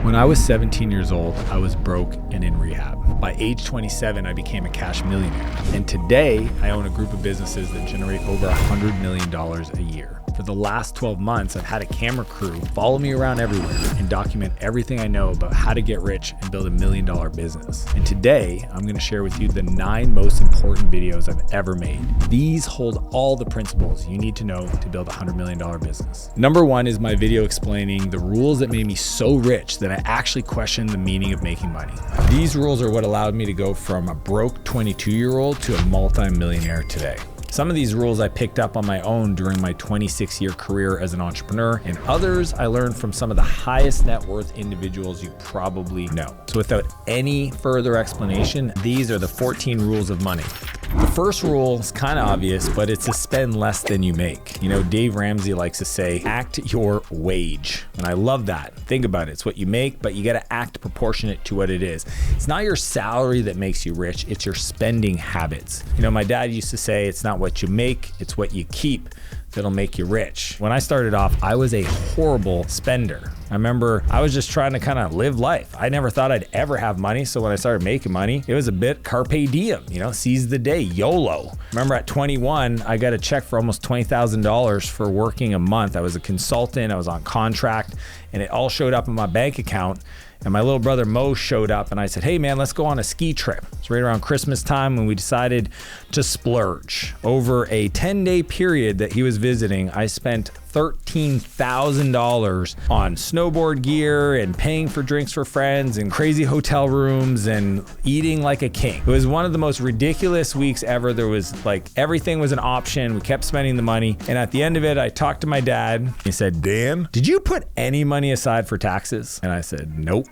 When I was 17 years old, I was broke and in rehab. By age 27, I became a cash millionaire. And today, I own a group of businesses that generate over $100 million a year. For the last 12 months, I've had a camera crew follow me around everywhere and document everything I know about how to get rich and build $1 million business. And today, I'm gonna share with you the 9 most important videos I've ever made. These hold all the principles you need to know to build a $100 million business. Number 1 is my video explaining the rules that made me so rich that I actually questioned the meaning of making money. These rules are what allowed me to go from a broke 22-year-old to a multi-millionaire today. Some of these rules I picked up on my own during my 26-year career as an entrepreneur, and others I learned from some of the highest net worth individuals you probably know. So without any further explanation, these are the 14 rules of money. The first rule is kind of obvious, but it's to spend less than you make. You know, Dave Ramsey likes to say, act your wage. And I love that. Think about it. It's what you make, but you got to act proportionate to what it is. It's not your salary that makes you rich. It's your spending habits. You know, my dad used to say, it's not what you make, it's what you keep that'll make you rich. When I started off, I was a horrible spender. I remember I was just trying to kind of live life. I never thought I'd ever have money. So when I started making money, it was a bit carpe diem, you know, seize the day, YOLO. Remember at 21, I got a check for almost $20,000 for working a month. I was a consultant, I was on contract, and it all showed up in my bank account. And my little brother Mo showed up and I said, hey man, let's go on a ski trip. It's right around Christmas time when we decided to splurge. Over a 10-day period that he was visiting, I spent $13,000 on snowboard gear and paying for drinks for friends and crazy hotel rooms and eating like a king. It was one of the most ridiculous weeks ever. There was like, everything was an option. We kept spending the money. And at the end of it, I talked to my dad. He said, Dan, did you put any money aside for taxes? And I said, nope.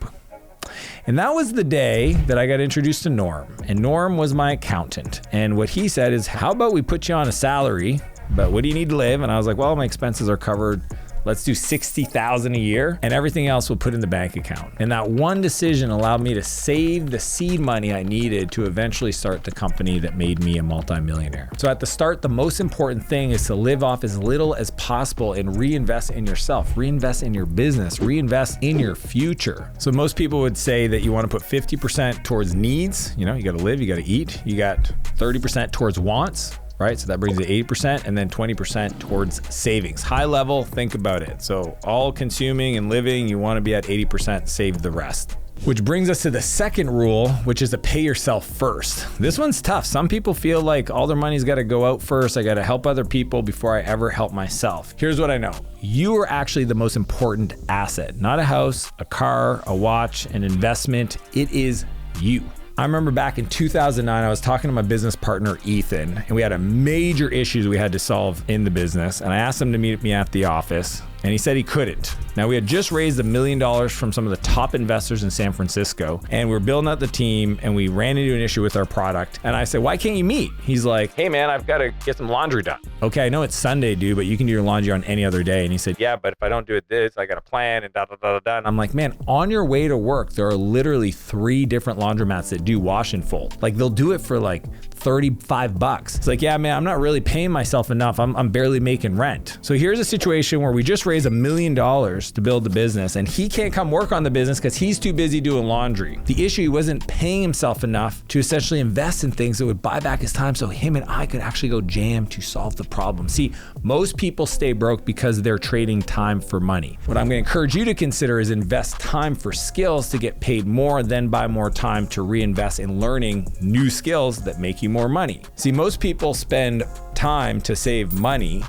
And that was the day that I got introduced to Norm. And Norm was my accountant. And what he said is, how about we put you on a salary, but what do you need to live? And I was like, well, my expenses are covered. Let's do $60,000 a year and everything else we'll put in the bank account. And that one decision allowed me to save the seed money I needed to eventually start the company that made me a multimillionaire. So at the start, the most important thing is to live off as little as possible and reinvest in yourself, reinvest in your business, reinvest in your future. So most people would say that you want to put 50% towards needs. You know, you got to live, you got to eat. You got 30% towards wants. Right? So that brings it 80% and then 20% towards savings. High level, think about it. So all consuming and living, you want to be at 80%, save the rest. Which brings us to the second rule, which is to pay yourself first. This one's tough. Some people feel like all their money's got to go out first. I got to help other people before I ever help myself. Here's what I know. You are actually the most important asset, not a house, a car, a watch, an investment. It is you. I remember back in 2009, I was talking to my business partner, Ethan, and we had a major issues we had to solve in the business. And I asked him to meet me at the office, and he said he couldn't. Now, we had just raised $1 million from some of the top investors in San Francisco, and we were building out the team, and we ran into an issue with our product. And I said, why can't you meet? He's like, hey man, I've got to get some laundry done. Okay, I know it's Sunday, dude, but you can do your laundry on any other day. And he said, yeah, but if I don't do it this, I got a plan and da da da da. And I'm like, man, on your way to work, there are literally 3 different laundromats that do wash and fold. Like they'll do it for like $35. It's like, yeah, man, I'm not really paying myself enough. I'm barely making rent. So here's a situation where we just raised $1 million to build the business and he can't come work on the business because he's too busy doing laundry. The issue, he wasn't paying himself enough to essentially invest in things that would buy back his time so him and I could actually go jam to solve the problem. See, most people stay broke because they're trading time for money. What I'm going to encourage you to consider is invest time for skills to get paid more, then buy more time to reinvest in learning new skills that make you more money. See, most people spend time to save money.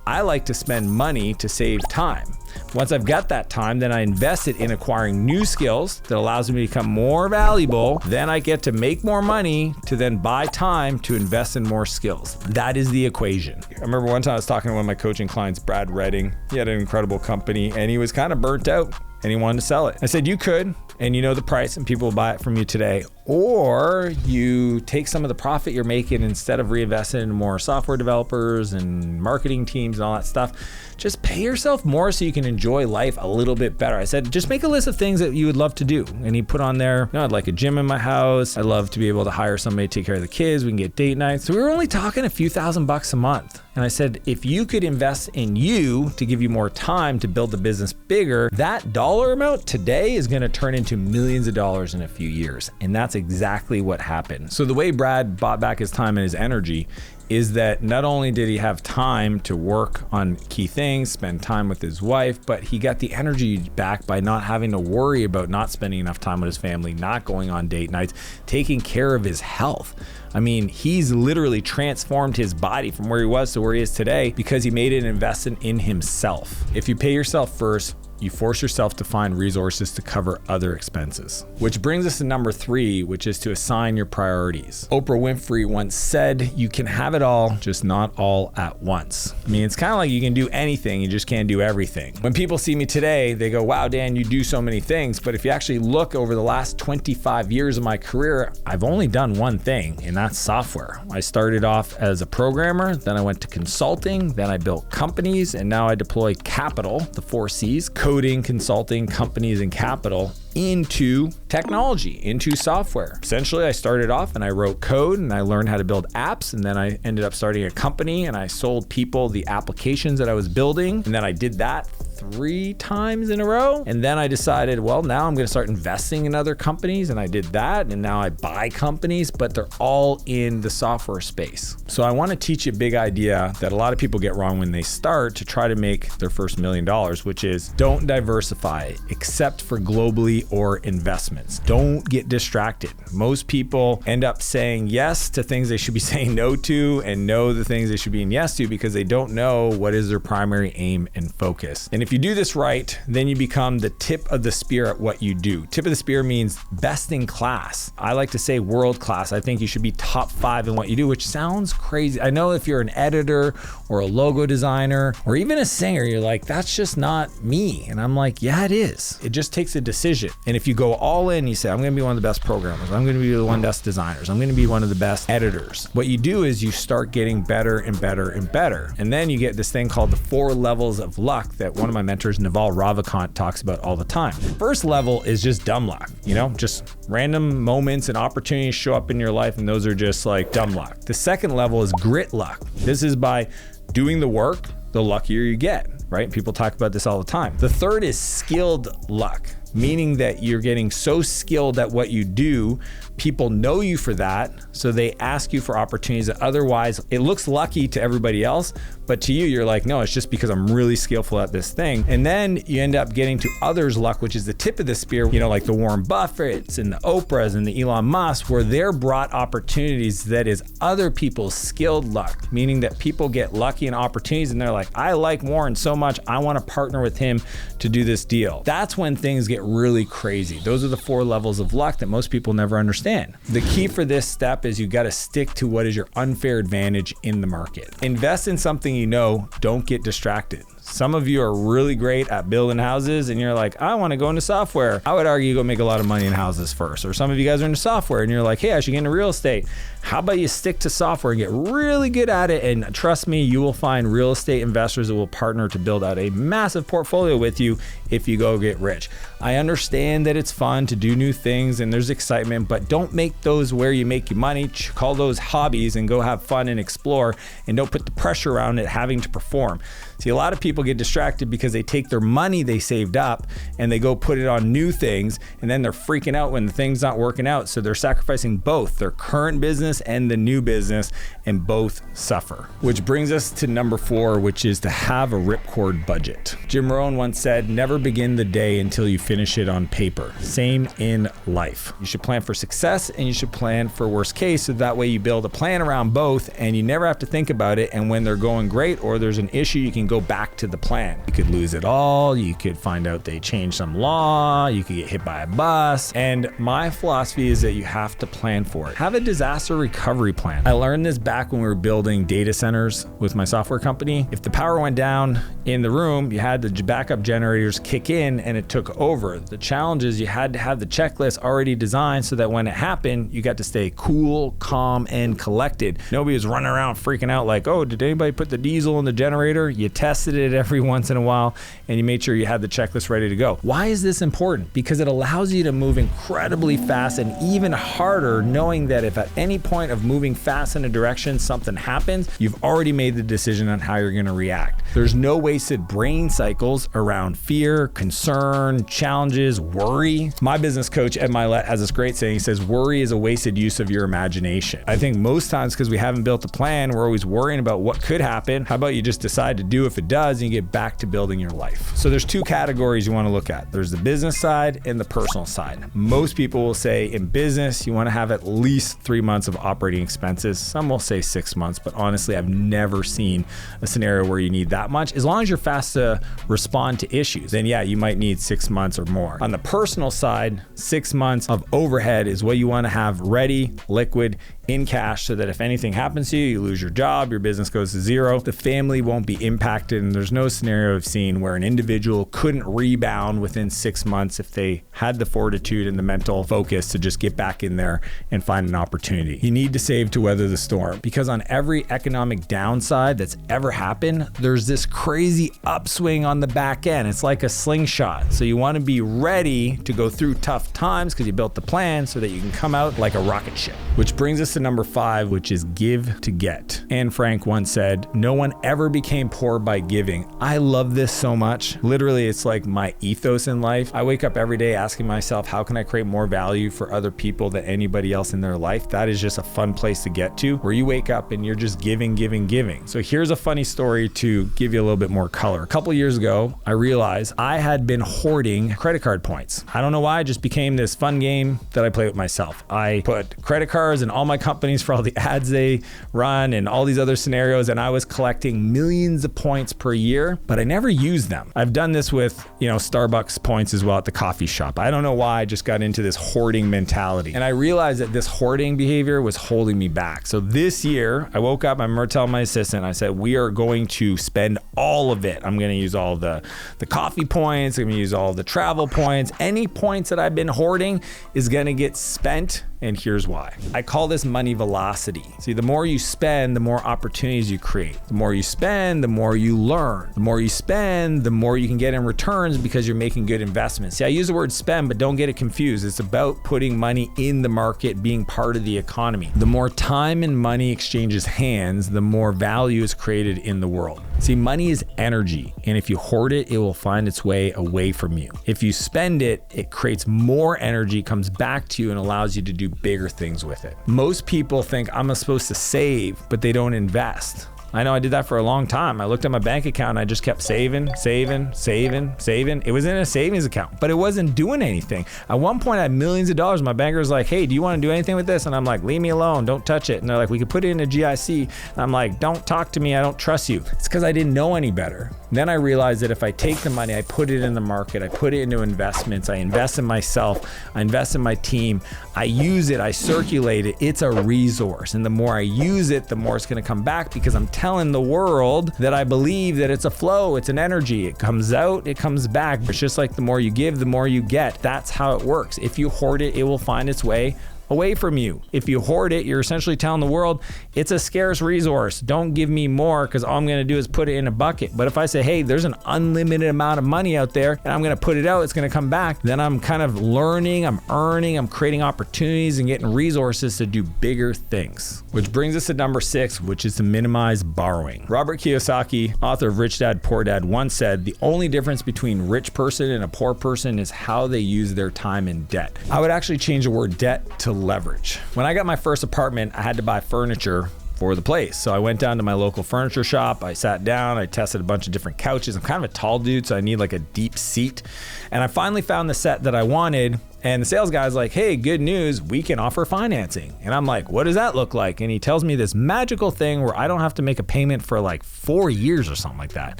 I like to spend money to save time. Once I've got that time, then I invest it in acquiring new skills that allows me to become more valuable. Then I get to make more money to then buy time to invest in more skills. That is the equation. I remember one time I was talking to one of my coaching clients, Brad Redding. He had an incredible company and he was kind of burnt out and he wanted to sell it. I said, you could, and you know the price and people will buy it from you today. Or you take some of the profit you're making, instead of reinvesting in more software developers and marketing teams and all that stuff, just pay yourself more so you can enjoy life a little bit better. I said, just make a list of things that you would love to do. And he put on there, I'd like a gym in my house. I'd love to be able to hire somebody to take care of the kids. We can get date nights. So we were only talking a few $1,000s a month. And I said, if you could invest in you to give you more time to build the business bigger, that dollar amount today is going to turn into millions of dollars in a few years. And that's exactly what happened. So the way Brad bought back his time and his energy is that not only did he have time to work on key things, spend time with his wife, but he got the energy back by not having to worry about not spending enough time with his family, not going on date nights, taking care of his health. I mean, he's literally transformed his body from where he was to where he is today because he made an investment in himself. If you pay yourself first, you force yourself to find resources to cover other expenses. Which brings us to number 3, which is to assign your priorities. Oprah Winfrey once said, you can have it all, just not all at once. I mean, it's kind of like you can do anything, you just can't do everything. When people see me today, they go, wow, Dan, you do so many things. But if you actually look over the last 25 years of my career, I've only done one thing, and that's software. I started off as a programmer, then I went to consulting, then I built companies, and now I deploy capital, the 4 C's, coding, consulting, companies, and capital into technology, into software. Essentially, I started off and I wrote code and I learned how to build apps, and then I ended up starting a company and I sold people the applications that I was building, and then I did that 3 times in a row. And then I decided, well, now I'm going to start investing in other companies, and I did that, and now I buy companies, but they're all in the software space. So I want to teach you a big idea that a lot of people get wrong when they start to try to make their first $1 million, which is don't diversify except for globally or investments. Don't get distracted. Most people end up saying yes to things they should be saying no to, and no the things they should be saying yes to, because they don't know what is their primary aim and focus. And if you do this right, then you become the tip of the spear at what you do. Tip of the spear means best in class. I like to say world class. I think you should be top 5 in what you do, which sounds crazy. I know if you're an editor or a logo designer or even a singer, you're like, that's just not me. And I'm like, yeah, it is. It just takes a decision. And if you go all in, you say, I'm going to be one of the best programmers. I'm going to be one of the best designers. I'm going to be one of the best editors. What you do is you start getting better and better and better. And then you get this thing called the 4 levels of luck that one of my mentors, Naval Ravikant, talks about all the time. First level is just dumb luck. Just random moments and opportunities show up in your life, and those are just like dumb luck. The second level is grit luck. This is by doing the work, the luckier you get, right? People talk about this all the time. The third is skilled luck, meaning that you're getting so skilled at what you do, people know you for that, so they ask you for opportunities that otherwise it looks lucky to everybody else, but to you, you're like, no, it's just because I'm really skillful at this thing. And then you end up getting to others' luck, which is the tip of the spear, like the Warren Buffetts and the Oprahs and the Elon Musk, where they're brought opportunities that is other people's skilled luck, meaning that people get lucky in opportunities and they're like, I like Warren so much, I want to partner with him to do this deal. That's when things get really crazy. Those are the 4 levels of luck that most people never understand. The key for this step is you got to stick to what is your unfair advantage in the market. Invest in something don't get distracted. Some of you are really great at building houses and you're like, I want to go into software. I would argue go make a lot of money in houses first. Or some of you guys are into software and you're like, hey, I should get into real estate. How about you stick to software and get really good at it? And trust me, you will find real estate investors that will partner to build out a massive portfolio with you if you go get rich. I understand that it's fun to do new things and there's excitement, but don't make those where you make your money. Call those hobbies and go have fun and explore, and don't put the pressure around it having to perform. See, a lot of people get distracted because they take their money they saved up and they go put it on new things, and then they're freaking out when the thing's not working out. So they're sacrificing both their current business and the new business, and both suffer. Which brings us to number 4, which is to have a ripcord budget. Jim Rohn once said, never begin the day until you finish it on paper. Same in life. You should plan for success and you should plan for worst case, so that way you build a plan around both and you never have to think about it. And when they're going great or there's an issue, you can go back to to the plan. You could lose it all. You could find out they changed some law. You could get hit by a bus. And my philosophy is that you have to plan for it. Have a disaster recovery plan. I learned this back when we were building data centers with my software company. If the power went down in the room, you had the backup generators kick in and it took over. The challenge is you had to have the checklist already designed so that when it happened, you got to stay cool, calm, and collected. Nobody was running around freaking out like, oh, did anybody put the diesel in the generator? You tested it every once in a while and you made sure you had the checklist ready to go. Why is this important? Because it allows you to move incredibly fast and even harder, knowing that if at any point of moving fast in a direction something happens, you've already made the decision on how you're going to react. There's no wasted brain cycles around fear, concern, challenges, worry. My business coach, Ed Milet, has this great saying. He says, worry is a wasted use of your imagination. I think most times because we haven't built a plan, we're always worrying about what could happen. How about you just decide to do if it does and you get back to building your life? So there's two categories you want to look at. There's the business side and the personal side. Most people will say in business, you want to have at least 3 months of operating expenses. Some will say 6 months, but honestly, I've never seen a scenario where you need that much. As long as you're fast to respond to issues, then yeah, you might need 6 months or more. On the personal side, 6 months of overhead is what you want to have ready, liquid, in cash, so that if anything happens to you, you lose your job, your business goes to zero, the family won't be impacted, and there's no scenario I've seen where an individual couldn't rebound within 6 months if they had the fortitude and the mental focus to just get back in there and find an opportunity. You need to save to weather the storm, because on every economic downside that's ever happened, there's this crazy upswing on the back end. It's like a slingshot. So you want to be ready to go through tough times because you built the plan so that you can come out like a rocket ship. Which brings us to number 5, which is give to get. Anne Frank once said, no one ever became poor by giving. I love this so much. Literally, it's like my ethos in life. I wake up every day asking myself, how can I create more value for other people than anybody else in their life? That is just a fun place to get to, where you wake up and you're just giving, giving, giving. So here's a funny story to give you a little bit more color. A couple years ago, I realized I had been hoarding credit card points. I don't know why, it just became this fun game that I play with myself. I put credit cards in all my companies for all the ads they run and all these other scenarios, and I was collecting millions of points per year, but I never used them. I've done this with, Starbucks points as well at the coffee shop. I don't know why I just got into this hoarding mentality. And I realized that this hoarding behavior was holding me back. So this year, I woke up, I remember telling my assistant, I said, we are going to spend all of it. I'm going to use all the coffee points. I'm going to use all the travel points. Any points that I've been hoarding is going to get spent. And here's why. I call this money velocity. See, the more you spend, the more opportunities you create. The more you spend, the more you learn. The more you spend, the more you can get in returns because you're making good investments. See, I use the word spend, but don't get it confused. It's about putting money in the market, being part of the economy. The more time and money exchanges hands, the more value is created in the world. See, money is energy, and if you hoard it, it will find its way away from you. If you spend it, it creates more energy, comes back to you, and allows you to do bigger things with it. Most people think I'm supposed to save, but they don't invest. I know I did that for a long time. I looked at my bank account and I just kept saving. It was in a savings account, but it wasn't doing anything. At one point I had millions of dollars. My banker was like, hey, do you want to do anything with this? And I'm like, leave me alone, don't touch it. And they're like, we could put it in a GIC. And I'm like, don't talk to me, I don't trust you. It's because I didn't know any better. Then I realized that if I take the money, I put it in the market, I put it into investments, I invest in myself, I invest in my team, I use it, I circulate it, it's a resource. And the more I use it, the more it's gonna come back, because I'm telling the world that I believe that it's a flow, it's an energy. It comes out, it comes back. It's just like the more you give, the more you get. That's how it works. If you hoard it, it will find its way away from you. If you hoard it, you're essentially telling the world it's a scarce resource. Don't give me more, because all I'm going to do is put it in a bucket. But if I say, hey, there's an unlimited amount of money out there and I'm going to put it out, it's going to come back, then I'm kind of learning, I'm earning, I'm creating opportunities and getting resources to do bigger things. Which brings us to number 6, which is to minimize borrowing. Robert Kiyosaki, author of Rich Dad, Poor Dad, once said, the only difference between a rich person and a poor person is how they use their time in debt. I would actually change the word debt to leverage. When I got my first apartment, I had to buy furniture for the place. So I went down to my local furniture shop. I sat down, I tested a bunch of different couches. I'm kind of a tall dude, so I need like a deep seat. And I finally found the set that I wanted. And the sales guy's like, hey, good news, we can offer financing. And I'm like, what does that look like? And he tells me this magical thing where I don't have to make a payment for like 4 years or something like that.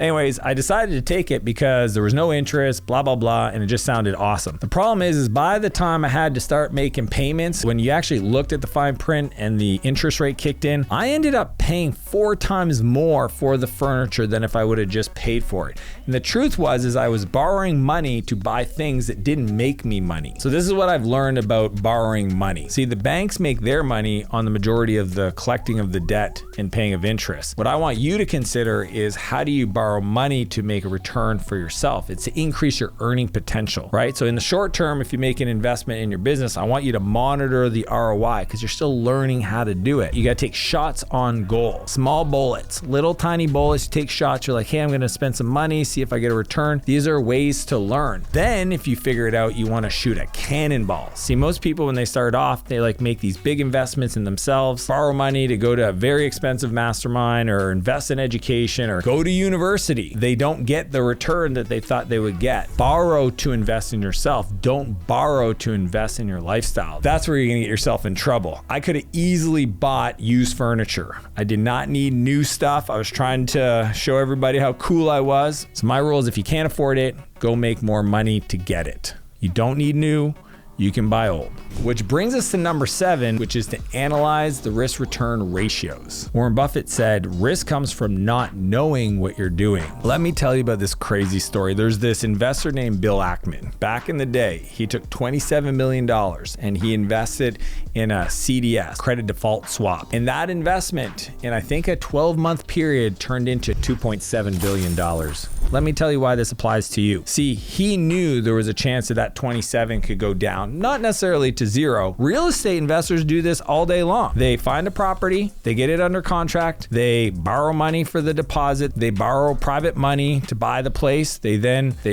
Anyways, I decided to take it because there was no interest, blah, blah, blah, and it just sounded awesome. The problem is by the time I had to start making payments, when you actually looked at the fine print and the interest rate kicked in, I ended up paying 4 times more for the furniture than if I would have just paid for it. And the truth was I was borrowing money to buy things that didn't make me money. So this is what I've learned about borrowing money. See, the banks make their money on the majority of the collecting of the debt and paying of interest. What I want you to consider is how do you borrow money to make a return for yourself? It's to increase your earning potential, right? So in the short term, if you make an investment in your business, I want you to monitor the ROI because you're still learning how to do it. You got to take shots on goal, small bullets, little tiny bullets. You take shots. You're like, hey, I'm going to spend some money, see if I get a return. These are ways to learn. Then if you figure it out, you want to shoot a cannonball. See, most people when they start off, they like make these big investments in themselves, borrow money to go to a very expensive mastermind or invest in education or go to university. They don't get the return that they thought they would get. Borrow to invest in yourself. Don't borrow to invest in your lifestyle. That's where you're going to get yourself in trouble. I could have easily bought used furniture. I did not need new stuff. I was trying to show everybody how cool I was. So my rule is if you can't afford it, go make more money to get it. You don't need new. You can buy old. Which brings us to number 7, which is to analyze the risk return ratios. Warren Buffett said, risk comes from not knowing what you're doing. Let me tell you about this crazy story. There's this investor named Bill Ackman. Back in the day, he took $27 million and he invested in a CDS, credit default swap. And that investment in I think a 12-month period turned into $2.7 billion. Let me tell you why this applies to you. See, he knew there was a chance that 27 could go down, not necessarily to zero. Real estate investors do this all day long. They find a property, they get it under contract, they borrow money for the deposit, they borrow private money to buy the place, they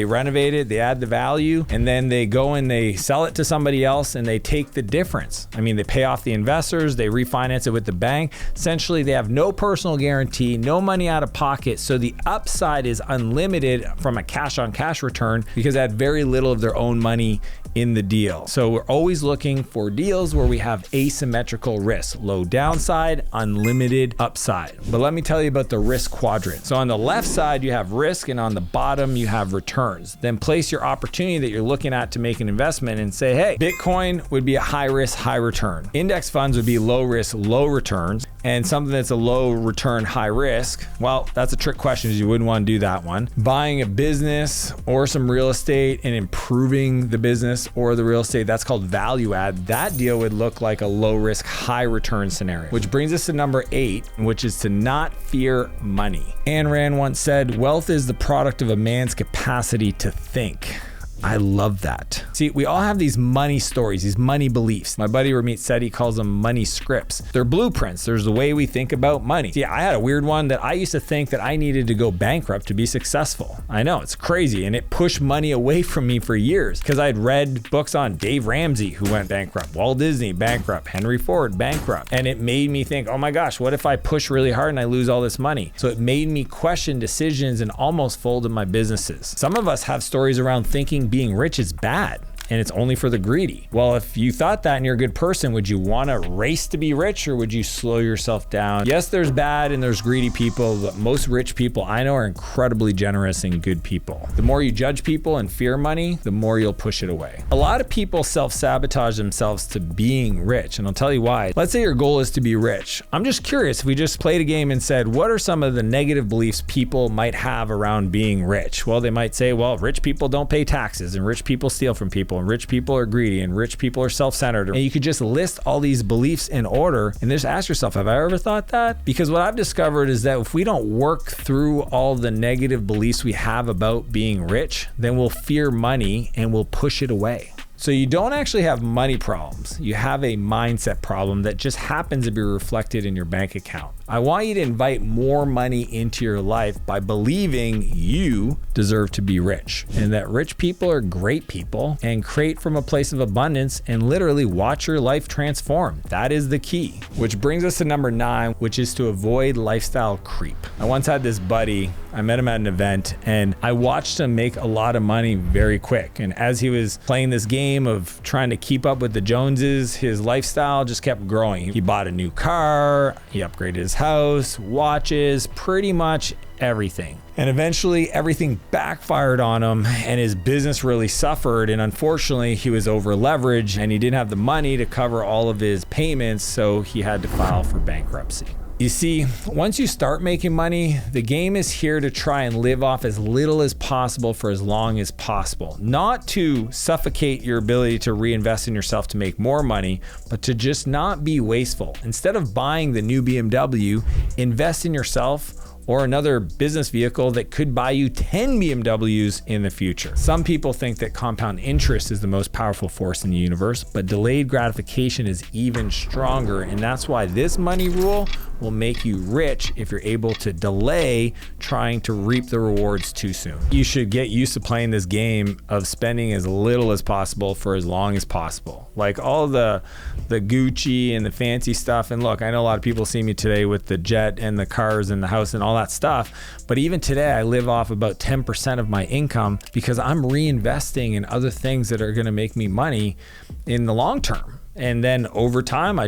renovate it, they add the value, and then they go and they sell it to somebody else and they take the difference. I mean, they pay off the investors, they refinance it with the bank. Essentially, they have no personal guarantee, no money out of pocket, so the upside is unlimited from a cash on cash return because they had very little of their own money in the deal. So we're always looking for deals where we have asymmetrical risk, low downside, unlimited upside. But let me tell you about the risk quadrant. So on the left side, you have risk and on the bottom, you have returns. Then place your opportunity that you're looking at to make an investment and say, hey, Bitcoin would be a high risk, high return. Index funds would be low risk, low returns. And something that's a low return, high risk, well, that's a trick question because you wouldn't want to do that one. Buying a business or some real estate and improving the business or the real estate, that's called value add. That deal would look like a low risk, high return scenario, which brings us to number 8, which is to not fear money. Ayn Rand once said, wealth is the product of a man's capacity to think. I love that. See, we all have these money stories, these money beliefs. My buddy Ramit said he calls them money scripts. They're blueprints. There's the way we think about money. See, I had a weird one that I used to think that I needed to go bankrupt to be successful. I know, it's crazy. And it pushed money away from me for years because I'd read books on Dave Ramsey, who went bankrupt, Walt Disney, bankrupt, Henry Ford, bankrupt. And it made me think, oh my gosh, what if I push really hard and I lose all this money? So it made me question decisions and almost folded my businesses. Some of us have stories around thinking being rich is bad and it's only for the greedy. Well, if you thought that and you're a good person, would you want to race to be rich or would you slow yourself down? Yes, there's bad and there's greedy people, but most rich people I know are incredibly generous and good people. The more you judge people and fear money, the more you'll push it away. A lot of people self-sabotage themselves to being rich, and I'll tell you why. Let's say your goal is to be rich. I'm just curious if we just played a game and said, what are some of the negative beliefs people might have around being rich? Well, they might say, well, rich people don't pay taxes and rich people steal from people. And rich people are greedy and rich people are self-centered. And you could just list all these beliefs in order and just ask yourself, have I ever thought that? Because what I've discovered is that if we don't work through all the negative beliefs we have about being rich, then we'll fear money and we'll push it away. So you don't actually have money problems. You have a mindset problem that just happens to be reflected in your bank account. I want you to invite more money into your life by believing you deserve to be rich and that rich people are great people and create from a place of abundance and literally watch your life transform. That is the key. Which brings us to number 9, which is to avoid lifestyle creep. I once had this buddy, I met him at an event and I watched him make a lot of money very quick. And as he was playing this game of trying to keep up with the Joneses, his lifestyle just kept growing. He bought a new car, he upgraded his house, watches, pretty much everything. And eventually everything backfired on him and his business really suffered. And unfortunately, he was over leveraged and he didn't have the money to cover all of his payments. So he had to file for bankruptcy. You see, once you start making money, the game is here to try and live off as little as possible for as long as possible. Not to suffocate your ability to reinvest in yourself to make more money, but to just not be wasteful. Instead of buying the new BMW, invest in yourself or another business vehicle that could buy you 10 BMWs in the future. Some people think that compound interest is the most powerful force in the universe, but delayed gratification is even stronger. And that's why this money rule will make you rich if you're able to delay trying to reap the rewards too soon. You should get used to playing this game of spending as little as possible for as long as possible. Like all the Gucci and the fancy stuff. And look, I know a lot of people see me today with the jet and the cars and the house and all that stuff. But even today, I live off about 10% of my income because I'm reinvesting in other things that are gonna make me money in the long term. And then over time, I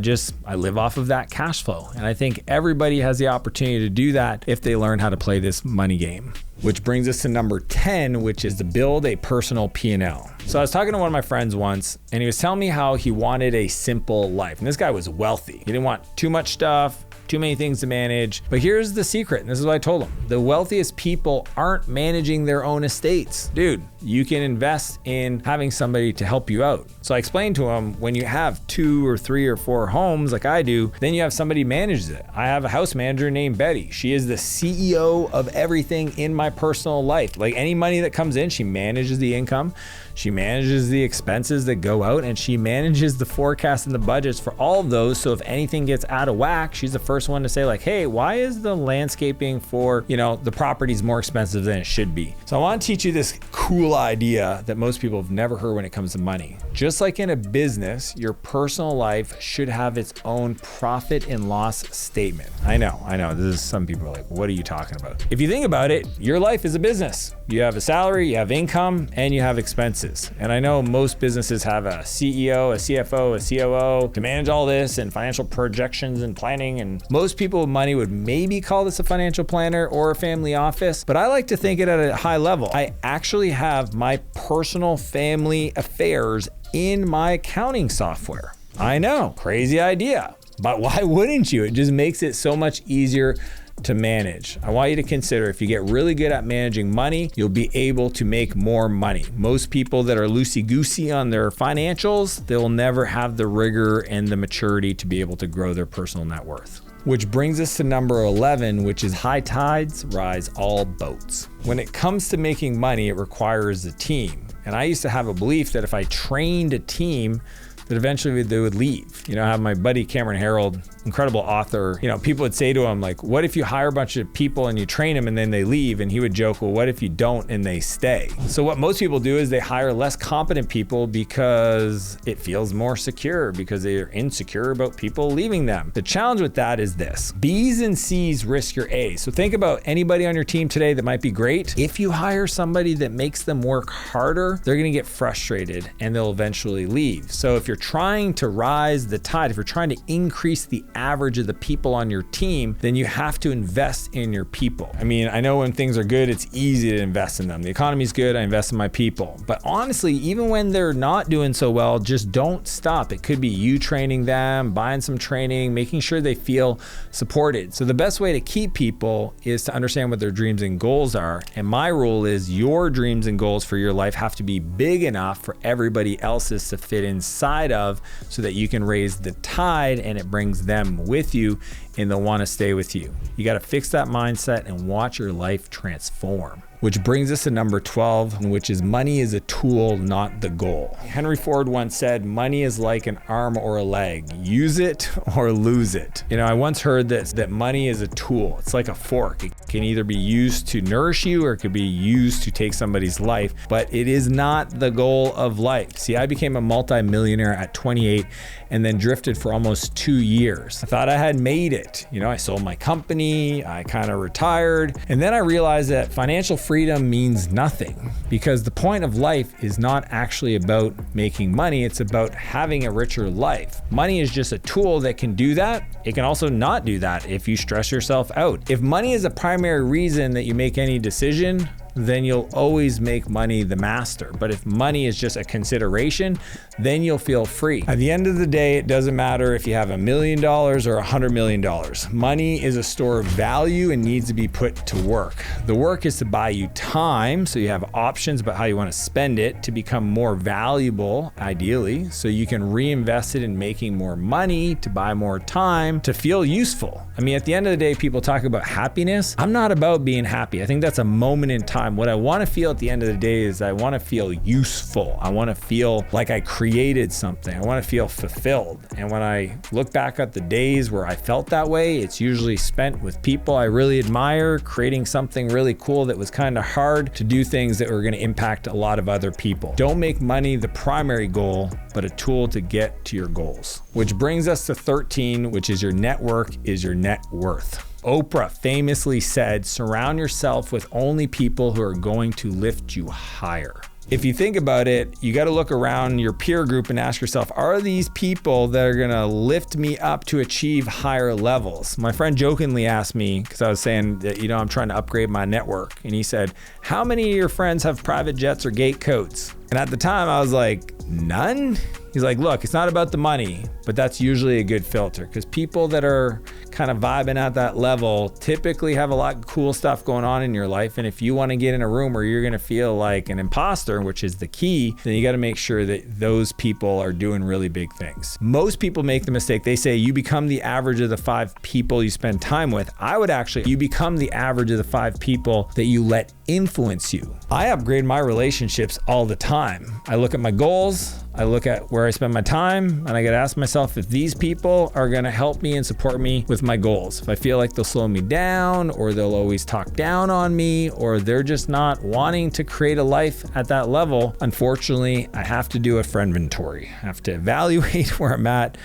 live off of that cash flow. And I think everybody has the opportunity to do that if they learn how to play this money game. Which brings us to number 10, which is to build a personal P&L. So I was talking to one of my friends once, and he was telling me how he wanted a simple life. And this guy was wealthy. He didn't want too much stuff, too many things to manage. But here's the secret, and this is what I told him. The wealthiest people aren't managing their own estates. Dude, you can invest in having somebody to help you out. So I explained to him, when you have 2 or 3 or 4 homes like I do, then you have somebody manages it. I have a house manager named Betty. She is the CEO of everything in my personal life. Like any money that comes in, she manages the income. She manages the expenses that go out, and she manages the forecast and the budgets for all of those. So if anything gets out of whack, she's the first one to say like, hey, why is the landscaping for, the properties more expensive than it should be? So I want to teach you this cool idea that most people have never heard when it comes to money. Just like in a business, your personal life should have its own profit and loss statement. I know. This is, some people are like, what are you talking about? If you think about it, your life is a business. You have a salary, you have income, and you have expenses. And I know most businesses have a CEO, a CFO, a COO to manage all this and financial projections and planning. And most people with money would maybe call this a financial planner or a family office, but I like to think it at a high level. I actually have my personal family affairs in my accounting software. I know, crazy idea, but why wouldn't you? It just makes it so much easier to manage. I want you to consider, if you get really good at managing money, you'll be able to make more money. Most people that are loosey-goosey on their financials, they'll never have the rigor and the maturity to be able to grow their personal net worth. Which brings us to number 11, which is high tides rise all boats. When it comes to making money, it requires a team. And I used to have a belief that if I trained a team, that eventually they would leave. I have my buddy Cameron Harold, incredible author. People would say to him, like, what if you hire a bunch of people and you train them and then they leave? And he would joke, well, what if you don't and they stay? So what most people do is they hire less competent people because it feels more secure, because they're insecure about people leaving them. The challenge with that is this: B's and C's risk your A's. So think about anybody on your team today that might be great. If you hire somebody that makes them work harder, they're gonna get frustrated and they'll eventually leave. So if you're trying to rise the tide, if you're trying to increase the average of the people on your team, then you have to invest in your people. I mean, I know when things are good, it's easy to invest in them. The economy's good, I invest in my people. But honestly, even when they're not doing so well, just don't stop. It could be you training them, buying some training, making sure they feel supported. So the best way to keep people is to understand what their dreams and goals are. And my rule is your dreams and goals for your life have to be big enough for everybody else's to fit inside of, so that you can raise the tide and it brings them with you and they'll want to stay with you. You got to fix that mindset and watch your life transform. Which brings us to number 12, which is money is a tool, not the goal. Henry Ford once said, money is like an arm or a leg. Use it or lose it. I once heard that money is a tool. It's like a fork. It can either be used to nourish you or it could be used to take somebody's life, but it is not the goal of life. See, I became a multi-millionaire at 28 and then drifted for almost 2 years. I thought I had made it. I sold my company, I kind of retired, and then I realized that financial freedom means nothing, because the point of life is not actually about making money, it's about having a richer life. Money is just a tool that can do that. It can also not do that if you stress yourself out. If money is a primary reason that you make any decision, then you'll always make money the master. But if money is just a consideration, then you'll feel free. At the end of the day, it doesn't matter if you have $1 million or $100 million. Money is a store of value and needs to be put to work. The work is to buy you time, so you have options about how you want to spend it to become more valuable, ideally, so you can reinvest it in making more money, to buy more time, to feel useful. At the end of the day, people talk about happiness. I'm not about being happy. I think that's a moment in time. What I want to feel at the end of the day is I want to feel useful. I want to feel like I created something. I want to feel fulfilled. And when I look back at the days where I felt that way, it's usually spent with people I really admire, creating something really cool that was kind of hard to do, things that were going to impact a lot of other people. Don't make money the primary goal, but a tool to get to your goals. Which brings us to 13, which is your network is your net worth. Oprah famously said, surround yourself with only people who are going to lift you higher. If you think about it, you got to look around your peer group and ask yourself, are these people that are going to lift me up to achieve higher levels? My friend jokingly asked me, because I was saying that, I'm trying to upgrade my network. And he said, how many of your friends have private jets or gate coats? And at the time I was like, none? He's like, look, it's not about the money, but that's usually a good filter, because people that are kind of vibing at that level typically have a lot of cool stuff going on in your life. And if you want to get in a room where you're going to feel like an imposter, which is the key, then you got to make sure that those people are doing really big things. Most people make the mistake. They say you become the average of the 5 people you spend time with. I would actually, you become the average of the 5 people that you let influence you. I upgrade my relationships all the time. I look at my goals, I look at where I spend my time, and I gotta ask myself if these people are gonna help me and support me with my goals. If I feel like they'll slow me down, or they'll always talk down on me, or they're just not wanting to create a life at that level, unfortunately, I have to do a friend inventory. I have to evaluate where I'm at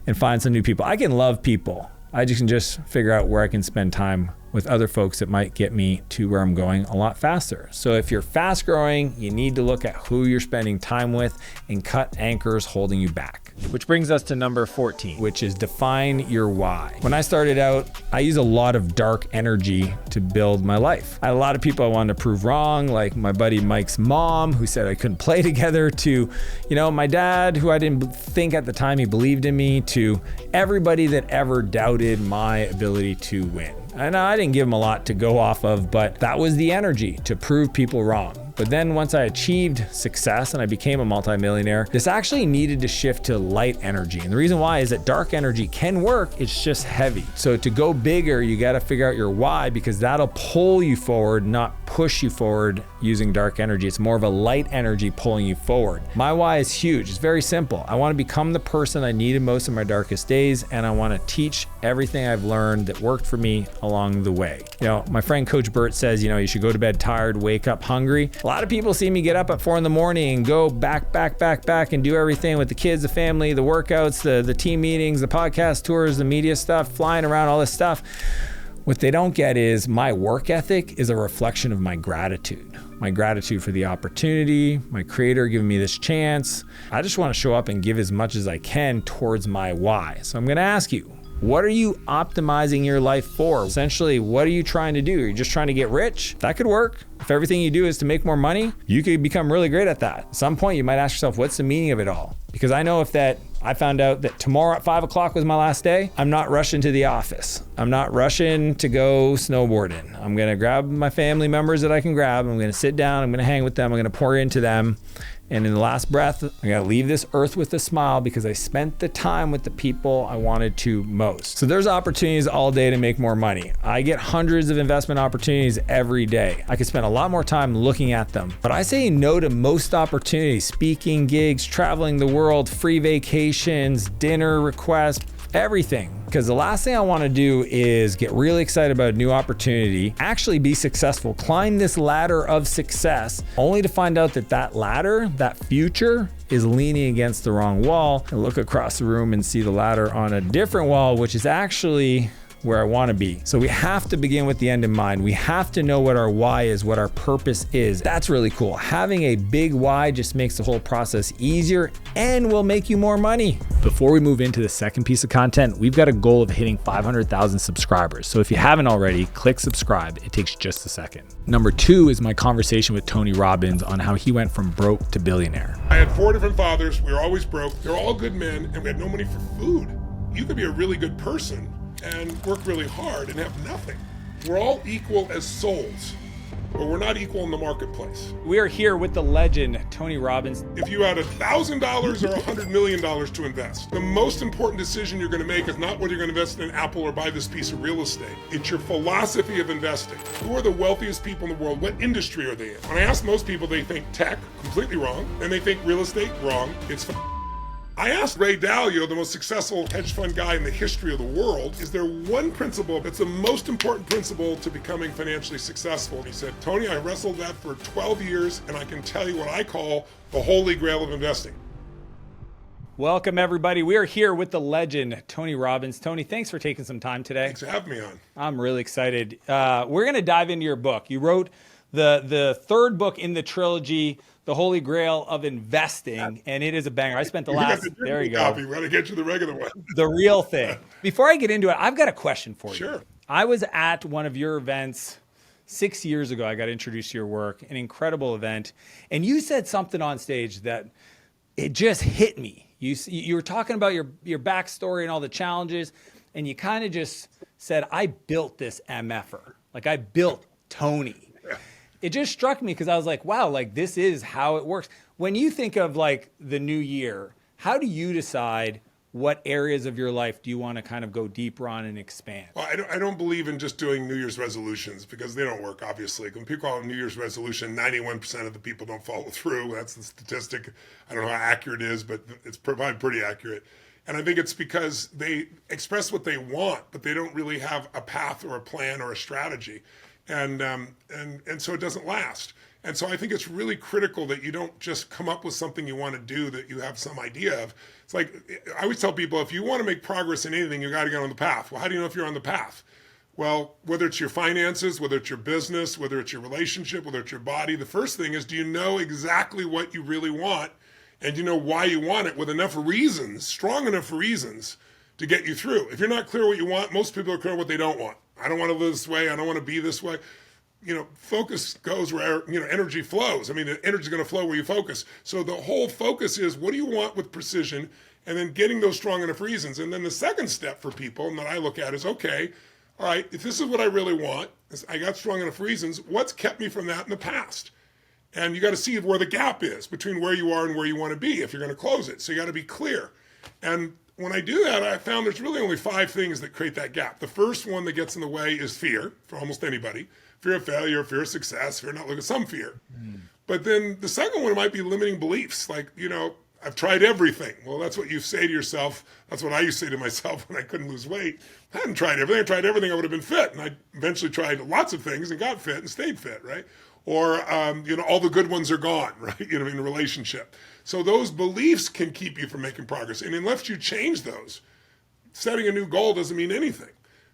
and find some new people. I can love people. I just can figure out where I can spend time with other folks that might get me to where I'm going a lot faster. So if you're fast growing, you need to look at who you're spending time with and cut anchors holding you back. Which brings us to number 14, which is define your why. When I started out, I used a lot of dark energy to build my life. I had a lot of people I wanted to prove wrong, like my buddy Mike's mom, who said I couldn't play together, to, my dad, who I didn't think at the time he believed in me, to everybody that ever doubted my ability to win. And I didn't give him a lot to go off of, but that was the energy, to prove people wrong. But then once I achieved success and I became a multimillionaire, this actually needed to shift to light energy. And the reason why is that dark energy can work, it's just heavy. So to go bigger, you got to figure out your why, because that'll pull you forward, not push you forward using dark energy. It's more of a light energy pulling you forward. My why is huge. It's very simple. I want to become the person I needed most in my darkest days, and I want to teach everything I've learned that worked for me along the way. My friend Coach Burt says, you should go to bed tired, wake up hungry. A lot of people see me get up at 4 a.m. and go back and do everything with the kids, the family, the workouts, the team meetings, the podcast tours, the media stuff, flying around, all this stuff. What they don't get is my work ethic is a reflection of my gratitude. My gratitude for the opportunity, my creator giving me this chance. I just want to show up and give as much as I can towards my why. So I'm going to ask you, what are you optimizing your life for? Essentially, what are you trying to do? Are you just trying to get rich? That could work. If everything you do is to make more money, you could become really great at that. At some point, you might ask yourself, what's the meaning of it all? Because I know I found out that tomorrow at 5 o'clock was my last day, I'm not rushing to the office. I'm not rushing to go snowboarding. I'm gonna grab my family members that I can grab. I'm gonna sit down, I'm gonna hang with them, I'm gonna pour into them. And in the last breath, I gotta leave this earth with a smile because I spent the time with the people I wanted to most. So there's opportunities all day to make more money. I get hundreds of investment opportunities every day. I could spend a lot more time looking at them. But I say no to most opportunities: speaking gigs, traveling the world, free vacations, dinner requests, everything. Because the last thing I want to do is get really excited about a new opportunity, actually be successful, climb this ladder of success, only to find out that that ladder, that future, is leaning against the wrong wall, and look across the room and see the ladder on a different wall, which is actually where I want to be. So we have to begin with the end in mind. We have to know what our why is, what our purpose is. That's really cool. Having a big why just makes the whole process easier and will make you more money. Before we move into the second piece of content, we've got a goal of hitting 500,000 subscribers. So if you haven't already, click subscribe. It takes just a second. Number 2 is my conversation with Tony Robbins on how he went from broke to billionaire. I had 4 different fathers. We were always broke. They were all good men, and we had no money for food. You could be a really good person and work really hard and have nothing. We're all equal as souls, but we're not equal in the marketplace. We are here with the legend, Tony Robbins. If you had $1,000 or $100 million to invest, the most important decision you're going to make is not whether you're going to invest in Apple or buy this piece of real estate. It's your philosophy of investing. Who are the wealthiest people in the world? What industry are they in? When I ask most people, they think tech, completely wrong, and they think real estate, wrong. It's I asked Ray Dalio, the most successful hedge fund guy in the history of the world, is there one principle that's the most important principle to becoming financially successful? He said, Tony, I wrestled that for 12 years, and I can tell you what I call the holy grail of investing. Welcome, everybody. We are here with the legend, Tony Robbins. Tony, thanks for taking some time today. Thanks for having me on. I'm really excited. We're going to dive into your book. You wrote the third book in the trilogy, The Holy Grail of Investing, and it is a banger. I spent the last, there you go. Copy. We're going to get you the regular one. The real thing. Before I get into it, I've got a question for you. Sure. I was at one of your events 6 years ago. I got introduced to your work, an incredible event, and you said something on stage that it just hit me. You were talking about your backstory and all the challenges, and you kind of just said, I built this MFer. Like, I built Tony. It just struck me because I was like, wow, like this is how it works. When you think of like the new year, how do you decide what areas of your life do you want to kind of go deeper on and expand? Well, I don't believe in just doing New Year's resolutions because they don't work, obviously. When people call it New Year's resolution, 91% of the people don't follow through. That's the statistic. I don't know how accurate it is, but it's probably pretty accurate. And I think it's because they express what they want, but they don't really have a path or a plan or a strategy. And so it doesn't last. And so I think it's really critical that you don't just come up with something you want to do that you have some idea of. It's like, I always tell people, if you want to make progress in anything, you got to get on the path. Well, how do you know if you're on the path? Well, whether it's your finances, whether it's your business, whether it's your relationship, whether it's your body, the first thing is, do you know exactly what you really want? And do you know why you want it with enough reasons, strong enough reasons to get you through? If you're not clear what you want, most people are clear what they don't want. I don't want to live this way. I don't want to be this way. Focus goes where, energy flows. I mean, the energy is going to flow where you focus. So the whole focus is, what do you want with precision? And then getting those strong enough reasons. And then the second step for people, and that I look at is, okay, all right, if this is what I really want, I got strong enough reasons, what's kept me from that in the past? And you got to see where the gap is between where you are and where you want to be if you're going to close it. So you got to be clear. And when I do that, I found there's really only 5 things that create that gap. The first one that gets in the way is fear for almost anybody. Fear of failure, fear of success, fear of not looking, some fear. But then the second one might be limiting beliefs. Like, I've tried everything. Well, that's what you say to yourself. That's what I used to say to myself when I couldn't lose weight. I hadn't tried everything. I tried everything, I would have been fit. And I eventually tried lots of things and got fit and stayed fit, right? Or, all the good ones are gone, right? In a relationship. So those beliefs can keep you from making progress. And unless you change those, setting a new goal doesn't mean anything.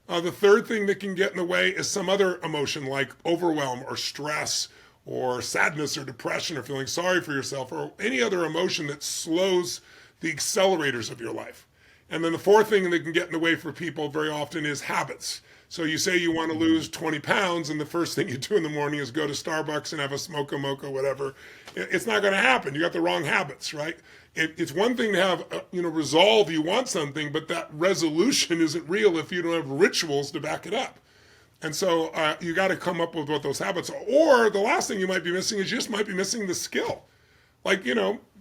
The third thing that can get in the way is some other emotion like overwhelm or stress or sadness or depression or feeling sorry for yourself or any other emotion that slows the accelerators of your life. And then the fourth thing that can get in the way for people very often is habits. So you say you want to lose 20 pounds and the first thing you do in the morning is go to Starbucks and have a mocha, whatever. It's not going to happen. You got the wrong habits, right? It's one thing to have, resolve you want something, but that resolution isn't real if you don't have rituals to back it up. And so you got to come up with what those habits are. Or the last thing you might be missing is you just might be missing the skill. Like,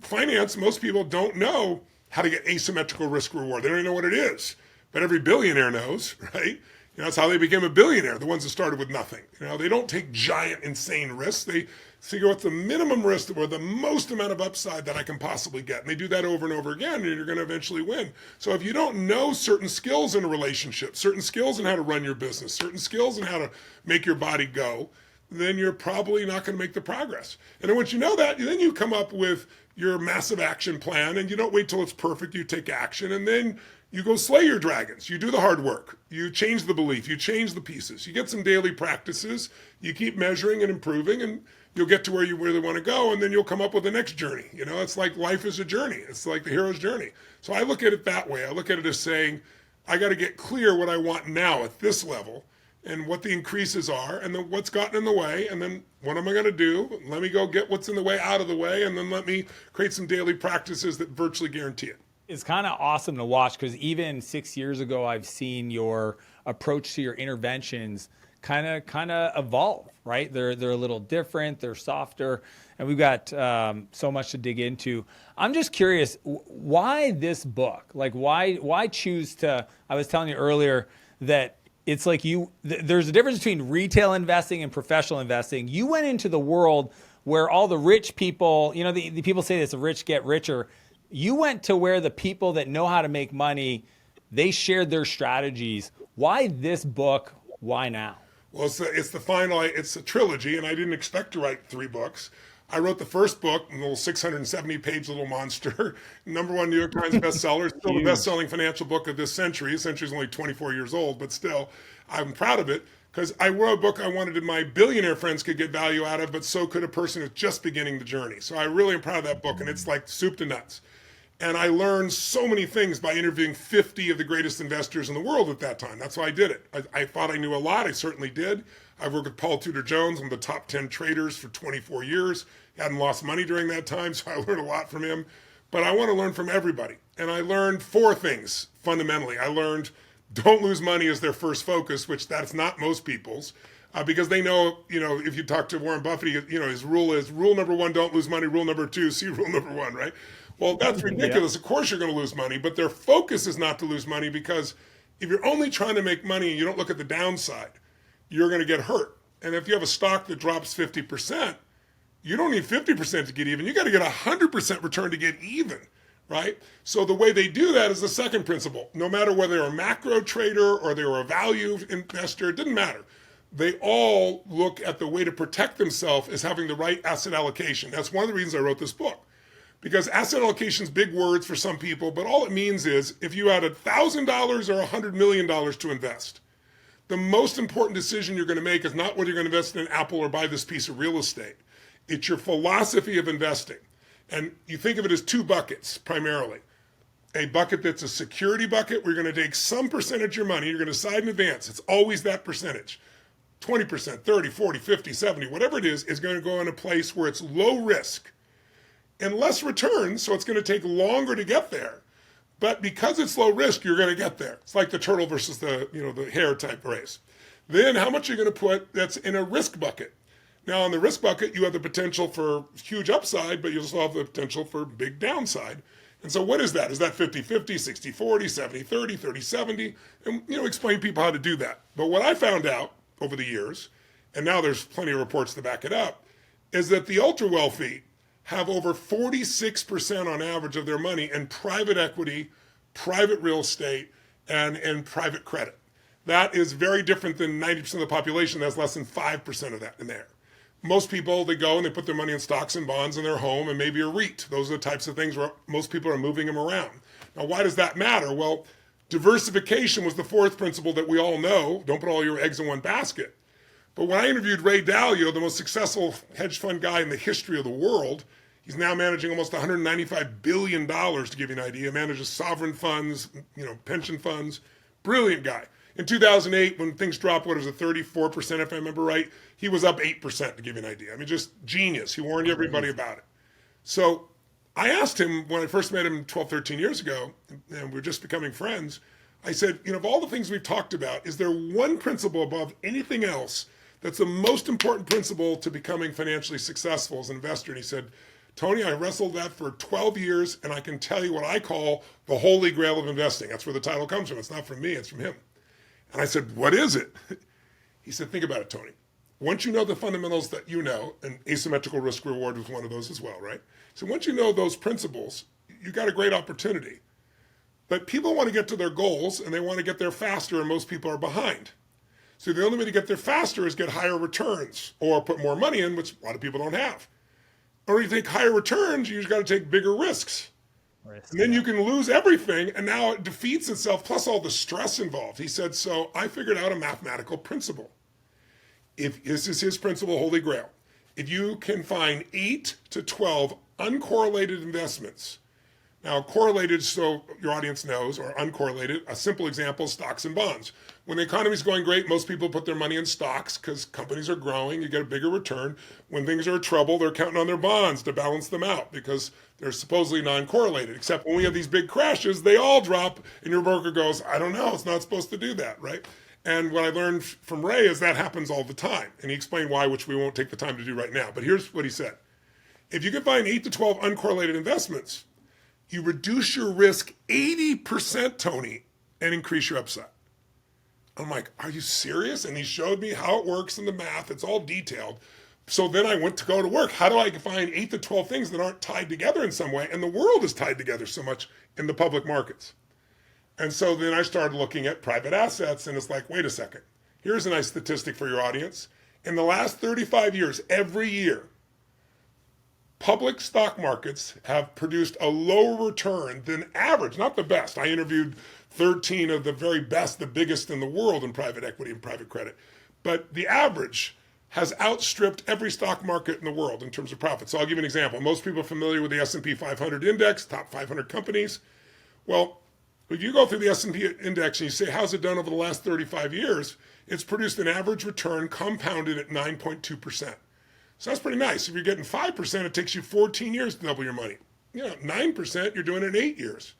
finance, most people don't know how to get asymmetrical risk reward. They don't even know what it is. But every billionaire knows, right? That's how they became a billionaire, the ones that started with nothing. They don't take giant, insane risks. They figure what's the minimum risk or the most amount of upside that I can possibly get. And they do that over and over again, and you're going to eventually win. So if you don't know certain skills in a relationship, certain skills in how to run your business, certain skills in how to make your body go, then you're probably not going to make the progress. And then once you know that, then you come up with your massive action plan, and you don't wait till it's perfect. You take action, and then you go slay your dragons. You do the hard work. You change the belief. You change the pieces. You get some daily practices. You keep measuring and improving, and you'll get to where you really want to go, and then you'll come up with the next journey. It's like life is a journey. It's like the hero's journey. So I look at it that way. I look at it as saying, I got to get clear what I want now at this level, and what the increases are, and then what's gotten in the way, and then what am I going to do? Let me go get what's in the way out of the way, and then let me create some daily practices that virtually guarantee it. It's kind of awesome to watch, because even 6 years ago, I've seen your approach to your interventions kind of evolve, right? They're a little different, they're softer, and we've got so much to dig into. I'm just curious, why this book? Like, why choose to? I was telling you earlier that it's like there's a difference between retail investing and professional investing. You went into the world where all the rich people, the people say this, the rich get richer. You went to where the people that know how to make money, they shared their strategies. Why this book? Why now? Well, it's a trilogy, and I didn't expect to write 3 books. I wrote the first book, a little 670-page little monster, #1 New York Times bestseller, still the best-selling financial book of this century. The century's only 24 years old, but still, I'm proud of it, because I wrote a book I wanted my billionaire friends could get value out of, but so could a person who's just beginning the journey. So I really am proud of that book, and it's like soup to nuts. And I learned so many things by interviewing 50 of the greatest investors in the world at that time. That's why I did it. I thought I knew a lot. I certainly did. I've worked with Paul Tudor Jones, one of the top 10 traders for 24 years. He hadn't lost money during that time, so I learned a lot from him. But I want to learn from everybody. And I learned 4 things fundamentally. I learned don't lose money as their first focus, which that's not most people's. Because they know, if you talk to Warren Buffett, his rule is rule number 1, don't lose money. Rule number 2, see rule number 1, right? Well, that's ridiculous. Yeah. Of course you're going to lose money, but their focus is not to lose money, because if you're only trying to make money and you don't look at the downside, you're going to get hurt. And if you have a stock that drops 50%, you don't need 50% to get even. You got to get 100% return to get even, right? So the way they do that is the second principle. No matter whether they're a macro trader or they were a value investor, it didn't matter. They all look at the way to protect themselves as having the right asset allocation. That's one of the reasons I wrote this book. Because asset allocation is big words for some people, but all it means is if you had $1,000 or $100 million to invest, the most important decision you're going to make is not whether you're going to invest in an Apple or buy this piece of real estate. It's your philosophy of investing. And you think of it as 2 buckets primarily. A bucket that's a security bucket where you're going to take some percentage of your money, you're going to decide in advance. It's always that percentage. 20%, 30, 40, 50, 70, whatever it is going to go in a place where it's low risk and less return, so it's going to take longer to get there. But because it's low risk, you're going to get there. It's like the turtle versus the hare type race. Then how much are you going to put that's in a risk bucket? Now, on the risk bucket, you have the potential for huge upside, but you also have the potential for big downside. And so what is that? Is that 50-50, 60-40, 70-30, 30-70? And, explain people how to do that. But what I found out over the years, and now there's plenty of reports to back it up, is that the ultra wealthy have over 46% on average of their money in private equity, private real estate, and private credit. That is very different than 90% of the population that has less than 5% of that in there. Most people, they go and they put their money in stocks and bonds in their home and maybe a REIT. Those are the types of things where most people are moving them around. Now, why does that matter? Well, diversification was the 4th principle that we all know. Don't put all your eggs in one basket. But when I interviewed Ray Dalio, the most successful hedge fund guy in the history of the world, he's now managing almost $195 billion, to give you an idea. He manages sovereign funds, pension funds. Brilliant guy. In 2008, when things dropped, 34%, if I remember right, he was up 8%, to give you an idea. I mean, just genius. He warned everybody about it. So I asked him when I first met him 12, 13 years ago, and we were just becoming friends, I said, of all the things we've talked about, is there one principle above anything else that's the most important principle to becoming financially successful as an investor? And he said, Tony, I wrestled that for 12 years, and I can tell you what I call the holy grail of investing. That's where the title comes from. It's not from me, it's from him. And I said, what is it? He said, think about it, Tony. Once you know the fundamentals that you know, and asymmetrical risk reward was one of those as well, right? So once you know those principles, you got a great opportunity. But people want to get to their goals, and they want to get there faster, and most people are behind. So the only way to get there faster is get higher returns or put more money in, which a lot of people don't have. Or you take higher returns, you just got to take bigger risks. And then you can lose everything, and now it defeats itself, plus all the stress involved. He said, so I figured out a mathematical principle. If this is his principle, Holy Grail. If you can find 8 to 12 uncorrelated investments. Now, correlated, so your audience knows, or uncorrelated, a simple example, stocks and bonds. When the economy's going great, most people put their money in stocks because companies are growing, you get a bigger return. When things are in trouble, they're counting on their bonds to balance them out because they're supposedly non-correlated. Except when we have these big crashes, they all drop, and your broker goes, I don't know, it's not supposed to do that, right? And what I learned from Ray is that happens all the time. And he explained why, which we won't take the time to do right now. But here's what he said. If you can find 8 to 12 uncorrelated investments, you reduce your risk 80%, Tony, and increase your upside. I'm like, are you serious? And he showed me how it works in the math. It's all detailed. So then I went to go to work. How do I find 8 to 12 things that aren't tied together in some way? And the world is tied together so much in the public markets. And so then I started looking at private assets, and it's like, wait a second. Here's a nice statistic for your audience. In the last 35 years, every year, public stock markets have produced a lower return than average, not the best. I interviewed 13 of the very best, the biggest in the world in private equity and private credit. But the average has outstripped every stock market in the world in terms of profit. So I'll give you an example. Most people are familiar with the S&P 500 index, top 500 companies. Well, if you go through the S&P index and you say, how's it done over the last 35 years? It's produced an average return compounded at 9.2%. So that's pretty nice. If you're getting 5%, it takes you 14 years to double your money. 9%, you're doing it in 8 years.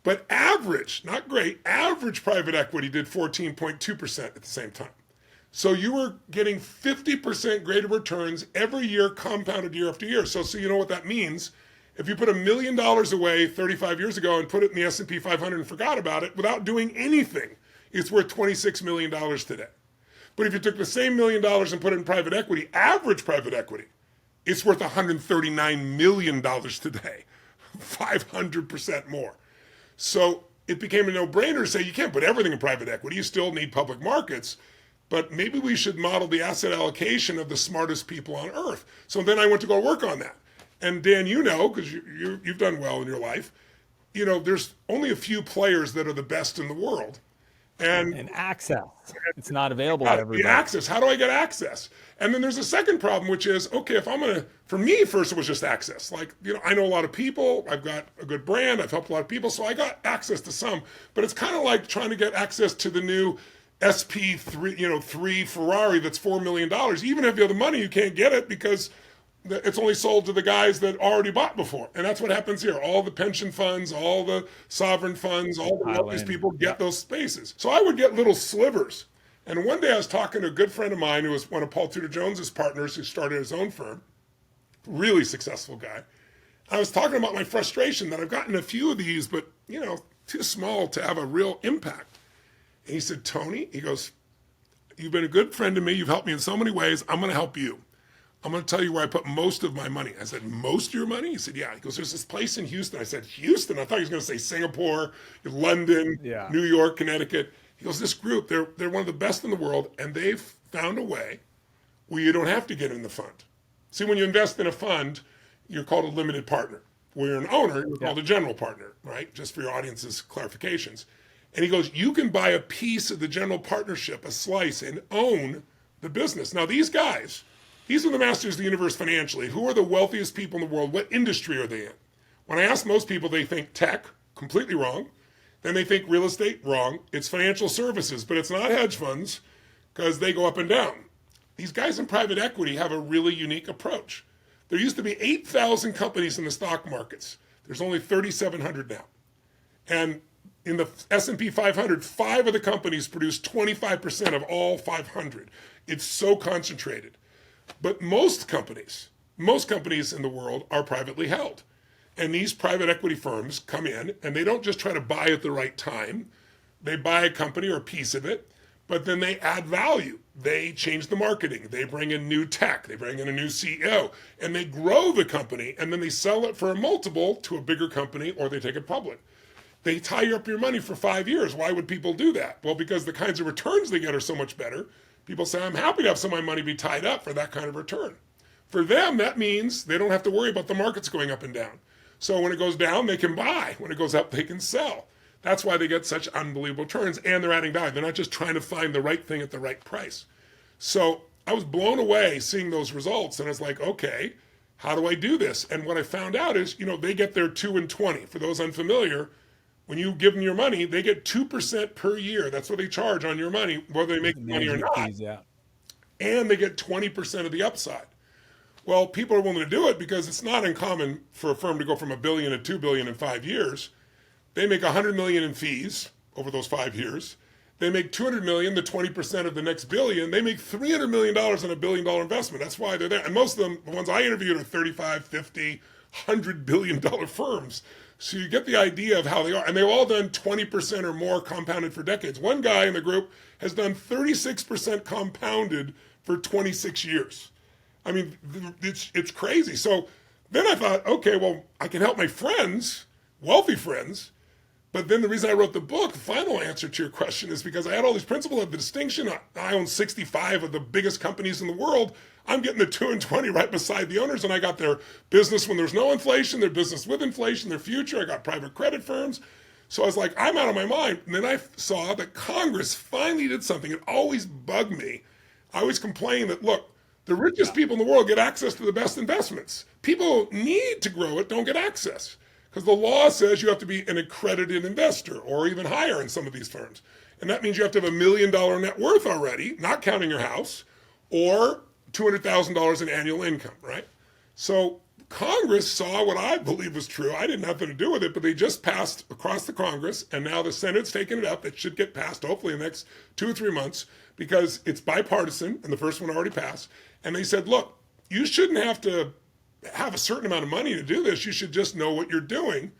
But average, not great, average private equity did 14.2% at the same time. So you were getting 50% greater returns every year, compounded year after year. So you know what that means. If you put $1 million away 35 years ago and put it in the S&P 500 and forgot about it without doing anything, it's worth $26 million today. But if you took the same $1 million and put it in private equity, average private equity, it's worth $139 million today, 500% more. So it became a no-brainer to say you can't put everything in private equity. You still need public markets. But maybe we should model the asset allocation of the smartest people on earth. So then I went to go work on that. And Dan, you know, because you've done well in your life, there's only a few players that are the best in the world. And access. It's not available to everybody. The access. How do I get access? And then there's a second problem, which is, okay, if I'm going to, for me, first it was just access. Like, I know a lot of people. I've got a good brand. I've helped a lot of people. So I got access to some. But it's kind of like trying to get access to the new SP3, 3 Ferrari that's $4 million. Even if you have the money, you can't get it because it's only sold to the guys that already bought before. And that's what happens here. All the pension funds, all the sovereign funds, all the wealthiest people get those spaces. So I would get little slivers. And one day I was talking to a good friend of mine who was one of Paul Tudor Jones's partners who started his own firm, really successful guy. I was talking about my frustration that I've gotten a few of these, but, too small to have a real impact. And he said, Tony, he goes, you've been a good friend to me. You've helped me in so many ways. I'm going to help you. I'm going to tell you where I put most of my money. I said, most of your money? He said, yeah. He goes, there's this place in Houston. I said, Houston? I thought he was going to say Singapore, London, New York, Connecticut. He goes, this group, they're one of the best in the world, and they've found a way where you don't have to get in the fund. See, when you invest in a fund, you're called a limited partner. When you're an owner, you're called a general partner, right? Just for your audience's clarifications. And he goes, you can buy a piece of the general partnership, a slice, and own the business. Now, these guys, these are the masters of the universe financially. Who are the wealthiest people in the world? What industry are they in? When I ask most people, they think tech, completely wrong. Then they think real estate, wrong. It's financial services, but it's not hedge funds because they go up and down. These guys in private equity have a really unique approach. There used to be 8,000 companies in the stock markets. There's only 3,700 now. And in the S&P 500, 5 of the companies produce 25% of all 500. It's so concentrated. But most companies, most companies in the world are privately held. And these private equity firms come in and they don't just try to buy at the right time. They buy a company or a piece of it, but then they add value. They change the marketing. They bring in new tech. They bring in a new CEO and they grow the company and then they sell it for a multiple to a bigger company or they take it public. They tie up your money for 5 years. Why would people do that? Well, because the kinds of returns they get are so much better. People say, I'm happy to have some of my money be tied up for that kind of return. For them, that means they don't have to worry about the markets going up and down. So when it goes down, they can buy. When it goes up, they can sell. That's why they get such unbelievable returns, and they're adding value. They're not just trying to find the right thing at the right price. So I was blown away seeing those results, and I was like, okay, how do I do this? And what I found out is, they get their 2 and 20. For those unfamiliar, when you give them your money, they get 2% per year. That's what they charge on your money, whether they make money or not. Fees, yeah. And they get 20% of the upside. Well, people are willing to do it because it's not uncommon for a firm to go from $1 billion to $2 billion in 5 years. They make $100 million in fees over those 5 years. They make $200 million, the 20% of the next billion. They make $300 million on $1 billion investment. That's why they're there. And most of them, the ones I interviewed, are 35, 50, $100 billion firms. So you get the idea of how they are. And they've all done 20% or more compounded for decades. One guy in the group has done 36% compounded for 26 years. I mean, it's crazy. So then I thought, okay, well, I can help my friends, wealthy friends. But then the reason I wrote the book, the final answer to your question, is because I had all these principles of the distinction. I own 65 of the biggest companies in the world. I'm getting the 2 and 20 right beside the owners, and I got their business when there's no inflation, their business with inflation, their future. I got private credit firms. So I was like, I'm out of my mind. And then I saw that Congress finally did something. It always bugged me. I always complained that, look, the richest people in the world get access to the best investments. People who need to grow it don't get access because the law says you have to be an accredited investor or even higher in some of these firms. And that means you have to have $1 million net worth already, not counting your house, or $200,000 in annual income, right? So Congress saw what I believe was true. I didn't have nothing to do with it, but they just passed across the Congress, and now the Senate's taken it up. It should get passed hopefully in the next 2 or 3 months because it's bipartisan, and the first one already passed. And they said, look, you shouldn't have to have a certain amount of money to do this. You should just know what you're doing.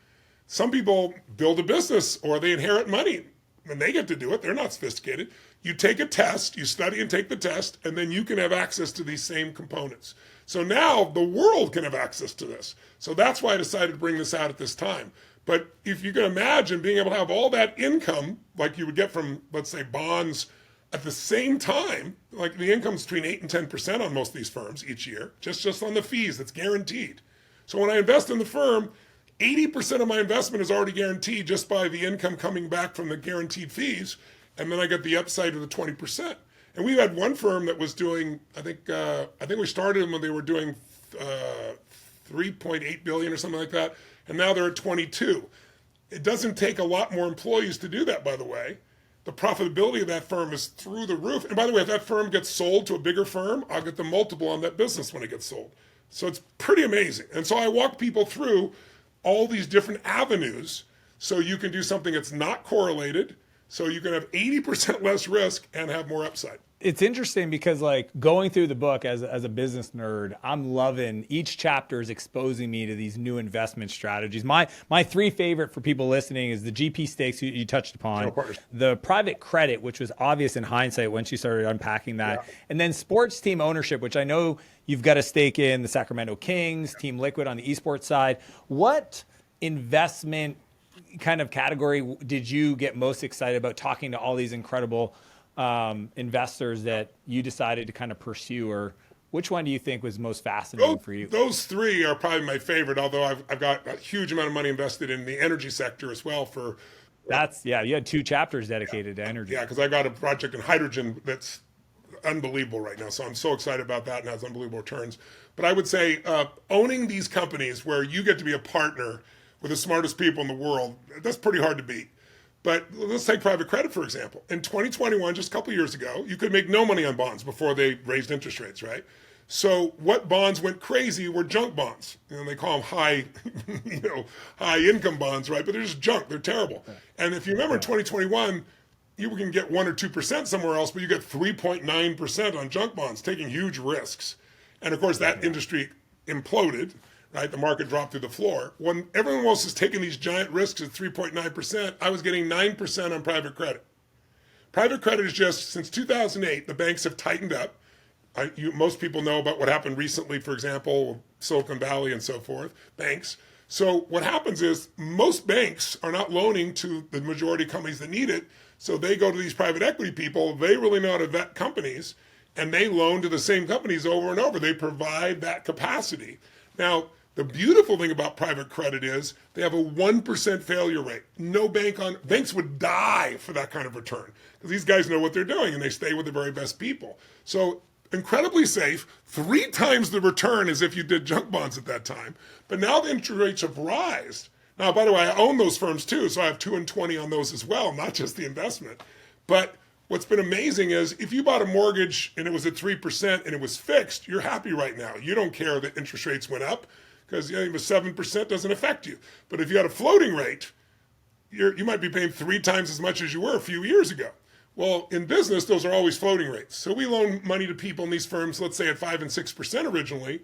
Some people build a business or they inherit money and they get to do it. They're not sophisticated. You take a test, you study and take the test, and then you can have access to these same components. So now the world can have access to this. So that's why I decided to bring this out at this time. But if you can imagine being able to have all that income, like you would get from, let's say, bonds at the same time, like the income's between 8 and 10% on most of these firms each year, just on the fees, that's guaranteed. So when I invest in the firm, 80% of my investment is already guaranteed just by the income coming back from the guaranteed fees, and then I get the upside of the 20%. And we had one firm that was doing, I think we started them when they were doing 3.8 billion or something like that, and now they're at 22. It doesn't take a lot more employees to do that, by the way. The profitability of that firm is through the roof. And by the way, if that firm gets sold to a bigger firm, I'll get the multiple on that business when it gets sold. So it's pretty amazing. And so I walk people through all these different avenues so you can do something that's not correlated, so you can have 80% less risk and have more upside. It's interesting because like going through the book as a business nerd, I'm loving each chapter is exposing me to these new investment strategies. My 3 favorite for people listening is the GP stakes you touched upon, the private credit, which was obvious in hindsight once you started unpacking that, and then sports team ownership, which I know you've got a stake in the Sacramento Kings, Team Liquid on the esports side. What investment kind of category did you get most excited about talking to all these incredible investors that you decided to kind of pursue, or which one do you think was most fascinating for you? Those 3 are probably my favorite, although I've got a huge amount of money invested in the energy sector as well. You had 2 chapters dedicated to energy. Yeah, because I got a project in hydrogen that's unbelievable right now. So I'm so excited about that and has unbelievable returns. But I would say owning these companies where you get to be a partner with the smartest people in the world, that's pretty hard to beat. But let's take private credit, for example. In 2021, just a couple of years ago, you could make no money on bonds before they raised interest rates, right? So what bonds went crazy were junk bonds. They call them high income bonds, right? But they're just junk. They're terrible. And if you remember in 2021, you can get 1 or 2% somewhere else, but you get 3.9% on junk bonds, taking huge risks. And of course, that industry imploded, right? The market dropped through the floor. When everyone else is taking these giant risks at 3.9%, I was getting 9% on private credit. Private credit is just, since 2008, the banks have tightened up. Most people know about what happened recently, for example, Silicon Valley and so forth, banks. So what happens is most banks are not loaning to the majority of companies that need it. So they go to these private equity people. They really know how to vet companies, and they loan to the same companies over and over. They provide that capacity. Now, the beautiful thing about private credit is they have a 1% failure rate. Banks would die for that kind of return because these guys know what they're doing and they stay with the very best people. So incredibly safe, 3 times the return as if you did junk bonds at that time. But now the interest rates have risen. Now, by the way, I own those firms too, so I have 2 and 20 on those as well, not just the investment. But what's been amazing is if you bought a mortgage and it was at 3% and it was fixed, you're happy right now. You don't care that interest rates went up because even 7% doesn't affect you. But if you had a floating rate, you might be paying 3 times as much as you were a few years ago. Well, in business, those are always floating rates. So we loan money to people in these firms, let's say at 5 and 6% originally,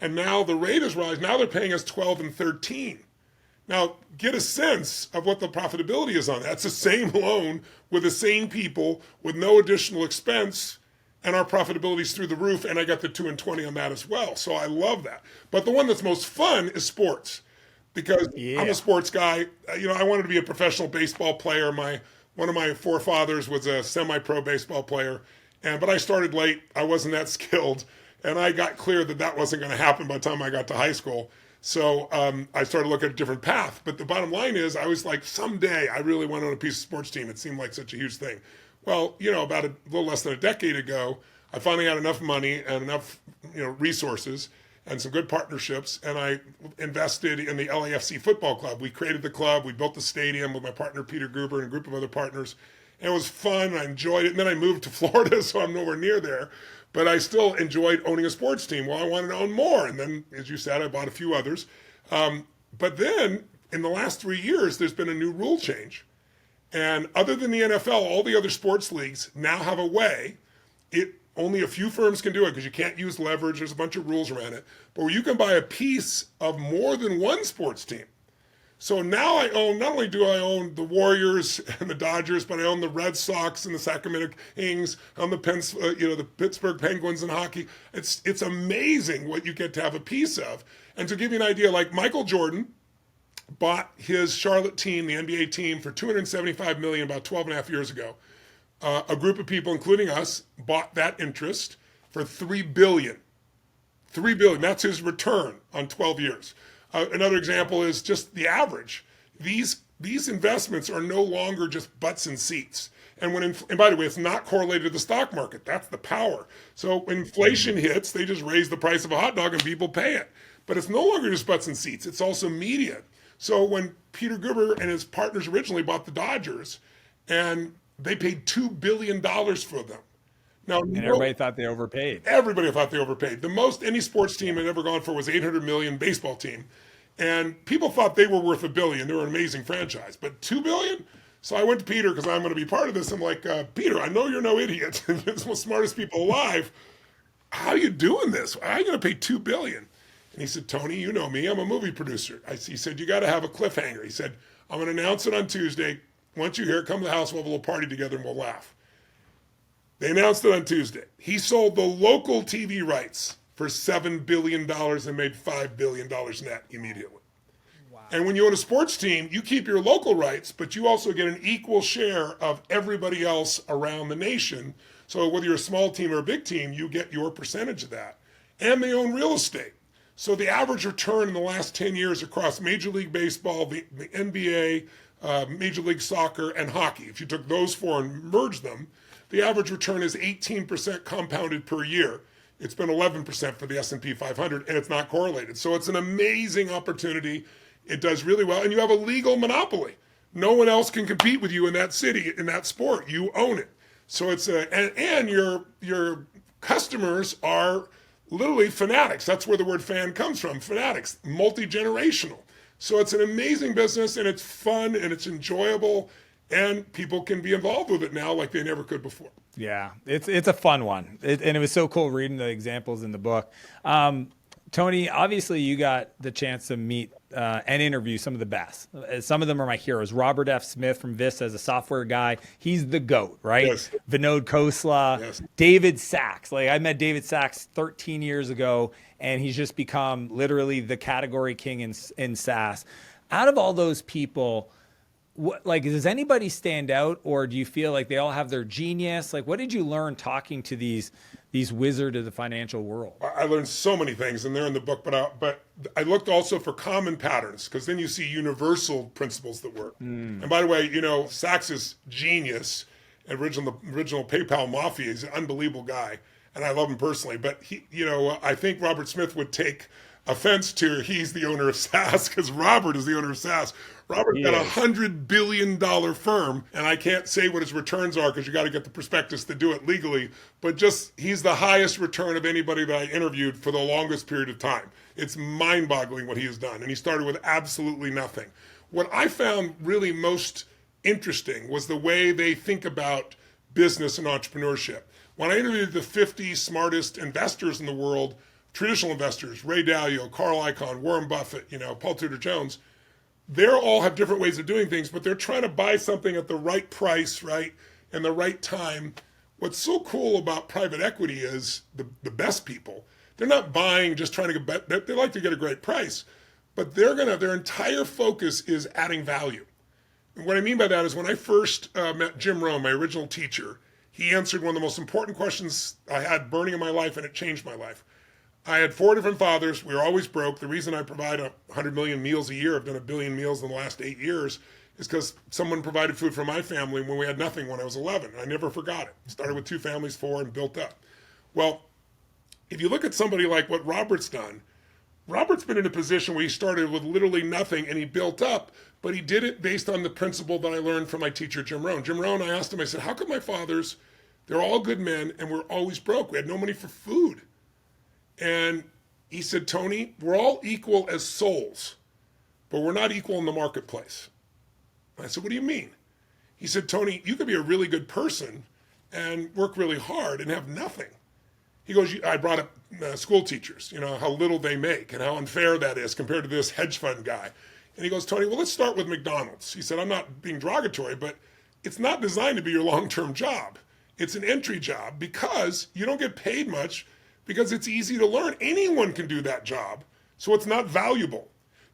and now the rate is rising. Now they're paying us 12 and 13. Now, get a sense of what the profitability is on that. It's the same loan with the same people with no additional expense, and our profitability is through the roof, and I got the 2 and 20 on that as well. So I love that. But the one that's most fun is sports because I'm a sports guy. I wanted to be a professional baseball player. One of my forefathers was a semi-pro baseball player, but I started late. I wasn't that skilled, and I got clear that wasn't going to happen by the time I got to high school. So I started looking at a different path. But the bottom line is I was like, someday I really want to own a piece of sports team. It seemed like such a huge thing. Well, about a little less than a decade ago, I finally had enough money and enough resources and some good partnerships, and I invested in the LAFC football club. We created the club. We built the stadium with my partner, Peter Gruber, and a group of other partners. And it was fun. I enjoyed it. And then I moved to Florida, so I'm nowhere near there. But I still enjoyed owning a sports team. Well, I wanted to own more. And then, as you said, I bought a few others. But then, in the last 3 years, there's been a new rule change. And other than the NFL, all the other sports leagues now have a way. Only a few firms can do it because you can't use leverage. There's a bunch of rules around it. But where you can buy a piece of more than one sports team. So now not only do I own the Warriors and the Dodgers, but I own the Red Sox and the Sacramento Kings, I own the Pittsburgh Penguins in hockey. It's amazing what you get to have a piece of. And to give you an idea, like Michael Jordan bought his Charlotte team, the NBA team, for $275 million about 12 and a half years ago. A group of people, including us, bought that interest for $3 billion. $3 billion, that's his return on 12 years. Another example is just the average. These investments are no longer just butts and seats. And by the way, it's not correlated to the stock market. That's the power. So when inflation hits, they just raise the price of a hot dog and people pay it. But it's no longer just butts and seats. It's also media. So when Peter Gruber and his partners originally bought the Dodgers, and they paid $2 billion for them. Now, everybody thought they overpaid. Everybody thought they overpaid. The most any sports team had ever gone for was $800 million baseball team. And people thought they were worth $1 billion. They were an amazing franchise. But $2 billion? So I went to Peter because I'm going to be part of this. I'm like, Peter, I know you're no idiot. You're one of the smartest people alive. How are you doing this? How are you going to pay $2 billion? And he said, Tony, you know me. I'm a movie producer. He said, you got to have a cliffhanger. He said, I'm going to announce it on Tuesday. Once you hear it, come to the house. We'll have a little party together and we'll laugh. They announced it on Tuesday. He sold the local TV rights for $7 billion and made $5 billion net immediately. Wow. And when you own a sports team, you keep your local rights, but you also get an equal share of everybody else around the nation. So whether you're a small team or a big team, you get your percentage of that. And they own real estate. So the average return in the last 10 years across Major League Baseball, the NBA, Major League Soccer, and hockey, if you took those four and merged them, the average return is 18% compounded per year. It's been 11% for the S&P 500, and it's not correlated. So it's an amazing opportunity. It does really well, and you have a legal monopoly. No one else can compete with you in that city, in that sport. You own it. So it's and your customers are literally fanatics. That's where the word fan comes from, fanatics, multi-generational. So it's an amazing business, and it's fun, and it's enjoyable, and people can be involved with it now like they never could before. Yeah, it's a fun one. And it was so cool reading the examples in the book. Tony, obviously you got the chance to meet and interview some of the best. Some of them are my heroes. Robert F. Smith from Vista as a software guy. He's the GOAT, right? Yes. Vinod Khosla, Yes. David Sachs. Like I met David Sachs 13 years ago, and he's just become literally the category king in SaaS. Out of all those people, like, does anybody stand out, or do you feel like they all have their genius? Like, what did you learn talking to these wizards of the financial world? I learned so many things, and they're in the book, but I looked also for common patterns, because then you see universal principles that work. And by the way, Sachs's genius, original PayPal mafia, he's an unbelievable guy, and I love him personally. But I think Robert Smith would take offense to he's the owner of SaaS, because Robert is the owner of SaaS. Robert's got $100 billion firm, and I can't say what his returns are because you got to get the prospectus to do it legally, but just he's the highest return of anybody that I interviewed for the longest period of time. It's mind-boggling what he has done, and he started with absolutely nothing. What I found really most interesting was the way they think about business and entrepreneurship. When I interviewed the 50 smartest investors in the world, traditional investors, Ray Dalio, Carl Icahn, Warren Buffett, Paul Tudor Jones, they all have different ways of doing things, but they're trying to buy something at the right price, right, and the right time. What's so cool about private equity is the best people, they're not buying just trying to get, they like to get a great price, but their entire focus is adding value. And what I mean by that is when I first met Jim Rohn, my original teacher, he answered one of the most important questions I had burning in my life, and it changed my life. I had 4 different fathers. We were always broke. The reason I provide 100 million meals a year, I've done 1 billion meals in the last 8 years, is because someone provided food for my family when we had nothing when I was 11. I never forgot it. Started with 2 families, 4, and built up. Well, if you look at somebody like what Robert's done, Robert's been in a position where he started with literally nothing and he built up, but he did it based on the principle that I learned from my teacher, Jim Rohn. Jim Rohn, I asked him, I said, how come my fathers, they're all good men and we're always broke? We had no money for food. And he said, Tony, we're all equal as souls, but we're not equal in the marketplace. I said, what do you mean? He said, Tony, you could be a really good person and work really hard and have nothing. He goes, I brought up school teachers, how little they make and how unfair that is compared to this hedge fund guy. And he goes, Tony, well, let's start with McDonald's. He said, I'm not being derogatory, but it's not designed to be your long-term job. It's an entry job because you don't get paid much, because it's easy to learn. Anyone can do that job, so it's not valuable.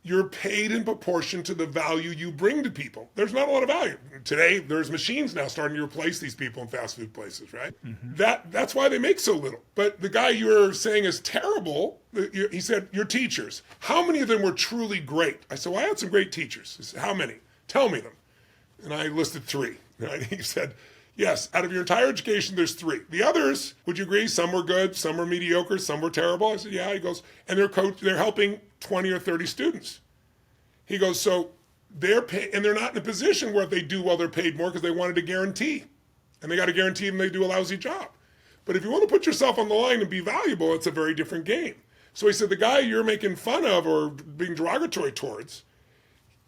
You're paid in proportion to the value you bring to people. There's not a lot of value. Today, there's machines now starting to replace these people in fast food places, right? Mm-hmm. That's why they make so little. But the guy you're saying is terrible, he said, your teachers, how many of them were truly great? I said, well, I had some great teachers. He said, how many? Tell me them. And I listed 3. Right? He said, yes, out of your entire education, there's 3. The others, would you agree? Some were good, some were mediocre, some were terrible. I said, yeah. He goes, and they're helping 20 or 30 students. He goes, so they're paid, and they're not in a position where if they do well, they're paid more because they wanted a guarantee. And they got to guarantee them they do a lousy job. But if you want to put yourself on the line and be valuable, it's a very different game. So he said, the guy you're making fun of or being derogatory towards,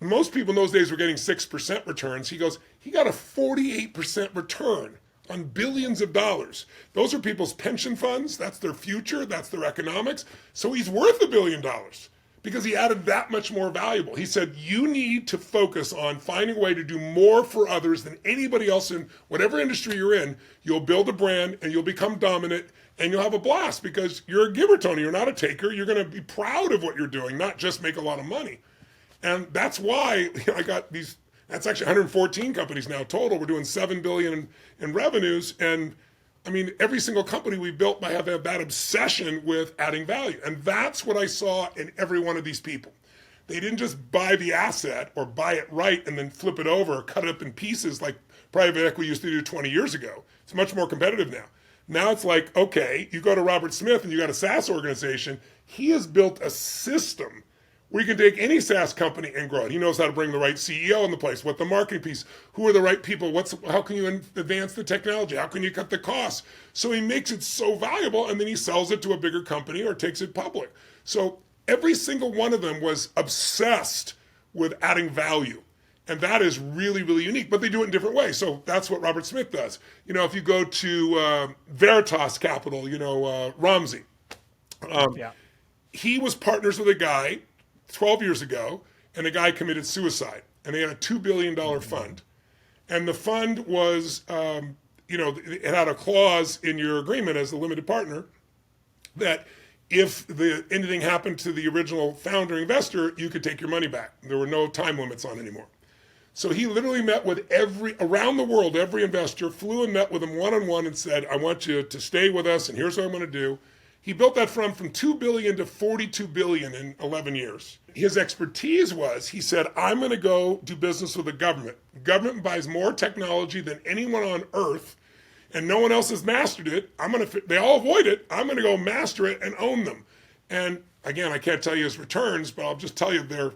most people in those days were getting 6% returns. He goes, he got a 48% return on billions of dollars. Those are people's pension funds. That's their future. That's their economics. So he's worth $1 billion because he added that much more valuable. He said, you need to focus on finding a way to do more for others than anybody else in whatever industry you're in. You'll build a brand and you'll become dominant and you'll have a blast because you're a giver, Tony. You're not a taker. You're going to be proud of what you're doing, not just make a lot of money. And that's why I got these, that's actually 114 companies now total. We're doing $7 billion in revenues. And I mean, every single company we built might have that obsession with adding value. And that's what I saw in every one of these people. They didn't just buy the asset or buy it right and then flip it over or cut it up in pieces like private equity used to do 20 years ago. It's much more competitive now. Now it's like, okay, you go to Robert Smith and you got a SaaS organization. He has built a system where you can take any SaaS company and grow it. He knows how to bring the right CEO in the place, what the marketing piece, who are the right people, how can you advance the technology, how can you cut the costs? So he makes it so valuable and then he sells it to a bigger company or takes it public. So every single one of them was obsessed with adding value. And that is really, really unique, but they do it in different ways. So that's what Robert Smith does. If you go to Veritas Capital, Ramsey. he was partners with a guy 12 years ago, and the guy committed suicide, and they had a $2 billion fund. And the fund was, it had a clause in your agreement as the limited partner that if anything happened to the original founder investor, you could take your money back. There were no time limits on anymore. So he literally met with around the world, every investor, flew and met with them one-on-one and said, I want you to stay with us, and here's what I'm going to do. He built that fund from $2 billion to $42 billion in 11 years. His expertise was, he said, I'm going to go do business with the government. The government buys more technology than anyone on earth, and no one else has mastered it. They all avoid it. I'm going to go master it and own them. And again, I can't tell you his returns, but I'll just tell you they're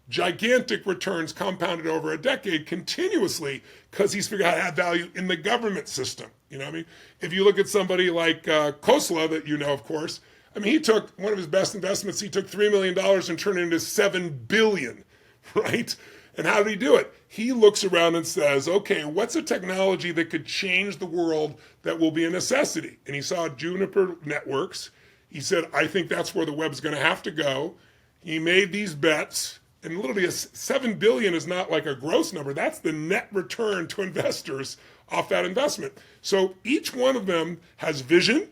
gigantic returns compounded over a decade continuously because he's figured out how to add value in the government system. You know what I mean? If you look at somebody like Khosla, that you know, of course, I mean, he took one of his best investments, he took $3 million and turned it into $7 billion, right? And how did he do it? He looks around and says, okay, what's a technology that could change the world that will be a necessity? And he saw Juniper Networks. He said, I think that's where the web's going to have to go. He made these bets. And literally $7 billion is not like a gross number. That's the net return to investors off that investment. So each one of them has vision.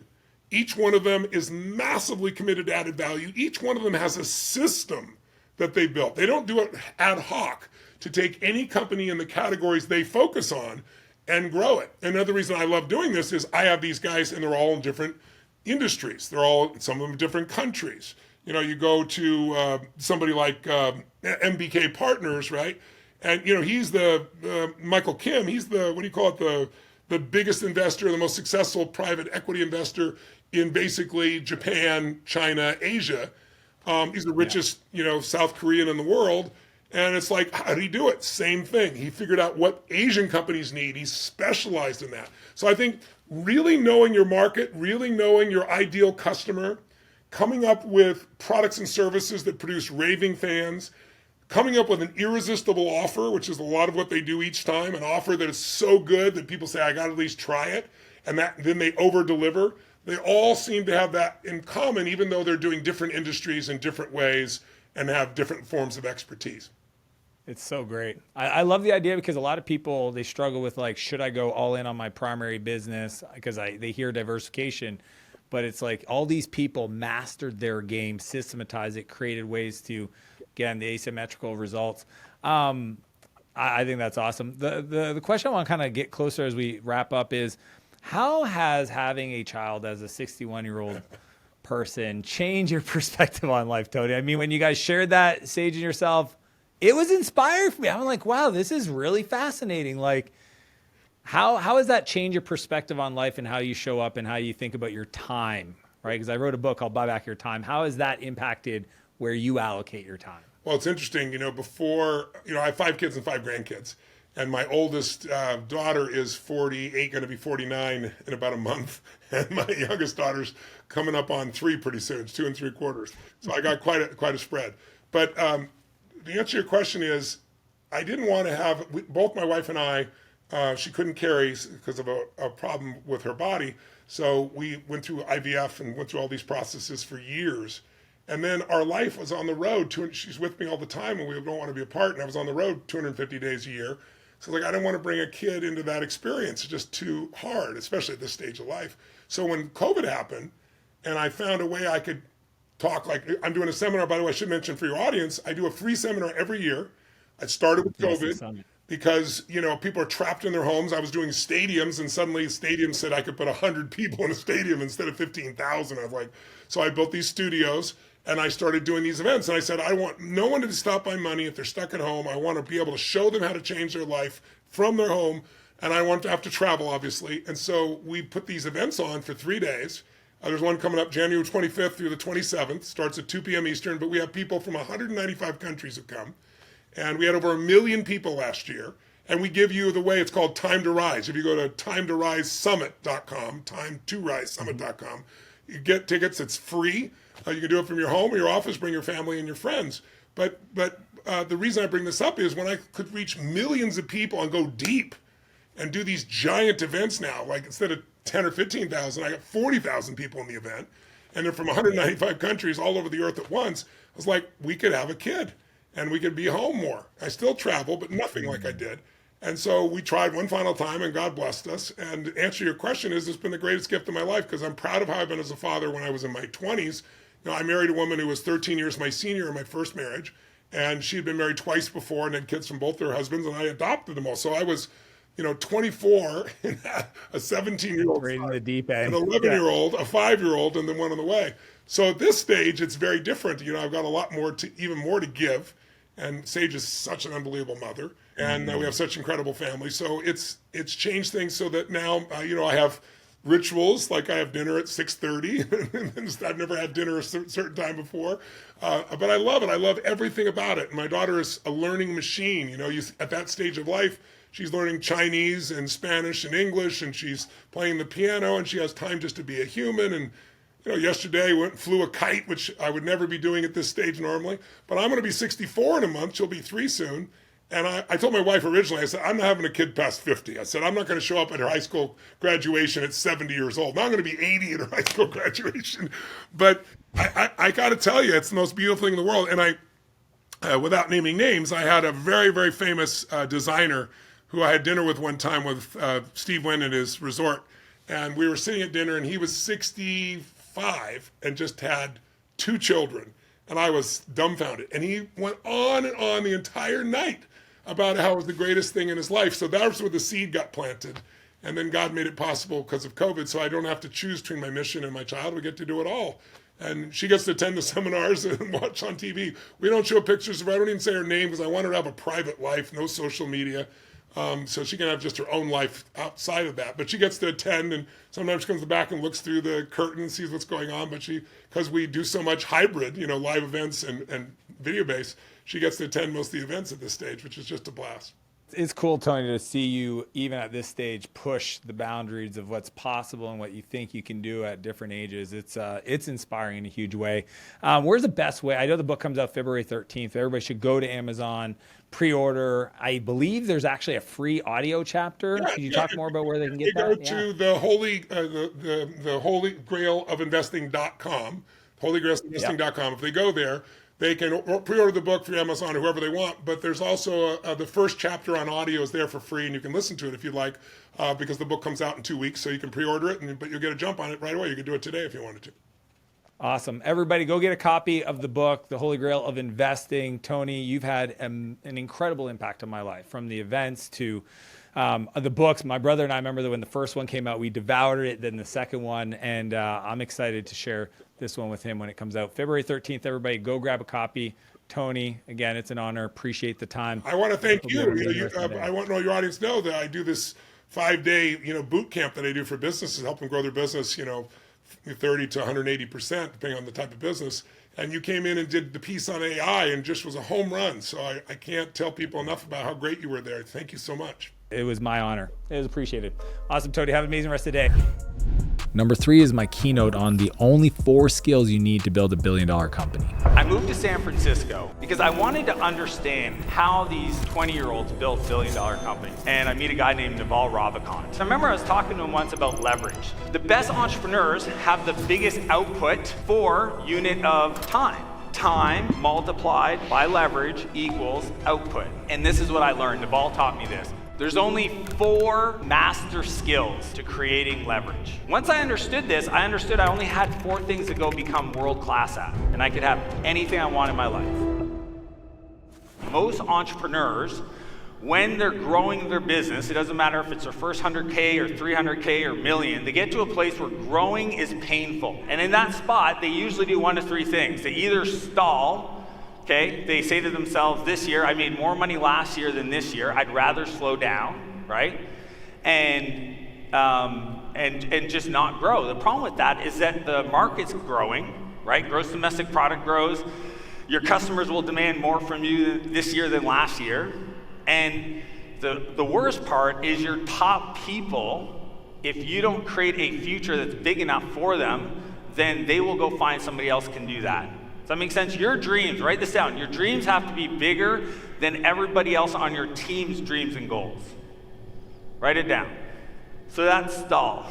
Each one of them is massively committed to added value. Each one of them has a system that they built. They don't do it ad hoc to take any company in the categories they focus on and grow it. Another reason I love doing this is I have these guys and they're all in different industries. They're all, some of them in different countries. You know, you go to somebody like MBK Partners, right? And, you know, he's the, Michael Kim, he's the biggest investor, the most successful private equity investor in basically Japan, China, Asia. He's the richest, South Korean in the world. And it's like, how did he do it? Same thing. He figured out what Asian companies need. He's specialized in that. So I think really knowing your market, really knowing your ideal customer, coming up with products and services that produce raving fans, coming up with an irresistible offer, which is a lot of what they do each time, an offer that is so good that people say, I got to at least try it, and then they over-deliver. They all seem to have that in common, even though they're doing different industries in different ways and have different forms of expertise. It's so great. I love the idea because a lot of people, they struggle with like, should I go all in on my primary business? Because they hear diversification. But it's like all these people mastered their game, systematized it, created ways to, again, the asymmetrical results. I think that's awesome. The question I want to kind of get closer as we wrap up is, how has having a child as a 61-year-old person changed your perspective on life, Tony? I mean, when you guys shared that, Sage and yourself, it was inspiring for me. I'm like, wow, this is really fascinating. Like, How has that changed your perspective on life and how you show up and how you think about your time, right? Because I wrote a book called Buy Back Your Time. How has that impacted where you allocate your time? Well, it's interesting, before, I have 5 kids and 5 grandkids. And my oldest daughter is 48, going to be 49 in about a month. And my youngest daughter's coming up on 3 pretty soon. It's 2 3/4. So I got quite a spread. But the answer to your question is, I didn't want to have, both my wife and I, she couldn't carry because of a problem with her body. So we went through IVF and went through all these processes for years. And then our life was on the road. She's with me all the time and we don't want to be apart. And I was on the road 250 days a year. So I didn't want to bring a kid into that experience. It's just too hard, especially at this stage of life. So when COVID happened and I found a way I could talk, like I'm doing a seminar, by the way, I should mention for your audience, I do a free seminar every year. I started with COVID. Because, people are trapped in their homes. I was doing stadiums and suddenly stadiums said I could put 100 people in a stadium instead of 15,000. I was like, so I built these studios and I started doing these events. And I said, I want no one to stop my money if they're stuck at home. I want to be able to show them how to change their life from their home. And I want to have to travel, obviously. And so we put these events on for 3 days. There's one coming up January 25th through the 27th. Starts at 2 p.m. Eastern. But we have people from 195 countries who come. And we had over 1 million people last year. And we give you the way it's called Time to Rise. If you go to timetorisesummit.com, time2risesummit.com, you get tickets. It's free. You can do it from your home or your office, bring your family and your friends. But the reason I bring this up is when I could reach millions of people and go deep and do these giant events now, like instead of 10 or 15,000, I got 40,000 people in the event. and they're from 195 countries all over the earth at once. I was like, we could have a kid and we could be home more. I still travel, but nothing like I did. And so we tried one final time and God blessed us. And to answer your question, it's been the greatest gift of my life because I'm proud of how I've been as a father when I was in my 20s. I married a woman who was 13 years my senior in my first marriage, and she'd been married twice before and had kids from both their husbands, and I adopted them all. So I was, 24 and had a 17-year-old Right son, in the deep end. an 11-year-old, a 5-year-old, and then one on the way. So at this stage, it's very different. I've got a lot more even more to give, and Sage is such an unbelievable mother, and we have such incredible family. So it's changed things so that now, I have rituals, like I have dinner at 6:30. I've never had dinner a certain time before, but I love it. I love everything about it. My daughter is a learning machine. At that stage of life, she's learning Chinese and Spanish and English, and she's playing the piano, and she has time just to be a human. And yesterday went and flew a kite, which I would never be doing at this stage normally. But I'm going to be 64 in a month. She'll be 3 soon. And I told my wife originally, I said, I'm not having a kid past 50. I said, I'm not going to show up at her high school graduation at 70 years old. Now I'm going to be 80 at her high school graduation. But I got to tell you, it's the most beautiful thing in the world. And without naming names, I had a very, very famous designer who I had dinner with one time with Steve Wynn at his resort. And we were sitting at dinner, and he was 65 and just had 2 children. And I was dumbfounded. And he went on and on the entire night about how it was the greatest thing in his life. So that was where the seed got planted. And then God made it possible because of COVID. So I don't have to choose between my mission and my child. We get to do it all. And she gets to attend the seminars and watch on TV. We don't show pictures of her. I don't even say her name because I want her to have a private life, no social media. So she can have just her own life outside of that. But she gets to attend, and sometimes she comes back and looks through the curtain and sees what's going on. But because we do so much hybrid, live events and video-based, she gets to attend most of the events at this stage, which is just a blast. It's cool, Tony, to see you, even at this stage, push the boundaries of what's possible and what you think you can do at different ages. It's inspiring in a huge way. Where's the best way? I know the book comes out February 13th. Everybody should go to Amazon, pre-order. I believe there's actually a free audio chapter. Can you talk more about where they can get that? They go to the Holy Grail of Investing.com, holygrailsinvesting.com. If they go there, they can pre-order the book through Amazon or whoever they want, but there's also the first chapter on audio is there for free, and you can listen to it if you'd like, because the book comes out in 2 weeks, so you can pre-order it, but you'll get a jump on it right away. You can do it today if you wanted to. Awesome. Everybody go get a copy of the book, The Holy Grail of Investing. Tony, you've had an incredible impact on my life, from the events to the books. My brother and I remember that when the first one came out, we devoured it, then the second one, and I'm excited to share this one with him when it comes out. February 13th, everybody go grab a copy. Tony, again, it's an honor. Appreciate the time. I want to thank you. I want to know your audience know that I do this 5-day, boot camp that I do for businesses, help them grow their business, 30 to 180%, depending on the type of business. And you came in and did the piece on AI and just was a home run. So I can't tell people enough about how great you were there. Thank you so much. It was my honor. It was appreciated. Awesome, Tony. Have an amazing rest of the day. Number 3 is my keynote on the only 4 skills you need to build a $1 billion company. I moved to San Francisco because I wanted to understand how these 20-year-olds build $1 billion companies. And I meet a guy named Naval Ravikant. So I remember I was talking to him once about leverage. The best entrepreneurs have the biggest output for unit of time. Time multiplied by leverage equals output. And this is what I learned. Naval taught me this. There's only 4 master skills to creating leverage. Once I understood this, I understood I only had 4 things to go become world-class at, and I could have anything I want in my life. Most entrepreneurs, when they're growing their business, it doesn't matter if it's their first 100K or 300K or million, they get to a place where growing is painful. And in that spot, they usually do 1 to 3 things. They either stall. Okay, they say to themselves, this year, I made more money last year than this year. I'd rather slow down, right? And just not grow. The problem with that is that the market's growing, right? Gross domestic product grows. Your customers will demand more from you this year than last year. And the worst part is your top people, if you don't create a future that's big enough for them, then they will go find somebody else can do that. Does that make sense? Your dreams, write this down. Your dreams have to be bigger than everybody else on your team's dreams and goals. Write it down. So that's stall.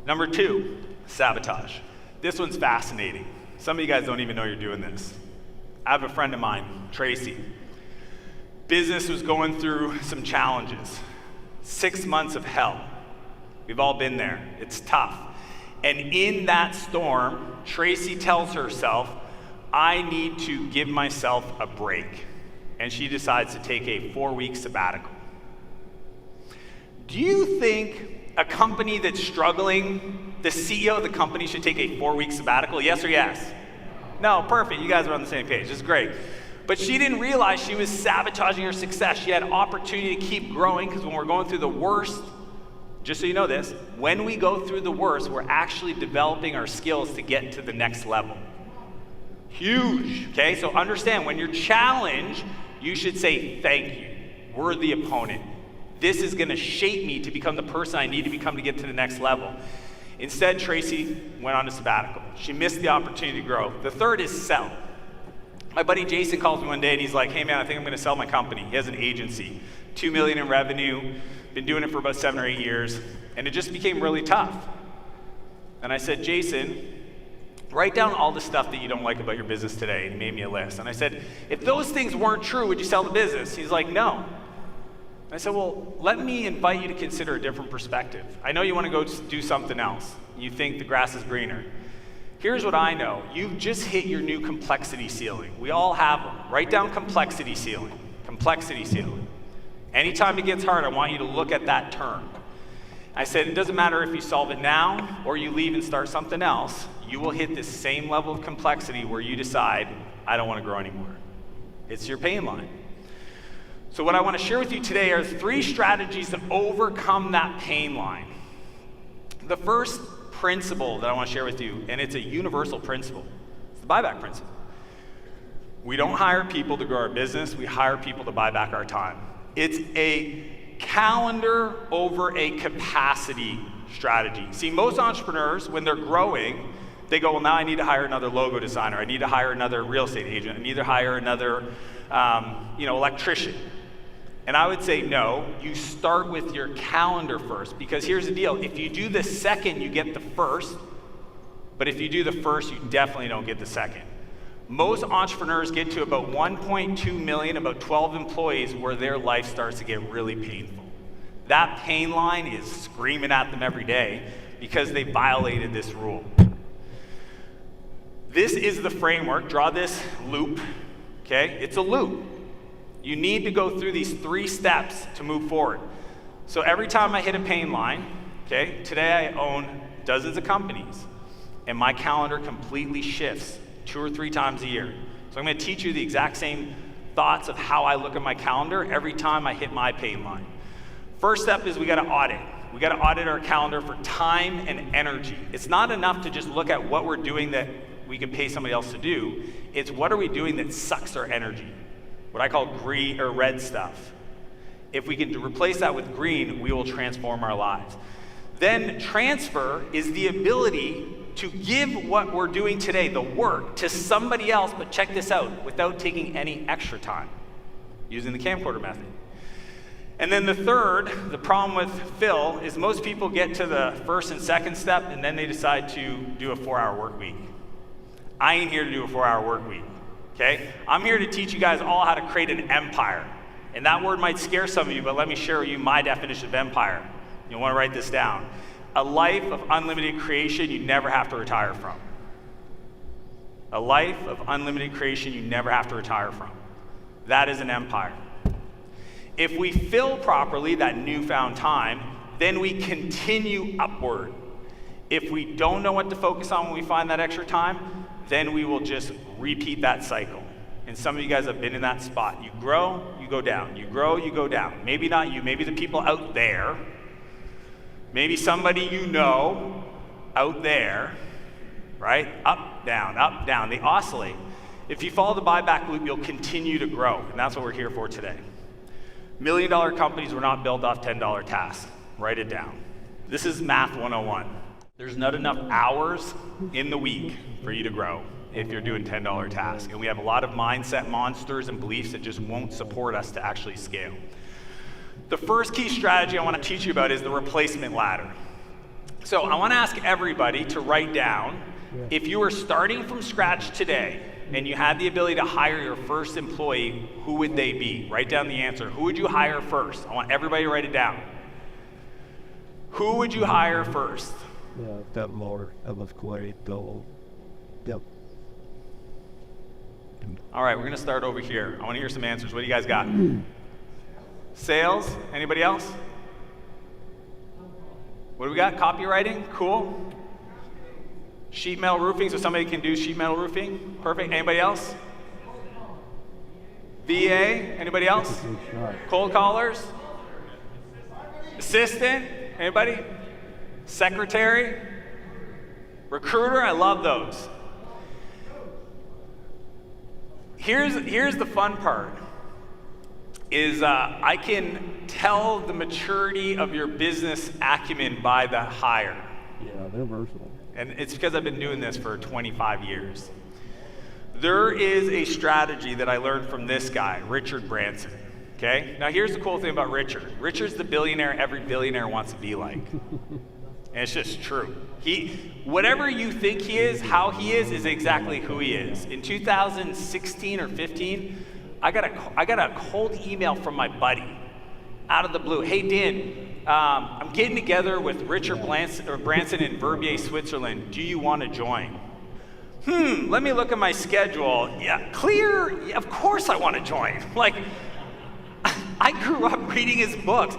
Number 2, sabotage. This one's fascinating. Some of you guys don't even know you're doing this. I have a friend of mine, Tracy. Business was going through some challenges. 6 months of hell. We've all been there. It's tough. And in that storm, Tracy tells herself, I need to give myself a break. And she decides to take a 4-week sabbatical. Do you think a company that's struggling, the CEO of the company should take a 4-week sabbatical? Yes or yes? No, perfect. You guys are on the same page. This is great. But she didn't realize she was sabotaging her success. She had opportunity to keep growing because when we're going through the worst, just so you know this, when we go through the worst, we're actually developing our skills to get to the next level. Huge, okay? So understand, when you're challenged, you should say, thank you. We're the opponent. This is gonna shape me to become the person I need to become to get to the next level. Instead, Tracy went on a sabbatical. She missed the opportunity to grow. The third is sell. My buddy Jason calls me one day and he's like, hey man, I think I'm gonna sell my company. He has an agency, $2 million in revenue, been doing it for about 7 or 8 years, and it just became really tough. And I said, Jason, write down all the stuff that you don't like about your business today. And he made me a list. And I said, if those things weren't true, would you sell the business? He's like, no. And I said, well, let me invite you to consider a different perspective. I know you want to go do something else. You think the grass is greener. Here's what I know. You've just hit your new complexity ceiling. We all have them. Write down complexity ceiling. Complexity ceiling. Anytime it gets hard, I want you to look at that term. I said, it doesn't matter if you solve it now or you leave and start something else, you will hit this same level of complexity where you decide, I don't want to grow anymore. It's your pain line. So what I want to share with you today are 3 strategies to overcome that pain line. The first principle that I want to share with you, and it's a universal principle, it's the buyback principle. We don't hire people to grow our business, we hire people to buy back our time. It's a calendar over a capacity strategy. See, most entrepreneurs, when they're growing, they go, well, now I need to hire another logo designer. I need to hire another real estate agent. I need to hire another, electrician. And I would say, no, you start with your calendar first, because here's the deal. If you do the second, you get the first. But if you do the first, you definitely don't get the second. Most entrepreneurs get to about 1.2 million, about 12 employees, where their life starts to get really painful. That pain line is screaming at them every day because they violated this rule. This is the framework. Draw this loop, okay? It's a loop. You need to go through these 3 steps to move forward. So every time I hit a pain line, okay, today I own dozens of companies, and my calendar completely shifts 2 or 3 times a year. So I'm gonna teach you the exact same thoughts of how I look at my calendar every time I hit my pain line. First step is we gotta audit. We gotta audit our calendar for time and energy. It's not enough to just look at what we're doing that we can pay somebody else to do. It's what are we doing that sucks our energy? What I call green or red stuff. If we can replace that with green, we will transform our lives. Then transfer is the ability to give what we're doing today, the work, to somebody else, but check this out, without taking any extra time, using the camcorder method. And then the third, the problem with Phil, is most people get to the first and second step, and then they decide to do a 4-hour work week. I ain't here to do a 4-hour work week, okay? I'm here to teach you guys all how to create an empire. And that word might scare some of you, but let me share with you my definition of empire. You'll want to write this down. A life of unlimited creation you never have to retire from. A life of unlimited creation you never have to retire from. That is an empire. If we fill properly that newfound time, then we continue upward. If we don't know what to focus on when we find that extra time, then we will just repeat that cycle. And some of you guys have been in that spot. You grow, you go down. You grow, you go down. Maybe not you, maybe the people out there. Maybe somebody you know out there, right? Up, down. They oscillate. If you follow the buyback loop, you'll continue to grow. And that's what we're here for today. $1 million companies were not built off $10 tasks. Write it down. This is math 101. There's not enough hours in the week for you to grow if you're doing $10 tasks. And we have a lot of mindset monsters and beliefs that just won't support us to actually scale. The first key strategy I want to teach you about is the replacement ladder. So I want to ask everybody to write down If you were starting from scratch today and you had the ability to hire your first employee, who would they be? Write down the answer. Who would you hire first? I want everybody to write it down. Who would you hire first? That more of query though. Yep. All right, we're gonna start over here. I wanna hear some answers. What do you guys got? Sales, anybody else? What do we got? Copywriting, cool. Sheet metal roofing, so somebody can do sheet metal roofing, perfect. Anybody else? VA, anybody else? Cold callers? Assistant, anybody? Secretary? Recruiter, I love those. Here's the fun part, is I can tell the maturity of your business acumen by the hire. Yeah, they're versatile. And it's because I've been doing this for 25 years. There is a strategy that I learned from this guy, Richard Branson, okay? Now here's the cool thing about Richard. Richard's the billionaire every billionaire wants to be like. And it's just true. Whatever you think he is, how he is exactly who he is. In 2016 or 15, I got a cold email from my buddy out of the blue. Hey Dan, I'm getting together with Richard Branson in Verbier, Switzerland. Do you want to join? Let me look at my schedule. Yeah, clear. Yeah, of course I want to join. Like, I grew up reading his books.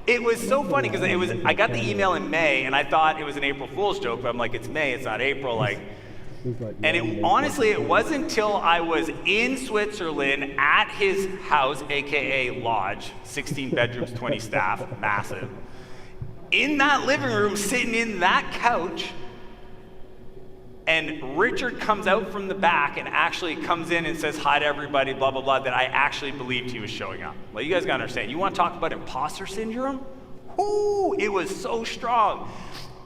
It was so funny because I got the email in May and I thought it was an April Fool's joke, but I'm like, it's May, it's not April. Like, and honestly, it wasn't until I was in Switzerland at his house, AKA lodge, 16 bedrooms, 20 staff, massive. In that living room, sitting in that couch, and Richard comes out from the back and actually comes in and says hi to everybody, blah, blah, blah, that I actually believed he was showing up. Like, you guys gotta understand, you wanna talk about imposter syndrome? Ooh, it was so strong.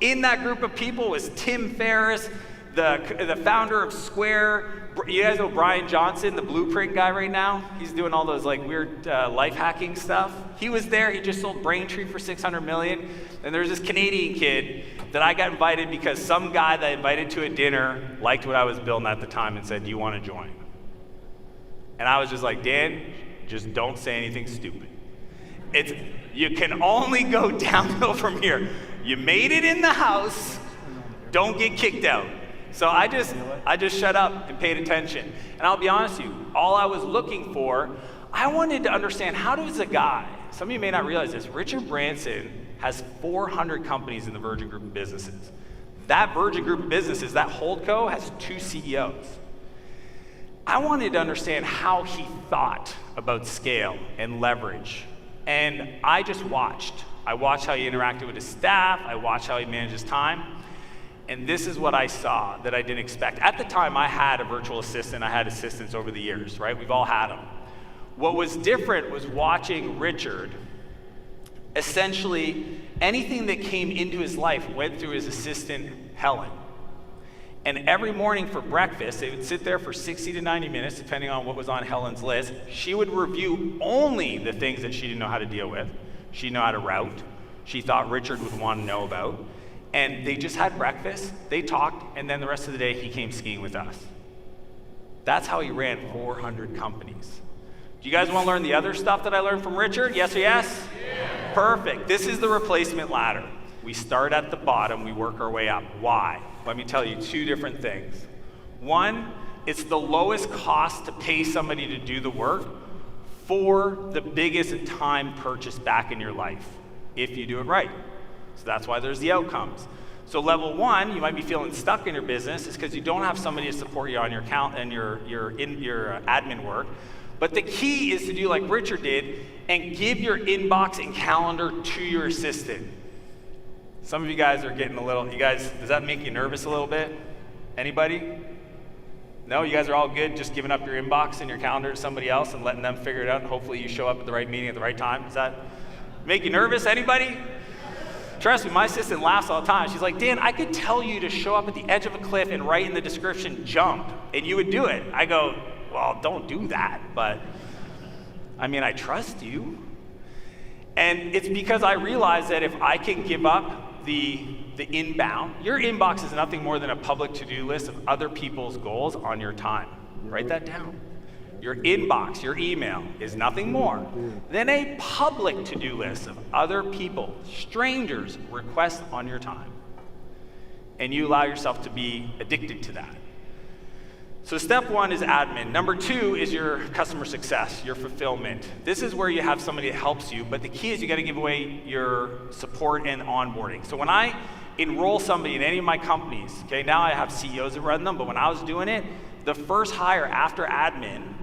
In that group of people was Tim Ferriss, the founder of Square. You guys know Brian Johnson, the blueprint guy right now? He's doing all those like weird life hacking stuff. He was there, he just sold Braintree for $600 million. And there's this Canadian kid that I got invited because some guy that I invited to a dinner liked what I was building at the time and said, do you want to join? And I was just like, Dan, just don't say anything stupid. You can only go downhill from here. You made it in the house, don't get kicked out. So I just shut up and paid attention. And I'll be honest with you, all I was looking for, I wanted to understand how does a guy, some of you may not realize this, Richard Branson has 400 companies in the Virgin Group of Businesses. That Virgin Group of Businesses, that holdco, has 2 CEOs. I wanted to understand how he thought about scale and leverage. And I just watched. I watched how he interacted with his staff. I watched how he managed his time. And this is what I saw that I didn't expect. At the time, I had a virtual assistant. I had assistants over the years, right? We've all had them. What was different was watching Richard. Essentially, anything that came into his life went through his assistant, Helen. And every morning for breakfast, they would sit there for 60 to 90 minutes, depending on what was on Helen's list. She would review only the things that she didn't know how to deal with. She didn't know how to route. She thought Richard would want to know about. And they just had breakfast, they talked, and then the rest of the day he came skiing with us. That's how he ran 400 companies. Do you guys want to learn the other stuff that I learned from Richard? Yes or yes? Yeah. Perfect. This is the replacement ladder. We start at the bottom, we work our way up. Why? Let me tell you 2 different things. One, it's the lowest cost to pay somebody to do the work for the biggest time purchase back in your life, if you do it right. So that's why there's the outcomes. So level 1, you might be feeling stuck in your business, is because you don't have somebody to support you on your account and your admin work. But the key is to do like Richard did and give your inbox and calendar to your assistant. Some of you guys are getting a little, does that make you nervous a little bit? Anybody? No, you guys are all good just giving up your inbox and your calendar to somebody else and letting them figure it out, and hopefully you show up at the right meeting at the right time. Does that make you nervous? Anybody? Trust me, my assistant laughs all the time. She's like, Dan, I could tell you to show up at the edge of a cliff and write in the description, jump, and you would do it. I go, well, don't do that, but I mean, I trust you. And it's because I realize that if I can give up the inbound. Your inbox is nothing more than a public to-do list of other people's goals on your time. Write that down. Your inbox, your email, is nothing more than a public to-do list of other people, strangers' requests on your time. And you allow yourself to be addicted to that. So step one is admin. Number two is your customer success, your fulfillment. This is where you have somebody that helps you, but the key is you gotta give away your support and onboarding. So when I enroll somebody in any of my companies, okay, now I have CEOs that run them, but when I was doing it, the first hire after admin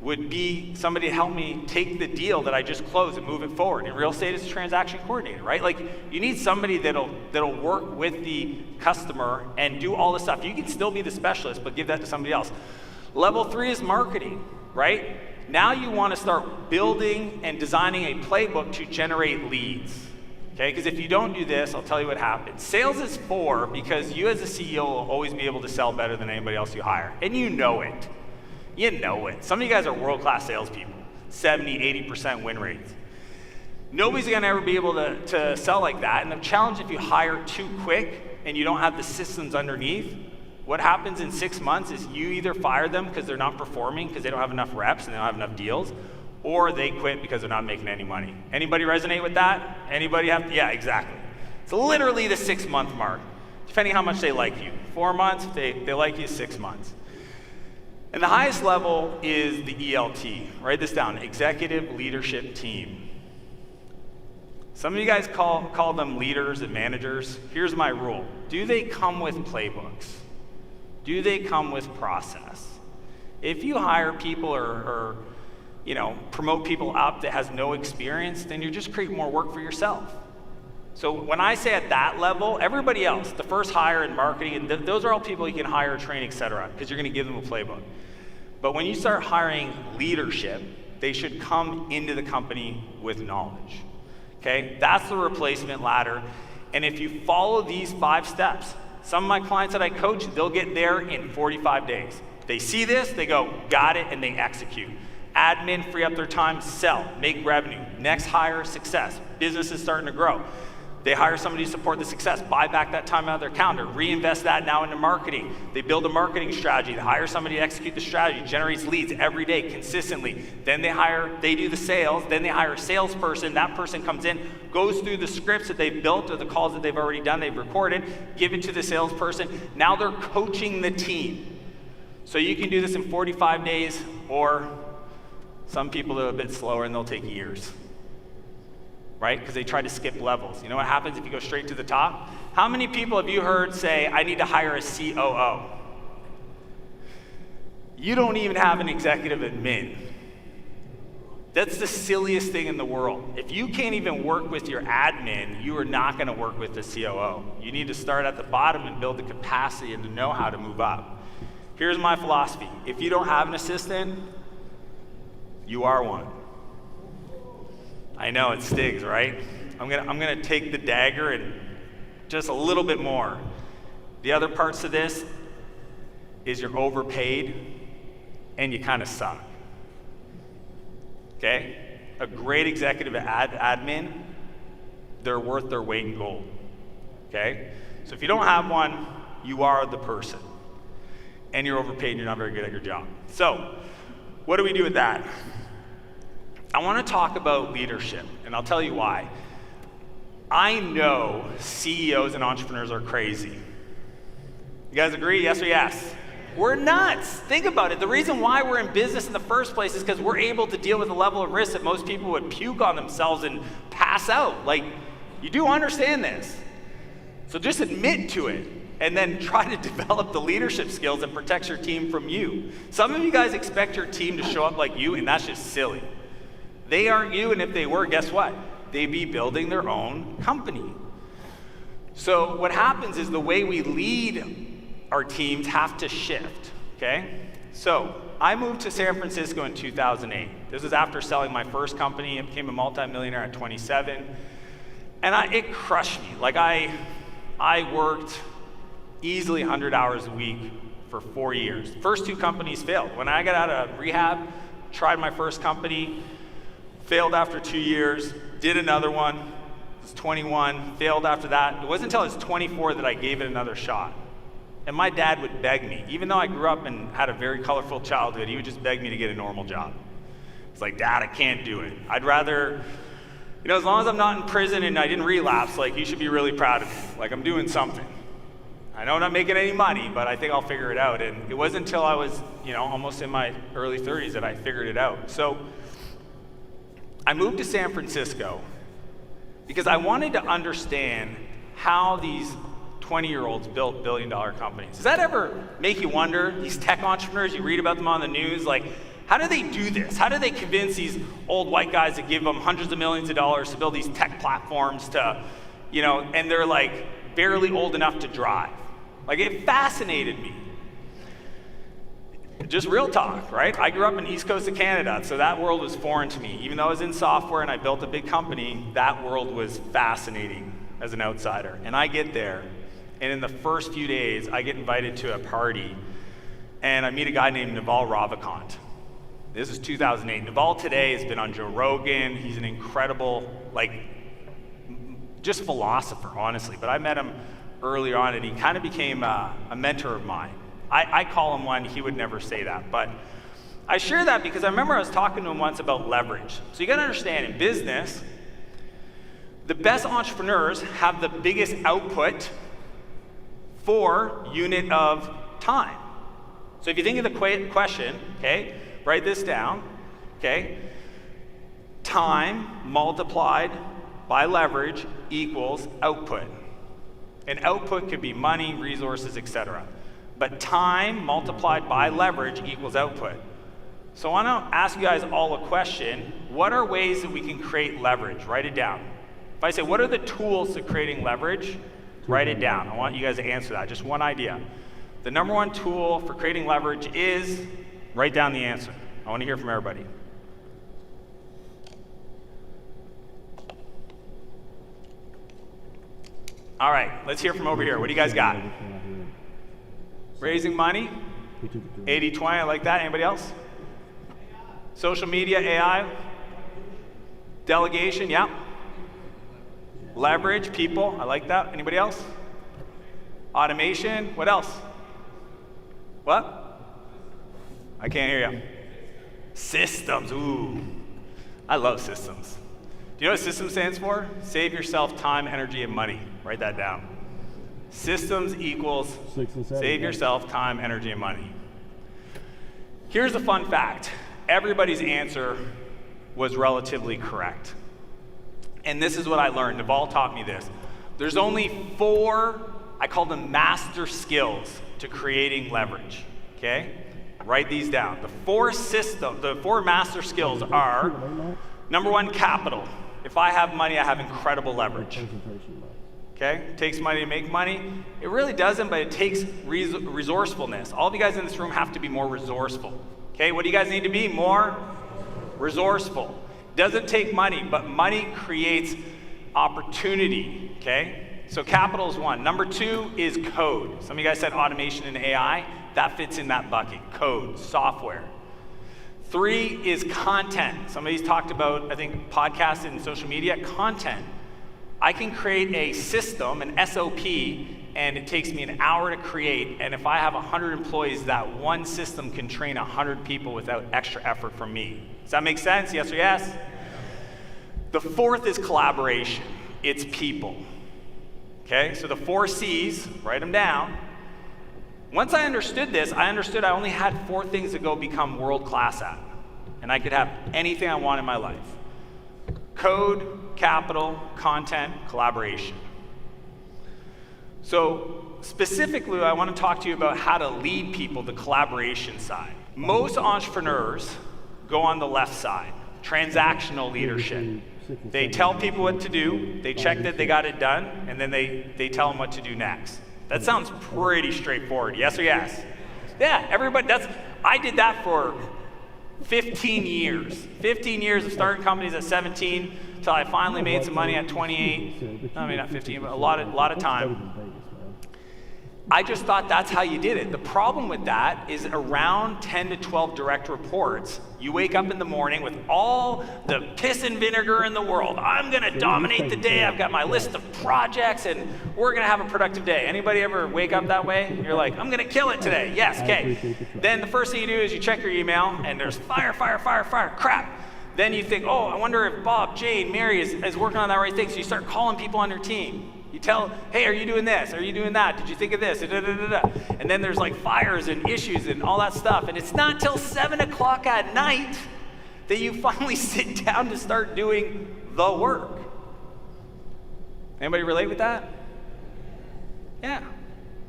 would be somebody to help me take the deal that I just closed and move it forward. In real estate, it's a transaction coordinator, right? Like, you need somebody that'll work with the customer and do all the stuff. You can still be the specialist, but give that to somebody else. Level 3 is marketing, right? Now you want to start building and designing a playbook to generate leads, okay? Because if you don't do this, I'll tell you what happens. Sales is 4 because you as a CEO will always be able to sell better than anybody else you hire, and you know it. You know it. Some of you guys are world-class salespeople, 70, 80% win rates. Nobody's gonna ever be able to sell like that, and the challenge if you hire too quick and you don't have the systems underneath, what happens in 6 months is you either fire them because they're not performing, because they don't have enough reps and they don't have enough deals, or they quit because they're not making any money. Anybody resonate with that? Anybody have, yeah, exactly. It's literally the 6-month mark, depending how much they like you. 4 months, they like you 6 months. And the highest level is the ELT. Write this down, Executive Leadership Team. Some of you guys call them leaders and managers. Here's my rule. Do they come with playbooks? Do they come with process? If you hire people or promote people up that has no experience, then you're just creating more work for yourself. So when I say at that level, everybody else, the first hire in marketing, and those are all people you can hire, train, et cetera, because you're gonna give them a playbook. But when you start hiring leadership, they should come into the company with knowledge, okay? That's the replacement ladder. And if you follow these 5 steps, some of my clients that I coach, they'll get there in 45 days. They see this, they go, got it, and they execute. Admin, free up their time, sell, make revenue. Next hire, success. Business is starting to grow. They hire somebody to support the success, buy back that time out of their calendar, reinvest that now into marketing. They build a marketing strategy, they hire somebody to execute the strategy, generates leads every day consistently. Then they do the sales, then they hire a salesperson, that person comes in, goes through the scripts that they've built or the calls that they've already done, they've recorded, give it to the salesperson. Now they're coaching the team. So you can do this in 45 days, or some people are a bit slower and they'll take years. Right? Because they try to skip levels. You know what happens if you go straight to the top? How many people have you heard say, I need to hire a COO? You don't even have an executive admin. That's the silliest thing in the world. If you can't even work with your admin, you are not gonna work with the COO. You need to start at the bottom and build the capacity and to know how to move up. Here's my philosophy. If you don't have an assistant, you are one. I know it stings, right? I'm gonna take the dagger and just a little bit more. The other parts of this is you're overpaid and you kind of suck. Okay? A great executive admin, they're worth their weight in gold. Okay? So if you don't have one, you are the person. And you're overpaid and you're not very good at your job. So, what do we do with that? I want to talk about leadership, and I'll tell you why. I know CEOs and entrepreneurs are crazy. You guys agree? Yes or yes? We're nuts. Think about it. The reason why we're in business in the first place is because we're able to deal with a level of risk that most people would puke on themselves and pass out. Like, you do understand this. So just admit to it, and then try to develop the leadership skills that protects your team from you. Some of you guys expect your team to show up like you, and that's just silly. They aren't you, and if they were, guess what? They'd be building their own company. So what happens is the way we lead our teams have to shift, okay? So I moved to San Francisco in 2008. This was after selling my first company. I became a multimillionaire at 27. And it crushed me. Like I worked easily 100 hours a week for 4 years. First 2 companies failed. When I got out of rehab, tried my first company, failed after 2 years, did another one, I was 21, failed after that. It wasn't until I was 24 that I gave it another shot. And my dad would beg me, even though I grew up and had a very colorful childhood, he would just beg me to get a normal job. It's like, Dad, I can't do it. I'd rather, as long as I'm not in prison and I didn't relapse, like, you should be really proud of me. Like, I'm doing something. I know I'm not making any money, but I think I'll figure it out. And it wasn't until I was, almost in my early 30s that I figured it out. So I moved to San Francisco because I wanted to understand how these 20-year-olds built billion-dollar companies. Does that ever make you wonder? These tech entrepreneurs, you read about them on the news, like, how do they do this? How do they convince these old white guys to give them hundreds of millions of dollars to build these tech platforms to, and they're like barely old enough to drive? Like, it fascinated me. Just real talk, right? I grew up in the East Coast of Canada, so that world was foreign to me. Even though I was in software and I built a big company, that world was fascinating as an outsider. And I get there, and in the first few days, I get invited to a party, and I meet a guy named Naval Ravikant. This is 2008. Naval today has been on Joe Rogan. He's an incredible, just philosopher, honestly. But I met him earlier on, and he kind of became a mentor of mine. I call him one. He would never say that. But I share that because I remember I was talking to him once about leverage. So you got to understand, in business, the best entrepreneurs have the biggest output for unit of time. So if you think of the question, okay, write this down, okay? Time multiplied by leverage equals output. And output could be money, resources, etc. But time multiplied by leverage equals output. So I want to ask you guys all a question. What are ways that we can create leverage? Write it down. If I say, what are the tools to creating leverage? Write it down. I want you guys to answer that. Just one idea. The number one tool for creating leverage is, write down the answer. I want to hear from everybody. All right, let's hear from over here. What do you guys got? Raising money? 80-20, I like that. Anybody else? Social media, AI? Delegation, yeah. Leverage, people, I like that. Anybody else? Automation, what else? What? I can't hear you. Systems, ooh. I love systems. Do you know what systems stands for? Save yourself time, energy, and money. Write that down. Systems equals save yourself time, energy, and money. Here's a fun fact. Everybody's answer was relatively correct. And this is what I learned. Naval taught me this. There's only 4, I call them master skills to creating leverage, okay? Write these down. The 4 master skills are, number 1, capital. If I have money, I have incredible leverage. Okay? It takes money to make money. It really doesn't, but it takes resourcefulness. All of you guys in this room have to be more resourceful. Okay? What do you guys need to be? More resourceful. Doesn't take money, but money creates opportunity. Okay? So capital is 1. Number 2 is code. Some of you guys said automation and AI. That fits in that bucket. Code, software. 3 is content. Somebody's talked about, I think, podcasts and social media. Content. I can create a system, an SOP, and it takes me an hour to create. And if I have 100 employees, that one system can train 100 people without extra effort from me. Does that make sense? Yes or yes? The 4th is collaboration. It's people. Okay, so the 4 C's, write them down. Once I understood this, I understood I only had 4 things to go become world class at. And I could have anything I want in my life. Code, capital, content, collaboration. So specifically, I want to talk to you about how to lead people the collaboration side. Most entrepreneurs go on the left side, transactional leadership. They tell people what to do, they check that they got it done, and then they tell them what to do next. That sounds pretty straightforward. Yes or yes? Yeah, everybody, I did that for 15 years. 15 years of starting companies at 17 until I finally made some money at 28. I mean, not 15, but a lot of time. I just thought that's how you did it. The problem with that is around 10 to 12 direct reports, you wake up in the morning with all the piss and vinegar in the world. I'm gonna dominate the day. I've got my list of projects and we're gonna have a productive day. Anybody ever wake up that way? You're like, I'm gonna kill it today. Yes, okay. Then the first thing you do is you check your email and there's fire, crap. Then you think, oh, I wonder if Bob, Jane, Mary is working on that right thing. So you start calling people on your team. You tell, hey, are you doing this? Are you doing that? Did you think of this? And then there's like fires and issues and all that stuff. And it's not till 7 o'clock at night that you finally sit down to start doing the work. Anybody relate with that? Yeah.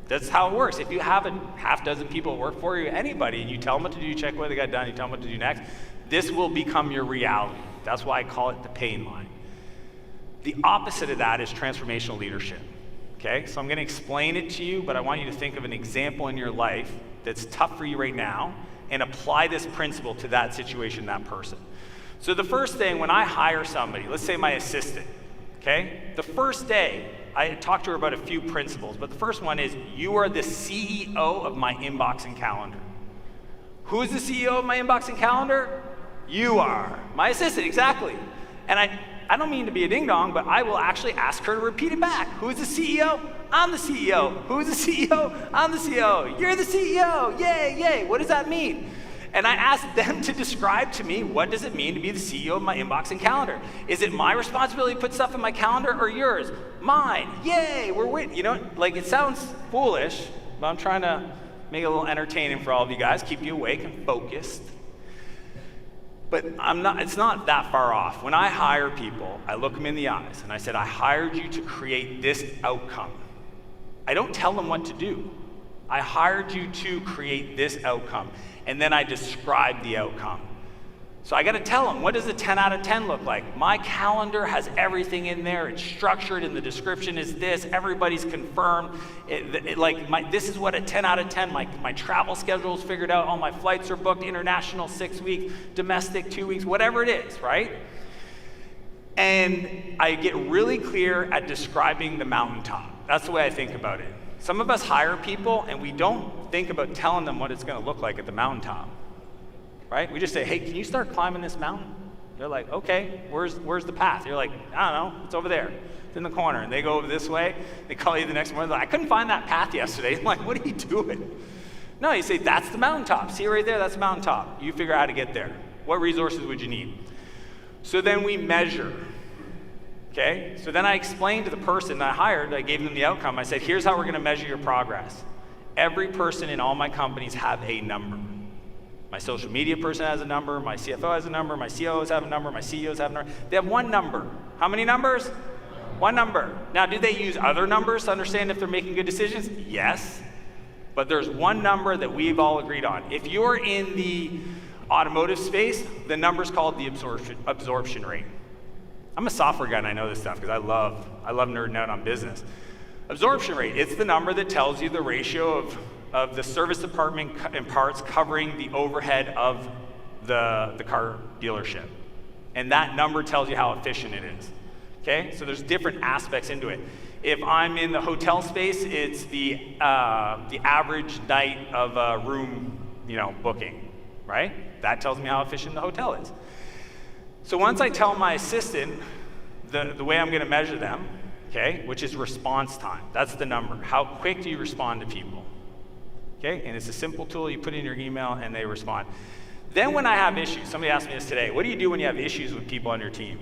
That's how it works. If you have a half dozen people work for you, anybody, and you tell them what to do, you check what they got done, you tell them what to do next, this will become your reality. That's why I call it the pain line. The opposite of that is transformational leadership, okay? So I'm gonna explain it to you, but I want you to think of an example in your life that's tough for you right now and apply this principle to that situation, that person. So the first thing, when I hire somebody, let's say my assistant, okay? The first day, I talked to her about a few principles, but the first one is, you are the CEO of my inbox and calendar. Who is the CEO of my inbox and calendar? You are. My assistant, exactly. And I don't mean to be a ding-dong, but I will actually ask her to repeat it back. Who's the CEO? I'm the CEO. Who's the CEO? I'm the CEO. You're the CEO. Yay, yay. What does that mean? And I asked them to describe to me, what does it mean to be the CEO of my inbox and calendar? Is it my responsibility to put stuff in my calendar or yours? Mine. Yay, we're winning. You know, like it sounds foolish, but I'm trying to make it a little entertaining for all of you guys, keep you awake and focused. But it's not that far off. When I hire people, I look them in the eyes and I said, I hired you to create this outcome. I don't tell them what to do. I hired you to create this outcome. And then I describe the outcome. So I gotta tell them, what does a 10 out of 10 look like? My calendar has everything in there. It's structured and the description is this. Everybody's confirmed. This is what a 10 out of 10, my travel schedule is figured out. All my flights are booked, international 6 weeks, domestic 2 weeks, whatever it is, right? And I get really clear at describing the mountaintop. That's the way I think about it. Some of us hire people and we don't think about telling them what it's gonna look like at the mountaintop. Right? We just say, hey, can you start climbing this mountain? They're like, okay, where's the path? You're like, I don't know, it's over there. It's in the corner. And they go over this way. They call you the next morning. They're like, I couldn't find that path yesterday. I'm like, what are you doing? No, you say, that's the mountaintop. See right there, that's the mountaintop. You figure out how to get there. What resources would you need? So then we measure. Okay? So then I explained to the person that I hired, I gave them the outcome. I said, here's how we're gonna measure your progress. Every person in all my companies have a number. My social media person has a number, my CFO has a number, my COOs have a number, my CEOs have a number. They have one number. How many numbers? One number. Now, do they use other numbers to understand if they're making good decisions? Yes. But there's one number that we've all agreed on. If you're in the automotive space, the number's called the absorption rate. I'm a software guy and I know this stuff because I love nerding out on business. Absorption rate, it's the number that tells you the ratio of the service department and parts covering the overhead of the car dealership. And that number tells you how efficient it is. Okay, so there's different aspects into it. If I'm in the hotel space, it's the average night of a room, booking, right? That tells me how efficient the hotel is. So once I tell my assistant the way I'm gonna measure them, okay, which is response time, that's the number. How quick do you respond to people? Okay, and it's a simple tool, you put in your email and they respond. Then when I have issues, somebody asked me this today, what do you do when you have issues with people on your team?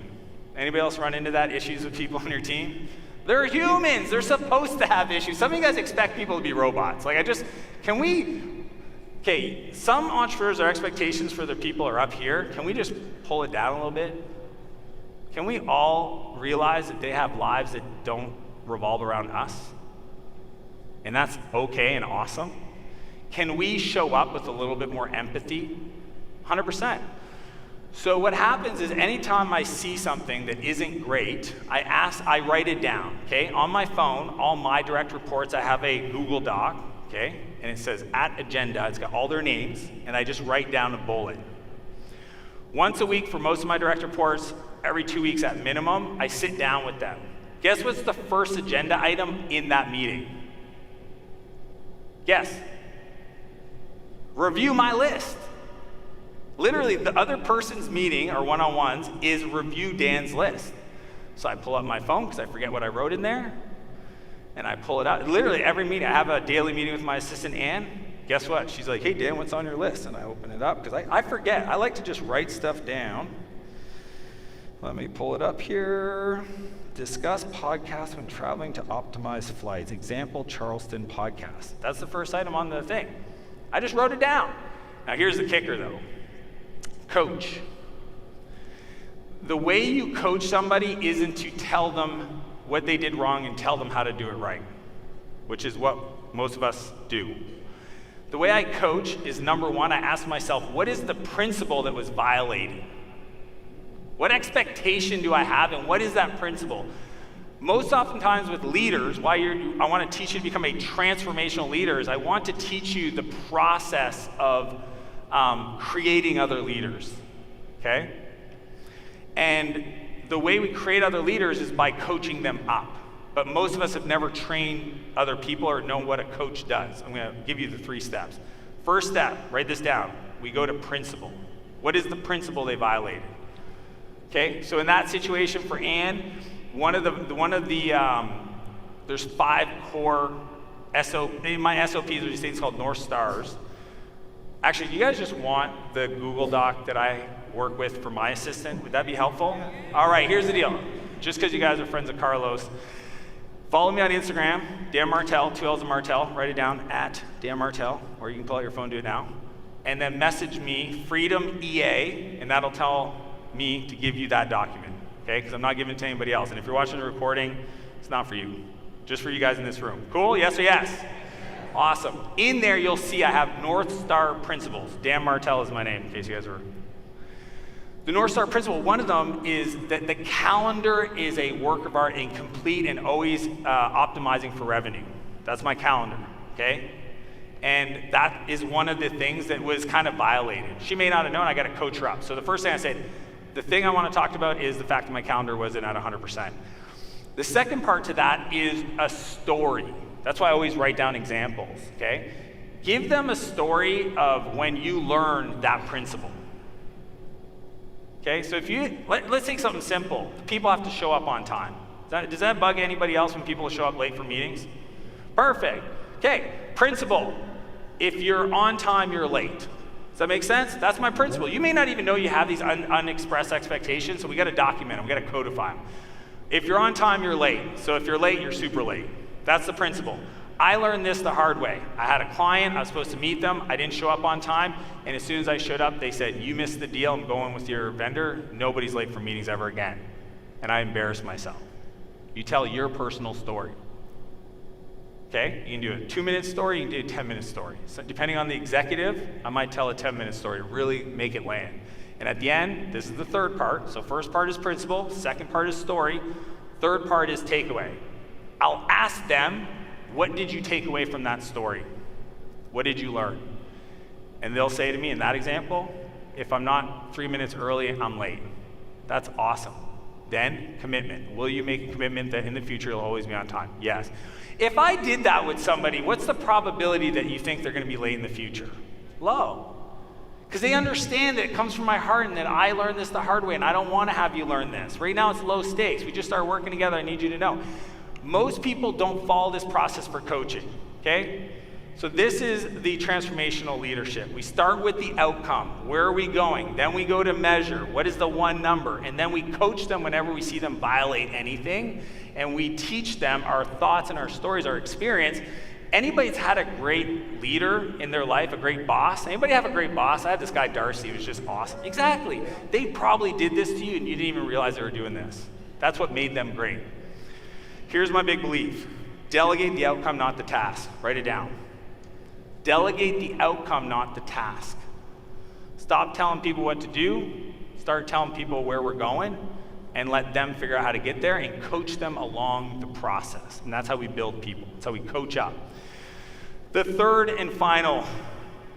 Anybody else run into that, issues with people on your team? They're humans, they're supposed to have issues. Some of you guys expect people to be robots. Some entrepreneurs, their expectations for their people are up here. Can we just pull it down a little bit? Can we all realize that they have lives that don't revolve around us? And that's okay and awesome. Can we show up with a little bit more empathy? 100%. So what happens is anytime I see something that isn't great, I write it down, okay? On my phone, all my direct reports, I have a Google Doc, okay? And it says at agenda, it's got all their names, and I just write down a bullet. Once a week for most of my direct reports, every 2 weeks at minimum, I sit down with them. Guess what's the first agenda item in that meeting? Guess. Review my list. Literally, the other person's meeting or one-on-ones is review Dan's list. So I pull up my phone because I forget what I wrote in there, and I pull it out. Literally, every meeting, I have a daily meeting with my assistant, Ann. Guess what? She's like, hey, Dan, what's on your list? And I open it up because I forget. I like to just write stuff down. Let me pull it up here. Discuss podcasts when traveling to optimize flights. Example, Charleston podcast. That's the first item on the thing. I just wrote it down. Now, here's the kicker, though. Coach. The way you coach somebody isn't to tell them what they did wrong and tell them how to do it right, which is what most of us do. The way I coach is, number one, I ask myself, what is the principle that was violated? What expectation do I have, and what is that principle? Most oftentimes with leaders, I want to teach you to become a transformational leader, is I want to teach you the process of creating other leaders, okay? And the way we create other leaders is by coaching them up. But most of us have never trained other people or known what a coach does. I'm going to give you the 3 steps. First step, write this down. We go to principle. What is the principle they violated? Okay, so in that situation for Ann, there's 5 core my SOPs are these things called North Stars. Actually, do you guys just want the Google Doc that I work with for my assistant? Would that be helpful? All right, here's the deal. Just because you guys are friends of Carlos, follow me on Instagram, Dan Martel, 2 L's of Martel, write it down, at Dan Martel, or you can pull out your phone, do it now. And then message me, Freedom EA, and that'll tell me to give you that document, okay? Because I'm not giving it to anybody else. And if you're watching the recording, it's not for you, just for you guys in this room. Cool, yes or yes? Awesome. In there, you'll see I have North Star principles. Dan Martel is my name, in case you guys are. The North Star principle, one of them is that the calendar is a work of art and complete and always optimizing for revenue. That's my calendar, okay? And that is one of the things that was kind of violated. She may not have known, I got to coach her up. So the first thing I said, the thing I want to talk about is the fact that my calendar wasn't at 100%. The second part to that is a story. That's why I always write down examples, okay? Give them a story of when you learned that principle. Okay, so if let's take something simple. People have to show up on time. Does that bug anybody else when people show up late for meetings? Perfect. Okay, principle. If you're on time, you're late. Does that make sense? That's my principle. You may not even know you have these unexpressed expectations, so we got to document them, we got to codify them. If you're on time, you're late. So if you're late, you're super late. That's the principle. I learned this the hard way. I had a client, I was supposed to meet them, I didn't show up on time, and as soon as I showed up, they said, you missed the deal, I'm going with your vendor, nobody's late for meetings ever again. And I embarrassed myself. You tell your personal story. Okay, you can do a 2-minute story, you can do a 10-minute story. So depending on the executive, I might tell a 10-minute story to really make it land. And at the end, this is the third part. So first part is principle, second part is story, third part is takeaway. I'll ask them, what did you take away from that story? What did you learn? And they'll say to me in that example, if I'm not 3 minutes early, I'm late. That's awesome. Then commitment. Will you make a commitment that in the future you'll always be on time? Yes. If I did that with somebody, what's the probability that you think they're going to be late in the future? Low. Because they understand that it comes from my heart and that I learned this the hard way and I don't want to have you learn this. Right now it's low stakes. We just started working together. I need you to know. Most people don't follow this process for coaching, okay? So this is the transformational leadership. We start with the outcome. Where are we going? Then we go to measure. What is the one number? And then we coach them whenever we see them violate anything. And we teach them our thoughts and our stories, our experience. Anybody that's had a great leader in their life, a great boss? Anybody have a great boss? I had this guy, Darcy, who was just awesome. Exactly. They probably did this to you and you didn't even realize they were doing this. That's what made them great. Here's my big belief. Delegate the outcome, not the task. Write it down. Delegate the outcome, not the task. Stop telling people what to do. Start telling people where we're going and let them figure out how to get there and coach them along the process. And that's how we build people. That's how we coach up. The third and final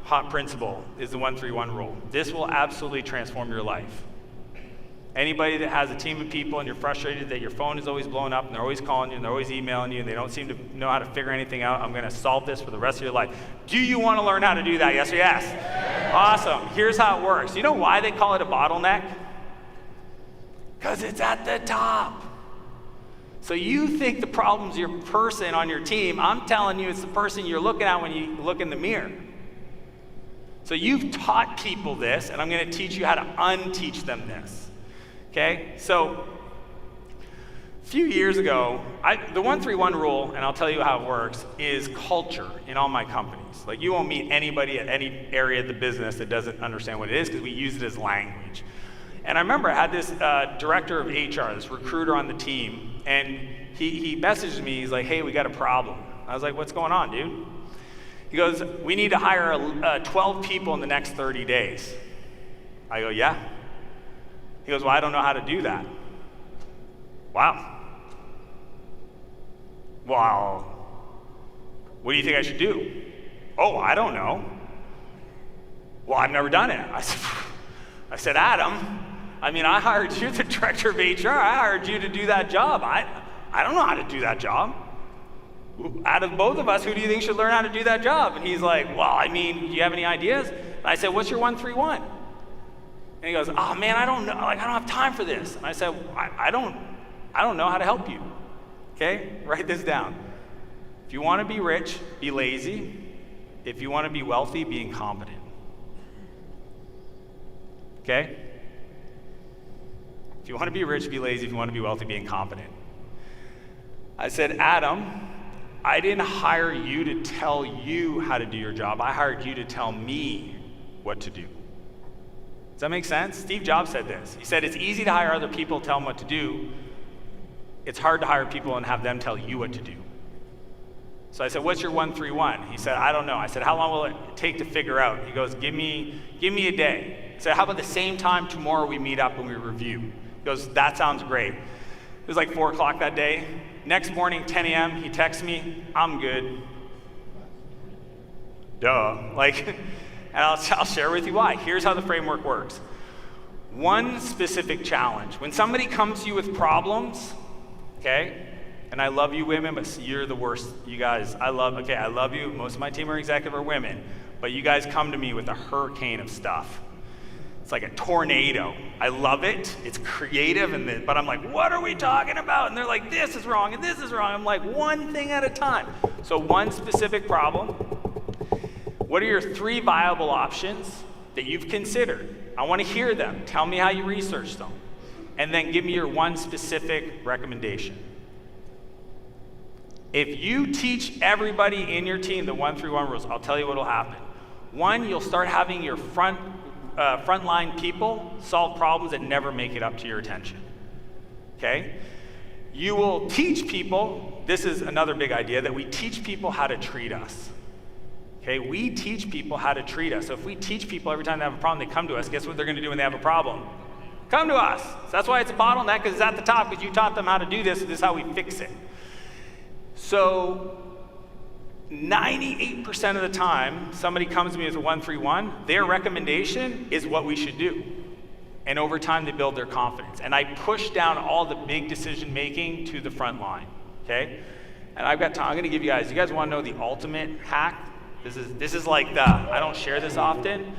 hot principle is the 1-3-1 rule. This will absolutely transform your life. Anybody that has a team of people and you're frustrated that your phone is always blowing up and they're always calling you and they're always emailing you and they don't seem to know how to figure anything out, I'm gonna solve this for the rest of your life. Do you wanna learn how to do that, yes or yes? Awesome, here's how it works. You know why they call it a bottleneck? Because it's at the top. So you think the problem's your person on your team. I'm telling you it's the person you're looking at when you look in the mirror. So you've taught people this, and I'm gonna teach you how to unteach them this. Okay, so a few years ago, the 1-3-1 rule, and I'll tell you how it works, is culture in all my companies. Like, you won't meet anybody at any area of the business that doesn't understand what it is, because we use it as language. And I remember I had this director of HR, this recruiter on the team, and he messaged me, he's like, hey, we got a problem. I was like, what's going on, dude? He goes, we need to hire 12 people in the next 30 days. I go, yeah? He goes, well, I don't know how to do that. Wow. Well, what do you think I should do? Oh, I don't know. Well, I've never done it. I said, Adam, I mean, I hired you, the director of HR. I hired you to do that job. I don't know how to do that job. Out of both of us, who do you think should learn how to do that job? And he's like, well, I mean, do you have any ideas? And I said, what's your 1-3-1? And he goes, oh man, I don't know, like, I don't have time for this. And I said, I don't know how to help you. Okay, write this down. If you want to be rich, be lazy. If you want to be wealthy, be incompetent. Okay? If you want to be rich, be lazy. If you want to be wealthy, be incompetent. I said, Adam, I didn't hire you to tell you how to do your job. I hired you to tell me what to do. Does that make sense? Steve Jobs said this. He said, it's easy to hire other people, tell them what to do. It's hard to hire people and have them tell you what to do. So I said, what's your 1-3-1? He said, I don't know. I said, how long will it take to figure out? He goes, give me a day. I said, how about the same time tomorrow we meet up and we review? He goes, that sounds great. It was like 4 o'clock that day. Next morning, 10 a.m., he texts me, I'm good. Duh. Like, and I'll share with you why. Here's how the framework works. One specific challenge. When somebody comes to you with problems, okay, and I love you women, but you're the worst. You guys, I love you. Most of my team are executive are women, but you guys come to me with a hurricane of stuff. It's like a tornado. I love it. It's creative, but I'm like, what are we talking about? And they're like, this is wrong and this is wrong. I'm like, one thing at a time. So one specific problem. What are your 3 viable options that you've considered? I want to hear them. Tell me how you researched them. And then give me your one specific recommendation. If you teach everybody in your team the 1-3-1 rules, I'll tell you what will happen. One, you'll start having your frontline people solve problems that never make it up to your attention. Okay? You will teach people, this is another big idea, that we teach people how to treat us. Okay, we teach people how to treat us. So if we teach people every time they have a problem, they come to us, guess what they're gonna do when they have a problem? Come to us. So that's why it's a bottleneck, because it's at the top, because you taught them how to do this, and this is how we fix it. So 98% of the time, somebody comes to me with a 1-3-1, their recommendation is what we should do. And over time, they build their confidence. And I push down all the big decision making to the front line, okay? And I've got time, I'm gonna give you guys wanna know the ultimate hack? This is like I don't share this often.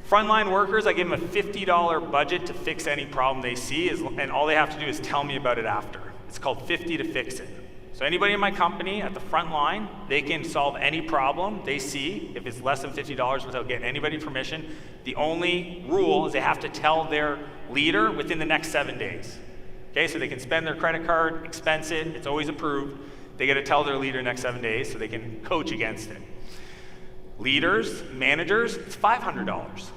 Frontline workers, I give them a $50 budget to fix any problem they see, and all they have to do is tell me about it after. It's called 50 to fix it. So anybody in my company at the front line, they can solve any problem they see if it's less than $50 without getting anybody's permission. The only rule is they have to tell their leader within the next 7 days. Okay, so they can spend their credit card, expense it, it's always approved. They got to tell their leader next 7 days so they can coach against it. Leaders, managers, it's $500.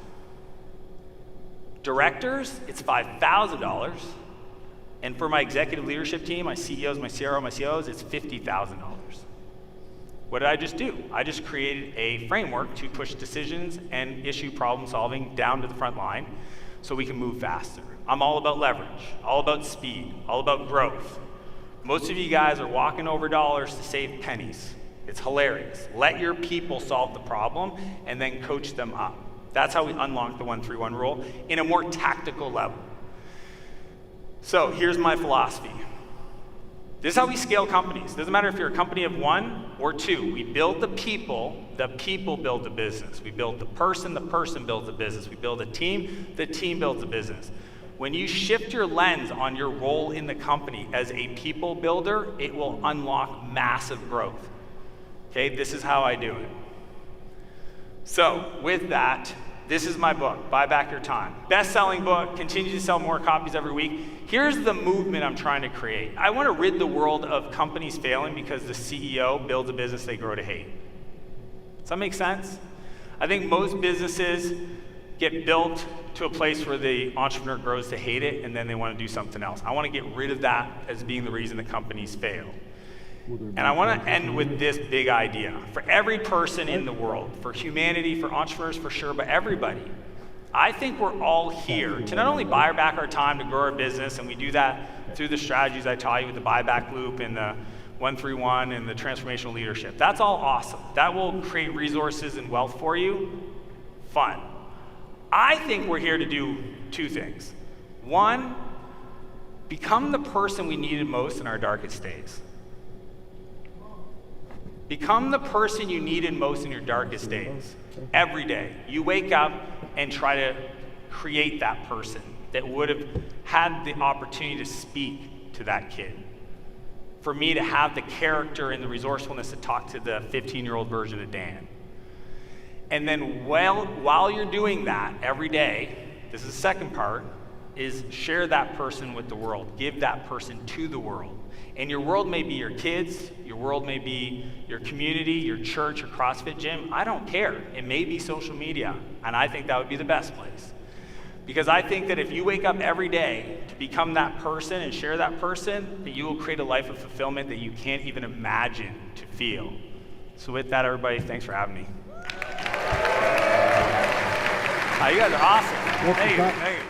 Directors, it's $5,000. And for my executive leadership team, my CEOs, my CRO, my COs, it's $50,000. What did I just do? I just created a framework to push decisions and issue problem solving down to the front line so we can move faster. I'm all about leverage, all about speed, all about growth. Most of you guys are walking over dollars to save pennies. It's hilarious. Let your people solve the problem and then coach them up. That's how we unlock the 1-3-1 rule in a more tactical level. So here's my philosophy. This is how we scale companies. Doesn't matter if you're a company of 1 or 2. We build the people build the business. We build the person builds the business. We build the team builds the business. When you shift your lens on your role in the company as a people builder, it will unlock massive growth. Okay, this is how I do it. So with that, this is my book, Buy Back Your Time. Best-selling book, continues to sell more copies every week. Here's the movement I'm trying to create. I want to rid the world of companies failing because the CEO builds a business they grow to hate. Does that make sense? I think most businesses get built to a place where the entrepreneur grows to hate it and then they want to do something else. I want to get rid of that as being the reason the companies fail. And I want to end with this big idea. For every person in the world, for humanity, for entrepreneurs for sure, but everybody, I think we're all here to not only buy back our time to grow our business, and we do that through the strategies I taught you with the buyback loop and the 131 and the transformational leadership. That's all awesome. That will create resources and wealth for you. Fun. I think we're here to do 2 things. 1, become the person we needed most in our darkest days. Become the person you needed most in your darkest days. Every day. You wake up and try to create that person that would have had the opportunity to speak to that kid. For me to have the character and the resourcefulness to talk to the 15-year-old version of Dan. And then while you're doing that every day, this is the second part, is share that person with the world. Give that person to the world. And your world may be your kids, your world may be your community, your church, your CrossFit gym. I don't care. It may be social media. And I think that would be the best place. Because I think that if you wake up every day to become that person and share that person, that you will create a life of fulfillment that you can't even imagine to feel. So with that, everybody, thanks for having me. You guys are awesome. Thank you.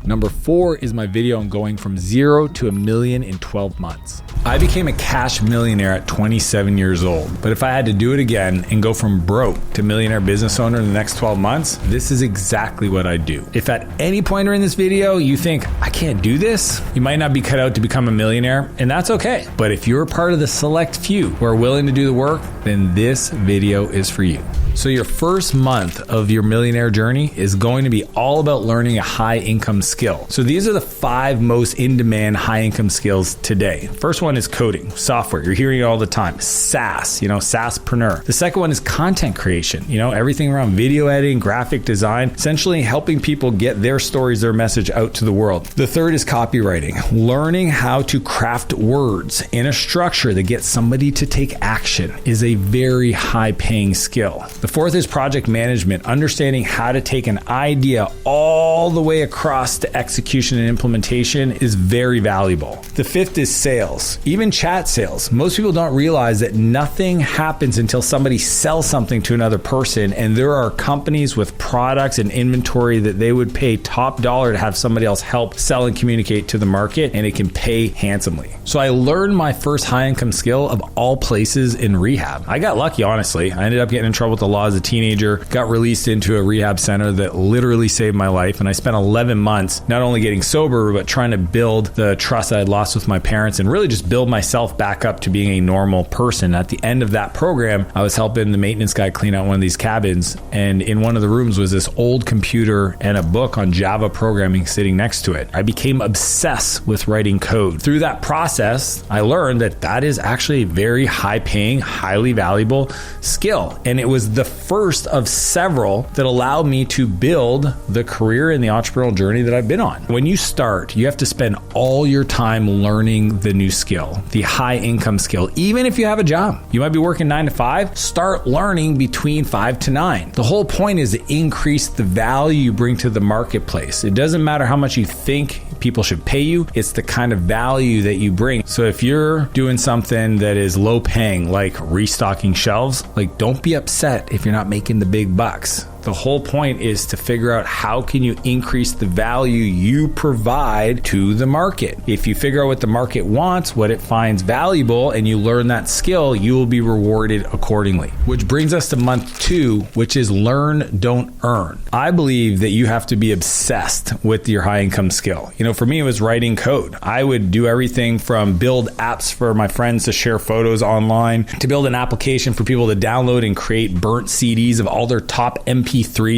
Number 4 is my video on going from 0 to $1 million in 12 months. I became a cash millionaire at 27 years old, but if I had to do it again and go from broke to millionaire business owner in the next 12 months, this is exactly what I'd do. If at any point during this video you think, I can't do this, you might not be cut out to become a millionaire, and that's okay. But if you're part of the select few who are willing to do the work, then this video is for you. So your first month of your millionaire journey is going to be all about learning a high income skill. So these are the 5 most in-demand high income skills today. First one is coding, software. You're hearing it all the time. SaaS, SaaSpreneur. The second one is content creation. Everything around video editing, graphic design, essentially helping people get their stories, their message out to the world. The third is copywriting, learning how to craft words in a structure that gets somebody to take action is a very high paying skill. The fourth is project management, understanding how to take an idea all the way across to execution and implementation is very valuable. The fifth is sales, even chat sales. Most people don't realize that nothing happens until somebody sells something to another person, and there are companies with products and inventory that they would pay top dollar to have somebody else help sell and communicate to the market, and it can pay handsomely. So I learned my first high income skill of all places in rehab. I got lucky, honestly. I ended up getting in trouble with the law as a teenager, got released into a rehab center that literally saved my life, and I spent 11 months not only getting sober, but trying to build the trust I had lost with my parents and really just build myself back up to being a normal person. At the end of that program, I was helping the maintenance guy clean out one of these cabins, and in one of the rooms was this old computer and a book on Java programming sitting next to it. I became obsessed with writing code. Through that process, I learned that that is actually a very high-paying, highly valuable skill, and it was the first of several that allowed me to build the career and the entrepreneurial journey that I've been on. When you start, you have to spend all your time learning the new skill, the high income skill. Even if you have a job, you might be working 9 to 5, start learning between 5 to 9. The whole point is to increase the value you bring to the marketplace. It doesn't matter how much you think people should pay you, it's the kind of value that you bring. So if you're doing something that is low paying, like restocking shelves, don't be upset if you're not making the big bucks. The whole point is to figure out how can you increase the value you provide to the market. If you figure out what the market wants, what it finds valuable, and you learn that skill, you will be rewarded accordingly. Which brings us to month 2, which is learn, don't earn. I believe that you have to be obsessed with your high income skill. For me, it was writing code. I would do everything from build apps for my friends to share photos online, to build an application for people to download and create burnt CDs of all their top MP3s.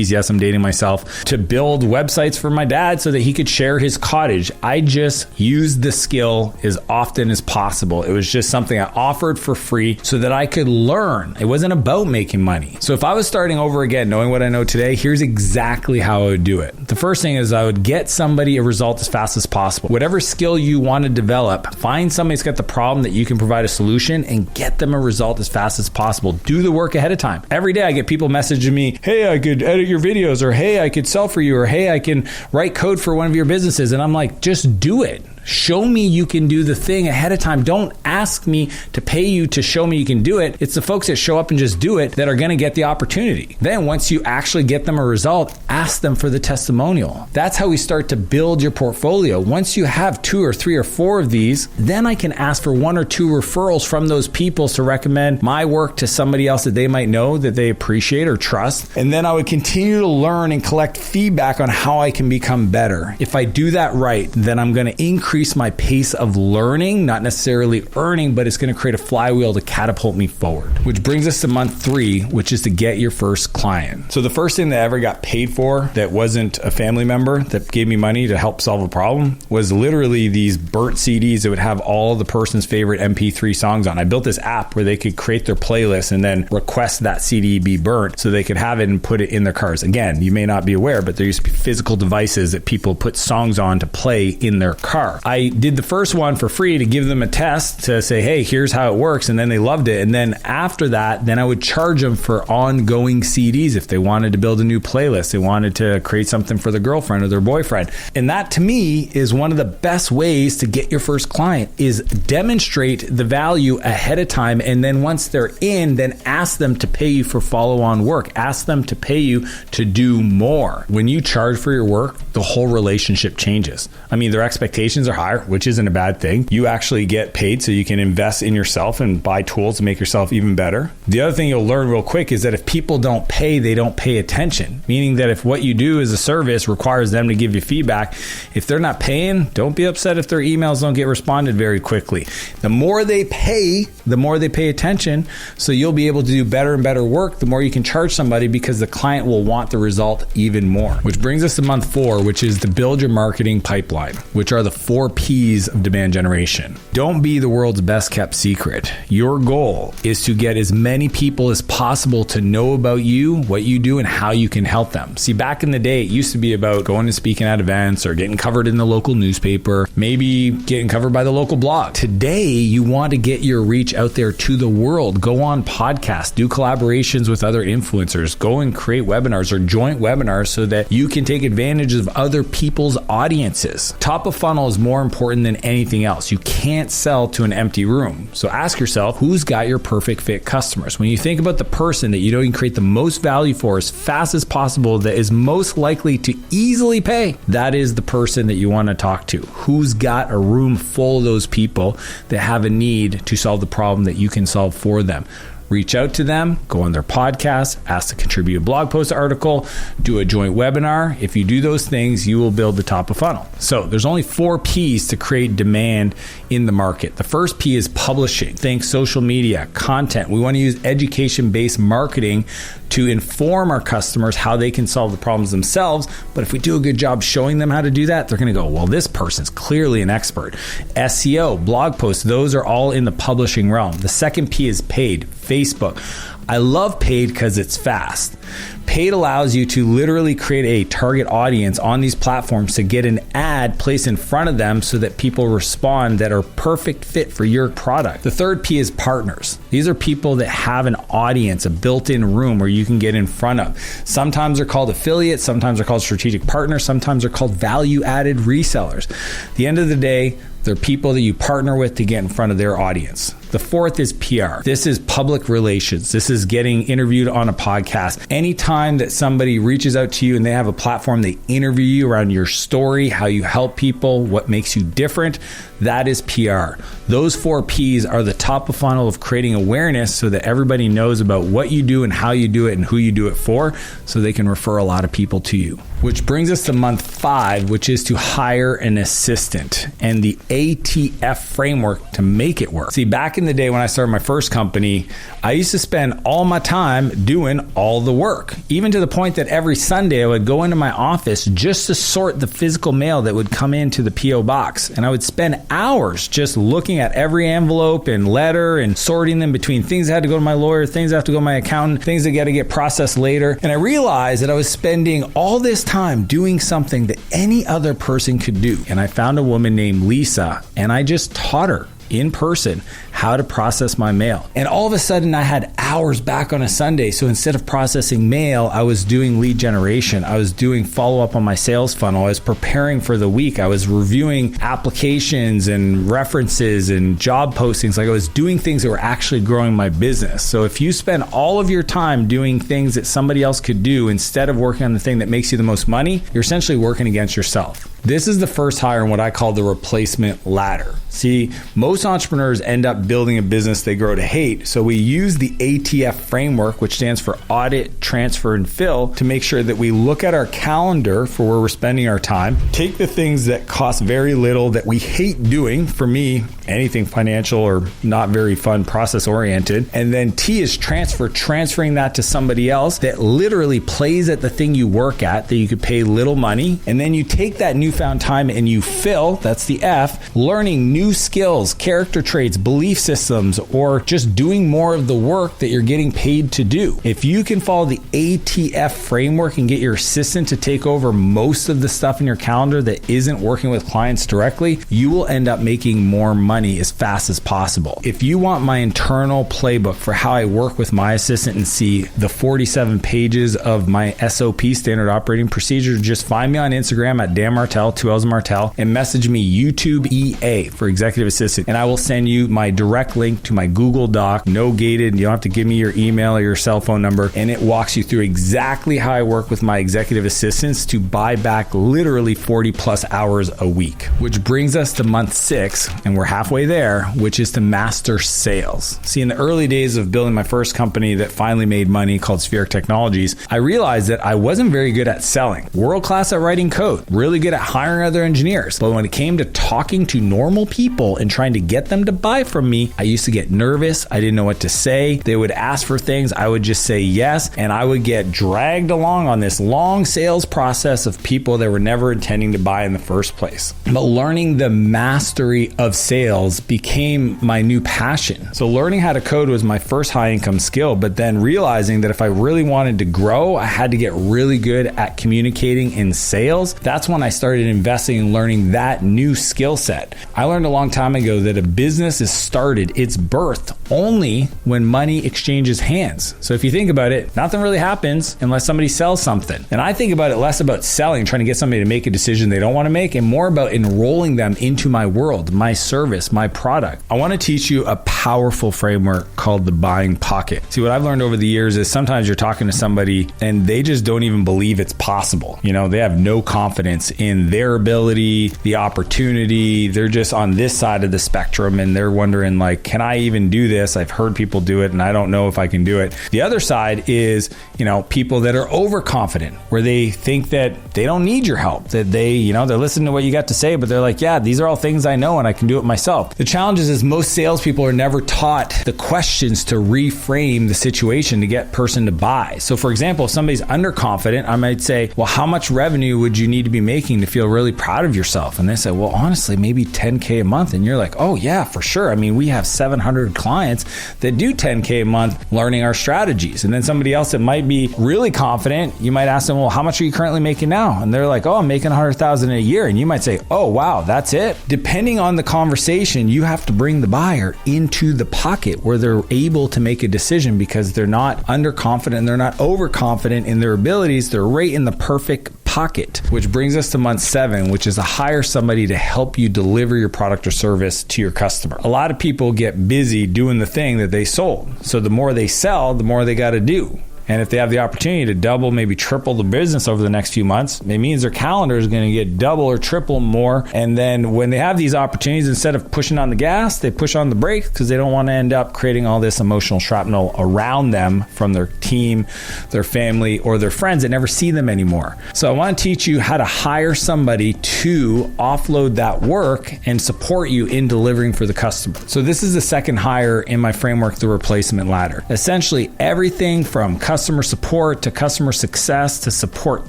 Yes, I'm dating myself. To build websites for my dad so that he could share his cottage. I just used the skill as often as possible. It was just something I offered for free so that I could learn. It wasn't about making money. So if I was starting over again, knowing what I know today, here's exactly how I would do it. The first thing is I would get somebody a result as fast as possible. Whatever skill you want to develop, find somebody who's got the problem that you can provide a solution and get them a result as fast as possible. Do the work ahead of time. Every day I get people messaging me, hey, I could edit your videos, or hey, I could sell for you, or hey, I can write code for one of your businesses. And I'm like, just do it. Show me you can do the thing ahead of time. Don't ask me to pay you to show me you can do it. It's the folks that show up and just do it that are going to get the opportunity. Then once you actually get them a result, ask them for the testimonial. That's how we start to build your portfolio. Once you have 2 or 3 or 4 of these, then I can ask for 1 or 2 referrals from those people to recommend my work to somebody else that they might know that they appreciate or trust. And then I would continue to learn and collect feedback on how I can become better. If I do that right, then I'm going to increase my pace of learning, not necessarily earning, but it's going to create a flywheel to catapult me forward. Which brings us to month 3, which is to get your first client. So the first thing that I ever got paid for that wasn't a family member that gave me money to help solve a problem was literally these burnt CDs that would have all the person's favorite MP3 songs on. I built this app where they could create their playlist and then request that CD be burnt so they could have it and put it in their cars. Again, you may not be aware, but there used to be physical devices that people put songs on to play in their car. I did the first one for free to give them a test to say, hey, here's how it works. And then they loved it. And then after that, then I would charge them for ongoing CDs if they wanted to build a new playlist. They wanted to create something for their girlfriend or their boyfriend. And that to me is one of the best ways to get your first client is demonstrate the value ahead of time. And then once they're in, then ask them to pay you for follow-on work. Ask them to pay you to do more. When you charge for your work, the whole relationship changes. I mean, their expectations are higher, which isn't a bad thing. You actually get paid so you can invest in yourself and buy tools to make yourself even better. The other thing you'll learn real quick is that if people don't pay, they don't pay attention. Meaning that if what you do as a service requires them to give you feedback, if they're not paying, don't be upset if their emails don't get responded very quickly. The more they pay, the more they pay attention. So you'll be able to do better and better work the more you can charge somebody because the client will want the result even more. Which brings us to month 4, which is to build your marketing pipeline, which are the 4 P's of demand generation. Don't be the world's best kept secret. Your goal is to get as many people as possible to know about you, what you do, and how you can help them. See, back in the day, it used to be about going and speaking at events or getting covered in the local newspaper, maybe getting covered by the local blog. Today, you want to get your reach out there to the world. Go on podcasts, do collaborations with other influencers, go and create webinars or joint webinars so that you can take advantage of other people's audiences. Top of funnel is more important than anything else. You can't sell to an empty room. So ask yourself, who's got your perfect fit customers? When you think about the person that you know you can create the most value for as fast as possible, that is most likely to easily pay, that is the person that you want to talk to. Who's got a room full of those people that have a need to solve the problem that you can solve for them? Reach out to them, go on their podcast, ask to contribute a blog post article, do a joint webinar. If you do those things, you will build the top of funnel. So there's only 4 P's to create demand in the market. The first P is publishing. Think social media, content. We want to use education-based marketing to inform our customers how they can solve the problems themselves. But if we do a good job showing them how to do that, they're going to go, well, this person's clearly an expert. SEO, blog posts, those are all in the publishing realm. The second P is paid. Facebook. I love paid because it's fast. Paid allows you to literally create a target audience on these platforms to get an ad placed in front of them so that people respond that are perfect fit for your product. The third P is partners. These are people that have an audience, a built-in room where you can get in front of. Sometimes they're called affiliates, sometimes they're called strategic partners, sometimes they're called value-added resellers. At the end of the day, they're people that you partner with to get in front of their audience. The fourth is PR. This is public relations. This is getting interviewed on a podcast. Anytime that somebody reaches out to you and they have a platform, they interview you around your story, how you help people, what makes you different, that is PR. Those 4 Ps are the top of funnel of creating awareness so that everybody knows about what you do and how you do it and who you do it for, so they can refer a lot of people to you. Which brings us to month 5, which is to hire an assistant and the ATF framework to make it work. See, back in the day when I started my first company, I used to spend all my time doing all the work, even to the point that every Sunday I would go into my office just to sort the physical mail that would come into the PO box. And I would spend hours just looking at every envelope and letter and sorting them between things that had to go to my lawyer, things that have to go to my accountant, things that got to get processed later. And I realized that I was spending all this time doing something that any other person could do. And I found a woman named Lisa, and I just taught her in person how to process my mail. And all of a sudden I had hours back on a Sunday. So instead of processing mail, I was doing lead generation. I was doing follow up on my sales funnel. I was preparing for the week. I was reviewing applications and references and job postings. Like, I was doing things that were actually growing my business. So if you spend all of your time doing things that somebody else could do instead of working on the thing that makes you the most money, you're essentially working against yourself. This is the first hire in what I call the replacement ladder. See, most entrepreneurs end up building a business they grow to hate. So we use the ATF framework, which stands for audit, transfer, and fill, to make sure that we look at our calendar for where we're spending our time, take the things that cost very little that we hate doing, for me, anything financial or not very fun, process oriented, and then T is transferring that to somebody else that literally plays at the thing you work at that you could pay little money. And then you take that newfound time and you fill, that's the F, learning new skills, character traits, belief systems, or just doing more of the work that you're getting paid to do. If you can follow the ATF framework and get your assistant to take over most of the stuff in your calendar that isn't working with clients directly, you will end up making more money as fast as possible. If you want my internal playbook for how I work with my assistant and see the 47 pages of my SOP, standard operating procedure, just find me on Instagram at Dan Martell, 2 L's Martell, and message me YouTube EA for executive assistant, and I will send you my direct link to my Google Doc, no gated. You don't have to give me your email or your cell phone number, and it walks you through exactly how I work with my executive assistants to buy back literally 40 plus hours a week. Which brings us to month 6, and we're halfway there, which is to master sales. See, in the early days of building my first company that finally made money, called Spheric Technologies, I realized that I wasn't very good at selling. World class at writing code, really good at hiring other engineers. But when it came to talking to normal people and trying to get them to buy from me, I used to get nervous. I didn't know what to say. They would ask for things. I would just say yes. And I would get dragged along on this long sales process of people that were never intending to buy in the first place. But learning the mastery of sales became my new passion. So learning how to code was my first high income skill, but then realizing that if I really wanted to grow, I had to get really good at communicating in sales. That's when I started investing in learning that new skill set. I learned a long time ago that a business is started, it's birthed only when money exchanges hands. So if you think about it, nothing really happens unless somebody sells something. And I think about it less about selling, trying to get somebody to make a decision they don't want to make, and more about enrolling them into my world, my service, my product. I want to teach you a powerful framework called the buying pocket. See, what I've learned over the years is sometimes you're talking to somebody and they just don't even believe it's possible. You know, they have no confidence in their ability, the opportunity. They're just on this side of the spectrum and they're wondering, like, can I even do this? I've heard people do it and I don't know if I can do it. The other side is, you know, people that are overconfident, where they think that they don't need your help, that they, you know, they're listening to what you got to say, but they're like, yeah, these are all things I know and I can do it myself. The challenge is most salespeople are never taught the questions to reframe the situation to get person to buy. So for example, if somebody's underconfident, I might say, well, how much revenue would you need to be making to feel really proud of yourself? And they say, well, honestly, maybe 10K a month. And you're like, oh yeah, for sure. I mean, we have 700 clients that do 10K a month learning our strategies. And then somebody else that might be really confident, you might ask them, well, how much are you currently making now? And they're like, oh, I'm making 100,000 a year. And you might say, oh, wow, that's it. Depending on the conversation, you have to bring the buyer into the pocket where they're able to make a decision because they're not underconfident, they're not overconfident in their abilities. They're right in the perfect pocket, which brings us to month 7, which is to hire somebody to help you deliver your product or service to your customer. A lot of people get busy doing the thing that they sold. So the more they sell, the more they got to do. And if they have the opportunity to double, maybe triple the business over the next few months, it means their calendar is going to get double or triple more. And then when they have these opportunities, instead of pushing on the gas, they push on the brakes because they don't want to end up creating all this emotional shrapnel around them from their team, their family, or their friends that never see them anymore. So I want to teach you how to hire somebody to offload that work and support you in delivering for the customer. So this is the second hire in my framework, the replacement ladder. Essentially, everything from customer support to customer success to support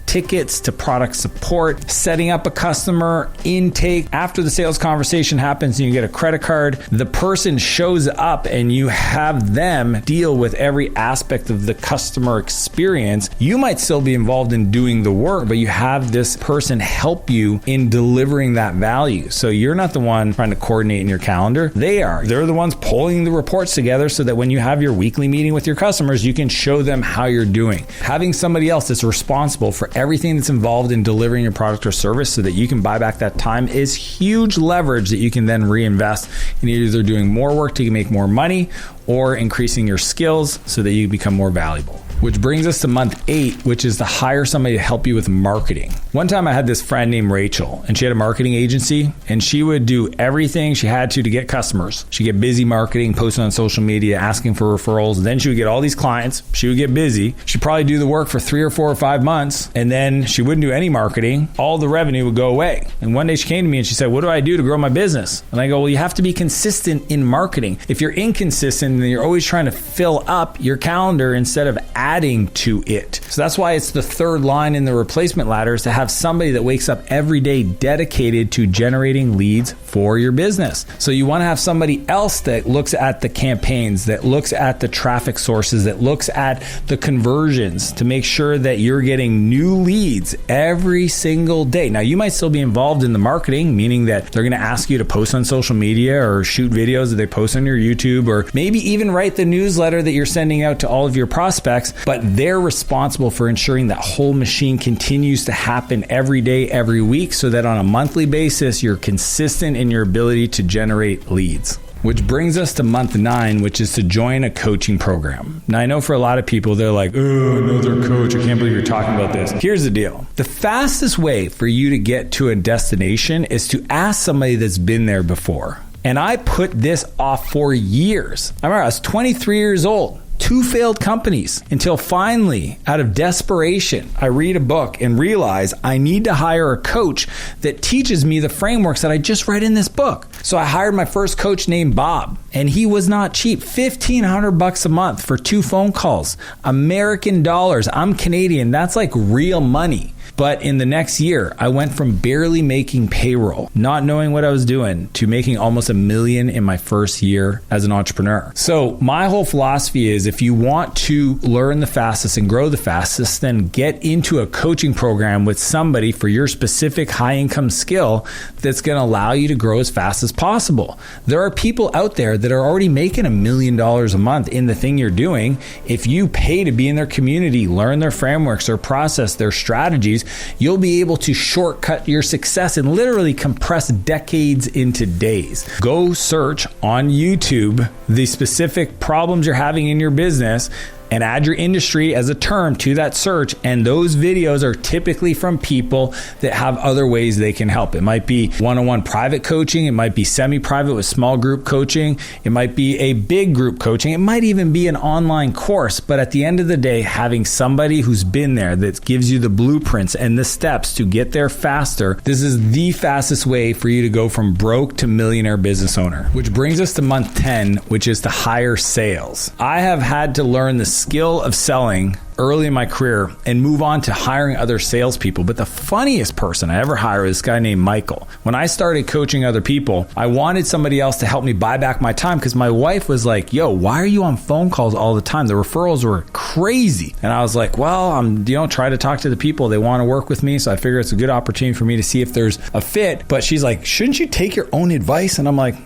tickets to product support, setting up a customer intake. After the sales conversation happens and you get a credit card, the person shows up and you have them deal with every aspect of the customer experience. You might still be involved in doing the work, but you have this person help you in delivering that value. So you're not the one trying to coordinate in your calendar. They are. They're the ones pulling the reports together so that when you have your weekly meeting with your customers, you can show them how you're doing. Having somebody else that's responsible for everything that's involved in delivering your product or service so that you can buy back that time is huge leverage that you can then reinvest in either doing more work to make more money or increasing your skills so that you become more valuable. Which brings us to month 8, which is to hire somebody to help you with marketing. One time I had this friend named Rachel, and she had a marketing agency, and she would do everything she had to get customers. She'd get busy marketing, posting on social media, asking for referrals. Then she would get all these clients. She would get busy. She'd probably do the work for 3 or 4 or 5 months, and then she wouldn't do any marketing. All the revenue would go away. And one day she came to me and she said, "What do I do to grow my business?" And I go, "Well, you have to be consistent in marketing. If you're inconsistent, then you're always trying to fill up your calendar instead of adding to it." So that's why it's the third line in the replacement ladder, is to have somebody that wakes up every day dedicated to generating leads for your business. So you want to have somebody else that looks at the campaigns, that looks at the traffic sources, that looks at the conversions to make sure that you're getting new leads every single day. Now, you might still be involved in the marketing, meaning that they're going to ask you to post on social media or shoot videos that they post on your YouTube, or maybe even write the newsletter that you're sending out to all of your prospects, but they're responsible for ensuring that whole machine continues to happen every day, every week, so that on a monthly basis, you're consistent in your ability to generate leads. Which brings us to month 9, which is to join a coaching program. Now, I know for a lot of people, they're like, "Oh, another coach. I can't believe you're talking about this." Here's the deal. The fastest way for you to get to a destination is to ask somebody that's been there before. And I put this off for years. I remember I was 23 years old. 2 failed companies, until finally, out of desperation, I read a book and realize I need to hire a coach that teaches me the frameworks that I just read in this book. So I hired my first coach named Bob, and he was not cheap. $1,500 a month for 2 phone calls. American dollars. I'm Canadian. That's like real money. But in the next year, I went from barely making payroll, not knowing what I was doing, to making almost $1 million in my first year as an entrepreneur. So my whole philosophy is, if you want to learn the fastest and grow the fastest, then get into a coaching program with somebody for your specific high income skill that's going to allow you to grow as fast as possible. There are people out there that are already making $1 million a month in the thing you're doing. If you pay to be in their community, learn their frameworks, their process, their strategies, you'll be able to shortcut your success and literally compress decades into days. Go search on YouTube the specific problems you're having in your business and add your industry as a term to that search. And those videos are typically from people that have other ways they can help. It might be one-on-one private coaching. It might be semi-private with small group coaching. It might be a big group coaching. It might even be an online course. But at the end of the day, having somebody who's been there that gives you the blueprints and the steps to get there faster, this is the fastest way for you to go from broke to millionaire business owner. Which brings us to month 10, which is to hire sales. I have had to learn the skill of selling early in my career and move on to hiring other salespeople. But the funniest person I ever hired was this guy named Michael. When I started coaching other people, I wanted somebody else to help me buy back my time, because my wife was like, "Yo, why are you on phone calls all the time? The referrals were crazy." And I was like, "Well, I'm try to talk to the people. They want to work with me. So I figure it's a good opportunity for me to see if there's a fit." But she's like, "Shouldn't you take your own advice?" And I'm like,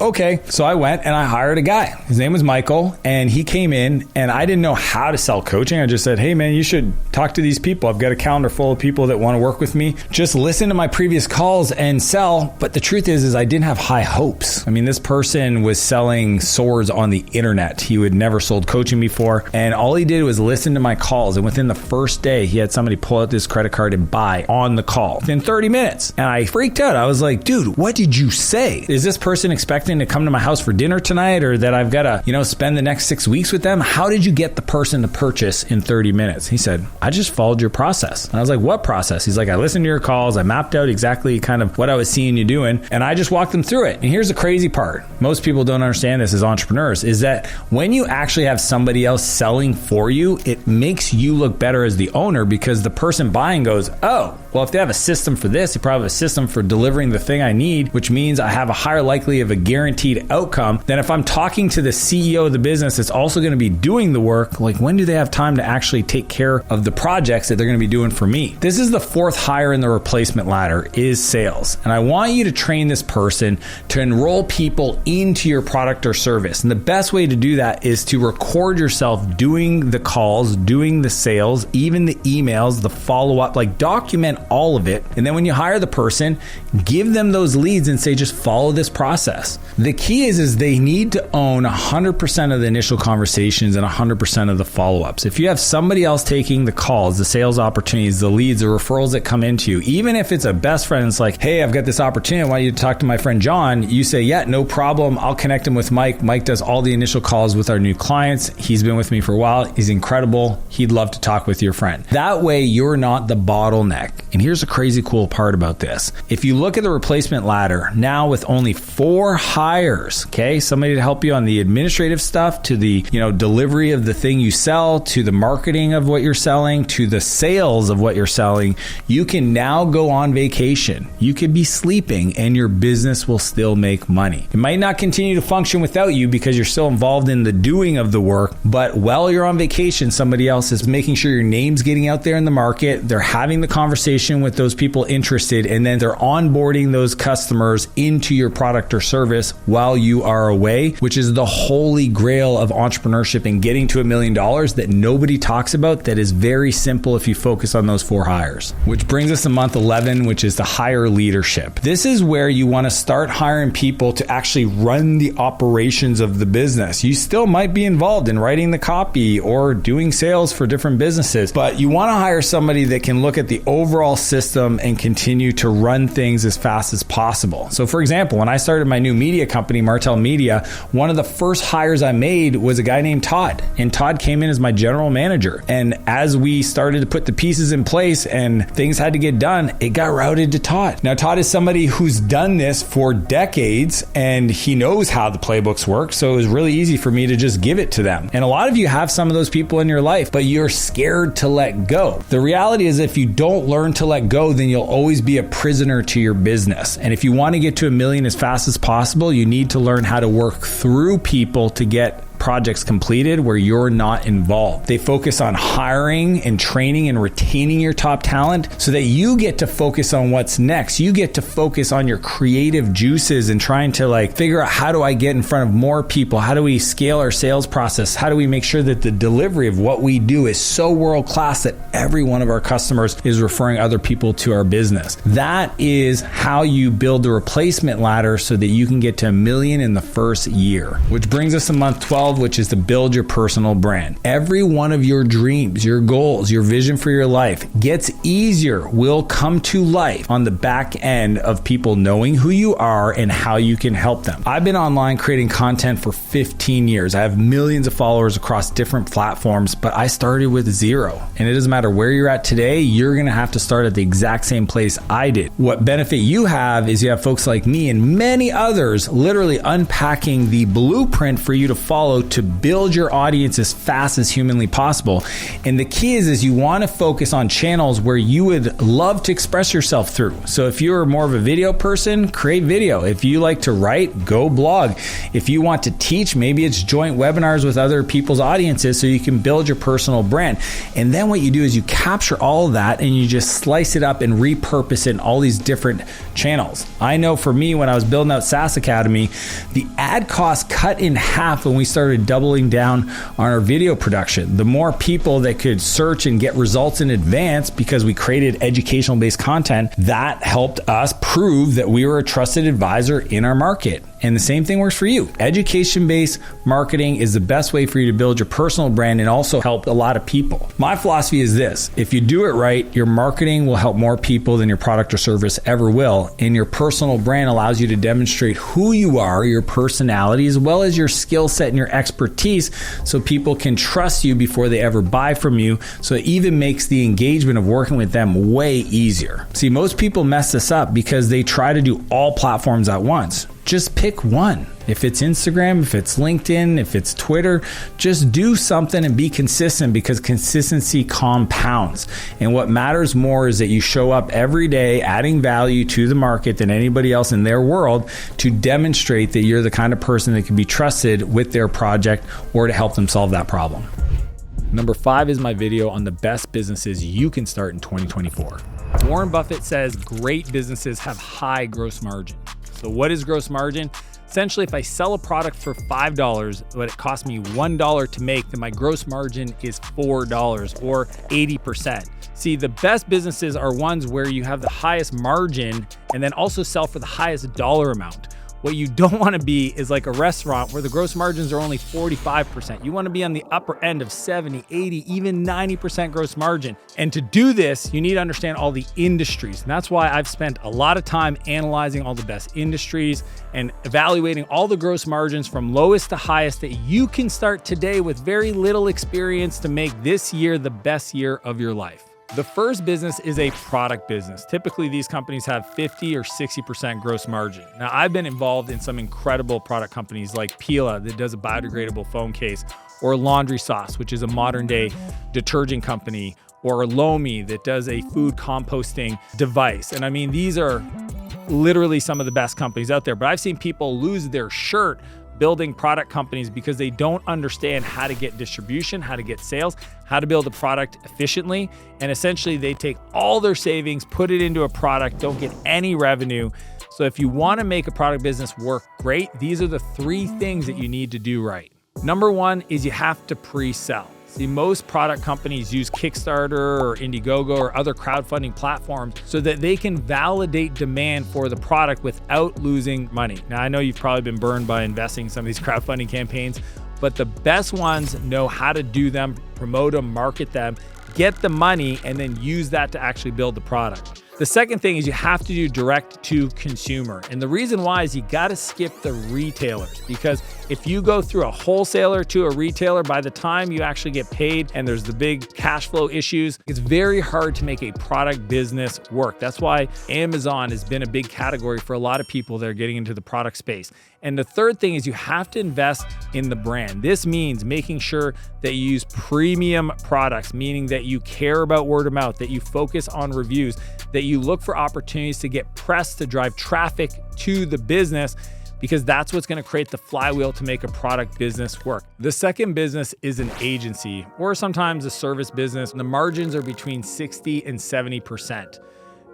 okay. So I went and I hired a guy. His name was Michael, and he came in, and I didn't know how to sell coaching. I just said, hey man, you should talk to these people. I've got a calendar full of people that want to work with me. Just listen to my previous calls and sell. But the truth is I didn't have high hopes. I mean, this person was selling swords on the internet. He had never sold coaching before. And all he did was listen to my calls. And within the first day, he had somebody pull out this credit card and buy on the call within 30 minutes. And I freaked out. I was like, dude, what did you say? Is this person expecting to come to my house for dinner tonight, or that I've got to, spend the next 6 weeks with them? How did you get the person to purchase in 30 minutes? He said, I just followed your process. And I was like, what process? He's like, I listened to your calls. I mapped out exactly kind of what I was seeing you doing, and I just walked them through it. And here's the crazy part. Most people don't understand this as entrepreneurs, is that when you actually have somebody else selling for you, it makes you look better as the owner, because the person buying goes, oh, well, if they have a system for this, they probably have a system for delivering the thing I need, which means I have a higher likely of a guaranteed outcome than if I'm talking to the CEO of the business that's also going to be doing the work. Like, when do they have time to actually take care of the projects that they're going to be doing for me? This is the fourth hire in the replacement ladder, is sales. And I want you to train this person to enroll people into your product or service. And the best way to do that is to record yourself doing the calls, doing the sales, even the emails, the follow-up, like document all of it. And then when you hire the person, give them those leads and say, just follow this process. The key is they need to own 100% of the initial conversations and 100% of the follow-ups. If you have somebody else taking the calls, the sales opportunities, the leads, the referrals that come into you, even if it's a best friend, it's like, hey, I've got this opportunity. I want you to talk to my friend John. You say, yeah, no problem. I'll connect him with Mike. Mike does all the initial calls with our new clients. He's been with me for a while. He's incredible. He'd love to talk with your friend. That way, you're not the bottleneck. And here's the crazy cool part about this. If you look at the replacement ladder, now with only 4 hires, okay, somebody to help you on the administrative stuff, to the, delivery of the thing you sell, to the marketing of what you're selling, to the sales of what you're selling, you can now go on vacation. You could be sleeping and your business will still make money. It might not continue to function without you because you're still involved in the doing of the work, but while you're on vacation, somebody else is making sure your name's getting out there in the market. They're having the conversation with those people interested, and then they're onboarding those customers into your product or service while you are away, which is the holy grail of entrepreneurship and getting to $1 million that nobody talks about, that is very simple if you focus on those 4 hires. Which brings us to month 11, which is the hire leadership. This is where you want to start hiring people to actually run the operations of the business. You still might be involved in writing the copy or doing sales for different businesses, but you want to hire somebody that can look at the overall system and continue to run things as fast as possible. So for example, when I started my new media company, Martell Media, one of the first hires I made was a guy named Todd. And Todd came in as my general manager. And as we started to put the pieces in place and things had to get done, it got routed to Todd. Now, Todd is somebody who's done this for decades and he knows how the playbooks work. So it was really easy for me to just give it to them. And a lot of you have some of those people in your life, but you're scared to let go. The reality is, if you don't learn to let go, then you'll always be a prisoner to your business. And if you want to get to $1 million as fast as possible, you need to learn how to work through people to get projects completed where you're not involved. They focus on hiring and training and retaining your top talent so that you get to focus on what's next. You get to focus on your creative juices and trying to figure out, how do I get in front of more people? How do we scale our sales process? How do we make sure that the delivery of what we do is so world class that every one of our customers is referring other people to our business? That is how you build the replacement ladder so that you can get to $1 million in the first year. Which brings us to month 12, which is to build your personal brand. Every one of your dreams, your goals, your vision for your life gets easier, will come to life on the back end of people knowing who you are and how you can help them. I've been online creating content for 15 years. I have millions of followers across different platforms, but I started with 0. And it doesn't matter where you're at today, you're going to have to start at the exact same place I did. What benefit you have is you have folks like me and many others literally unpacking the blueprint for you to follow video to build your audience as fast as humanly possible. And the key is you want to focus on channels where you would love to express yourself through. So if you're more of a video person, create video. If you like to write, go blog. If you want to teach, maybe it's joint webinars with other people's audiences so you can build your personal brand. And then what you do is you capture all of that and you just slice it up and repurpose it in all these different channels. I know for me, when I was building out SaaS Academy, the ad cost cut in half when we started doubling down on our video production. The more people that could search and get results in advance because we created educational based content, that helped us prove that we were a trusted advisor in our market. And the same thing works for you. Education-based marketing is the best way for you to build your personal brand and also help a lot of people. My philosophy is this: if you do it right, your marketing will help more people than your product or service ever will. And your personal brand allows you to demonstrate who you are, your personality, as well as your skill set and your expertise, so people can trust you before they ever buy from you. So it even makes the engagement of working with them way easier. See, most people mess this up because they try to do all platforms at once. Just pick one. If it's Instagram, if it's LinkedIn, if it's Twitter, just do something and be consistent, because consistency compounds. And what matters more is that you show up every day adding value to the market than anybody else in their world to demonstrate that you're the kind of person that can be trusted with their project or to help them solve that problem. Number 5 is my video on the best businesses you can start in 2024. Warren Buffett says great businesses have high gross margin. So what is gross margin? Essentially, if I sell a product for $5, but it costs me $1 to make, then my gross margin is $4 or 80%. See, the best businesses are ones where you have the highest margin and then also sell for the highest dollar amount. What you don't want to be is like a restaurant where the gross margins are only 45%. You want to be on the upper end of 70, 80, even 90% gross margin. And to do this, you need to understand all the industries. And that's why I've spent a lot of time analyzing all the best industries and evaluating all the gross margins from lowest to highest that you can start today with very little experience to make this year the best year of your life. The first business is a product business. Typically, these companies have 50 or 60% gross margin. Now, I've been involved in some incredible product companies like Pila that does a biodegradable phone case, or Laundry Sauce, which is a modern day detergent company, or Lomi that does a food composting device. And I mean, these are literally some of the best companies out there, but I've seen people lose their shirt building product companies because they don't understand how to get distribution, how to get sales, how to build a product efficiently. And essentially they take all their savings, put it into a product, don't get any revenue. So if you want to make a product business work great, these are the 3 things that you need to do right. Number 1 is you have to pre-sell. See, most product companies use Kickstarter or Indiegogo or other crowdfunding platforms so that they can validate demand for the product without losing money. Now, I know you've probably been burned by investing in some of these crowdfunding campaigns, but the best ones know how to do them, promote them, market them, get the money, and then use that to actually build the product. The second thing is you have to do direct to consumer. And the reason why is you got to skip the retailers, because if you go through a wholesaler to a retailer, by the time you actually get paid and there's the big cash flow issues, it's very hard to make a product business work. That's why Amazon has been a big category for a lot of people that are getting into the product space. And the third thing is you have to invest in the brand. This means making sure that you use premium products, meaning that you care about word of mouth, that you focus on reviews, that you look for opportunities to get press to drive traffic to the business, because that's what's going to create the flywheel to make a product business work. The second business is an agency or sometimes a service business. And the margins are between 60 and 70%.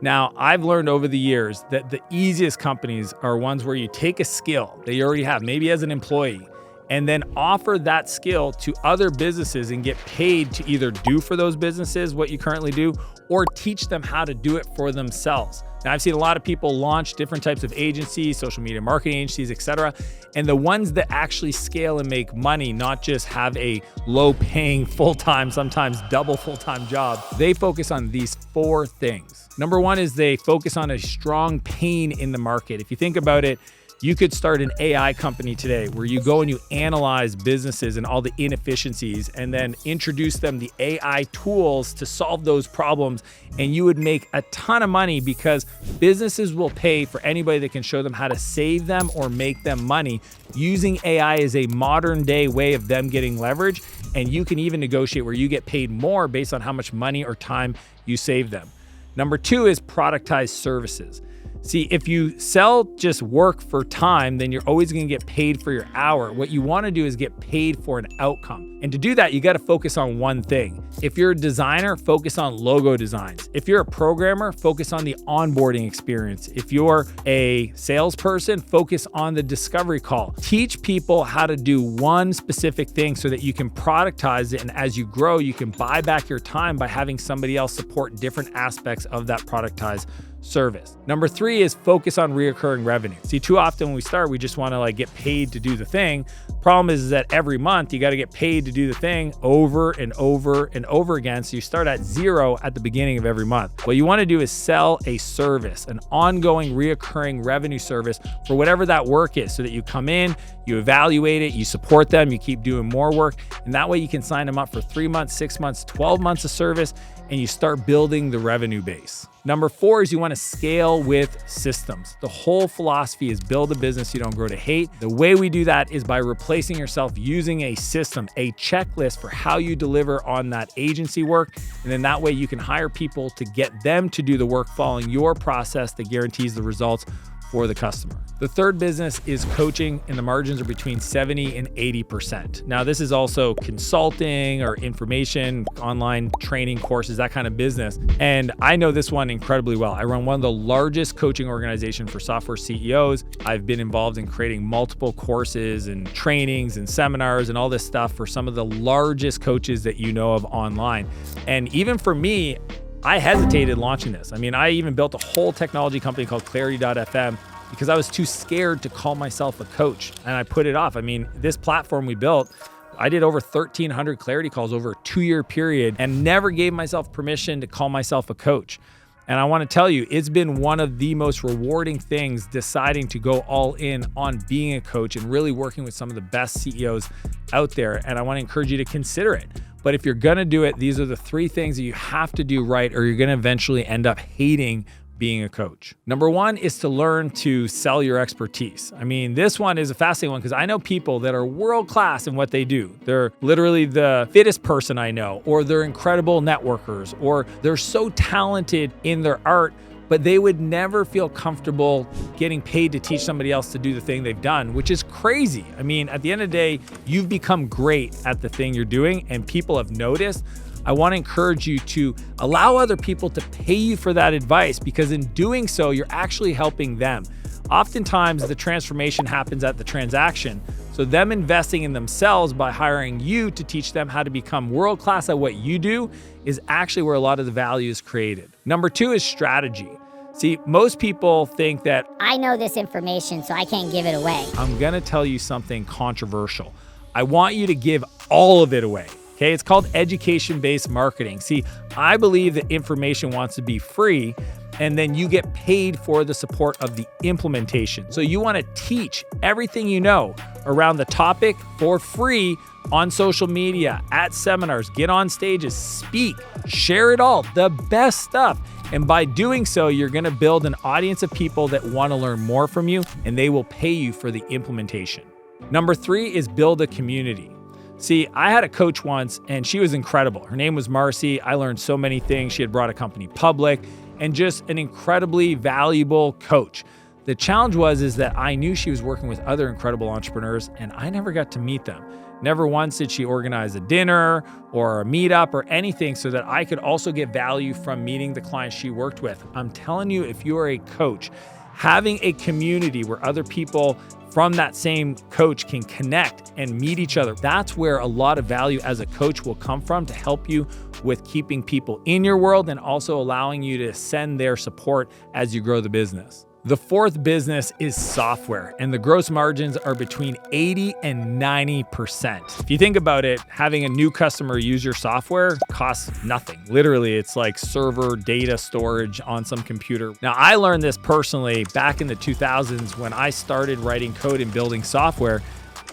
Now, I've learned over the years that the easiest companies are ones where you take a skill that you already have, maybe as an employee, and then offer that skill to other businesses and get paid to either do for those businesses what you currently do or teach them how to do it for themselves. Now, I've seen a lot of people launch different types of agencies, social media marketing agencies, etc. And the ones that actually scale and make money, not just have a low-paying full-time, sometimes double full-time job, they focus on these 4 things. Number 1 is they focus on a strong pain in the market. If you think about it, You could start an AI company today where you go and you analyze businesses and all the inefficiencies and then introduce them the AI tools to solve those problems. And you would make a ton of money because businesses will pay for anybody that can show them how to save them or make them money. Using AI is a modern day way of them getting leverage. And you can even negotiate where you get paid more based on how much money or time you save them. Number 2 is productized services. See, if you sell just work for time, then you're always going to get paid for your hour. What you want to do is get paid for an outcome. And to do that, you got to focus on one thing. If you're a designer, focus on logo designs. If you're a programmer, focus on the onboarding experience. If you're a salesperson, focus on the discovery call. Teach people how to do one specific thing so that you can productize it. And as you grow, you can buy back your time by having somebody else support different aspects of that productized service. Number 3 is focus on reoccurring revenue. See, too often when we start, we just want to get paid to do the thing. Problem is that every month you got to get paid to do the thing over and over and over again. So you start at 0 at the beginning of every month. What you want to do is sell a service, an ongoing reoccurring revenue service for whatever that work is, so that you come in, you evaluate it, you support them, you keep doing more work. And that way you can sign them up for 3 months, 6 months, 12 months of service, and you start building the revenue base. Number 4 is you want to scale with systems. The whole philosophy is build a business you don't grow to hate. The way we do that is by replacing yourself using a system, a checklist for how you deliver on that agency work. And then that way you can hire people to get them to do the work following your process that guarantees the results for the customer. The third business is coaching, and the margins are between 70 and 80%. Now, this is also consulting or information, online training courses, that kind of business. And I know this one incredibly well. I run one of the largest coaching organizations for software CEOs. I've been involved in creating multiple courses and trainings and seminars and all this stuff for some of the largest coaches that you know of online. And even for me, I hesitated launching this. I mean, I even built a whole technology company called Clarity.fm because I was too scared to call myself a coach, and I put it off. I mean, this platform we built, I did over 1,300 Clarity calls over a 2-year period and never gave myself permission to call myself a coach. And I want to tell you, it's been one of the most rewarding things deciding to go all in on being a coach and really working with some of the best CEOs out there. And I want to encourage you to consider it. But if you're going to do it, these are the 3 things that you have to do right, or you're going to eventually end up hating being a coach. Number 1 is to learn to sell your expertise. I mean, this one is a fascinating one because I know people that are world-class in what they do. They're literally the fittest person I know, or they're incredible networkers, or they're so talented in their art, but they would never feel comfortable getting paid to teach somebody else to do the thing they've done, which is crazy. I mean, at the end of the day, you've become great at the thing you're doing and people have noticed. I want to encourage you to allow other people to pay you for that advice, because in doing so, you're actually helping them. Oftentimes, the transformation happens at the transaction. So them investing in themselves by hiring you to teach them how to become world-class at what you do is actually where a lot of the value is created. Number 2 is strategy. See, most people think that I know this information, so I can't give it away. I'm going to tell you something controversial. I want you to give all of it away. Okay, it's called education-based marketing. See, I believe that information wants to be free, and then you get paid for the support of the implementation. So you want to teach everything you know around the topic for free on social media, at seminars, get on stages, speak, share it all, the best stuff. And by doing so, you're going to build an audience of people that want to learn more from you, and they will pay you for the implementation. Number 3 is build a community. See, I had a coach once and she was incredible. Her name was Marcy. I learned so many things. She had brought a company public and just an incredibly valuable coach. The challenge is that I knew she was working with other incredible entrepreneurs and I never got to meet them. Never once did she organize a dinner or a meetup or anything so that I could also get value from meeting the clients she worked with. I'm telling you, if you are a coach, having a community where other people from that same coach can connect and meet each other, that's where a lot of value as a coach will come from to help you with keeping people in your world and also allowing you to send their support as you grow the business. The fourth business is software, and the gross margins are between 80 and 90%. If you think about it, having a new customer use your software costs nothing. Literally, it's like server data storage on some computer. Now, I learned this personally back in the 2000s when I started writing code and building software.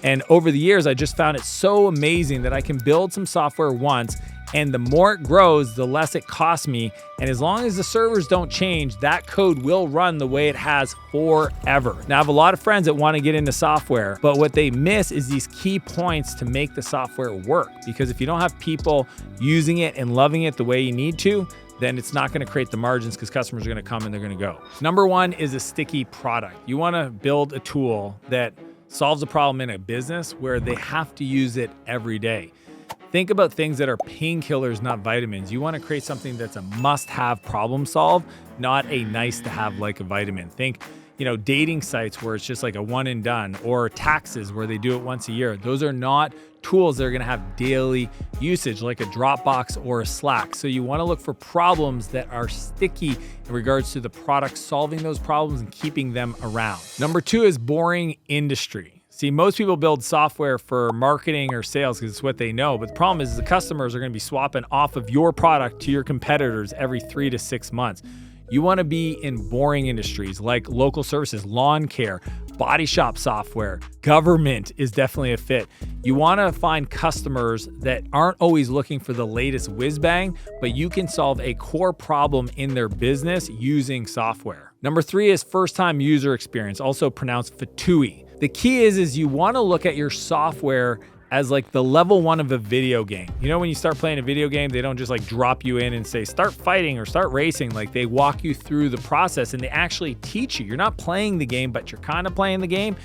And over the years, I just found it so amazing that I can build some software once, and the more it grows, the less it costs me. And as long as the servers don't change, that code will run the way it has forever. Now, I have a lot of friends that want to get into software, but what they miss is these key points to make the software work. Because if you don't have people using it and loving it the way you need to, then it's not going to create the margins because customers are going to come and they're going to go. Number one is a sticky product. You want to build a tool that solves a problem in a business where they have to use it every day. Think about things that are painkillers, not vitamins. You want to create something that's a must-have problem solve, not a nice-to-have like a vitamin. Think, dating sites where it's just like a one and done, or taxes where they do it once a year. Those are not tools that are going to have daily usage like a Dropbox or a Slack. So you want to look for problems that are sticky in regards to the product, solving those problems and keeping them around. Number two is boring industry. See, most people build software for marketing or sales because it's what they know. But the problem is the customers are going to be swapping off of your product to your competitors every 3 to 6 months. You want to be in boring industries like local services, lawn care, body shop software. Government is definitely a fit. You want to find customers that aren't always looking for the latest whiz bang, but you can solve a core problem in their business using software. Number three is first-time user experience, also pronounced FTUI. The key is you want to look at your software as like the level one of a video game. When you start playing a video game, they don't just like drop you in and say, start fighting or start racing. Like they walk you through the process and they actually teach you. You're not playing the game, but you're kind of playing the game.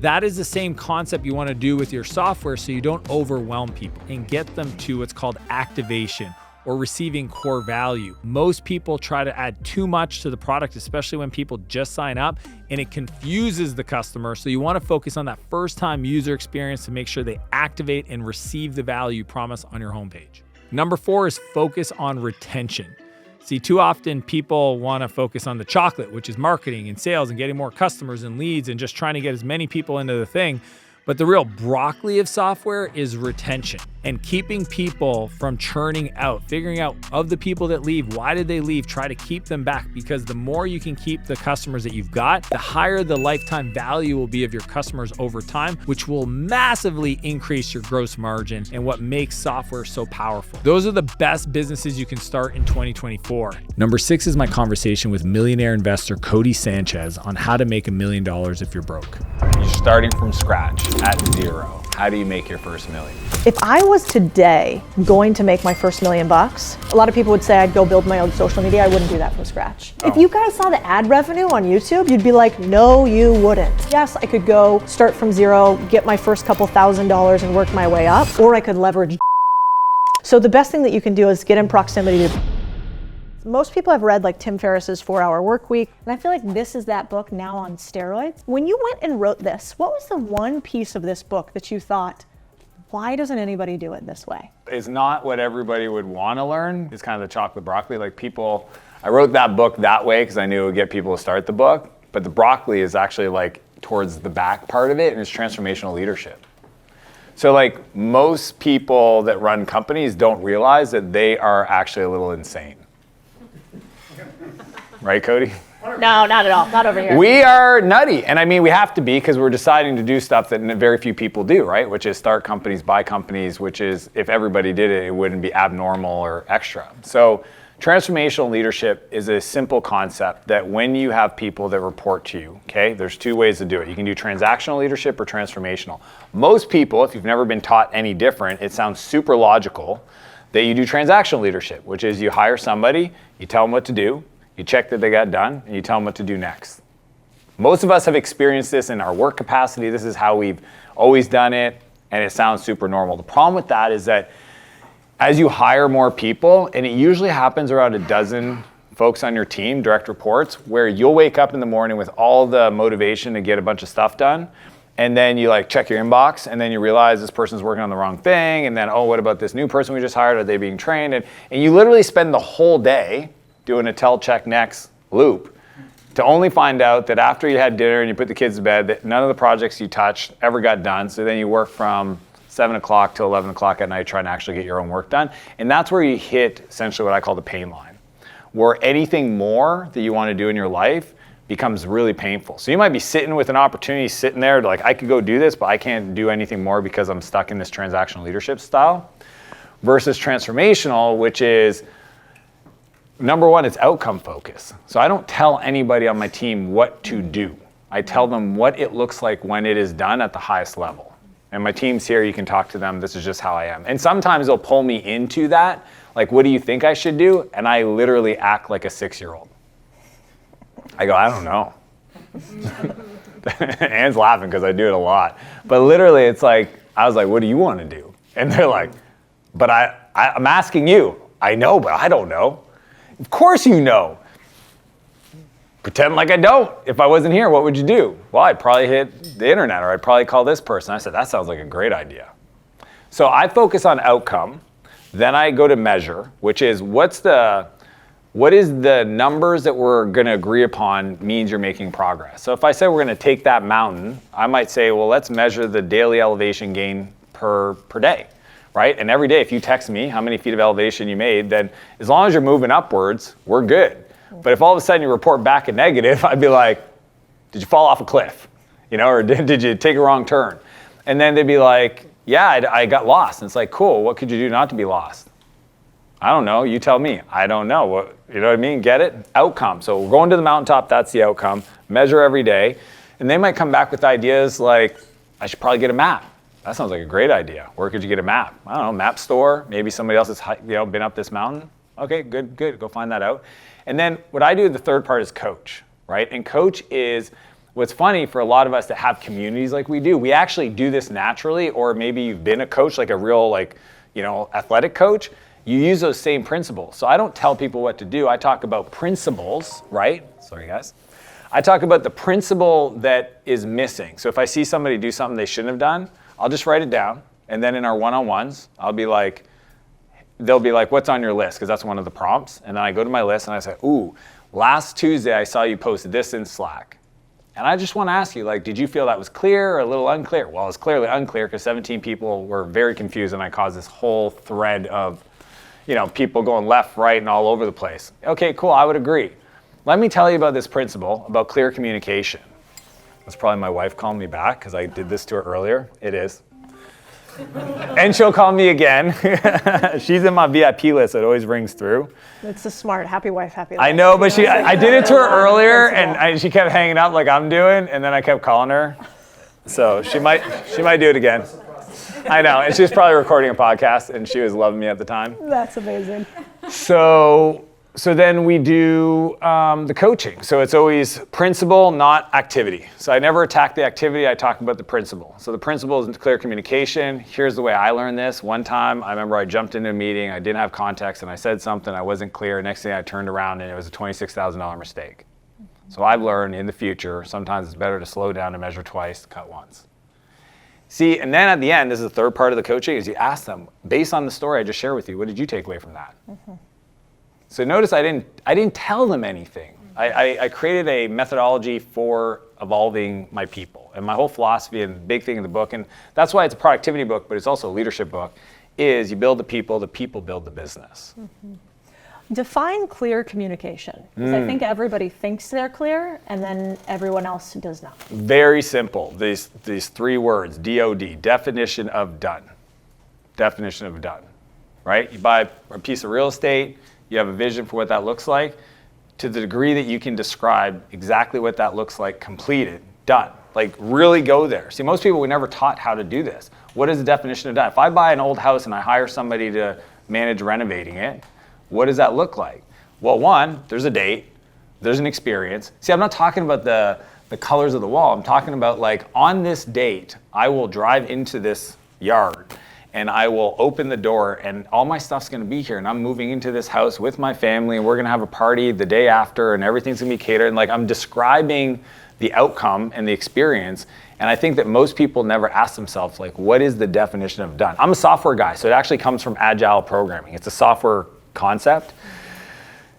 That is the same concept you want to do with your software so you don't overwhelm people and get them to what's called activation or receiving core value. Most people try to add too much to the product, especially when people just sign up, and it confuses the customer. So you want to focus on that first-time user experience to make sure they activate and receive the value promised on your homepage. Number four is focus on retention. See, too often people want to focus on the chocolate, which is marketing and sales and getting more customers and leads and just trying to get as many people into the thing. But the real broccoli of software is retention and keeping people from churning out, figuring out of the people that leave, why did they leave? Try to keep them back, because the more you can keep the customers that you've got, the higher the lifetime value will be of your customers over time, which will massively increase your gross margin and what makes software so powerful. Those are the best businesses you can start in 2024. Number six is my conversation with millionaire investor Cody Sanchez on how to make $1 million if you're broke. You're starting from scratch at zero. How do you make your first million? If I was today going to make my first $1 million, a lot of people would say I'd go build my own social media. I wouldn't do that from scratch. If you guys saw the ad revenue on YouTube, you'd be like, no, you wouldn't. Yes, I could go start from zero, get my first couple $1,000s and work my way up, or I could leverage. So the best thing that you can do is get in proximity to. Most people have read like Tim Ferriss's 4-Hour Workweek, and I feel like this is that book now on steroids. When you went and wrote this, what was the one piece of this book that you thought, why doesn't anybody do it this way? It's not what everybody would want to learn. It's kind of the chocolate broccoli. Like people, I wrote that book that way because I knew it would get people to start the book, but the broccoli is actually like towards the back part of it, and it's transformational leadership. So like most people that run companies don't realize that they are actually a little insane. Right, Cody? No, not at all. Not over here. We are nutty. And I mean, we have to be because we're deciding to do stuff that very few people do, right? Which is start companies, buy companies, which is if everybody did it, it wouldn't be abnormal or extra. So transformational leadership is a simple concept that when you have people that report to you, okay, there's two ways to do it. You can do transactional leadership or transformational. Most people, if you've never been taught any different, it sounds super logical that you do transactional leadership, which is you hire somebody, you tell them what to do, you check that they got done, and you tell them what to do next. Most of us have experienced this in our work capacity. This is how we've always done it, and it sounds super normal. The problem with that is that as you hire more people, and it usually happens around a dozen folks on your team, direct reports, where you'll wake up in the morning with all the motivation to get a bunch of stuff done, and then you like check your inbox, and then you realize this person's working on the wrong thing, and then, oh, what about this new person we just hired? Are they being trained? And you literally spend the whole day doing a tell, check, next loop, to only find out that after you had dinner and you put the kids to bed, that none of the projects you touched ever got done. So then you work from 7 o'clock till 11 o'clock at night trying to actually get your own work done. And that's where you hit essentially what I call the pain line, where anything more that you want to do in your life becomes really painful. So you might be sitting with an opportunity, sitting there like, I could go do this, but I can't do anything more because I'm stuck in this transactional leadership style, versus transformational, which is, number one, it's outcome focused. So I don't tell anybody on my team what to do. I tell them what it looks like when it is done at the highest level. And my team's here, you can talk to them, this is just how I am. And sometimes they'll pull me into that, like, what do you think I should do? And I literally act like a 6-year-old. I go, I don't know. Anne's laughing because I do it a lot. But literally it's like, I was like, what do you want to do? And they're like, but I'm asking you. I know, but I don't know. Of course you know. Pretend like I don't. If I wasn't here, what would you do? Well, I'd probably hit the internet, or I'd probably call this person. I said, that sounds like a great idea. So I focus on outcome. Then I go to measure, which is what is the numbers that we're going to agree upon means you're making progress. So if I say we're going to take that mountain, I might say, well, let's measure the daily elevation gain per day, right? And every day, if you text me how many feet of elevation you made, then as long as you're moving upwards, we're good. But if all of a sudden you report back a negative, I'd be like, did you fall off a cliff? Or did you take a wrong turn? And then they'd be like, yeah, I got lost. And it's like, cool, what could you do not to be lost? I don't know, you tell me. I don't know, you know what I mean? Get it? Outcome. So we're going to the mountaintop, that's the outcome. Measure every day. And they might come back with ideas like, I should probably get a map. That sounds like a great idea. Where could you get a map? I don't know, map store. Maybe somebody else has been up this mountain. Okay, good, go find that out. And then what I do, the third part is coach, right? And coach is, what's funny for a lot of us that have communities like we do, we actually do this naturally, or maybe you've been a coach, like a real athletic coach, you use those same principles. So I don't tell people what to do, I talk about principles, right? Sorry guys. I talk about the principle that is missing. So if I see somebody do something they shouldn't have done, I'll just write it down. And then in our one-on-ones, they'll be like, what's on your list? Because that's one of the prompts. And then I go to my list and I say, ooh, last Tuesday I saw you post this in Slack. And I just want to ask you, did you feel that was clear or a little unclear? Well, it's clearly unclear because 17 people were very confused and I caused this whole thread of, people going left, right, and all over the place. Okay, cool, I would agree. Let me tell you about this principle about clear communication. That's probably my wife calling me back because I did this to her earlier. It is. And she'll call me again. She's in my VIP list. It always rings through. It's a smart, happy wife, happy life. I know, but I did it to her earlier, and she kept hanging up like I'm doing, and then I kept calling her. So she might do it again. I know, and she was probably recording a podcast, and she was loving me at the time. That's amazing. So then we do the coaching. So it's always principle, not activity. So I never attack the activity, I talk about the principle. So the principle is clear communication. Here's the way I learned this. One time, I remember I jumped into a meeting, I didn't have context, and I said something, I wasn't clear. Next thing I turned around and it was a $26,000 mistake. So I've learned in the future, sometimes it's better to slow down and measure twice, cut once. See, and then at the end, this is the third part of the coaching, is you ask them, based on the story I just shared with you, what did you take away from that? Mm-hmm. So notice I didn't tell them anything. I created a methodology for evolving my people. And my whole philosophy and the big thing in the book, and that's why it's a productivity book, but it's also a leadership book, is you build the people build the business. Mm-hmm. Define clear communication. Because I think everybody thinks they're clear, and then everyone else does not. Very simple. These 3 words, DOD, definition of done. Definition of done, right? You buy a piece of real estate, you have a vision for what that looks like. To the degree that you can describe exactly what that looks like, completed, done. Really go there. See, most people were never taught how to do this. What is the definition of done? If I buy an old house and I hire somebody to manage renovating it, what does that look like? Well, one, there's a date, there's an experience. See, I'm not talking about the colors of the wall. I'm talking about on this date, I will drive into this yard and I will open the door and all my stuff's gonna be here and I'm moving into this house with my family and we're gonna have a party the day after and everything's gonna be catered. And I'm describing the outcome and the experience. And I think that most people never ask themselves, what is the definition of done? I'm a software guy, so it actually comes from agile programming. It's a software concept.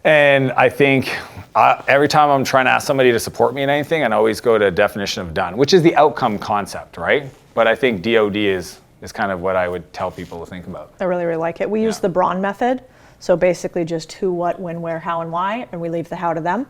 And I think every time I'm trying to ask somebody to support me in anything, I always go to definition of done, which is the outcome concept, right? But I think DOD is kind of what I would tell people to think about. I really, really like it. We use the Braun method. So basically just who, what, when, where, how, and why, and we leave the how to them.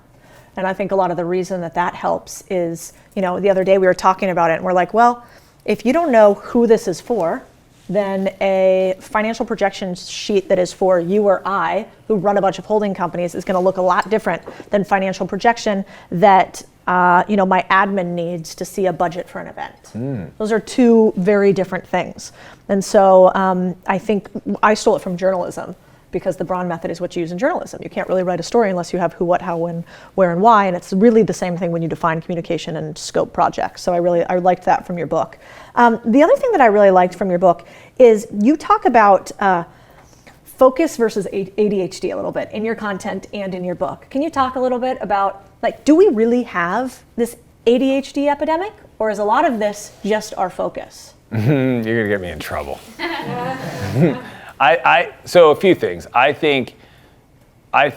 And I think a lot of the reason that helps is, the other day we were talking about it and we're like, well, if you don't know who this is for, then a financial projection sheet that is for you or I, who run a bunch of holding companies, is going to look a lot different than financial projection that my admin needs to see a budget for an event. Those are two very different things. And so I think I stole it from journalism, because the Braun method is what you use in journalism. You can't really write a story unless you have who, what, how, when, where, and why. And it's really the same thing when you define communication and scope projects. So I liked that from your book. The other thing that I really liked from your book is you talk about focus versus ADHD a little bit in your content and in your book. Can you talk a little bit about, do we really have this ADHD epidemic, or is a lot of this just our focus? You're gonna get me in trouble. So a few things. I think I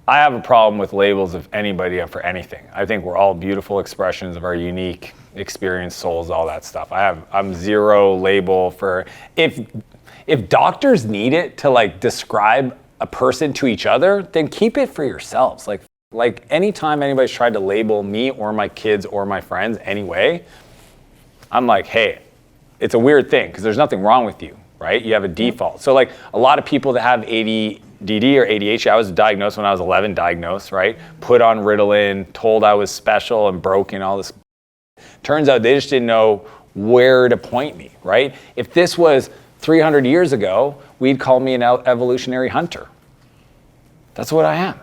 have a problem with labels of anybody for anything. I think we're all beautiful expressions of our unique experience, souls, all that stuff. I'm zero label for, if doctors need it to describe a person to each other, then keep it for yourselves. Like anytime anybody's tried to label me or my kids or my friends anyway, I'm like, hey, it's a weird thing because there's nothing wrong with you. Right? You have a default. So a lot of people that have ADD or ADHD, I was diagnosed when I was 11, right? Put on Ritalin, told I was special and broken, all this. Turns out they just didn't know where to point me, right? If this was 300 years ago, we'd call me an evolutionary hunter. That's what I am.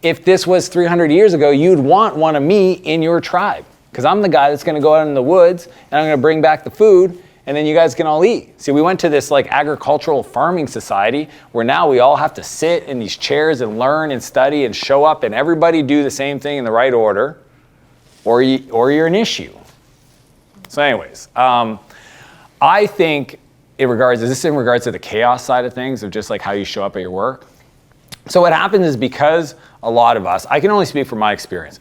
If this was 300 years ago, you'd want one of me in your tribe, because I'm the guy that's gonna go out in the woods and I'm gonna bring back the food, and then you guys can all eat. See, we went to this agricultural farming society where now we all have to sit in these chairs and learn and study and show up and everybody do the same thing in the right order, or you're an issue. So anyways, I think in regards to the chaos side of things, of just how you show up at your work? So what happens is, because a lot of us, I can only speak from my experience,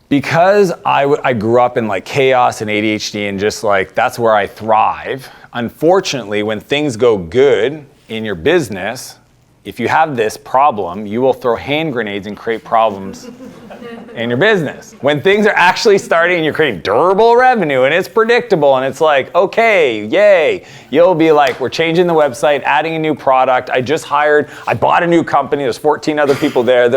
because I grew up in chaos and ADHD and just that's where I thrive. Unfortunately, when things go good in your business, if you have this problem, you will throw hand grenades and create problems in your business. When things are actually starting and you're creating durable revenue and it's predictable and it's okay, yay, you'll be we're changing the website, adding a new product. I bought a new company, there's 14 other people there.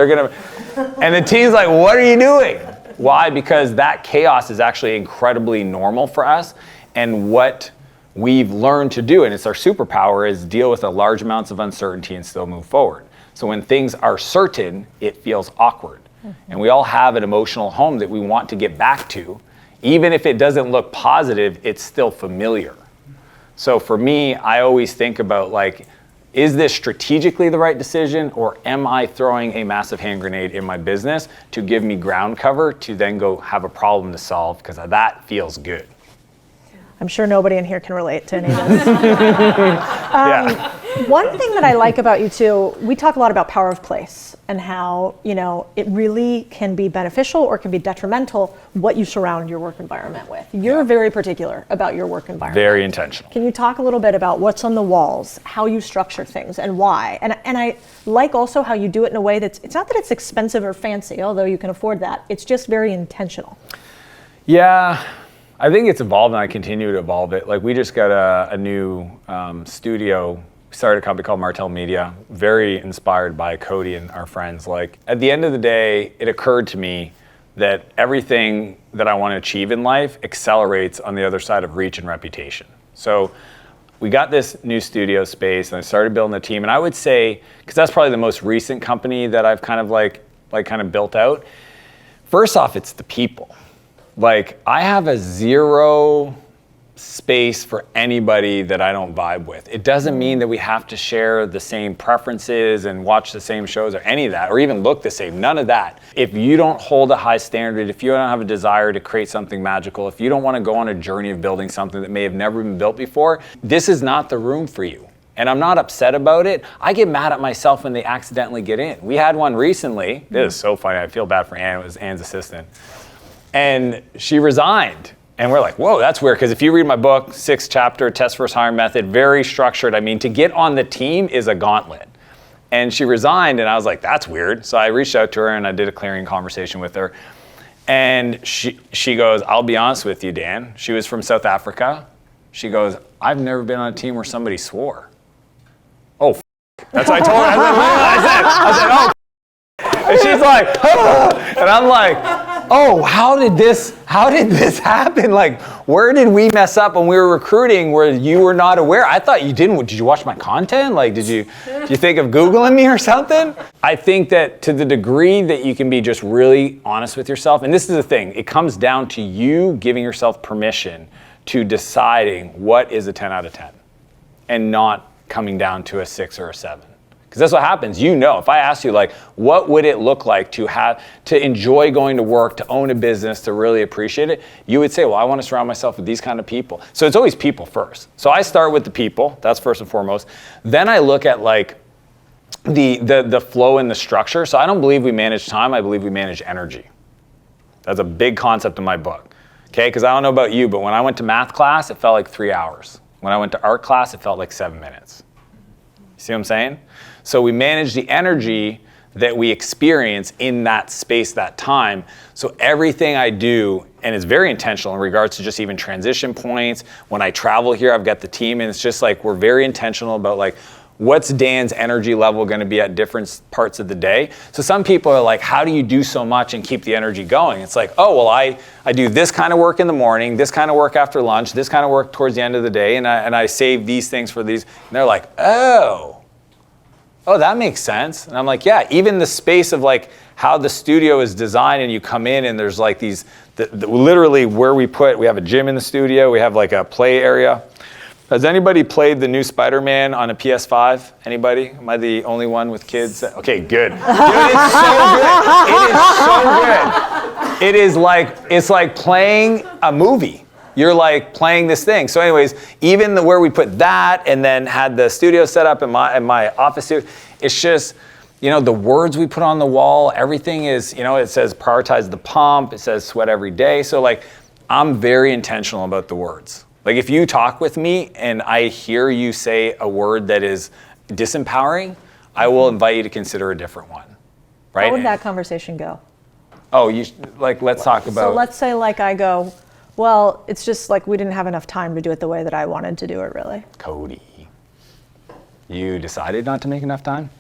And the team's what are you doing? Why? Because that chaos is actually incredibly normal for us, and what we've learned to do, and it's our superpower, is deal with the large amounts of uncertainty and still move forward. So when things are certain, it feels awkward. And we all have an emotional home that we want to get back to. Even if it doesn't look positive, it's still familiar. So for me, I always think about is this strategically the right decision, or am I throwing a massive hand grenade in my business to give me ground cover to then go have a problem to solve, because that feels good. I'm sure nobody in here can relate to any of this. One thing that I like about you too, we talk a lot about power of place and how, it really can be beneficial or can be detrimental what you surround your work environment with. You're very particular about your work environment. Very intentional. Can you talk a little bit about what's on the walls, how you structure things, and why? And I like also how you do it in a way it's not that it's expensive or fancy, although you can afford that. It's just very intentional. Yeah. I think it's evolved, and I continue to evolve it. We just got a new studio. We started a company called Martell Media, very inspired by Cody and our friends. At the end of the day, it occurred to me that everything that I want to achieve in life accelerates on the other side of reach and reputation. So we got this new studio space, and I started building a team. And I would say, because that's probably the most recent company that I've kind of built out. First off, it's the people. I have a zero space for anybody that I don't vibe with. It doesn't mean that we have to share the same preferences and watch the same shows or any of that, or even look the same, none of that. If you don't hold a high standard, if you don't have a desire to create something magical, if you don't want to go on a journey of building something that may have never been built before, this is not the room for you. and I'm not upset about it, I get mad at myself when they accidentally get in. We had one recently. This is so funny. I feel bad for Ann. It was Ann's assistant. And she resigned. And we're like, whoa, that's weird. Because if you read my book, 6th chapter, Test First Hire Method, very structured. I mean, to get on the team is a gauntlet. And she resigned, and I was like, that's weird. So I reached out to her, and I did a clearing conversation with her. And she goes, I'll be honest with you, Dan. She was from South Africa. She goes, I've never been on a team where somebody swore. Oh, f-. That's what I told her. I said, oh, f-. And she's like, oh. And I'm like, oh, how did this happen? Like, where did we mess up when we were recruiting where you were not aware? I thought you didn't. Did you watch my content? Like, did you think of Googling me or something? I think that to the degree that you can be just really honest with yourself, and this is the thing, it comes down to you giving yourself permission to deciding what is a 10 out of 10 and not coming down to a 6 or a 7. Because that's what happens. You know, if I ask you, like, what would it look like to enjoy going to work, to own a business, to really appreciate it, you would say, well, I want to surround myself with these kind of people. So it's always people first. So I start with the people. That's first and foremost. Then I look at, like, the flow and the structure. So I don't believe we manage time. I believe we manage energy. That's a big concept in my book. Okay? Because I don't know about you, but when I went to math class, it felt like 3 hours. When I went to art class, it felt like 7 minutes. You see what I'm saying? So we manage the energy that we experience in that space, that time. So everything I do, and it's very intentional in regards to just even transition points. When I travel here, I've got the team, and it's just like we're very intentional about, like, what's Dan's energy level going to be at different parts of the day. So some people are like, how do you do so much and keep the energy going? It's like, oh, well, I do this kind of work in the morning, this kind of work after lunch, this kind of work towards the end of the day, and I save these things for these. And they're like, oh, that makes sense. And I'm like, yeah, even the space of, like, how the studio is designed, and you come in and there's, like, these, literally where we have a gym in the studio, we have, like, a play area. Has anybody played the new Spider-Man on a PS5? Anybody? Am I the only one with kids? Okay, good. Dude, it's so good. It is so good. It's like playing a movie. You're like playing this thing. So anyways, even where we put that and then had the studio set up in my office studio, it's just, you know, the words we put on the wall, everything is, you know, it says prioritize the pump, it says sweat every day. So, like, I'm very intentional about the words. Like, if you talk with me and I hear you say a word that is disempowering, I will invite you to consider a different one, right? How would that conversation go? Oh, let's talk about. So let's say, like, I go, well, it's just like we didn't have enough time to do it the way that I wanted to do it, really. Cody, you decided not to make enough time?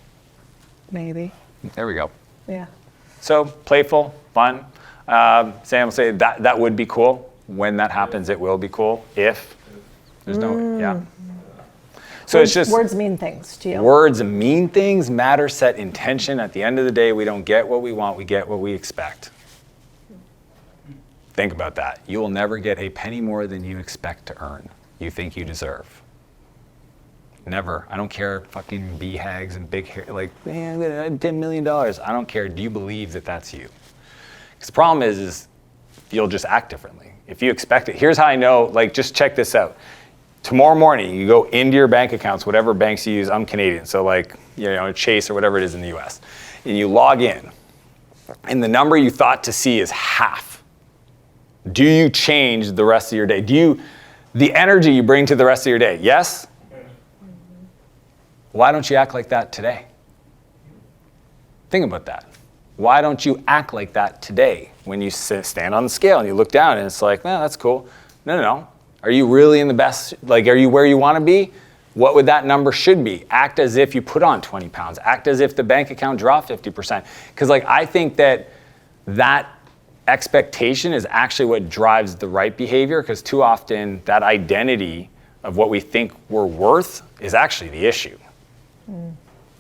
Maybe. There we go. Yeah. So playful, fun. Sam will say that would be cool. When that happens, it will be cool. If there's no, yeah. So it's just words mean things to you. Words mean things. Matter set intention. At the end of the day, we don't get what we want. We get what we expect. Think about that. You will never get a penny more than you expect to earn. You think you deserve. Never. I don't care, fucking BHAGs and big hair, like, man, $10 million. I don't care. Do you believe that that's you? Because the problem is you'll just act differently. If you expect it, here's how I know, like, just check this out. Tomorrow morning, you go into your bank accounts, whatever banks you use. I'm Canadian, so, like, you know, Chase or whatever it is in the US. And you log in, and the number you thought to see is half. Do you change the rest of your day? The energy you bring to the rest of your day, yes? Why don't you act like that today? Think about that. Why don't you act like that today when you stand on the scale and you look down and it's like, that's cool. No. Are you really in the best, like, are you where you want to be? What would that number should be? Act as if you put on 20 pounds. Act as if the bank account dropped 50%. Because, like, I think that expectation is actually what drives the right behavior, because too often that identity of what we think we're worth is actually the issue.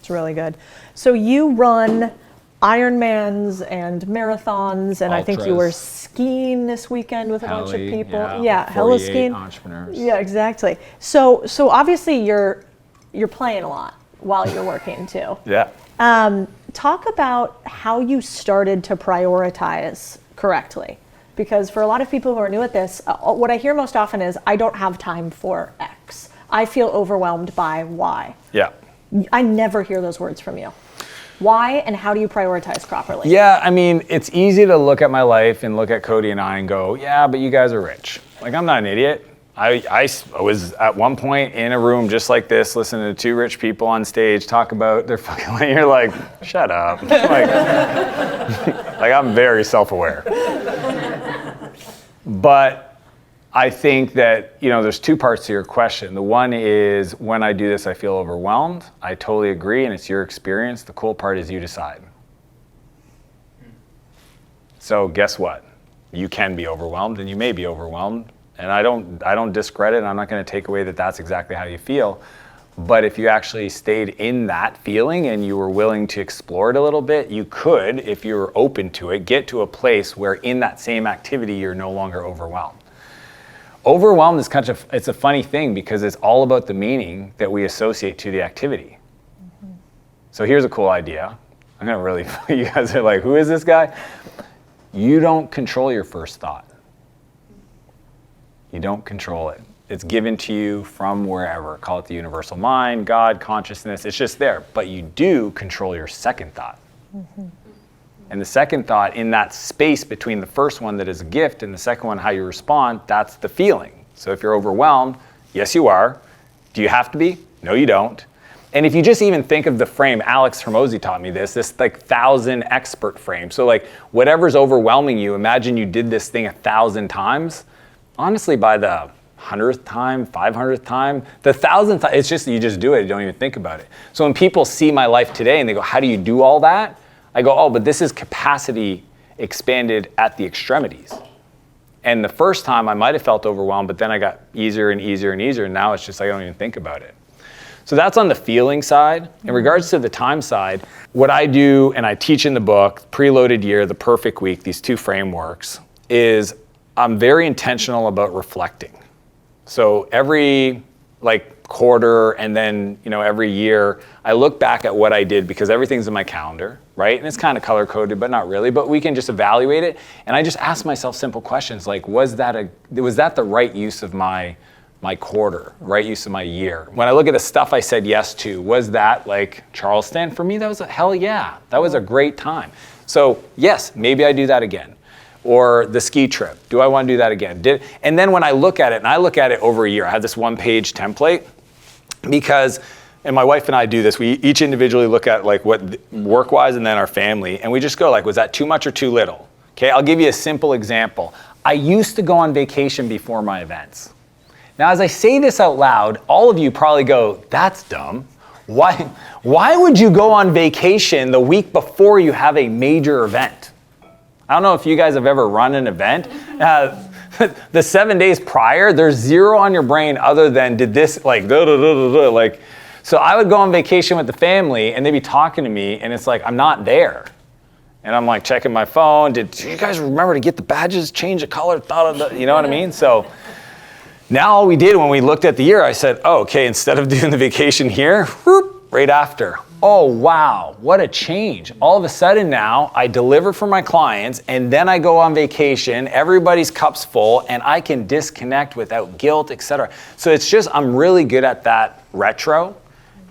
It's really good. So you run Ironmans and marathons, and Ultras. I think you were skiing this weekend with a bunch of people. Yeah, hella skiing. Entrepreneurs. Yeah, exactly. So obviously you're playing a lot while you're working too. Yeah. Talk about how you started to prioritize correctly, because for a lot of people who are new at this, what I hear most often is, I don't have time for X. I feel overwhelmed by why. Yeah. I never hear those words from you. Why and how do you prioritize properly? Yeah, I mean, it's easy to look at my life and look at Cody and I and go, yeah, but you guys are rich. Like, I'm not an idiot. I was at one point in a room just like this, listening to two rich people on stage talk about their fucking life. You're like, shut up. like I'm very self-aware. But I think that, there's two parts to your question. The one is, when I do this, I feel overwhelmed. I totally agree, and it's your experience. The cool part is you decide. So guess what? You can be overwhelmed, and you may be overwhelmed. And I don't discredit, and I'm not going to take away that that's exactly how you feel. But if you actually stayed in that feeling and you were willing to explore it a little bit, you could, if you were open to it, get to a place where in that same activity, you're no longer overwhelmed. Overwhelmed is it's a funny thing because it's all about the meaning that we associate to the activity. Mm-hmm. So here's a cool idea. I'm going to really, you guys are like, who is this guy? You don't control your first thought. You don't control it. It's given to you from wherever. Call it the universal mind, God, consciousness. It's just there. But you do control your second thought. Mm-hmm. And the second thought, in that space between the first one that is a gift and the second one, how you respond, that's the feeling. So if you're overwhelmed, yes, you are. Do you have to be? No, you don't. And if you just even think of the frame, Alex Hermosi taught me this like 1,000 expert frame. So like whatever's overwhelming you, imagine you did this thing 1,000 times. Honestly, by the 100th time, 500th time, the 1,000th time, it's just, you just do it, you don't even think about it. So when people see my life today and they go, how do you do all that? I go, oh, but this is capacity expanded at the extremities. And the first time I might have felt overwhelmed, but then I got easier and easier and easier, and now it's just, I don't even think about it. So that's on the feeling side. In regards to the time side, what I do, and I teach in the book, Preloaded Year, The Perfect Week, these two frameworks, is I'm very intentional about reflecting. So every quarter and then every year, I look back at what I did because everything's in my calendar, right? And it's kind of color coded, but not really. But we can just evaluate it, and I just ask myself simple questions like, was that the right use of my quarter, right use of my year? When I look at the stuff I said yes to, was that like Charleston? For me, that was hell yeah, that was a great time. So yes, maybe I do that again. Or the ski trip. Do I want to do that again? And then when I look at it, and I look at it over a year, I have this one-page template because, and my wife and I do this, we each individually look at what work-wise and then our family, and we just go was that too much or too little? Okay, I'll give you a simple example. I used to go on vacation before my events. Now, as I say this out loud, all of you probably go, that's dumb. Why would you go on vacation the week before you have a major event? I don't know if you guys have ever run an event. The 7 days prior, there's zero on your brain other than did this So I would go on vacation with the family and they'd be talking to me and it's like, I'm not there. And I'm like checking my phone. Did you guys remember to get the badges, change the color? You know what I mean? So now all we did when we looked at the year, I said, oh, okay, instead of doing the vacation here, right after. Oh, wow, what a change. All of a sudden now, I deliver for my clients, and then I go on vacation, everybody's cup's full, and I can disconnect without guilt, etc. So it's just, I'm really good at that retro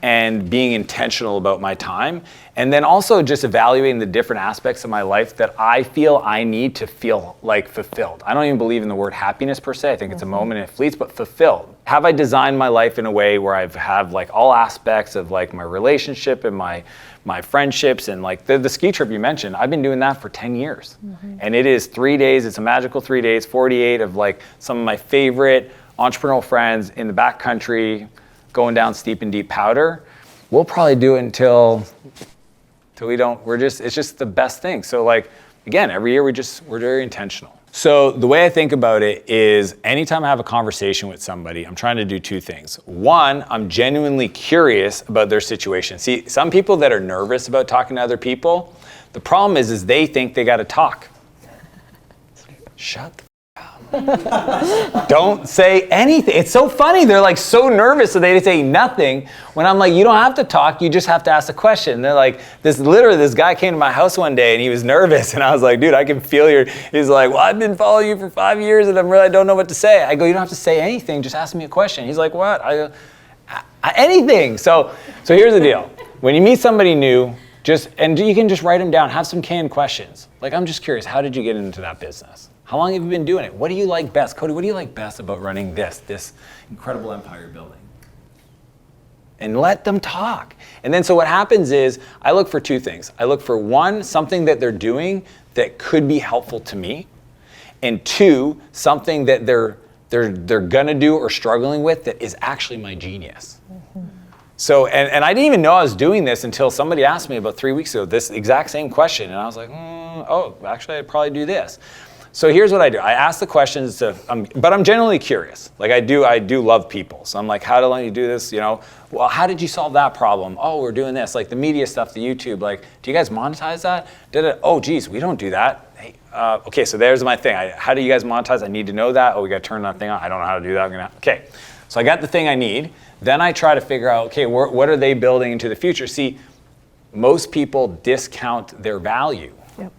and being intentional about my time. And then also just evaluating the different aspects of my life that I feel I need to feel fulfilled. I don't even believe in the word happiness per se. I think it's a moment and it fleets, but fulfilled. Have I designed my life in a way where I have all aspects of my relationship and my friendships and the ski trip you mentioned? I've been doing that for 10 years. Mm-hmm. And it is 3 days. It's a magical 3 days, 48 of some of my favorite entrepreneurial friends in the backcountry, going down steep and deep powder. We'll probably do it until we don't, it's just the best thing. So again, every year we're very intentional. So the way I think about it is anytime I have a conversation with somebody, I'm trying to do two things. One, I'm genuinely curious about their situation. See, some people that are nervous about talking to other people, the problem is they think they got to talk. Shut the don't say anything. It's so funny. They're so nervous, so they say nothing. When I'm you don't have to talk. You just have to ask a question. And they're this guy came to my house one day and he was nervous. And I was like, dude, I can feel your, he's like, well, I've been following you for 5 years and I don't know what to say. I go, you don't have to say anything. Just ask me a question. He's like, what? Anything. So here's the deal. When you meet somebody new, and you can just write them down, have some canned questions. Like, I'm just curious, how did you get into that business? How long have you been doing it? What do you like best? Cody, what do you like best about running this incredible empire building? And let them talk. And then so what happens is, I look for two things. I look for one, something that they're doing that could be helpful to me. And two, something that they're gonna do or struggling with that is actually my genius. Mm-hmm. So, and I didn't even know I was doing this until somebody asked me about 3 weeks ago this exact same question. And I was like, oh, actually I'd probably do this. So here's what I do. I ask the questions, but I'm generally curious. Like I do love people. So I'm like, how do you do this? Well, how did you solve that problem? Oh, we're doing this. Like the media stuff, the YouTube, like, do you guys monetize that? Oh, geez, we don't do that. Hey, okay, so there's my thing. How do you guys monetize? I need to know that. Oh, we got to turn that thing on. I don't know how to do that. Okay, so I got the thing I need. Then I try to figure out, okay, what are they building into the future? See, most people discount their value. Yep.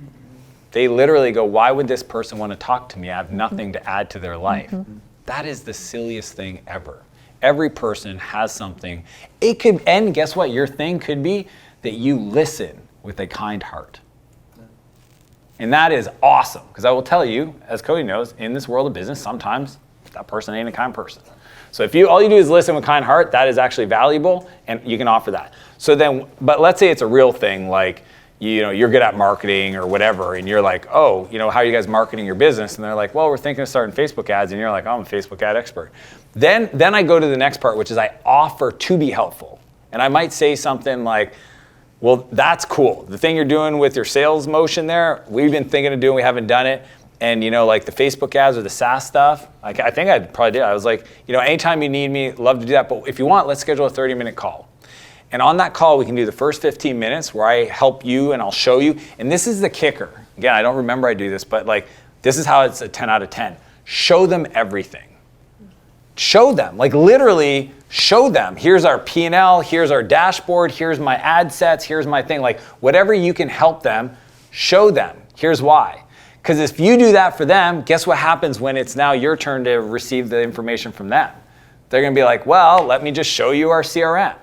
They literally go, why would this person want to talk to me? I have nothing to add to their life. Mm-hmm. That is the silliest thing ever. Every person has something. It could, and guess what? Your thing could be that you listen with a kind heart. And that is awesome, because I will tell you, as Cody knows, in this world of business, sometimes that person ain't a kind person. So if all you do is listen with kind heart, that is actually valuable, and you can offer that. So then, but let's say it's a real thing, like, you're good at marketing or whatever, and you're like, oh, how are you guys marketing your business? And they're like, well, we're thinking of starting Facebook ads, and you're like, oh, I'm a Facebook ad expert. Then I go to the next part, which is I offer to be helpful. And I might say something like, well, that's cool. The thing you're doing with your sales motion there, we've been thinking of doing, we haven't done it. And like the Facebook ads or the SaaS stuff, I think I'd probably do it. I was like, anytime you need me, love to do that. But if you want, let's schedule a 30-minute call. And on that call, we can do the first 15 minutes where I help you and I'll show you. And this is the kicker. Again, I don't remember I do this, but this is how it's a 10 out of 10. Show them everything. Show them, literally show them. Here's our P&L, here's our dashboard, here's my ad sets, here's my thing. Whatever you can help them, show them. Here's why. Because if you do that for them, guess what happens when it's now your turn to receive the information from them? They're going to be like, well, let me just show you our CRM.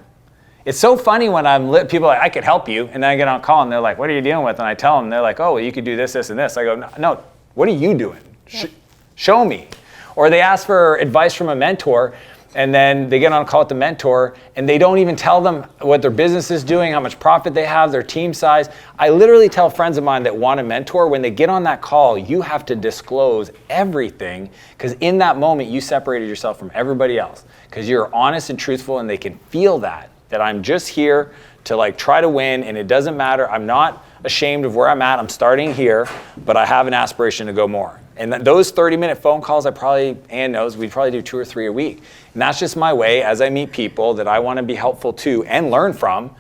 It's so funny when people are like, I could help you, and then I get on a call and they're like, what are you dealing with? And I tell them, they're like, oh, well, you could do this, this, and this. I go, no, what are you doing? Yep. Show me. Or they ask for advice from a mentor, and then they get on a call with the mentor, and they don't even tell them what their business is doing, how much profit they have, their team size. I literally tell friends of mine that want a mentor, when they get on that call, you have to disclose everything, because in that moment, you separated yourself from everybody else, because you're honest and truthful, and they can feel that I'm just here to try to win, and it doesn't matter. I'm not ashamed of where I'm at. I'm starting here, but I have an aspiration to go more. And those 30-minute phone calls, Ann knows, we probably do 2 or 3 a week. And that's just my way, as I meet people that I want to be helpful to and learn from,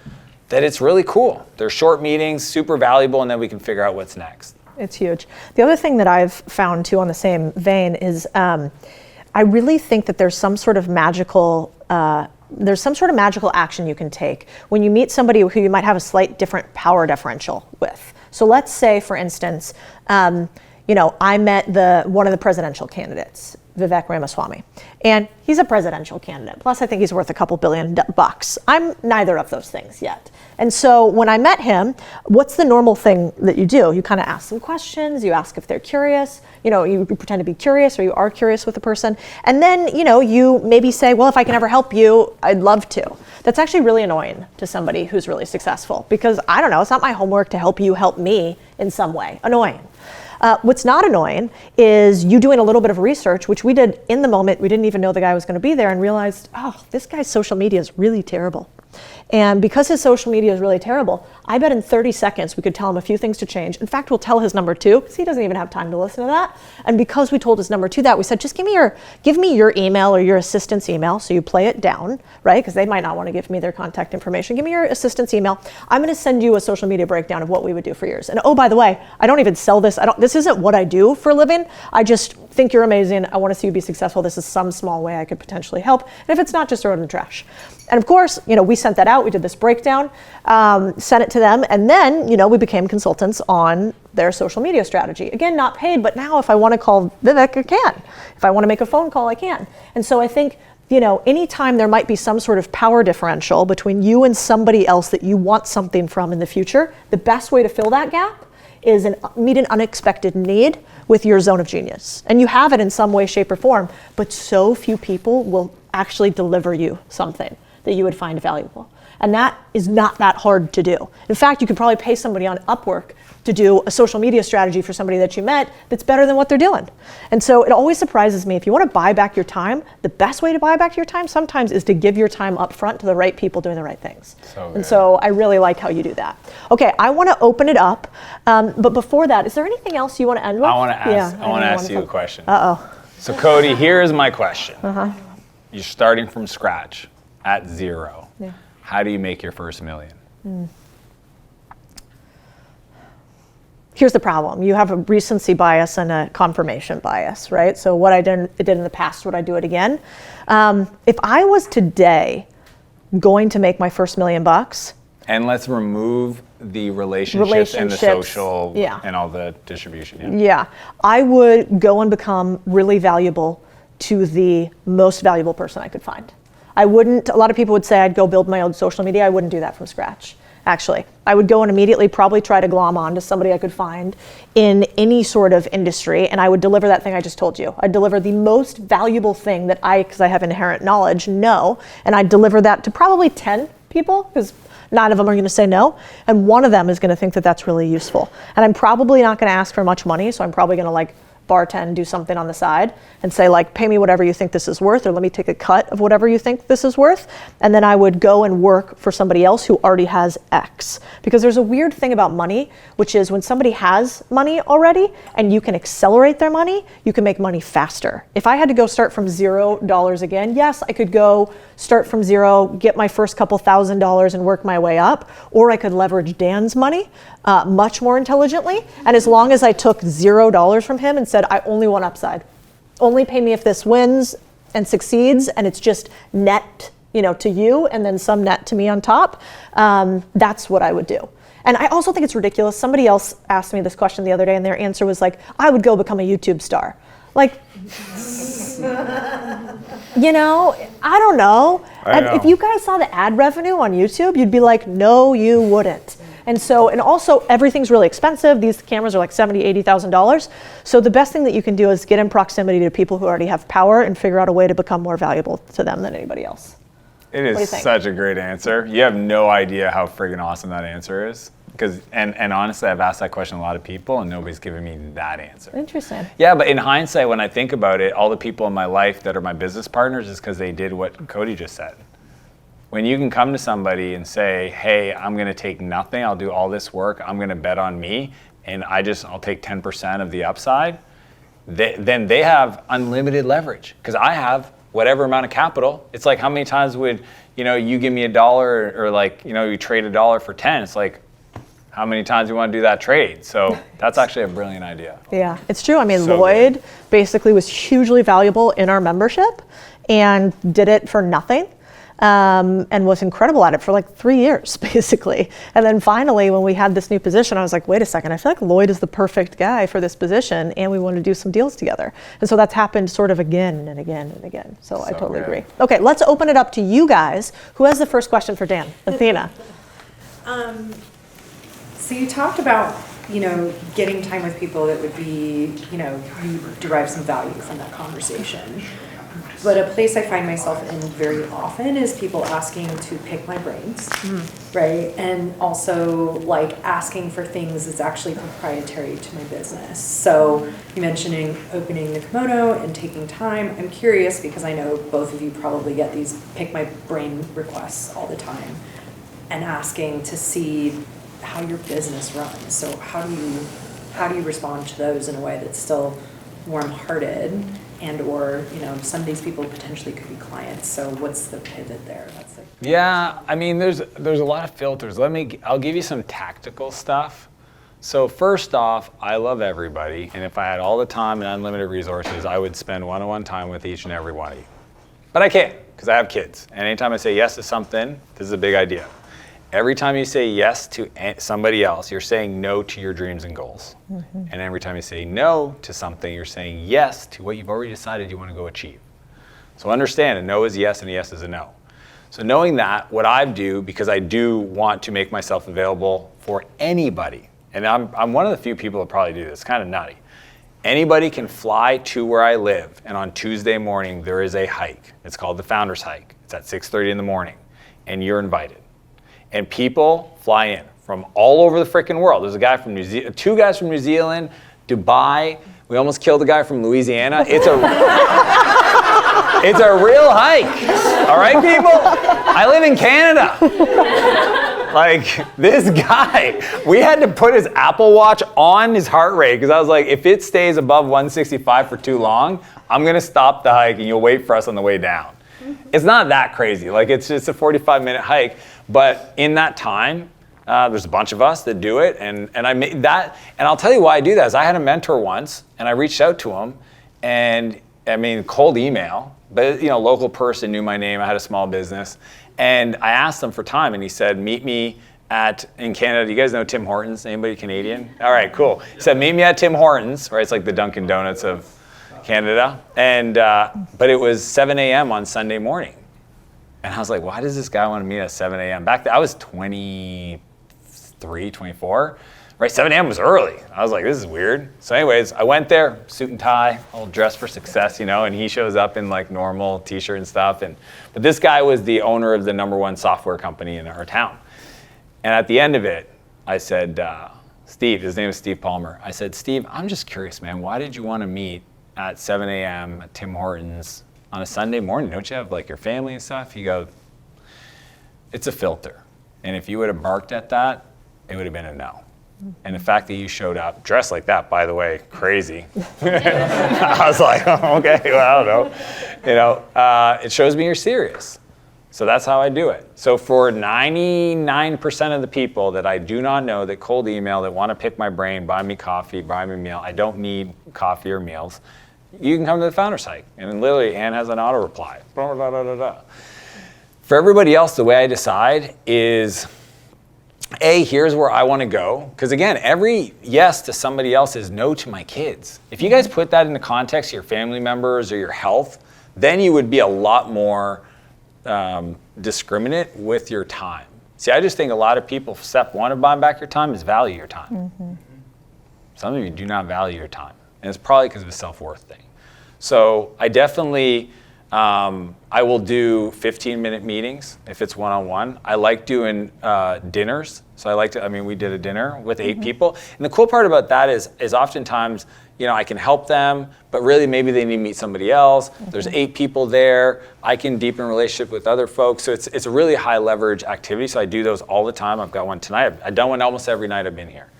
that it's really cool. They're short meetings, super valuable, and then we can figure out what's next. It's huge. The other thing that I've found too on the same vein is I really think that there's some sort of magical action you can take when you meet somebody who you might have a slight different power differential with. So let's say, for instance, I met one of the presidential candidates, Vivek Ramaswamy, and he's a presidential candidate. Plus, I think he's worth a couple $billion. I'm neither of those things yet. And so when I met him, what's the normal thing that you do? You kind of ask some questions, you ask if they're curious, you pretend to be curious, or you are curious with the person. And then, you maybe say, well, if I can ever help you, I'd love to. That's actually really annoying to somebody who's really successful, because I don't know, it's not my homework to help you help me in some way. Annoying. What's not annoying is you doing a little bit of research, which we did in the moment. We didn't even know the guy was going to be there, and realized, oh, this guy's social media is really terrible. And because his social media is really terrible, I bet in 30 seconds we could tell him a few things to change. In fact, we'll tell his number 2, because he doesn't even have time to listen to that. And because we told his number 2 that, we said, just give me your email or your assistant's email, so you play it down, right? Because they might not want to give me their contact information. Give me your assistant's email. I'm going to send you a social media breakdown of what we would do for yours. And oh, by the way, I don't even sell this. This isn't what I do for a living. I just think you're amazing. I want to see you be successful. This is some small way I could potentially help. And if it's not, just throw it in the trash. And of course, we sent that out. We did this breakdown, sent it to them, and then, we became consultants on their social media strategy. Again, not paid, but now if I want to call Vivek, I can. If I want to make a phone call, I can. And so I think anytime there might be some sort of power differential between you and somebody else that you want something from in the future, the best way to fill that gap is meet an unexpected need with your zone of genius. And you have it in some way, shape, or form, but so few people will actually deliver you something that you would find valuable. And that is not that hard to do. In fact, you could probably pay somebody on Upwork to do a social media strategy for somebody that you met that's better than what they're doing. And so it always surprises me, if you want to buy back your time, the best way to buy back your time sometimes is to give your time up front to the right people doing the right things. And so I really like how you do that. Okay, I want to open it up, but before that, is there anything else you want to end with? I want to ask you a question. Uh-oh. So Cody, here's my question. You're starting from scratch at zero. Yeah. How do you make your first million? Here's the problem. You have a recency bias and a confirmation bias, right? So what I did in the past, would I do it again? If I was today going to make my first $1 million, and let's remove the relationships and the social and all the distribution. Yeah, I would go and become really valuable to the most valuable person I could find. I wouldn't, a lot of people would say I'd go build my own social media. I wouldn't do that from scratch, actually. I would go and immediately probably try to glom on to somebody I could find in any sort of industry, and I would deliver that thing I just told you. I'd deliver the most valuable thing that because I have inherent knowledge, know, and I'd deliver that to probably 10 people, because 9 of them are going to say no, and 1 of them is going to think that that's really useful. And I'm probably not going to ask for much money, so I'm probably going to bartend, do something on the side and say pay me whatever you think this is worth, or let me take a cut of whatever you think this is worth. And then I would go and work for somebody else who already has X. Because there's a weird thing about money, which is when somebody has money already and you can accelerate their money, you can make money faster. If I had to go start from $0 again, yes, I could go start from zero, get my first couple $1,000s and work my way up, or I could leverage Dan's money much more intelligently. And as long as I took $0 from him and said, I only want upside. Only pay me if this wins and succeeds, and it's just net, to you, and then some net to me on top. That's what I would do. And I also think it's ridiculous. Somebody else asked me this question the other day, and their answer was I would go become a YouTube star. I don't know. If you guys saw the ad revenue on YouTube, you'd be like, no, you wouldn't. And also everything's really expensive. These cameras are like $70,000, $80,000. So the best thing that you can do is get in proximity to people who already have power and figure out a way to become more valuable to them than anybody else. It is such a great answer. You have no idea how friggin' awesome that answer is. And honestly, I've asked that question to a lot of people, and nobody's given me that answer. Interesting. Yeah, but in hindsight, when I think about it, all the people in my life that are my business partners is because they did what Cody just said. When you can come to somebody and say, hey, I'm going to take nothing, I'll do all this work, I'm going to bet on me, and I'll take 10% of the upside, then they have unlimited leverage. Because I have whatever amount of capital. It's like, how many times would you give me $1 or you trade $1 for 10? It's like, how many times do you want to do that trade? So that's actually a brilliant idea. Yeah, it's true. I mean, Lloyd basically was hugely valuable in our membership and did it for nothing. And was incredible at it for 3 years, basically. And then finally, when we had this new position, I was like, wait a second, I feel like Lloyd is the perfect guy for this position, and we want to do some deals together. And so that's happened sort of again and again and again. So I totally agree. Okay, let's open it up to you guys. Who has the first question for Dan? Athena. So you talked about, getting time with people that would be, you derive some value from that conversation. But a place I find myself in very often is people asking to pick my brains, right? And also asking for things that's actually proprietary to my business. So you mentioning opening the kimono and taking time. I'm curious because I know both of you probably get these pick my brain requests all the time and asking to see how your business runs. So how do you respond to those in a way that's still warm-hearted? And or some of these people potentially could be clients. So what's the pivot there? Yeah, I mean, there's a lot of filters. I'll give you some tactical stuff. So first off, I love everybody, and if I had all the time and unlimited resources, I would spend one-on-one time with each and every one of you. But I can't, because I have kids. And anytime I say yes to something, this is a big idea. Every time you say yes to somebody else, you're saying no to your dreams and goals. Mm-hmm. And every time you say no to something, you're saying yes to what you've already decided you want to go achieve. So understand, a no is a yes and a yes is a no. So knowing that, what I do, because I do want to make myself available for anybody, and I'm one of the few people that probably do this, it's kind of nutty. Anybody can fly to where I live, and on Tuesday morning, there is a hike. It's called the Founders Hike. It's at 6:30 in the morning, and you're invited. And people fly in from all over the freaking world. There's a guy from two guys from New Zealand, Dubai. We almost killed a guy from Louisiana. It's a real hike. All right, people? I live in Canada. Like, this guy, we had to put his Apple Watch on his heart rate because I was like, if it stays above 165 for too long, I'm going to stop the hike and you'll wait for us on the way down. It's not that crazy. Like, it's just a 45-minute hike. But in that time, there's a bunch of us that do it. And I made that. And I'll tell you why I do that is I had a mentor once, and I reached out to him. And, I mean, cold email. But, local person knew my name. I had a small business. And I asked him for time, and he said, meet me in Canada. Do you guys know Tim Hortons? Anybody Canadian? All right, cool. He said, meet me at Tim Hortons, right? It's like the Dunkin' Donuts of Canada. And, but it was 7 a.m. on Sunday morning. And I was like, why does this guy want to meet at 7 a.m.? Back then, I was 23, 24. Right, 7 a.m. was early. I was like, this is weird. So anyways, I went there, suit and tie, all dressed for success, and he shows up in like normal t-shirt and stuff. But this guy was the owner of the #1 software company in our town. And at the end of it, I said, Steve, his name is Steve Palmer. I said, Steve, I'm just curious, man, why did you want to meet at 7 a.m. at Tim Hortons on a Sunday morning? Don't you have like your family and stuff? He goes, it's a filter. And if you would have barked at that, it would have been a no. And the fact that you showed up, dressed like that, by the way, crazy. I was like, oh, okay, well, I don't know. It shows me you're serious. So that's how I do it. So for 99% of the people that I do not know that cold email, that want to pick my brain, buy me coffee, buy me a meal, I don't need coffee or meals, you can come to the Founders Hike. And then literally, Ann has an auto reply. For everybody else, the way I decide is, here's where I want to go. Because again, every yes to somebody else is no to my kids. If you guys put that into context to your family members or your health, then you would be a lot more discriminate with your time. See, I just think a lot of people, step one of buying back your time is value your time. Mm-hmm. Some of you do not value your time. And it's probably because of a self-worth thing. So I definitely, I will do 15-minute meetings if it's one-on-one. I like doing dinners. So we did a dinner with 8 people. And the cool part about that is oftentimes, I can help them, but really maybe they need to meet somebody else. There's 8 people there. I can deepen relationship with other folks. So it's a really high leverage activity. So I do those all the time. I've got one tonight. I've done one almost every night I've been here.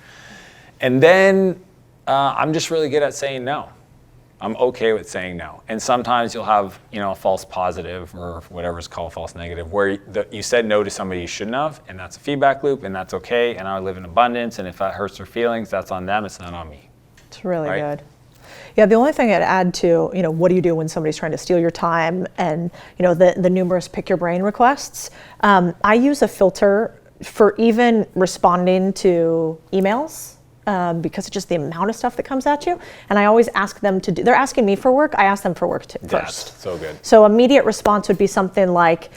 And then I'm just really good at saying no. I'm okay with saying no. And sometimes you'll have, a false positive or whatever is called false negative, where you said no to somebody you shouldn't have, and that's a feedback loop, and that's okay, and I live in abundance, and if that hurts their feelings, that's on them, it's not on me. It's really good. Yeah, the only thing I'd add to, what do you do when somebody's trying to steal your time and, the numerous pick your brain requests, I use a filter for even responding to emails. Because it's just the amount of stuff that comes at you. And I always ask them to do, they're asking me for work, I ask them for work first. That's so good. So immediate response would be something like,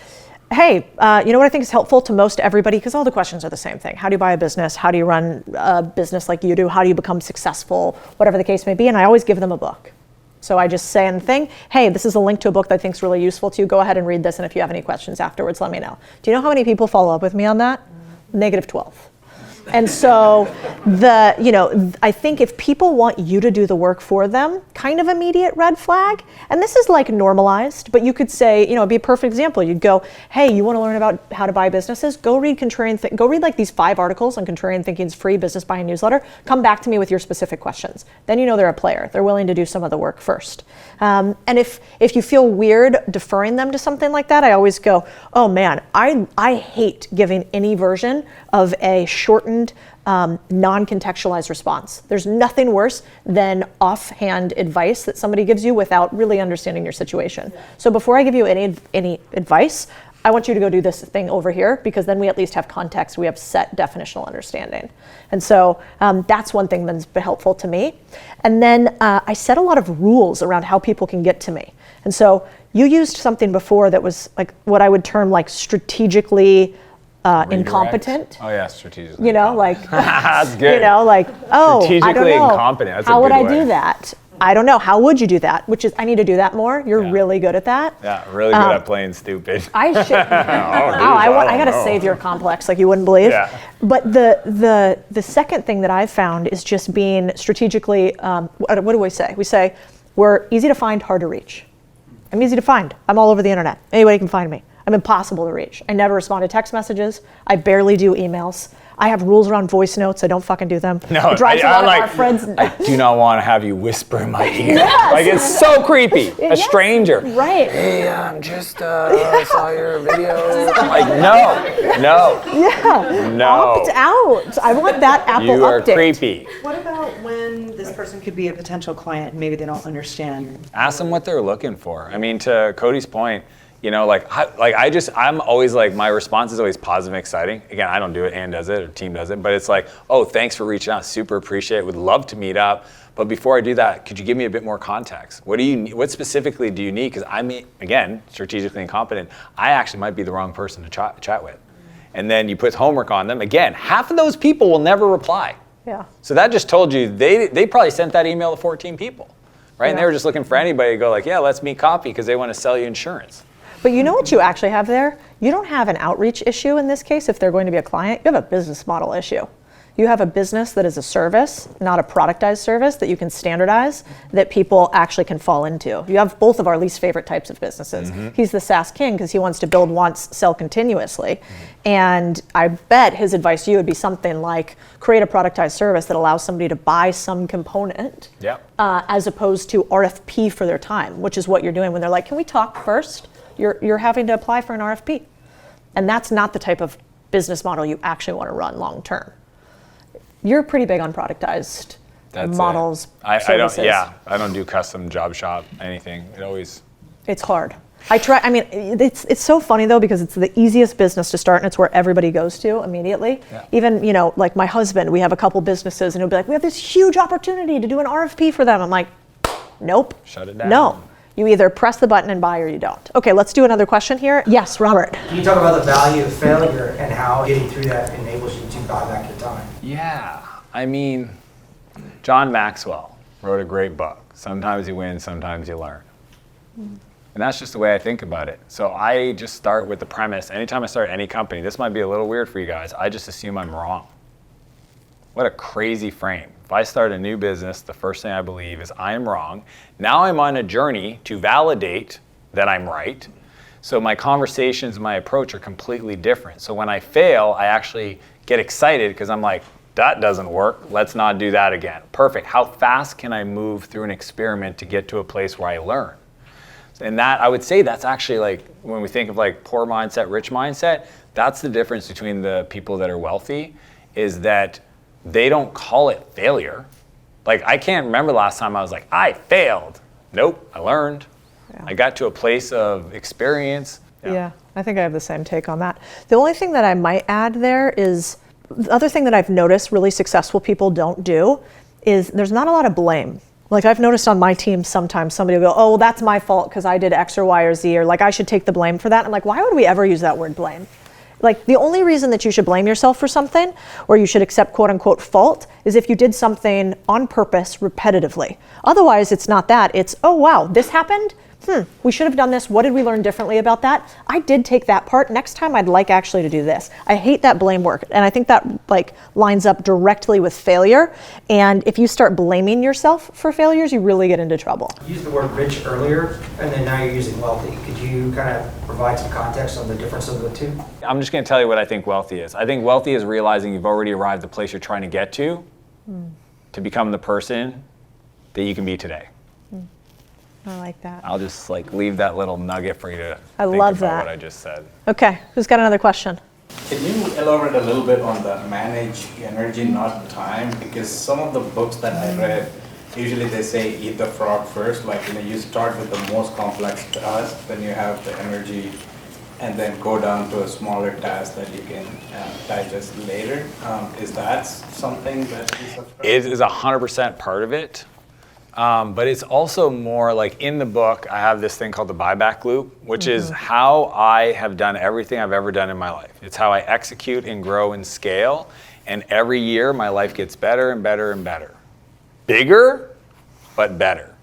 hey, you know what I think is helpful to most everybody, because all the questions are the same thing. How do you buy a business? How do you run a business like you do? How do you become successful? Whatever the case may be. And I always give them a book. So I just say anything, hey, this is a link to a book that I think is really useful to you. Go ahead and read this. And if you have any questions afterwards, let me know. Do you know how many people follow up with me on that? -12. And so I think if people want you to do the work for them, kind of immediate red flag, and this is like normalized, but you could say, it'd be a perfect example. You'd go, hey, you want to learn about how to buy businesses? Go read go read like these 5 articles on Contrarian Thinking's free business buying newsletter. Come back to me with your specific questions. Then they're a player. They're willing to do some of the work first. And if you feel weird deferring them to something like that, I always go, oh man, I hate giving any version of a shortened non-contextualized response. There's nothing worse than offhand advice that somebody gives you without really understanding your situation. Yeah. So before I give you any advice, I want you to go do this thing over here, because then we at least have context. We have set definitional understanding. And so that's one thing that's been helpful to me. And then I set a lot of rules around how people can get to me. And so You used something before that was like what I would term like strategically incompetent. Oh yeah, strategically. You know, like that's good. You know, like strategically I don't know. incompetent. That's how a would good I way. do that? I don't know. How would you do that? Which is, I need to do that more. You're really good at that. Yeah, really good at playing stupid. I should. I got a savior complex like you wouldn't believe. Yeah. But the second thing that I've found is just being strategically. What do we say? We say we're easy to find, hard to reach. I'm easy to find. I'm all over the internet. Anybody can find me. I'm impossible to reach. I never respond to text messages. I barely do emails. I have rules around voice notes. I don't fucking do them. No, it drives a lot of our friends. I do not want to have you whisper in my ear. Yes. Like it's so creepy. A stranger. Right. Hey, I'm just I saw your video. Like no. Yeah. No. Opt out. I want that Apple You are update. creepy. What about when this person could be a potential client and maybe they don't understand? Ask them what they're looking for. I mean, to Cody's point, you know, I'm always like, my response is always positive and exciting. Again, I don't do it, Ann does it, or team does it, but it's like, oh, thanks for reaching out, super appreciate it, would love to meet up. But before I do that, could you give me a bit more context? What specifically do you need? Because I'm, again, strategically incompetent. I actually might be the wrong person to chat with. And then you put homework on them. Again, half of those people will never reply. Yeah. So that just told you they probably sent that email to 14 people, right? Yeah. And they were just looking for anybody to go like, yeah, let's meet coffee because they want to sell you insurance. But you know what you actually have there? You don't have an outreach issue in this case if they're going to be a client. You have a business model issue. You have a business that is a service, not a productized service that you can standardize, that people actually can fall into. You have both of our least favorite types of businesses. Mm-hmm. He's the SaaS king because he wants to build once, sell continuously. Mm-hmm. And I bet his advice to you would be something like create a productized service that allows somebody to buy some component as opposed to RFP for their time, which is what you're doing when they're like, can we talk first? You're having to apply for an RFP. And that's not the type of business model you actually want to run long term. You're pretty big on productized models. I don't do custom job shop, anything. It's hard. It's so funny though, because it's the easiest business to start and it's where everybody goes to immediately. Yeah. Even, like my husband, we have a couple businesses and he'll be like, we have this huge opportunity to do an RFP for them. I'm like, nope. Shut it down. No. You either press the button and buy or you don't. Okay, let's do another question here. Yes, Robert. Can you talk about the value of failure and how getting through that enables you to buy back your time? Yeah, I mean, John Maxwell wrote a great book. Sometimes you win, sometimes you learn. And that's just the way I think about it. So I just start with the premise. Anytime I start any company, this might be a little weird for you guys, I just assume I'm wrong. What a crazy frame. If I start a new business, the first thing I believe is I am wrong. Now I'm on a journey to validate that I'm right. So my conversations, my approach are completely different. So when I fail, I actually get excited because I'm like, that doesn't work. Let's not do that again. Perfect. How fast can I move through an experiment to get to a place where I learn? And that, I would say that's actually like, when we think of like poor mindset, rich mindset, that's the difference between the people that are wealthy, is that they don't call it failure. Like, I can't remember the last time I was like, I failed. Nope, I learned. Yeah. I got to a place of experience. Yeah, I think I have the same take on that. The only thing that I might add there is, the other thing that I've noticed really successful people don't do is there's not a lot of blame. Like I've noticed on my team sometimes somebody will go, oh, well, that's my fault because I did X or Y or Z, or like I should take the blame for that. I'm like, why would we ever use that word blame? Like the only reason that you should blame yourself for something, or you should accept quote unquote fault, is if you did something on purpose repetitively. Otherwise, it's not that. It's, oh wow, this happened? We should have done this. What did we learn differently about that? I did take that part. Next time I'd like actually to do this. I hate that blame work. And I think that like lines up directly with failure. And if you start blaming yourself for failures, you really get into trouble. You used the word rich earlier, and then now you're using wealthy. Could you kind of provide some context on the difference of the two? I'm just going to tell you what I think wealthy is. I think wealthy is realizing you've already arrived at the place you're trying to get to become the person that you can be today. I like that. I'll just like leave that little nugget for you to I think love about that. what I just said. Okay, who's got another question? Can you elaborate a little bit on the manage energy, not time? Because some of the books that I read, usually they say eat the frog first. Like, you start with the most complex task, then you have the energy, and then go down to a smaller task that you can digest later. Is that something that you subscribe? It is 100% part of it. But it's also more like in the book, I have this thing called the buyback loop, which is how I have done everything I've ever done in my life. It's how I execute and grow and scale. And every year my life gets better and better and better. Bigger, but better.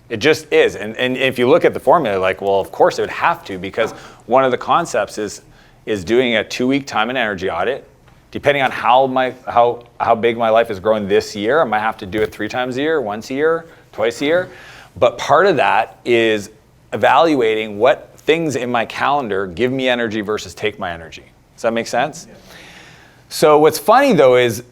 It just is. And if you look at the formula, like, well, of course it would have to, because one of the concepts is doing a 2-week time and energy audit. Depending on how big my life is growing this year, I might have to do it 3 times a year, once a year, twice a year. But part of that is evaluating what things in my calendar give me energy versus take my energy. Does that make sense? Yeah. So what's funny though is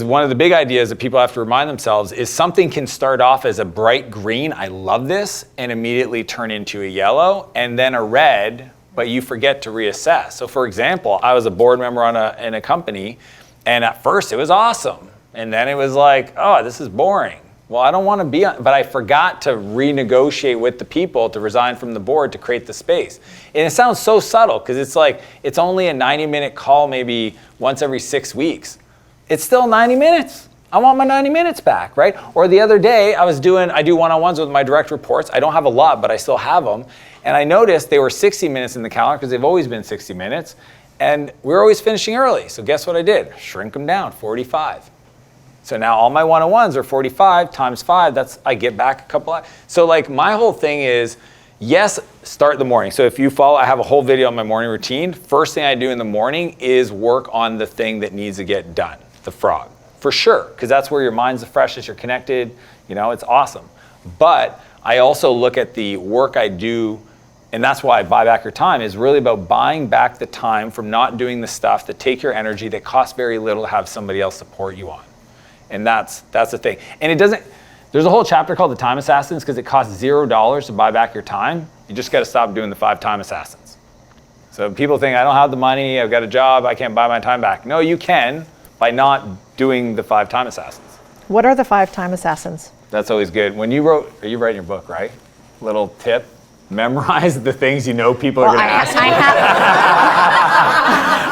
one of the big ideas that people have to remind themselves is something can start off as a bright green, I love this, and immediately turn into a yellow, and then a red, but you forget to reassess. So for example, I was a board member in a company, and at first it was awesome. And then it was like, oh, this is boring. Well, I don't want to be on, but I forgot to renegotiate with the people to resign from the board to create the space. And it sounds so subtle because it's like, it's only a 90-minute call maybe once every 6 weeks. It's still 90 minutes. I want my 90 minutes back, right? Or the other day I do one-on-ones with my direct reports. I don't have a lot, but I still have them. And I noticed they were 60 minutes in the calendar because they've always been 60 minutes. And we're always finishing early. So guess what I did? Shrink them down, 45. So now all my one-on-ones are 45 times 5. I get back a couple. So like my whole thing is, yes, start the morning. So if you follow, I have a whole video on my morning routine. First thing I do in the morning is work on the thing that needs to get done, the frog, for sure, because that's where your mind's the freshest, you're connected, it's awesome. But I also look at the work I do, and that's why I buy back your time, is really about buying back the time from not doing the stuff that take your energy, that costs very little to have somebody else support you on. And that's the thing. And there's a whole chapter called the Time Assassins because it costs $0 to buy back your time. You just got to stop doing the 5 time assassins. So people think, I don't have the money, I've got a job, I can't buy my time back. No, you can by not doing the 5 time assassins. What are the 5 time assassins? That's always good. When you writing your book, right? Little tip, memorize the things you know people are going to ask you.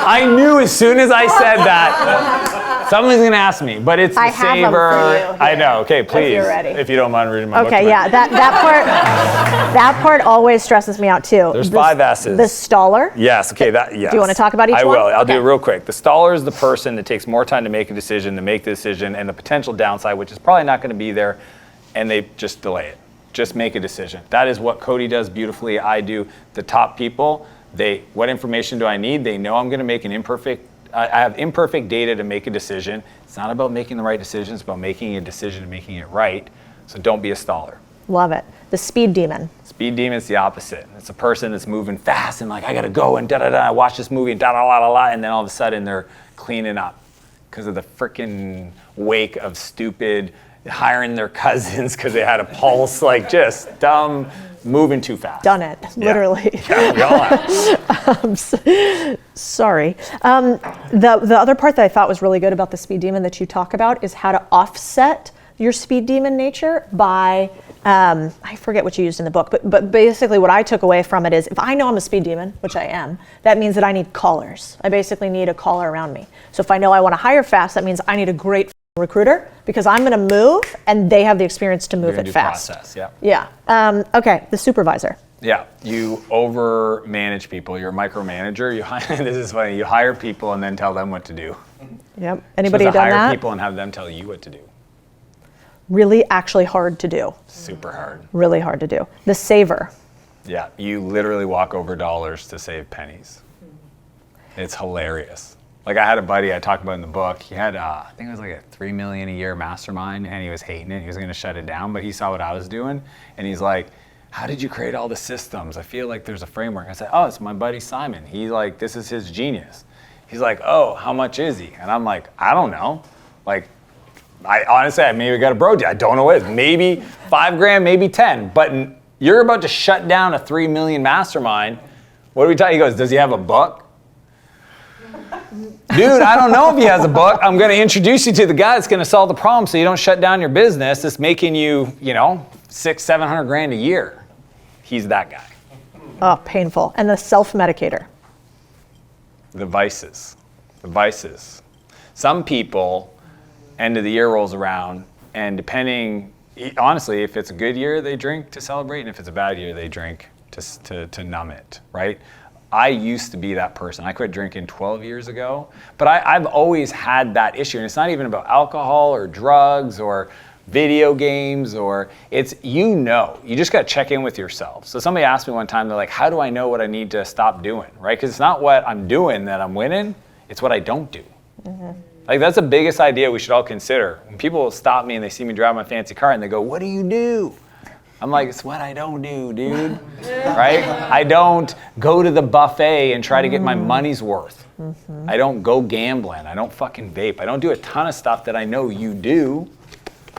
I knew as soon as I said that, someone's going to ask me, but it's the saver. I know. Okay, please. If you're ready. If you don't mind reading my book. Okay, yeah. That part always stresses me out too. There's 5 S's. The staller. Yes. Okay. Yes. Do you want to talk about each one? I will. I'll do it real quick. The staller is the person that takes more time to make a decision, and the potential downside, which is probably not going to be there, and they just delay it. Just make a decision. That is what Cody does beautifully. I do. The top people, what information do I need? They know I'm going to make I have imperfect data to make a decision. It's not about making the right decision, it's about making a decision and making it right. So don't be a staller. Love it. The speed demon. Speed demon's the opposite. It's a person that's moving fast and like, I gotta go and da-da-da, I watch this movie and da-da-la-la-la, and then all of a sudden they're cleaning up because of the freaking wake of stupid, hiring their cousins because they had a pulse, like just dumb, moving too fast. Done it, literally. Yeah, we all have. Sorry. The other part that I thought was really good about the speed demon that you talk about is how to offset your speed demon nature by, I forget what you used in the book, but basically what I took away from it is if I know I'm a speed demon, which I am, that means that I need callers. I basically need a caller around me. So if I know I want to hire fast, that means I need a great recruiter because I'm going to move and they have the experience to move it fast. Process, yeah. Yeah. Okay, the supervisor. Yeah, you over manage people. You're a micromanager. This is funny. You hire people and then tell them what to do. Yep. Anybody done that? Hire people and have them tell you what to do. Really, actually hard to do. Super hard. Really hard to do. The saver. Yeah, you literally walk over dollars to save pennies. It's hilarious. Like I had a buddy I talked about in the book. He had, I think it was like a $3 million a year mastermind, and he was hating it. He was going to shut it down, but he saw what I was doing, and he's like, "How did you create all the systems? I feel like there's a framework." I said, "Oh, it's my buddy Simon. He's like, this is his genius." He's like, "Oh, how much is he?" And I'm like, "I don't know. Like, I honestly, I maybe got a bro deal. I don't know what it is. Maybe $5,000, maybe 10. But you're about to shut down a $3 million mastermind. What are we talking?" He goes, "Does he have a book?" Dude, I don't know if he has a book. I'm going to introduce you to the guy that's going to solve the problem so you don't shut down your business that's making you, $600,000-$700,000 a year. He's that guy. Oh, painful. And the self-medicator. The vices. Some people, end of the year rolls around, and depending honestly, if it's a good year, they drink to celebrate, and if it's a bad year, they drink to numb it, right? I used to be that person. I quit drinking 12 years ago, but I've always had that issue, and it's not even about alcohol or drugs or video games, or it's, you just got to check in with yourself. So somebody asked me one time, they're like, how do I know what I need to stop doing, right? Because it's not what I'm doing that I'm winning, it's what I don't do. Like, that's the biggest idea we should all consider. When people stop me and they see me drive my fancy car and they go, what do you do? I'm like, it's what I don't do, dude, right? I don't go to the buffet and try to get my money's worth. I don't go gambling. I don't fucking vape. I don't do a ton of stuff that I know you do.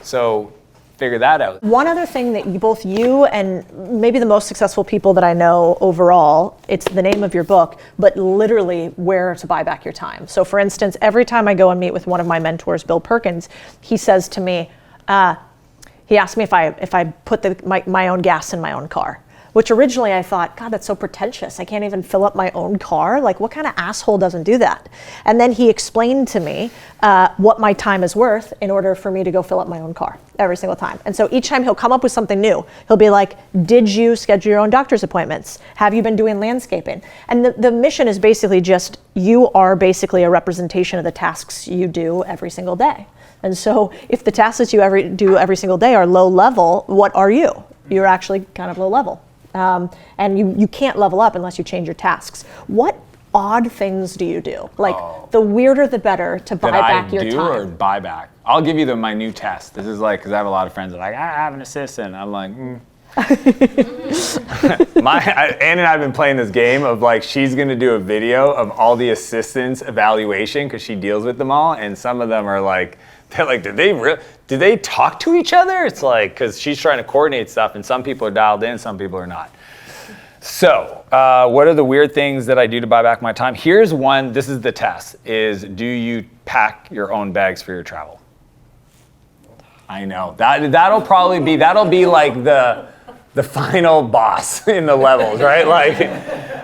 So figure that out. One other thing that both you and maybe the most successful people that I know overall, it's the name of your book, but literally where to buy back your time. So for instance, every time I go and meet with one of my mentors, Bill Perkins, he says to me, he asked me if I put my own gas in my own car, which originally I thought, God, that's so pretentious. I can't even fill up my own car. Like, what kind of asshole doesn't do that? And then he explained to me what my time is worth in order for me to go fill up my own car every single time. And so each time he'll come up with something new. He'll be like, did you schedule your own doctor's appointments? Have you been doing landscaping? And the mission is basically just, you are basically a representation of the tasks you do every single day. And so if the tasks that you do every single day are low level, what are you? You're actually kind of low level. And you can't level up unless you change your tasks. What odd things do you do? Like, the weirder the better to buy back your time. That I do or buy back? I'll give you my new test. This is like, because I have a lot of friends that are like, I have an assistant. I'm like, Ann and I have been playing this game of like, she's going to do a video of all the assistants' evaluation because she deals with them all. And some of them are like, they're like, did they talk to each other? It's like, because she's trying to coordinate stuff and some people are dialed in, some people are not. So what are the weird things that I do to buy back my time? Here's one, this is the test, is do you pack your own bags for your travel? I know, that'll be like the final boss in the levels, right? Like,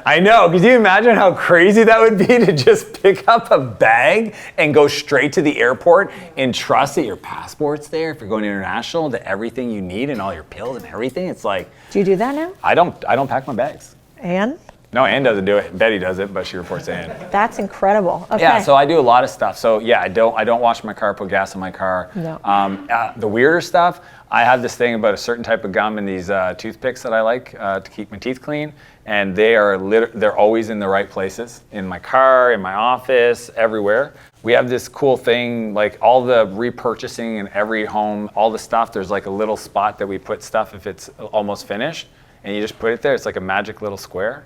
I know, could you imagine how crazy that would be to just pick up a bag and go straight to the airport and trust that your passport's there if you're going international, that everything you need and all your pills and everything? It's like, do you do that now? I don't pack my bags. Ann? No, Ann doesn't do it. Betty does it, but she reports to Ann. That's incredible. Okay. Yeah, so I do a lot of stuff. So yeah, I don't wash my car, put gas in my car. No. The weirder stuff, I have this thing about a certain type of gum in these toothpicks that I like to keep my teeth clean, and they're always in the right places, in my car, in my office, everywhere. We have this cool thing, like all the repurchasing in every home, all the stuff, there's like a little spot that we put stuff if it's almost finished, and you just put it there. It's like a magic little square.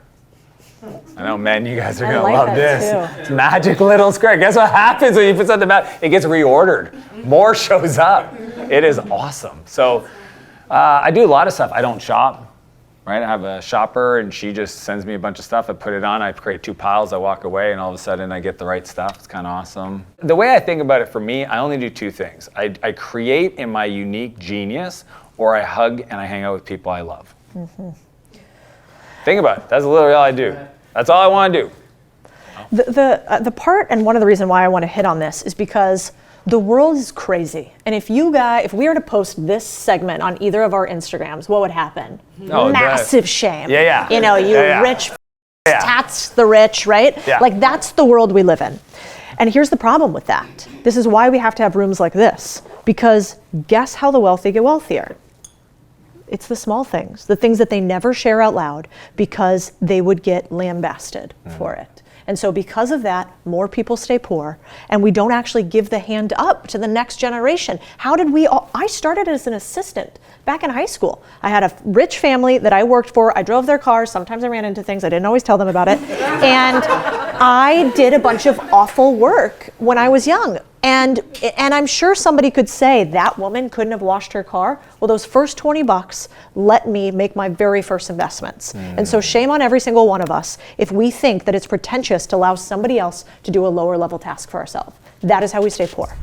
I know, men, you guys are gonna love this. Too. It's magic little square. Guess what happens when you put something back? It gets reordered. More shows up. It is awesome. So I do a lot of stuff. I don't shop, right? I have a shopper and she just sends me a bunch of stuff. I put it on, I create 2 piles, I walk away, and all of a sudden I get the right stuff. It's kind of awesome. The way I think about it for me, I only do 2 things. I create in my unique genius, or I hug and I hang out with people I love. Think about it. That's literally all I do. That's all I want to do. The part, and one of the reasons why I want to hit on this is because the world is crazy. And if we were to post this segment on either of our Instagrams, what would happen? Massive shame. Yeah. You know, rich tats the rich, right? Yeah. Like, that's the world we live in. And here's the problem with that. This is why we have to have rooms like this. Because guess how the wealthy get wealthier? It's the small things, the things that they never share out loud because they would get lambasted for it. And so because of that, more people stay poor, and we don't actually give the hand up to the next generation. How did we all? I started as an assistant back in high school. I had a rich family that I worked for. I drove their cars. Sometimes I ran into things. I didn't always tell them about it. And I did a bunch of awful work when I was young. And I'm sure somebody could say that woman couldn't have washed her car. Well, those first $20 let me make my very first investments. And so shame on every single one of us if we think that it's pretentious to allow somebody else to do a lower level task for ourselves. That is how we stay poor.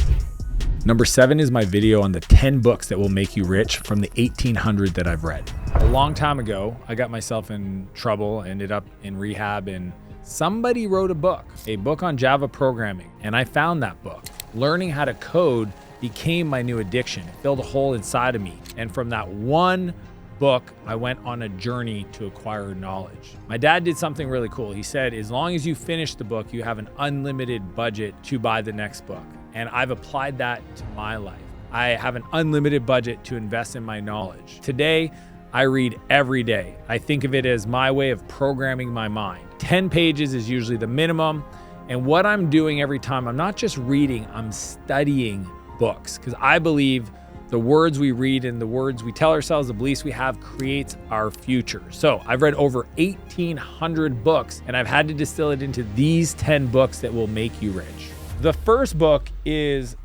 Number 7 is my video on the 10 books that will make you rich from the 1,800 that I've read. A long time ago, I got myself in trouble, ended up in rehab, and somebody wrote a book on Java programming, and I found that book. Learning how to code became my new addiction. It filled a hole inside of me. And from that one book, I went on a journey to acquire knowledge. My dad did something really cool. He said, as long as you finish the book, you have an unlimited budget to buy the next book. And I've applied that to my life. I have an unlimited budget to invest in my knowledge. Today, I read every day. I think of it as my way of programming my mind. 10 pages is usually the minimum. And what I'm doing every time, I'm not just reading, I'm studying books, because I believe the words we read and the words we tell ourselves, the beliefs we have, creates our future. So I've read over 1,800 books, and I've had to distill it into these 10 books that will make you rich. The first book is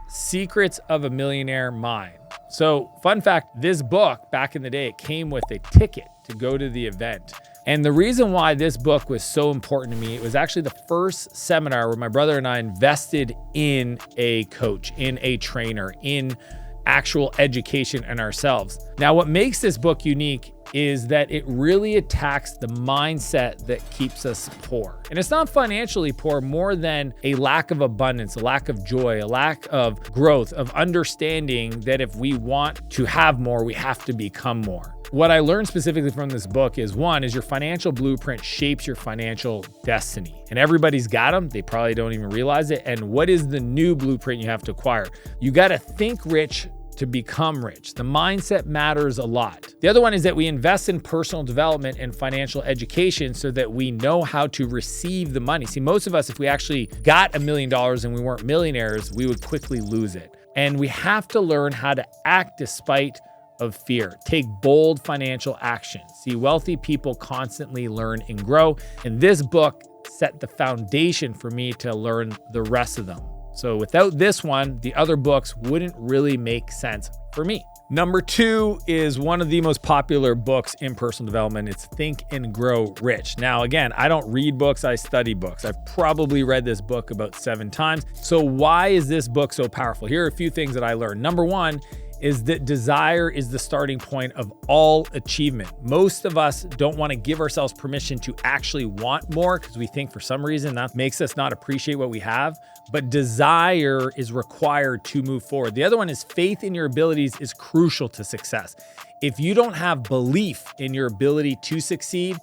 Secrets of a Millionaire Mind. So fun fact, this book back in the day, it came with a ticket to go to the event. And the reason why this book was so important to me, it was actually the first seminar where my brother and I invested in a coach, in a trainer, in actual education in ourselves. Now, what makes this book unique is that it really attacks the mindset that keeps us poor. And it's not financially poor more than a lack of abundance, a lack of joy, a lack of growth, of understanding that if we want to have more, we have to become more. What I learned specifically from this book is, one, is your financial blueprint shapes your financial destiny. And everybody's got them. They probably don't even realize it. And what is the new blueprint you have to acquire? You got to think rich to become rich. The mindset matters a lot. The other one is that we invest in personal development and financial education so that we know how to receive the money. See, most of us, if we actually got $1 million and we weren't millionaires, we would quickly lose it. And we have to learn how to act despite of fear. Take bold financial action. See, wealthy people constantly learn and grow. And this book set the foundation for me to learn the rest of them. So without this one, the other books wouldn't really make sense for me. Number 2 is one of the most popular books in personal development. It's Think and Grow Rich. Now, again, I don't read books, I study books. I've probably read this book about 7 times. So why is this book so powerful? Here are a few things that I learned. Number 1 is that desire is the starting point of all achievement. Most of us don't want to give ourselves permission to actually want more because we think for some reason that makes us not appreciate what we have. But desire is required to move forward. The other one is faith in your abilities is crucial to success. If you don't have belief in your ability to succeed,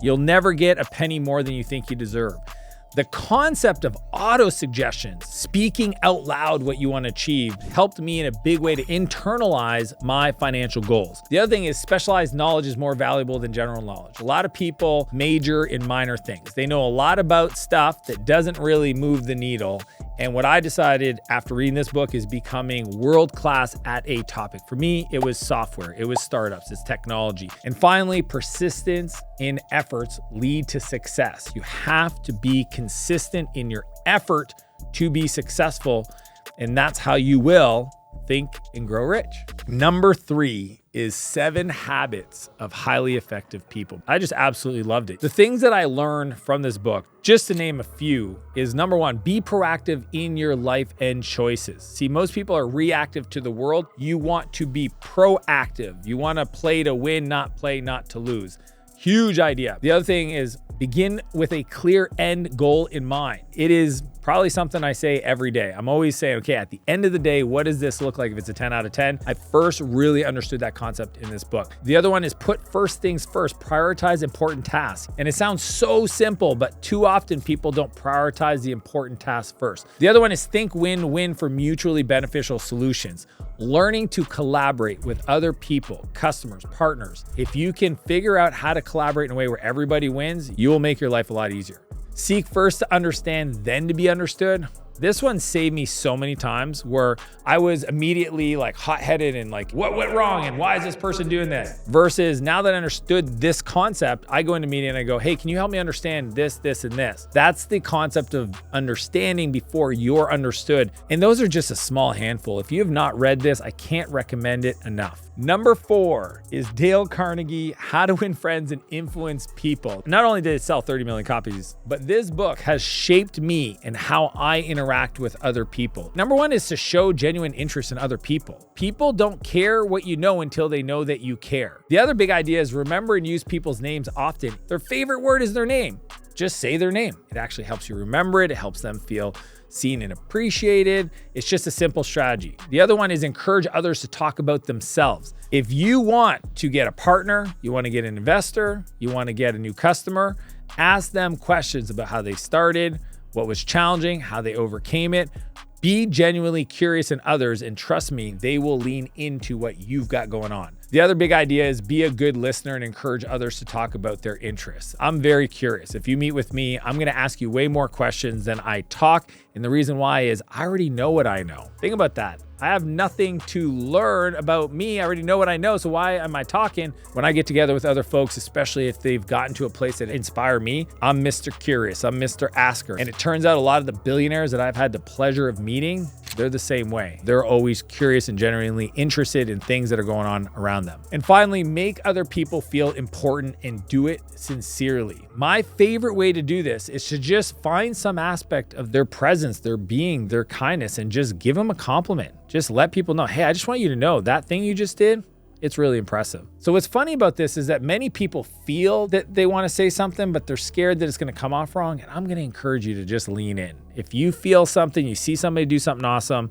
you'll never get a penny more than you think you deserve. The concept of auto-suggestions, speaking out loud what you want to achieve, helped me in a big way to internalize my financial goals. The other thing is specialized knowledge is more valuable than general knowledge. A lot of people major in minor things. They know a lot about stuff that doesn't really move the needle. And what I decided after reading this book is becoming world-class at a topic. For me, it was software, it was startups, it's technology. And finally, persistence in efforts lead to success. You have to be consistent in your effort to be successful, and that's how you will think and grow rich. Number 3 is 7 Habits of Highly Effective People. I just absolutely loved it. The things that I learned from this book, just to name a few, is number 1, be proactive in your life and choices. See, most people are reactive to the world. You want to be proactive. You want to play to win, not play not to lose. Huge idea. The other thing is begin with a clear end goal in mind. It is probably something I say every day. I'm always saying, okay, at the end of the day, what does this look like if it's a 10 out of 10? I first really understood that concept in this book. The other one is put first things first, prioritize important tasks. And it sounds so simple, but too often people don't prioritize the important tasks first. The other one is think win-win for mutually beneficial solutions. Learning to collaborate with other people, customers, partners. If you can figure out how to collaborate in a way where everybody wins, you will make your life a lot easier. Seek first to understand, then to be understood. This one saved me so many times where I was immediately like hot-headed and like, what went wrong and why is this person doing this? Versus now that I understood this concept, I go into a meeting and I go, hey, can you help me understand this, this, and this? That's the concept of understanding before you're understood. And those are just a small handful. If you have not read this, I can't recommend it enough. Number 4 is Dale Carnegie, How to Win Friends and Influence People. Not only did it sell 30 million copies, but this book has shaped me and how I interact with other people. Number 1 is to show genuine interest in other people. People don't care what you know until they know that you care. The other big idea is remember and use people's names often. Their favorite word is their name. just say their name. It actually helps you remember it. It helps them feel seen and appreciated. It's just a simple strategy. The other one is encourage others to talk about themselves. If you want to get a partner, you want to get an investor, you want to get a new customer, ask them questions about how they started, what was challenging, how they overcame it. Be genuinely curious in others, and trust me, they will lean into what you've got going on. The other big idea is be a good listener and encourage others to talk about their interests. I'm very curious. If you meet with me, I'm gonna ask you way more questions than I talk. And the reason why is I already know what I know. Think about that. I have nothing to learn about me. I already know what I know. So why am I talking? When I get together with other folks, especially if they've gotten to a place that inspire me, I'm Mr. Curious. I'm Mr. Asker. And it turns out a lot of the billionaires that I've had the pleasure of meeting, they're the same way. They're always curious and genuinely interested in things that are going on around them. And finally, make other people feel important and do it sincerely. My favorite way to do this is to just find some aspect of their presence, their being, their kindness, and just give them a compliment. Just let people know, hey, I just want you to know that thing you just did, it's really impressive. So what's funny about this is that many people feel that they want to say something, but they're scared that it's going to come off wrong. And I'm going to encourage you to just lean in. If you feel something, you see somebody do something awesome,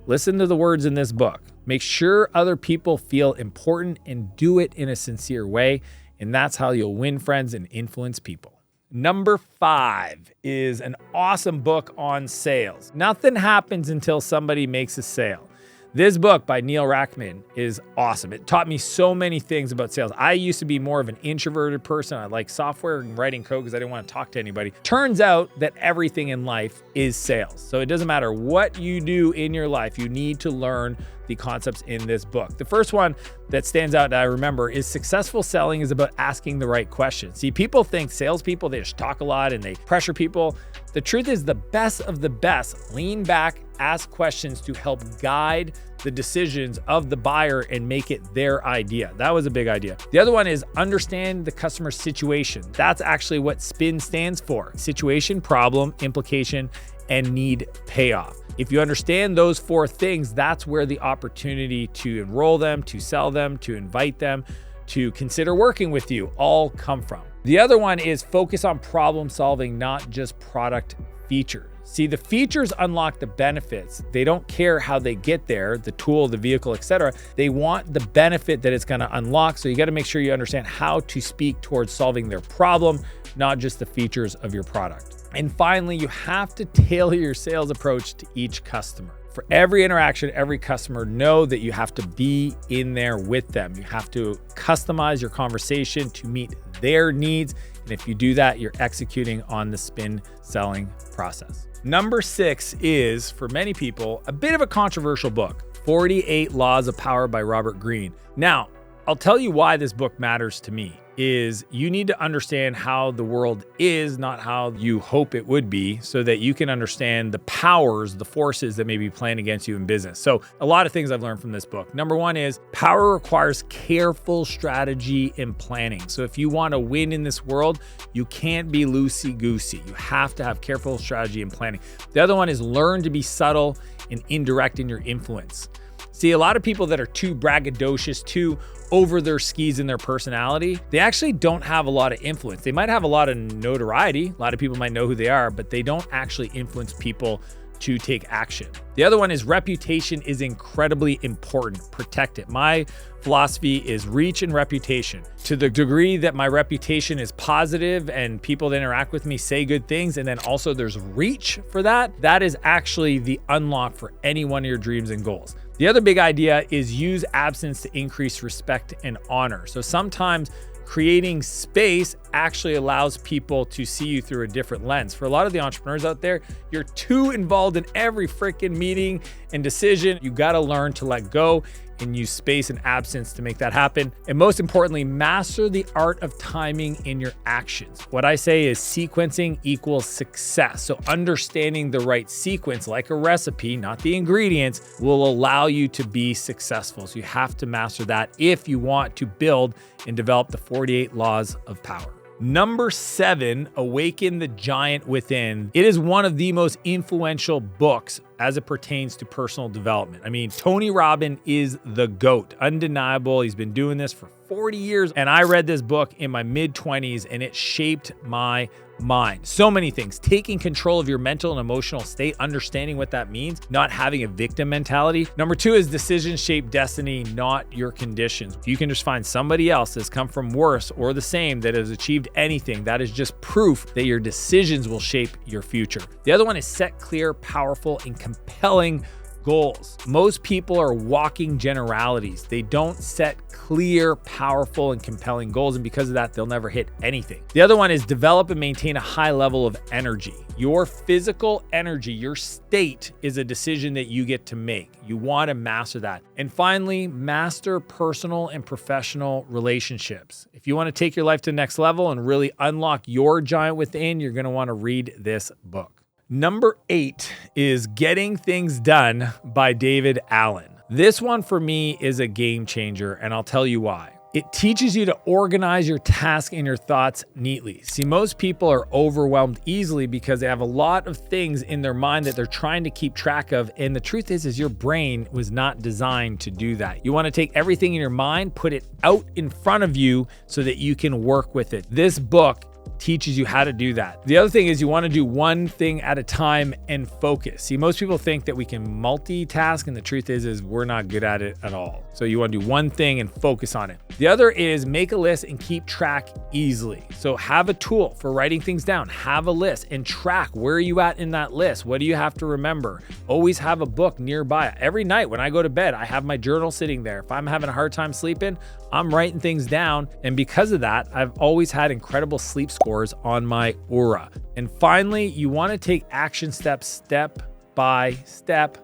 listen to the words in this book. Make sure other people feel important and do it in a sincere way. And that's how you'll win friends and influence people. Number 5 is an awesome book on sales. Nothing happens until somebody makes a sale. This book by Neil Rackman is awesome. It taught me so many things about sales. I used to be more of an introverted person. I like software and writing code because I didn't want to talk to anybody. Turns out that everything in life is sales. So it doesn't matter what you do in your life, you need to learn the concepts in this book. The first one that stands out that I remember is successful selling is about asking the right questions. See, people think salespeople, they just talk a lot and they pressure people. The truth is the best of the best lean back, ask questions to help guide the decisions of the buyer and make it their idea. That was a big idea. The other one is understand the customer situation. That's actually what SPIN stands for. Situation, problem, implication, and need payoff. If you understand those 4 things, that's where the opportunity to enroll them, to sell them, to invite them, to consider working with you all come from. The other one is focus on problem solving, not just product features. See, the features unlock the benefits. They don't care how they get there, the tool, the vehicle, etc. They want the benefit that it's going to unlock. So you got to make sure you understand how to speak towards solving their problem, not just the features of your product. And finally, you have to tailor your sales approach to each customer. For every interaction, every customer, know that you have to be in there with them. You have to customize your conversation to meet their needs. And if you do that, you're executing on the SPIN selling process. Number 6 is, for many people, a bit of a controversial book, 48 Laws of Power by Robert Greene. Now, I'll tell you why this book matters to me. Is you need to understand how the world is, not how you hope it would be, so that you can understand the powers, the forces that may be playing against you in business. So a lot of things I've learned from this book. Number 1 is power requires careful strategy and planning. So if you want to win in this world, you can't be loosey-goosey. You have to have careful strategy and planning. The other one is learn to be subtle and indirect in your influence. See, a lot of people that are too braggadocious, too over their skis in their personality, they actually don't have a lot of influence. They might have a lot of notoriety. A lot of people might know who they are, but they don't actually influence people to take action. The other one is reputation is incredibly important. Protect it. My philosophy is reach and reputation. To the degree that my reputation is positive and people that interact with me say good things, and then also there's reach for that, that is actually the unlock for any one of your dreams and goals. The other big idea is use absence to increase respect and honor. So sometimes creating space actually allows people to see you through a different lens. For a lot of the entrepreneurs out there, you're too involved in every freaking meeting and decision. You got to learn to let go and use space and absence to make that happen. And most importantly, master the art of timing in your actions. What I say is sequencing equals success. So understanding the right sequence, like a recipe, not the ingredients, will allow you to be successful. So you have to master that if you want to build and develop the 48 Laws of Power. Number 7, Awaken the Giant Within. It is one of the most influential books as it pertains to personal development. I mean, Tony Robbins is the GOAT, undeniable. He's been doing this for 40 years. And I read this book in my mid-20s and it shaped my mind. So many things. Taking control of your mental and emotional state, understanding what that means, not having a victim mentality. Number 2 is decisions shape destiny, not your conditions. If you can just find somebody else that's come from worse or the same that has achieved anything, that is just proof that your decisions will shape your future. The other one is set clear, powerful, and compelling goals. Most people are walking generalities. They don't set clear, powerful, and compelling goals, and because of that, they'll never hit anything. The other one is develop and maintain a high level of energy. Your physical energy, your state, is a decision that you get to make. You want to master that. And finally, master personal and professional relationships. If you want to take your life to the next level and really unlock your giant within, you're going to want to read this book. Number 8 is Getting Things Done by David Allen. This one for me is a game changer, and I'll tell you why. It teaches you to organize your tasks and your thoughts neatly. See, most people are overwhelmed easily because they have a lot of things in their mind that they're trying to keep track of, and the truth is your brain was not designed to do that. You want to take everything in your mind, put it out in front of you so that you can work with it. This book teaches you how to do that. The other thing is you want to do one thing at a time and focus. See, most people think that we can multitask, and the truth is we're not good at it at all. So you want to do one thing and focus on it. The other is make a list and keep track easily. So have a tool for writing things down. Have a list and track where are you at in that list. What do you have to remember? Always have a book nearby. Every night when I go to bed, I have my journal sitting there. If I'm having a hard time sleeping, I'm writing things down. And because of that, I've always had incredible sleep scores on my Aura. And finally, you want to take action steps step by step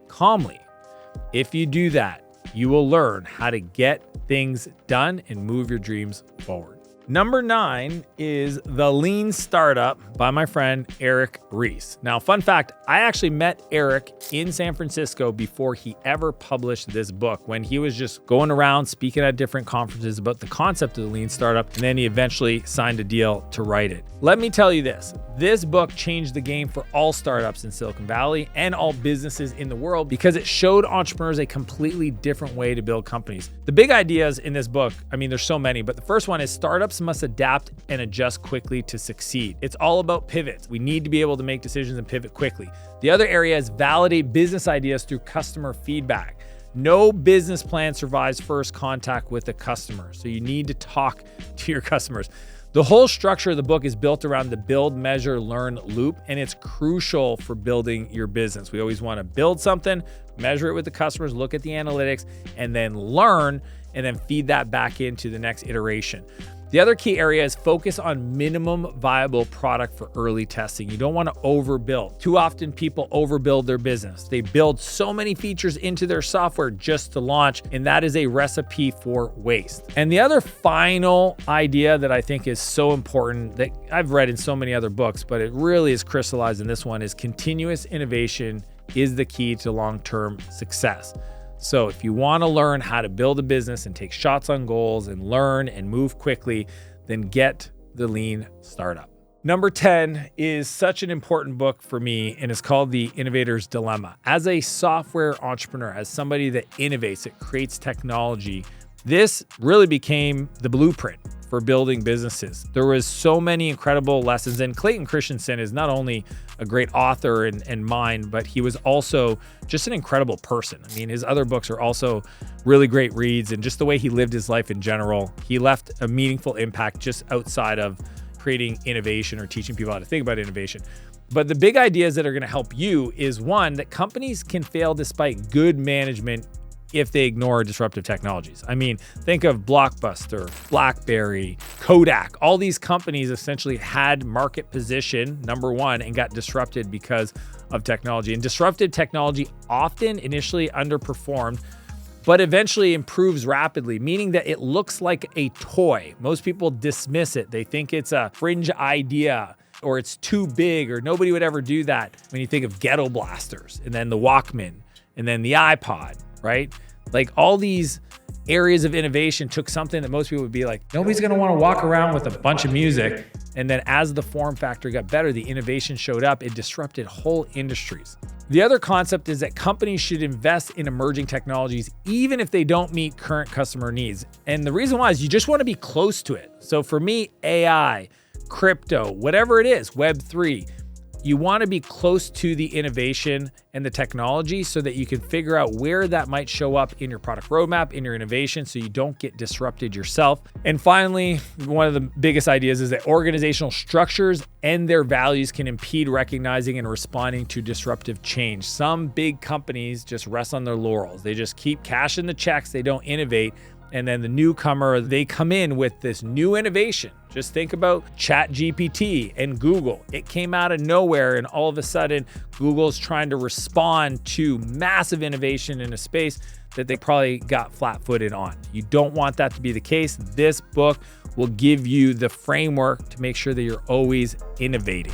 calmly. If you do that, you will learn how to get things done and move your dreams forward. Number 9 is The Lean Startup by my friend Eric Ries. Now, fun fact, I actually met Eric in San Francisco before he ever published this book, when he was just going around speaking at different conferences about the concept of the Lean Startup, and then he eventually signed a deal to write it. Let me tell you this book changed the game for all startups in Silicon Valley and all businesses in the world because it showed entrepreneurs a completely different way to build companies. The big ideas in this book, I mean, there's so many, but the first one is startups must adapt and adjust quickly to succeed. It's all about pivots. We need to be able to make decisions and pivot quickly. The other area is validate business ideas through customer feedback. No business plan survives first contact with the customer, so you need to talk to your customers. The whole structure of the book is built around the build, measure, learn loop, and it's crucial for building your business. We always want to build something, measure it with the customers, look at the analytics, and then learn, and then feed that back into the next iteration. The other key area is focus on minimum viable product for early testing. You don't want to overbuild. Too often people overbuild their business. They build so many features into their software just to launch, and that is a recipe for waste. And the other final idea that I think is so important that I've read in so many other books, but it really is crystallized in this one, is continuous innovation is the key to long-term success. So if you want to learn how to build a business and take shots on goals and learn and move quickly, then get The Lean Startup. Number 10 is such an important book for me, and it's called The Innovator's Dilemma. As a software entrepreneur, as somebody that innovates, it creates technology, this really became the blueprint for building businesses. There was so many incredible lessons, and Clayton Christensen is not only a great author and mind, but he was also just an incredible person. I mean, his other books are also really great reads, and just the way he lived his life in general, he left a meaningful impact just outside of creating innovation or teaching people how to think about innovation. But the big ideas that are going to help you is, one, that companies can fail despite good management if they ignore disruptive technologies. I mean, think of Blockbuster, BlackBerry, Kodak. All these companies essentially had market position, number one, and got disrupted because of technology. And disruptive technology often initially underperformed, but eventually improves rapidly, meaning that it looks like a toy. Most people dismiss it. They think it's a fringe idea, or it's too big, or nobody would ever do that. When you think of ghetto blasters, and then the Walkman, and then the iPod, right? Like, all these areas of innovation took something that most people would be like, nobody's gonna wanna walk around with a bunch of music, And then as the form factor got better, the innovation showed up, it disrupted whole industries. The other concept is that companies should invest in emerging technologies, even if they don't meet current customer needs. And the reason why is you just want to be close to it. So for me, AI, crypto, whatever it is, Web3, you want to be close to the innovation and the technology so that you can figure out where that might show up in your product roadmap, in your innovation, so you don't get disrupted yourself. And finally, one of the biggest ideas is that organizational structures and their values can impede recognizing and responding to disruptive change. Some big companies just rest on their laurels. They just keep cashing the checks, they don't innovate. And then the newcomer, they come in with this new innovation. Just think about ChatGPT and Google. It came out of nowhere, and all of a sudden, Google's trying to respond to massive innovation in a space that they probably got flat-footed on. You don't want that to be the case. This book will give you the framework to make sure that you're always innovating.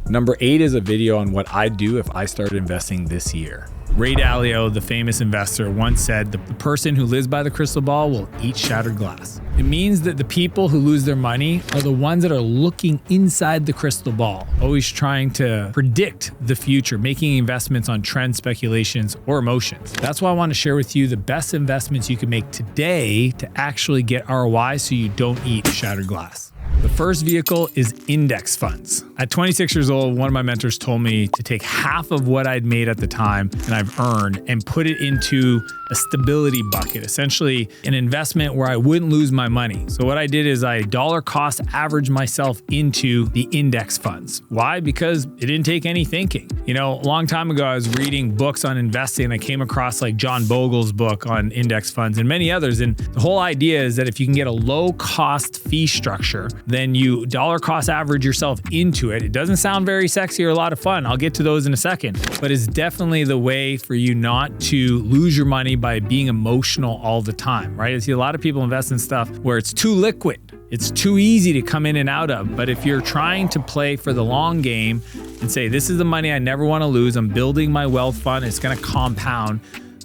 Number 8 is a video on what I'd do if I started investing this year. Ray Dalio, the famous investor, once said, the person who lives by the crystal ball will eat shattered glass. It means that the people who lose their money are the ones that are looking inside the crystal ball, always trying to predict the future, making investments on trend speculations or emotions. That's why I want to share with you the best investments you can make today to actually get ROI so you don't eat shattered glass. The first vehicle is index funds. At 26 years old, one of my mentors told me to take half of what I'd made at the time and I've earned and put it into a stability bucket, essentially an investment where I wouldn't lose my money. So what I did is I dollar cost averaged myself into the index funds. Why? Because it didn't take any thinking. You know, a long time ago, I was reading books on investing and I came across like John Bogle's book on index funds and many others. And the whole idea is that if you can get a low cost fee structure, then you dollar cost average yourself into it. It doesn't sound very sexy or a lot of fun. I'll get to those in a second, but it's definitely the way for you not to lose your money by being emotional all the time, right? I see a lot of people invest in stuff where it's too liquid. It's too easy to come in and out of. But if you're trying to play for the long game and say, this is the money I never want to lose, I'm building my wealth fund, it's going to compound,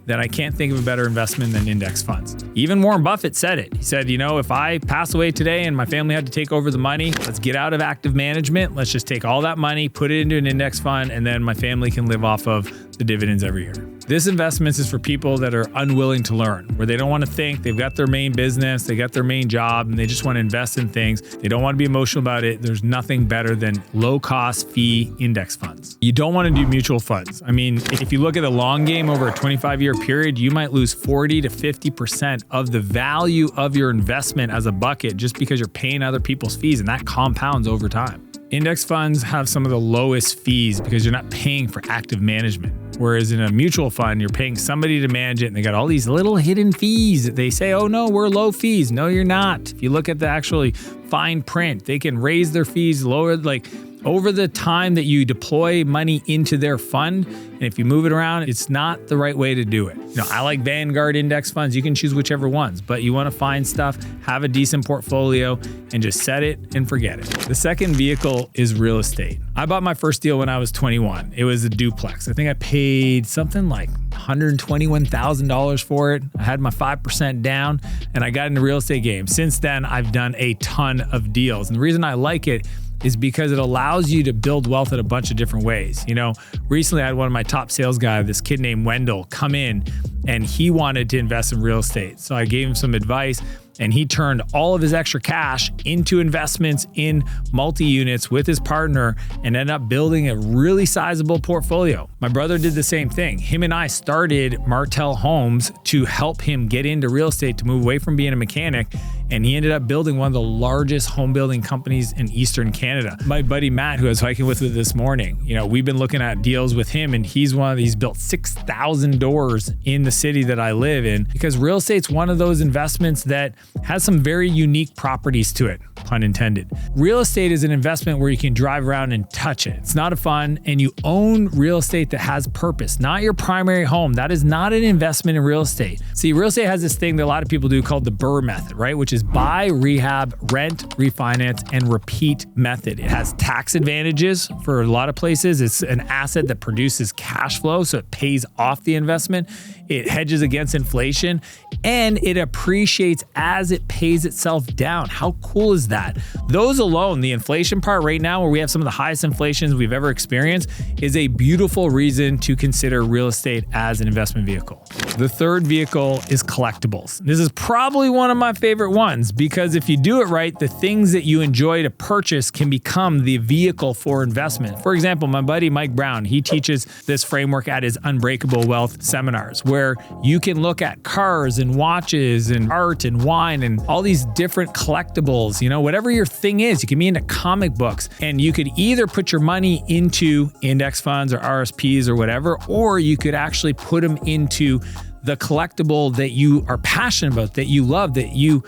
then I can't think of a better investment than index funds. Even Warren Buffett said it. He said, you know, if I pass away today and my family had to take over the money, let's get out of active management. Let's just take all that money, put it into an index fund, and then my family can live off of the dividends every year. This investment is for people that are unwilling to learn, where they don't want to think, they've got their main business, they got their main job, and they just want to invest in things. They don't want to be emotional about it. There's nothing better than low-cost fee index funds. You don't want to do mutual funds. I mean, if you look at the long game over a 25-year period, you might lose 40 to 50% of the value of your investment as a bucket just because you're paying other people's fees, and that compounds over time. Index funds have some of the lowest fees because you're not paying for active management. Whereas in a mutual fund, you're paying somebody to manage it and they got all these little hidden fees that they say, oh no, we're low fees. No, you're not. If you look at the actually fine print, they can raise their fees, lower, like over the time that you deploy money into their fund. And if you move it around, it's not the right way to do it. You know, I like Vanguard index funds. You can choose whichever ones, but you want to find stuff, have a decent portfolio, and just set it and forget it. The second vehicle is real estate. I bought my first deal when I was 21. It was a duplex. I think I paid something like $121,000 for it. I had my 5% down and I got into real estate game. Since then, I've done a ton of deals. And the reason I like it is because it allows you to build wealth in a bunch of different ways. You know, recently I had one of my top sales guys, this kid named Wendell, come in and he wanted to invest in real estate. So I gave him some advice and he turned all of his extra cash into investments in multi-units with his partner and ended up building a really sizable portfolio. My brother did the same thing. Him and I started Martell Homes to help him get into real estate, to move away from being a mechanic, and he ended up building one of the largest home building companies in Eastern Canada. My buddy Matt, who I was hiking with this morning, you know, we've been looking at deals with him, and he's built 6,000 doors in the city that I live in, because real estate's one of those investments that has some very unique properties to it, pun intended. Real estate is an investment where you can drive around and touch it. It's not a fun, and you own real estate that has purpose, not your primary home. That is not an investment in real estate. See, real estate has this thing that a lot of people do called the BRRRR method, right? Which is is buy, rehab, rent, refinance, and repeat method. It has tax advantages for a lot of places. It's an asset that produces cash flow, so it pays off the investment. It hedges against inflation, and it appreciates as it pays itself down. How cool is that? Those alone, the inflation part right now, where we have some of the highest inflations we've ever experienced, is a beautiful reason to consider real estate as an investment vehicle. The third vehicle is collectibles. This is probably one of my favorite ones because if you do it right, the things that you enjoy to purchase can become the vehicle for investment. For example, my buddy Mike Brown, he teaches this framework at his Unbreakable Wealth seminars, where you can look at cars and watches and art and wine and all these different collectibles, you know, whatever your thing is. You can be into comic books, and you could either put your money into index funds or RSPs or whatever, or you could actually put them into the collectible that you are passionate about, that you love, that you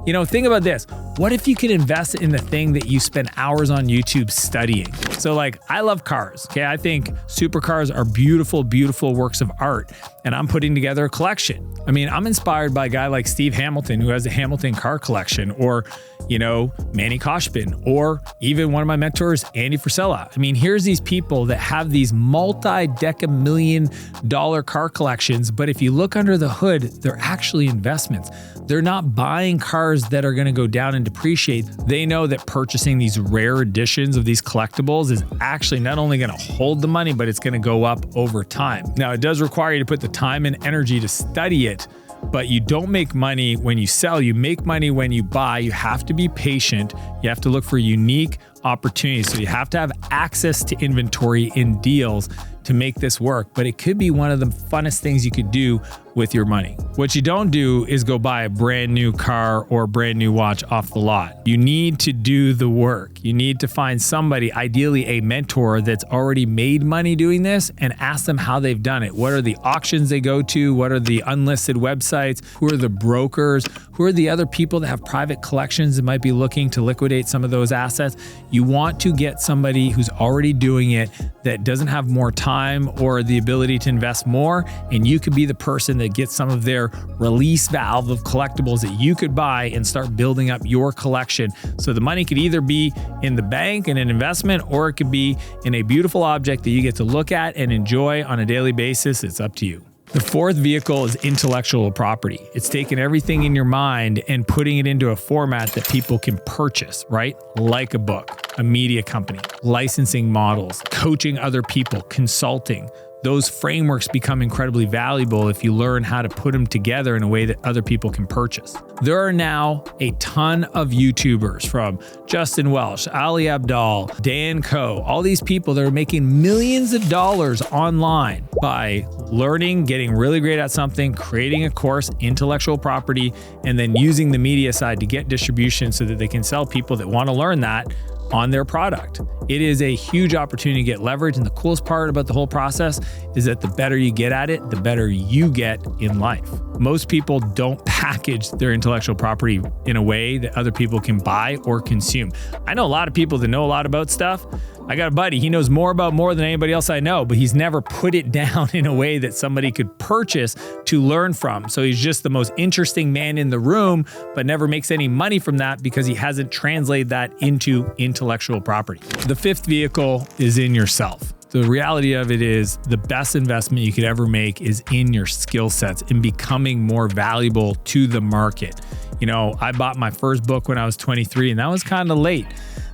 know, think about this. What if you could invest in the thing that you spend hours on YouTube studying? So like, I love cars, okay? I think supercars are beautiful, beautiful works of art, and I'm putting together a collection. I mean, I'm inspired by a guy like Steve Hamilton, who has a Hamilton car collection, or, you know, Manny Koshpin, or even one of my mentors, Andy Frisella. I mean, here's these people that have these multi-deca-million-dollar car collections, but if you look under the hood, they're actually investments. They're not buying cars that are going to go down and depreciate. They know that purchasing these rare editions of these collectibles is actually not only going to hold the money, but it's going to go up over time. Now, it does require you to put the time and energy to study it, but you don't make money when you sell. You make money when you buy. You have to be patient. You have to look for unique opportunities. So you have to have access to inventory in deals to make this work, but it could be one of the funnest things you could do with your money. What you don't do is go buy a brand new car or a brand new watch off the lot. You need to do the work. You need to find somebody, ideally a mentor that's already made money doing this, and ask them how they've done it. What are the auctions they go to? What are the unlisted websites? Who are the brokers? Who are the other people that have private collections that might be looking to liquidate some of those assets? You want to get somebody who's already doing it, that doesn't have more time or the ability to invest more, and you could be the person that gets some of their release valve of collectibles that you could buy and start building up your collection. So the money could either be in the bank in an investment, or it could be in a beautiful object that you get to look at and enjoy on a daily basis. It's up to you. The fourth vehicle is intellectual property. It's taking everything in your mind and putting it into a format that people can purchase, right? Like a book, a media company, licensing models, coaching other people, consulting. Those frameworks become incredibly valuable if you learn how to put them together in a way that other people can purchase. There are now a ton of YouTubers, from Justin Welsh, Ali Abdaal, Dan Coe, all these people that are making millions of dollars online by learning, getting really great at something, creating a course, intellectual property, and then using the media side to get distribution so that they can sell people that want to learn that on their product. It is a huge opportunity to get leverage, and the coolest part about the whole process is that the better you get at it, the better you get in life. Most people don't package their intellectual property in a way that other people can buy or consume. I know a lot of people that know a lot about stuff. I got a buddy, he knows more about more than anybody else I know, but he's never put it down in a way that somebody could purchase to learn from. So he's just the most interesting man in the room, but never makes any money from that because he hasn't translated that into intellectual property. The fifth vehicle is in yourself. The reality of it is the best investment you could ever make is in your skill sets, in becoming more valuable to the market. You know, I bought my first book when I was 23, and that was kind of late.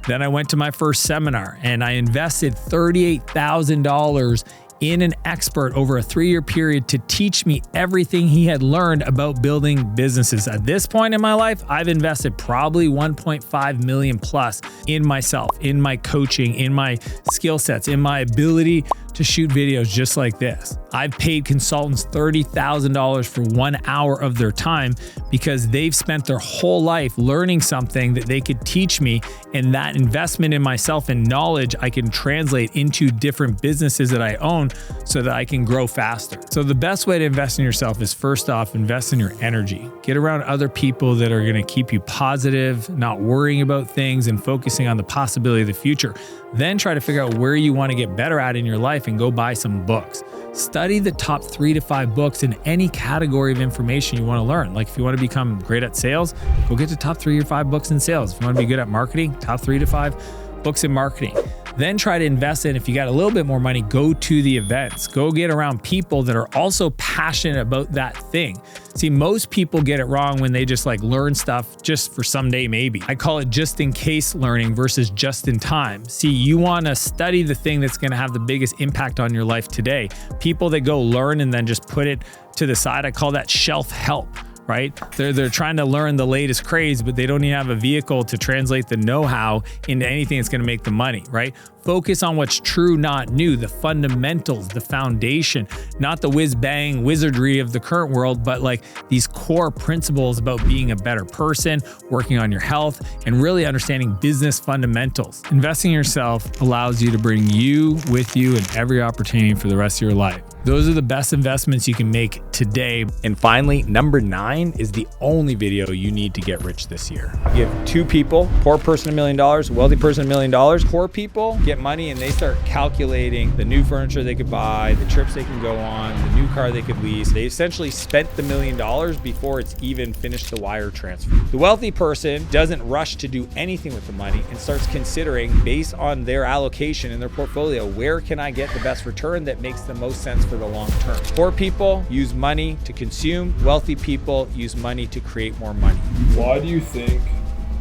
Then I went to my first seminar and I invested $38,000 in an expert over a 3-year period to teach me everything he had learned about building businesses. At this point in my life, I've invested probably 1.5 million plus in myself, in my coaching, in my skill sets, in my ability to shoot videos just like this. I've paid consultants $30,000 for 1 hour of their time because they've spent their whole life learning something that they could teach me, and that investment in myself and knowledge I can translate into different businesses that I own so that I can grow faster. So the best way to invest in yourself is, first off, invest in your energy. Get around other people that are going to keep you positive, not worrying about things and focusing on the possibility of the future. Then try to figure out where you want to get better at in your life and go buy some books. Study the top 3 to 5 books in any category of information you want to learn. Like if you want to become great at sales, go get the top 3 or 5 books in sales. If you want to be good at marketing, top 3 to 5 books in marketing. Then try to invest in, if you got a little bit more money, go to the events. Go get around people that are also passionate about that thing. See, most people get it wrong when they just like learn stuff just for someday maybe. I call it just in case learning versus just in time. See, you want to study the thing that's going to have the biggest impact on your life today. People that go learn and then just put it to the side, I call that shelf help. Right? They're trying to learn the latest craze, but they don't even have a vehicle to translate the know-how into anything that's going to make them money, right? Focus on what's true, not new, the fundamentals, the foundation, not the whiz-bang wizardry of the current world, but like these core principles about being a better person, working on your health, and really understanding business fundamentals. Investing in yourself allows you to bring you with you in every opportunity for the rest of your life. Those are the best investments you can make today. And finally, number 9 is the only video you need to get rich this year. You have 2 people, poor person $1 million, wealthy person $1 million. Poor people get money and they start calculating the new furniture they could buy, the trips they can go on, the new car they could lease. They essentially spent the $1 million before it's even finished the wire transfer. The wealthy person doesn't rush to do anything with the money and starts considering, based on their allocation in their portfolio, where can I get the best return that makes the most sense for the long term. Poor people use money to consume. Wealthy people use money to create more money. Why do you think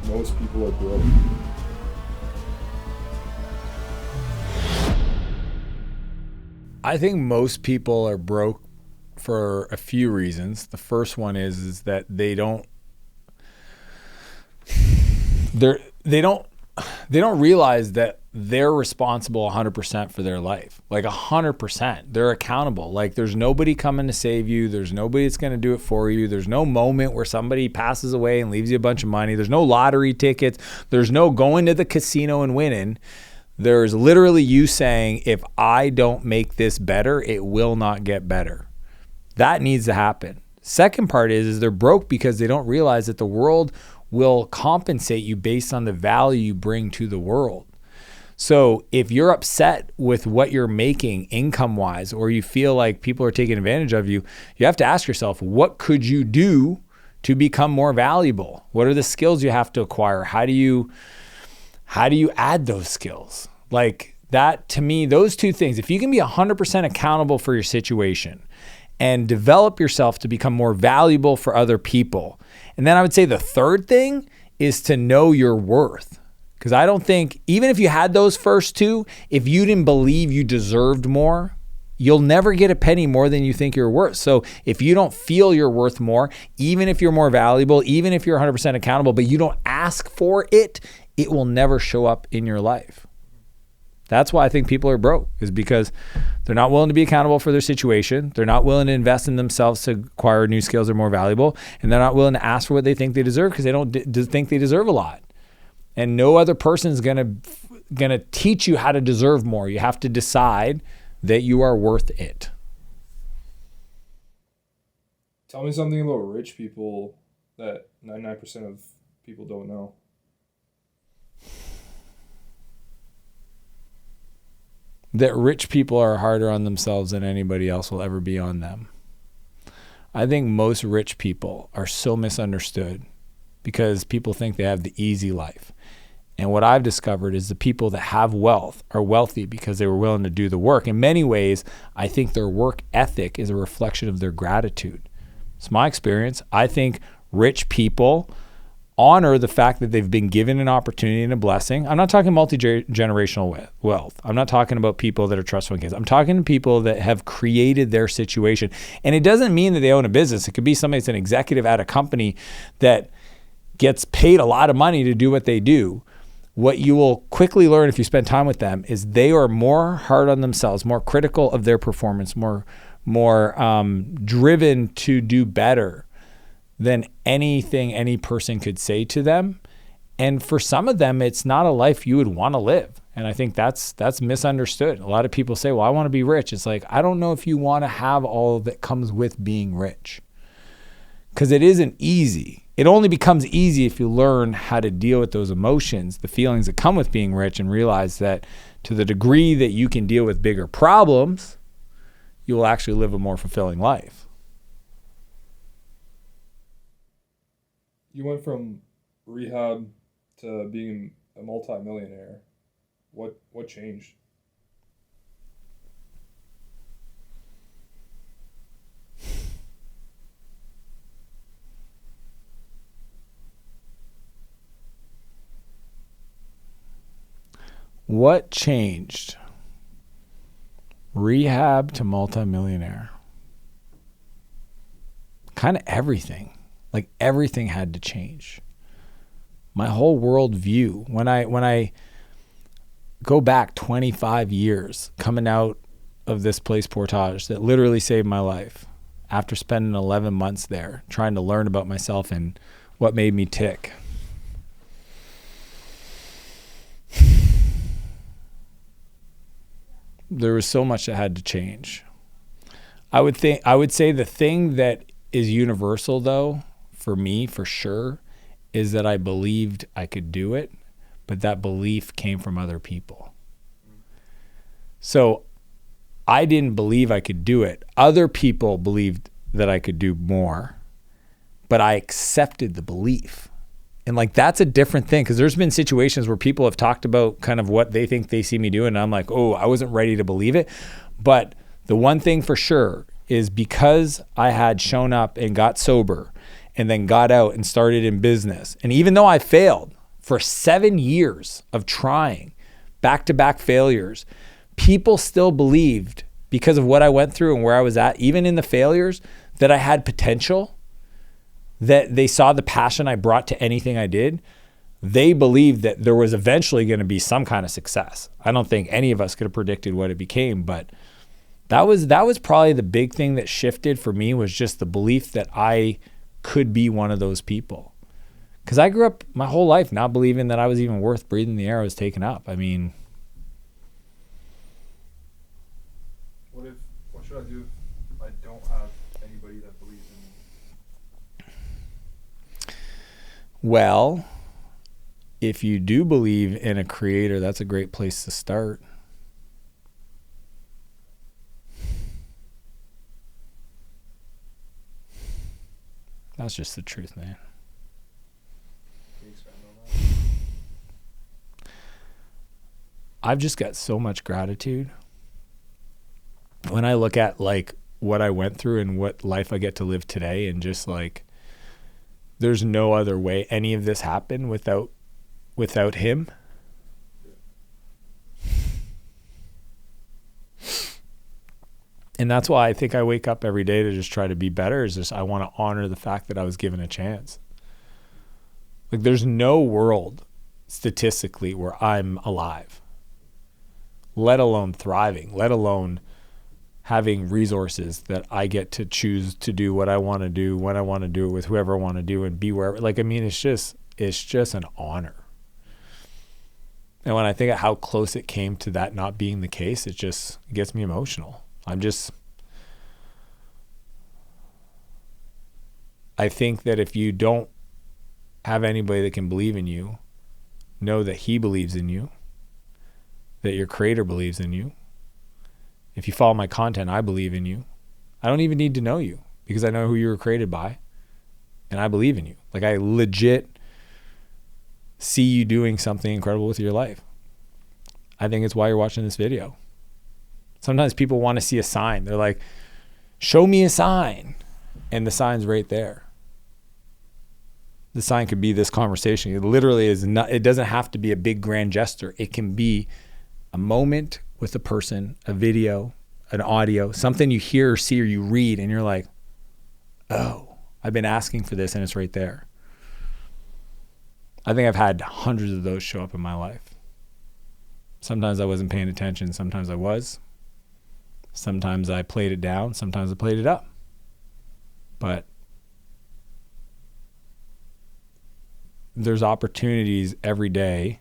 most people are broke? I think most people are broke for a few reasons. The first one is that they don't realize that they're responsible 100% for their life. Like 100%. They're accountable. Like there's nobody coming to save you. There's nobody that's going to do it for you. There's no moment where somebody passes away and leaves you a bunch of money. There's no lottery tickets. There's no going to the casino and winning. There's literally you saying, if I don't make this better, it will not get better. That needs to happen. Second part is they're broke because they don't realize that the world will compensate you based on the value you bring to the world. So if you're upset with what you're making income-wise, or you feel like people are taking advantage of you, you have to ask yourself, what could you do to become more valuable? What are the skills you have to acquire? How do you add those skills? Like that, to me, those 2 things, if you can be 100% accountable for your situation and develop yourself to become more valuable for other people. And then I would say the third thing is to know your worth. Because I don't think, even if you had those first 2, if you didn't believe you deserved more, you'll never get a penny more than you think you're worth. So if you don't feel you're worth more, even if you're more valuable, even if you're 100% accountable, but you don't ask for it, it will never show up in your life. That's why I think people are broke, is because they're not willing to be accountable for their situation. They're not willing to invest in themselves to acquire new skills that are more valuable. And they're not willing to ask for what they think they deserve because they don't think they deserve a lot. And no other person is gonna teach you how to deserve more. You have to decide that you are worth it. Tell me something about rich people that 99% of people don't know. That rich people are harder on themselves than anybody else will ever be on them. I think most rich people are so misunderstood because people think they have the easy life. And what I've discovered is the people that have wealth are wealthy because they were willing to do the work. In many ways, I think their work ethic is a reflection of their gratitude. It's my experience. I think rich people honor the fact that they've been given an opportunity and a blessing. I'm not talking multi-generational wealth. I'm not talking about people that are trust fund kids. I'm talking to people that have created their situation. And it doesn't mean that they own a business. It could be somebody that's an executive at a company that gets paid a lot of money to do what they do. What you will quickly learn if you spend time with them is they are more hard on themselves, more critical of their performance, more driven to do better than anything any person could say to them. And for some of them, it's not a life you would want to live. And I think that's misunderstood. A lot of people say, well, I want to be rich. It's like, I don't know if you want to have all that comes with being rich, because it isn't easy. It only becomes easy if you learn how to deal with those emotions, the feelings that come with being rich, and realize that to the degree that you can deal with bigger problems, you will actually live a more fulfilling life. You went from rehab to being a multi-millionaire. What changed? What changed? Rehab to multimillionaire. Kind of everything. Like everything had to change. My whole worldview. When I go back 25 years coming out of this place Portage that literally saved my life after spending 11 months there trying to learn about myself and what made me tick. There was so much that had to change. I would say the thing that is universal though, for me, for sure, is that I believed I could do it, but that belief came from other people. So I didn't believe I could do it. Other people believed that I could do more, but I accepted the belief. And like, that's a different thing, because there's been situations where people have talked about kind of what they think they see me doing. And I'm like, oh, I wasn't ready to believe it. But the one thing for sure is because I had shown up and got sober and then got out and started in business. And even though I failed for 7 years of trying, back-to-back failures, people still believed, because of what I went through and where I was at, even in the failures, that I had potential, that they saw the passion I brought to anything I did. They believed that there was eventually going to be some kind of success. I don't think any of us could have predicted what it became, but that was probably the big thing that shifted for me, was just the belief that I could be one of those people. Because I grew up my whole life not believing that I was even worth breathing the air I was taking up. I mean, what should I do if I don't have anybody that believes in me? well, if you do believe in a creator, that's a great place to start. That's just the truth, man. Can you expand on that? I've just got so much gratitude. When I look at like what I went through and what life I get to live today, and just like, there's no other way any of this happened without him. And that's why I think I wake up every day to just try to be better. Is just, I want to honor the fact that I was given a chance. Like, there's no world statistically where I'm alive, let alone thriving, let alone having resources that I get to choose to do what I want to do, when I want to do it, with whoever I want to do, and be wherever. Like, I mean, it's just an honor. And when I think of how close it came to that not being the case, it gets me emotional. I think that if you don't have anybody that can believe in you, know that he believes in you, that your creator believes in you. If you follow my content, I believe in you. I don't even need to know you, because I know who you were created by, and I believe in you. Like, I legit see you doing something incredible with your life. I think it's why you're watching this video. Sometimes people want to see a sign. They're like, show me a sign. And the sign's right there. The sign could be this conversation. It literally is not, it doesn't have to be a big grand gesture. It can be a moment with a person, a video, an audio, something you hear or see or you read, and you're like, oh, I've been asking for this, and it's right there. I think I've had hundreds of those show up in my life. Sometimes I wasn't paying attention. Sometimes I was. Sometimes I played it down. Sometimes I played it up. But there's opportunities every day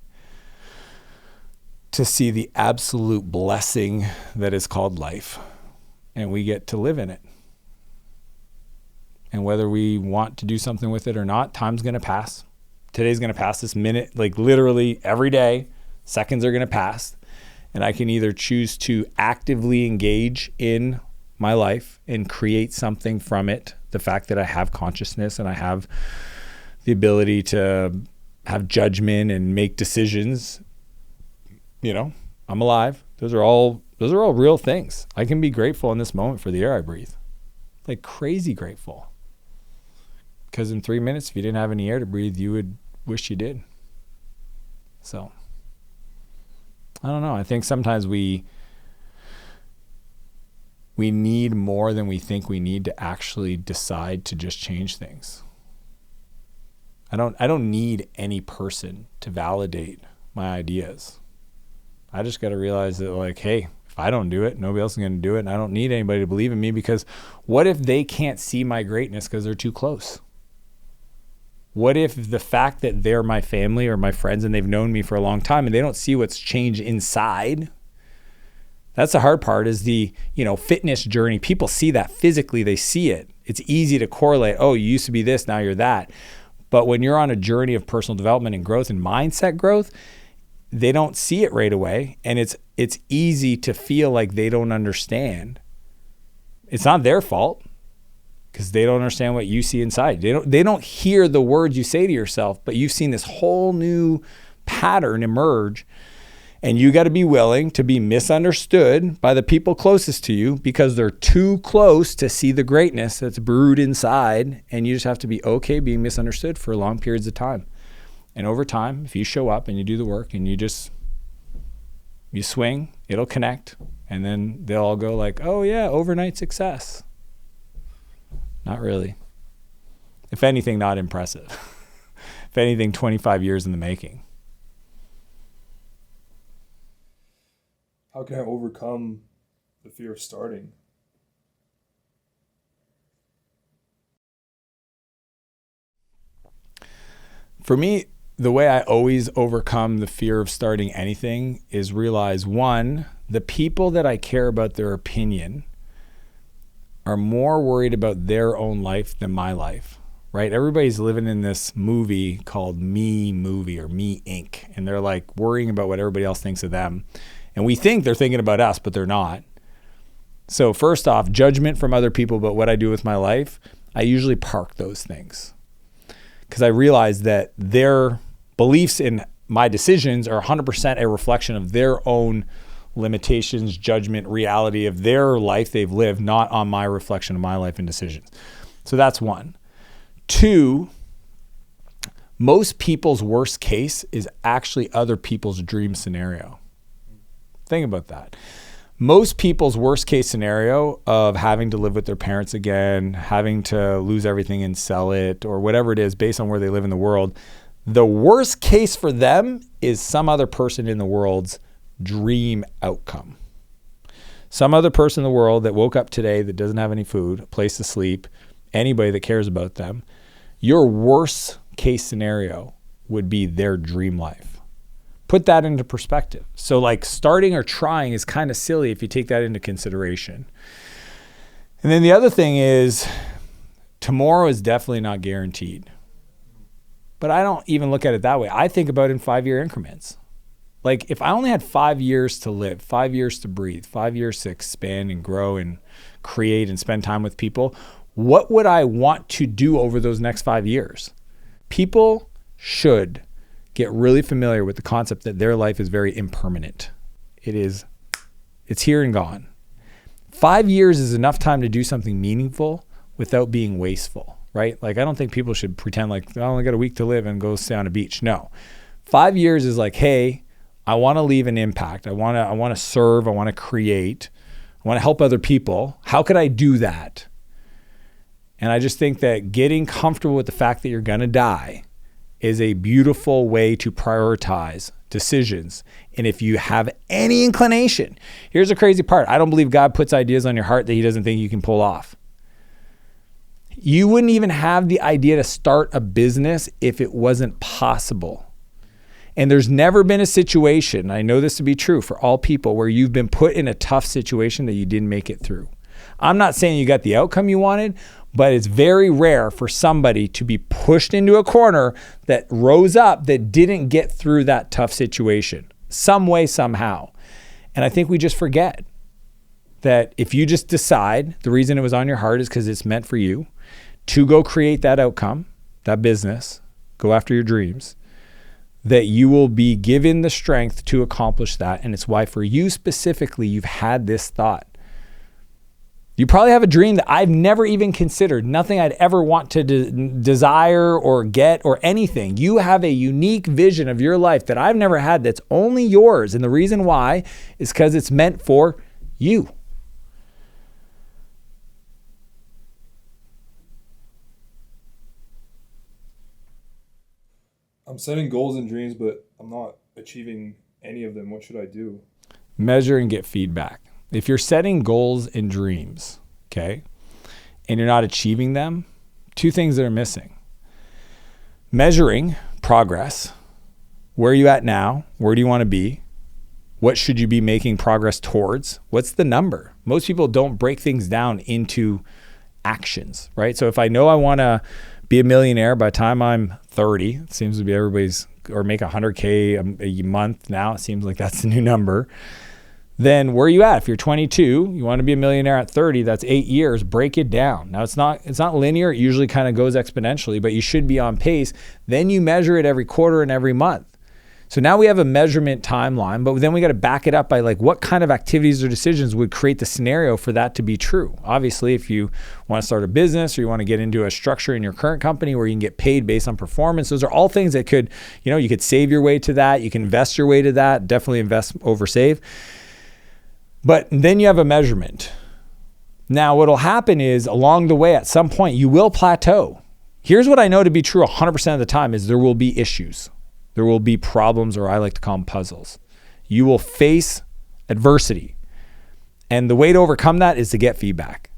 to see the absolute blessing that is called life. And we get to live in it. And whether we want to do something with it or not, time's going to pass. Today's going to pass, this minute, like literally every day, seconds are going to pass. And I can either choose to actively engage in my life and create something from it. The fact that I have consciousness and I have the ability to have judgment and make decisions, you know, I'm alive. Those are all real things. I can be grateful in this moment for the air I breathe. Like crazy grateful. Because in 3 minutes, if you didn't have any air to breathe, you would wish you did. So, I don't know. I think sometimes we need more than we think we need to actually decide to just change things. I don't need any person to validate my ideas. I just got to realize that, like, hey, if I don't do it, nobody else is going to do it, and I don't need anybody to believe in me, because what if they can't see my greatness because they're too close? What if the fact that they're my family or my friends and they've known me for a long time and they don't see what's changed inside? That's the hard part, is the, fitness journey. People see that physically, they see it. It's easy to correlate. Oh, you used to be this, now you're that. But when you're on a journey of personal development and growth and mindset growth, they don't see it right away. And it's easy to feel like they don't understand. It's not their fault, because they don't understand what you see inside. They don't hear the words you say to yourself, but you've seen this whole new pattern emerge. And you got to be willing to be misunderstood by the people closest to you, because they're too close to see the greatness that's brewed inside. And you just have to be okay being misunderstood for long periods of time. And over time, if you show up and you do the work and you swing, it'll connect. And then they'll all go like, oh yeah, overnight success. Not really. If anything, not impressive. If anything, 25 years in the making. How can I overcome the fear of starting? For me, the way I always overcome the fear of starting anything is realize, one, the people that I care about their opinion are more worried about their own life than my life, right? Everybody's living in this movie called Me Movie or Me Inc. And they're like worrying about what everybody else thinks of them. And we think they're thinking about us, but they're not. So first off, judgment from other people about what I do with my life, I usually park those things, because I realize that their beliefs in my decisions are 100% a reflection of their own limitations, judgment, reality of their life they've lived, not on my reflection of my life and decisions. So that's one. Two, most people's worst case is actually other people's dream scenario. Think about that. Most people's worst case scenario of having to live with their parents again, having to lose everything and sell it, or whatever it is based on where they live in the world, the worst case for them is some other person in the world's dream outcome. Some other person in the world that woke up today that doesn't have any food, a place to sleep, anybody that cares about them, your worst case scenario would be their dream life. Put that into perspective. So like starting or trying is kind of silly if you take that into consideration. And then the other thing is, tomorrow is definitely not guaranteed. But I don't even look at it that way. I think about it in 5-year increments. Like if I only had 5 years to live, 5 years to breathe, 5 years to expand and grow and create and spend time with people, what would I want to do over those next 5 years? People should get really familiar with the concept that their life is very impermanent. It's here and gone. 5 years is enough time to do something meaningful without being wasteful, right? Like I don't think people should pretend like, I only got a week to live and go stay on a beach. No. 5 years is like, hey, I want to leave an impact. I want to serve. I want to create. I want to help other people. How could I do that? And I just think that getting comfortable with the fact that you're going to die is a beautiful way to prioritize decisions. And if you have any inclination, here's the crazy part. I don't believe God puts ideas on your heart that he doesn't think you can pull off. You wouldn't even have the idea to start a business if it wasn't possible. And there's never been a situation, I know this to be true for all people, where you've been put in a tough situation that you didn't make it through. I'm not saying you got the outcome you wanted, but it's very rare for somebody to be pushed into a corner that rose up that didn't get through that tough situation some way, somehow. And I think we just forget. that if you just decide the reason it was on your heart is because it's meant for you to go create that outcome, that business, go after your dreams, that you will be given the strength to accomplish that. And it's why for you specifically, you've had this thought. You probably have a dream that I've never even considered, nothing I'd ever want to desire or get or anything. You have a unique vision of your life that I've never had that's only yours. And the reason why is because it's meant for you. I'm setting goals and dreams, but I'm not achieving any of them. What should I do? Measure and get feedback. If you're setting goals and dreams, okay, and you're not achieving them, two things that are missing. Measuring progress. Where are you at now? Where do you want to be? What should you be making progress towards? What's the number? Most people don't break things down into actions, right? So if I know I want to be a millionaire by the time I'm 30, it seems to be everybody's, or make 100K a month now, it seems like that's the new number. Then where are you at? If you're 22, you want to be a millionaire at 30, that's 8 years, break it down. Now it's not linear. It usually kind of goes exponentially, but you should be on pace. Then you measure it every quarter and every month. So now we have a measurement timeline, but then we got to back it up by like what kind of activities or decisions would create the scenario for that to be true. Obviously, if you want to start a business or you want to get into a structure in your current company where you can get paid based on performance, those are all things that could, you could save your way to that. You can invest your way to that. Definitely invest over save. But then you have a measurement. Now, what'll happen is along the way, at some point, you will plateau. Here's what I know to be true 100% of the time is there will be issues. There will be problems, or I like to call them puzzles. You will face adversity. And the way to overcome that is to get feedback.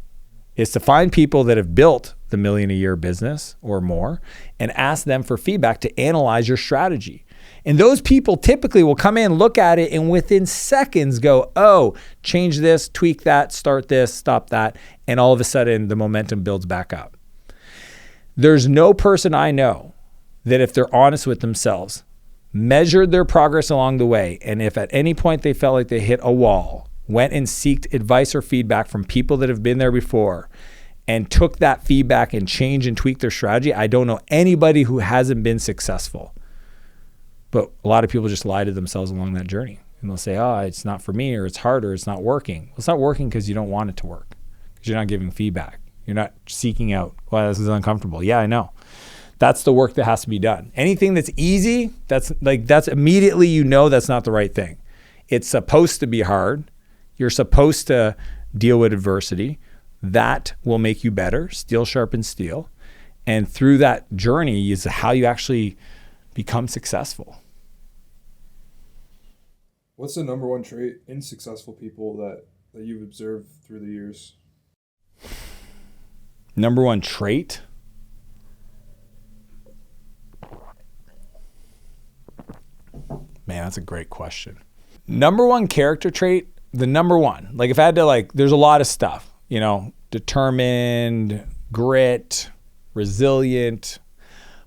It's to find people that have built the $1 million a year business or more and ask them for feedback to analyze your strategy. And those people typically will come in, look at it, and within seconds go, oh, change this, tweak that, start this, stop that. And all of a sudden, the momentum builds back up. There's no person I know that if they're honest with themselves, measured their progress along the way, and if at any point they felt like they hit a wall, went and sought advice or feedback from people that have been there before, and took that feedback and changed and tweaked their strategy, I don't know anybody who hasn't been successful. But a lot of people just lie to themselves along that journey. And they'll say, oh, it's not for me, or it's hard, or it's not working. Well, it's not working because you don't want it to work, because you're not giving feedback. You're not seeking out, well, this is uncomfortable. Yeah, I know. That's the work that has to be done. Anything that's easy, that's immediately that's not the right thing. It's supposed to be hard. You're supposed to deal with adversity. That will make you better. Steel sharpens steel. And through that journey is how you actually become successful. What's the number one trait in successful people that you've observed through the years? Number one trait? Man, that's a great question. Number one character trait, the number one. Like if I had to there's a lot of stuff, determined, grit, resilient.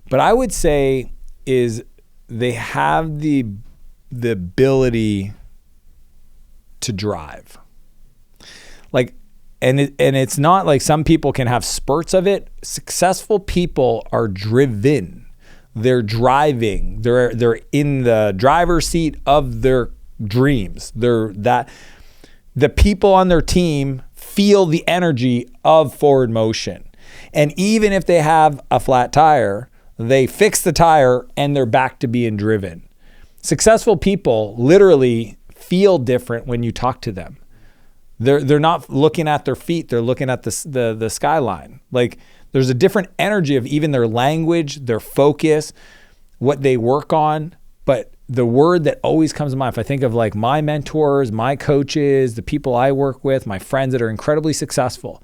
But I would say is they have the ability to drive. And it's not like some people can have spurts of it. Successful people are driven. They're driving. They're in the driver's seat of their dreams. The people on their team feel the energy of forward motion. And even if they have a flat tire, they fix the tire and they're back to being driven. Successful people literally feel different when you talk to them. They're not looking at their feet, they're looking at the skyline. There's a different energy of even their language, their focus, what they work on. But the word that always comes to mind, if I think of my mentors, my coaches, the people I work with, my friends that are incredibly successful,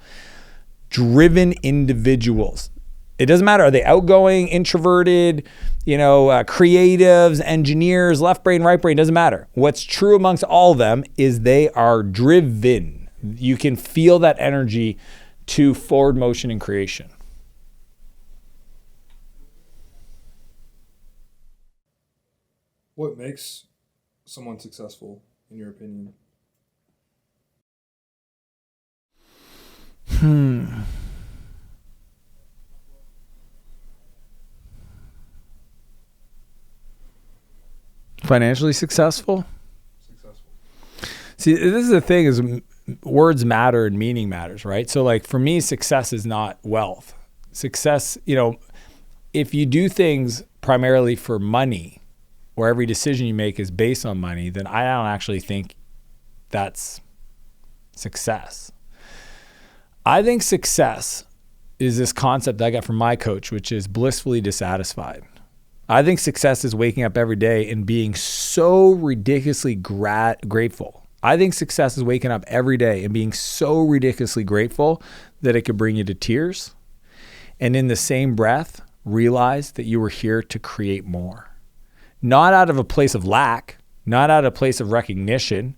driven individuals. It doesn't matter. Are they outgoing, introverted, creatives, engineers, left brain, right brain? Doesn't matter. What's true amongst all of them is they are driven. You can feel that energy to forward motion and creation. What makes someone successful, in your opinion? Financially successful? See, this is the thing is words matter and meaning matters, right? So like for me, success is not wealth. Success, if you do things primarily for money, or every decision you make is based on money, then I don't actually think that's success. I think success is this concept I got from my coach, which is blissfully dissatisfied. I think success is waking up every day and being so ridiculously grateful. I think success is waking up every day and being so ridiculously grateful that it could bring you to tears. And in the same breath, realize that you were here to create more. Not out of a place of lack, not out of a place of recognition,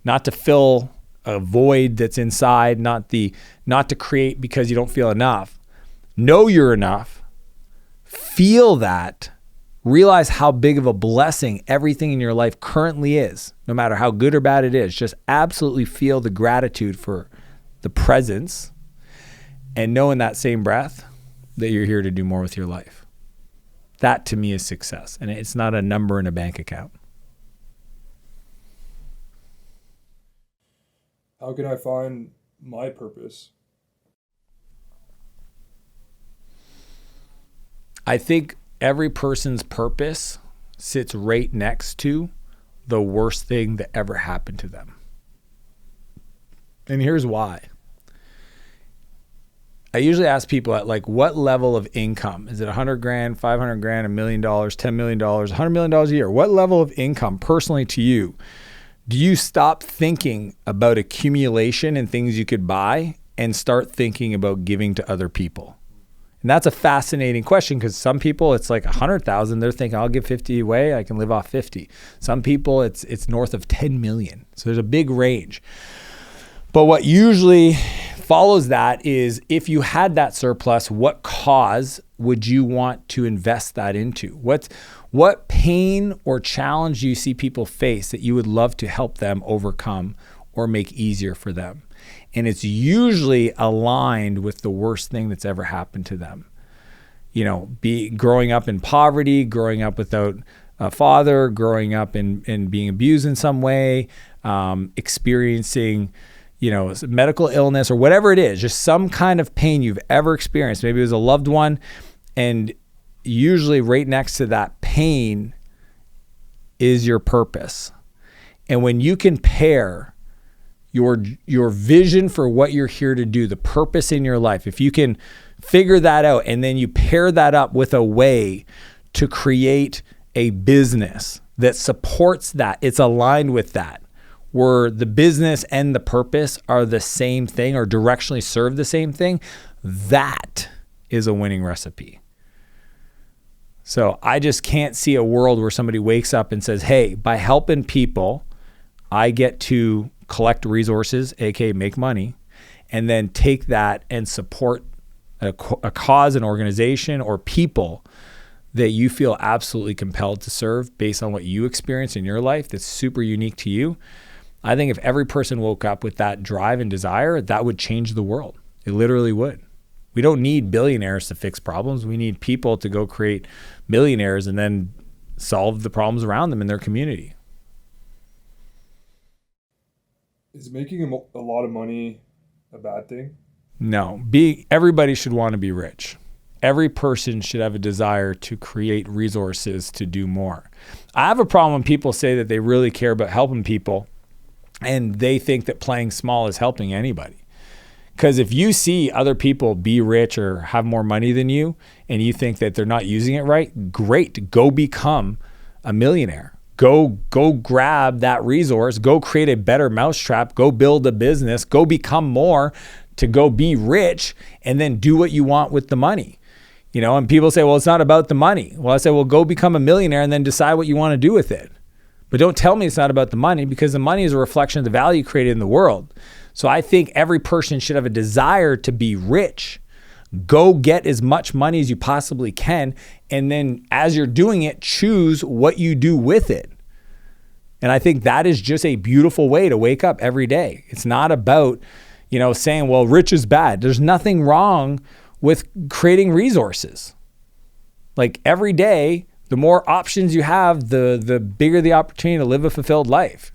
not to fill a void that's inside, not to create because you don't feel enough. Know you're enough. Feel that. Realize how big of a blessing everything in your life currently is, no matter how good or bad it is. Just absolutely feel the gratitude for the presence and know in that same breath that you're here to do more with your life. That to me is success, and it's not a number in a bank account. How can I find my purpose? I think every person's purpose sits right next to the worst thing that ever happened to them. And here's why. I usually ask people at like what level of income? Is it 100 grand, 500 grand, $1 million, $10 million, $100 million a year? What level of income personally to you do you stop thinking about accumulation and things you could buy and start thinking about giving to other people? And that's a fascinating question because some people it's like 100,000. They're thinking I'll give 50 away. I can live off 50. Some people it's north of 10 million. So there's a big range. But what usually follows that is if you had that surplus, what cause would you want to invest that into? What pain or challenge do you see people face that you would love to help them overcome or make easier for them? And it's usually aligned with the worst thing that's ever happened to them. Growing up in poverty, growing up without a father, growing up and being abused in some way, experiencing, medical illness or whatever it is, just some kind of pain you've ever experienced. Maybe it was a loved one, and usually right next to that pain is your purpose. And when you can pair your vision for what you're here to do, the purpose in your life, if you can figure that out and then you pair that up with a way to create a business that supports that, it's aligned with that, where the business and the purpose are the same thing or directionally serve the same thing, that is a winning recipe. So I just can't see a world where somebody wakes up and says, hey, by helping people, I get to collect resources, aka make money, and then take that and support a cause, an organization, or people that you feel absolutely compelled to serve based on what you experience in your life that's super unique to you. I think if every person woke up with that drive and desire, that would change the world. It literally would. We don't need billionaires to fix problems. We need people to go create millionaires and then solve the problems around them in their community. Is making a lot of money a bad thing? No. Everybody should want to be rich. Every person should have a desire to create resources to do more. I have a problem when people say that they really care about helping people and they think that playing small is helping anybody. Because if you see other people be rich or have more money than you and you think that they're not using it right, great. Go become a millionaire. Go grab that resource. Go create a better mousetrap. Go build a business. Go become more to go be rich and then do what you want with the money. And people say, well, it's not about the money. Well, I say, well, go become a millionaire and then decide what you want to do with it. But don't tell me it's not about the money, because the money is a reflection of the value created in the world. So I think every person should have a desire to be rich. Go get as much money as you possibly can. And then as you're doing it, choose what you do with it. And I think that is just a beautiful way to wake up every day. It's not about, saying, well, rich is bad. There's nothing wrong with creating resources. Like every day, the more options you have, the bigger the opportunity to live a fulfilled life.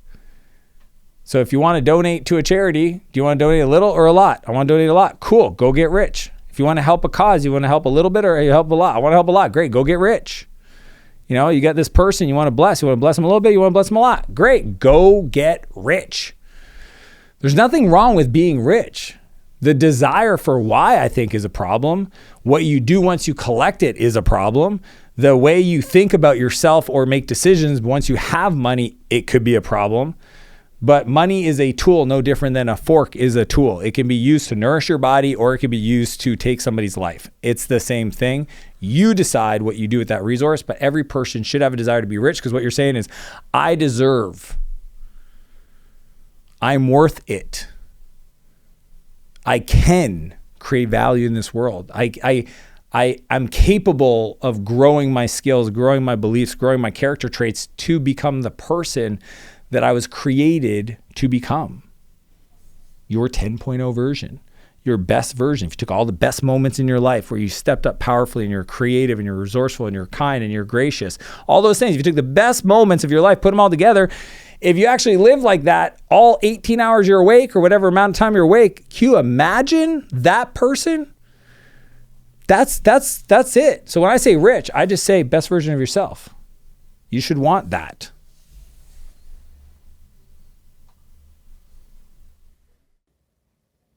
So if you want to donate to a charity, do you want to donate a little or a lot? I want to donate a lot. Cool, go get rich. If you want to help a cause, you want to help a little bit or you help a lot? I want to help a lot. Great, go get rich. You got this person you want to bless. You want to bless them a little bit, you want to bless them a lot. Great, go get rich. There's nothing wrong with being rich. The desire for why, I think, is a problem. What you do once you collect it is a problem. The way you think about yourself or make decisions once you have money, it could be a problem. But money is a tool no different than a fork is a tool. It can be used to nourish your body or it can be used to take somebody's life. It's the same thing. You decide what you do with that resource, but every person should have a desire to be rich because what you're saying is, I deserve. I'm worth it. I can create value in this world. I'm capable of growing my skills, growing my beliefs, growing my character traits to become the person that I was created to become. Your 10.0 version, your best version. If you took all the best moments in your life where you stepped up powerfully and you're creative and you're resourceful and you're kind and you're gracious, all those things, if you took the best moments of your life, put them all together, if you actually live like that, all 18 hours you're awake or whatever amount of time you're awake, can you imagine that person? That's it. So when I say rich, I just say best version of yourself. You should want that.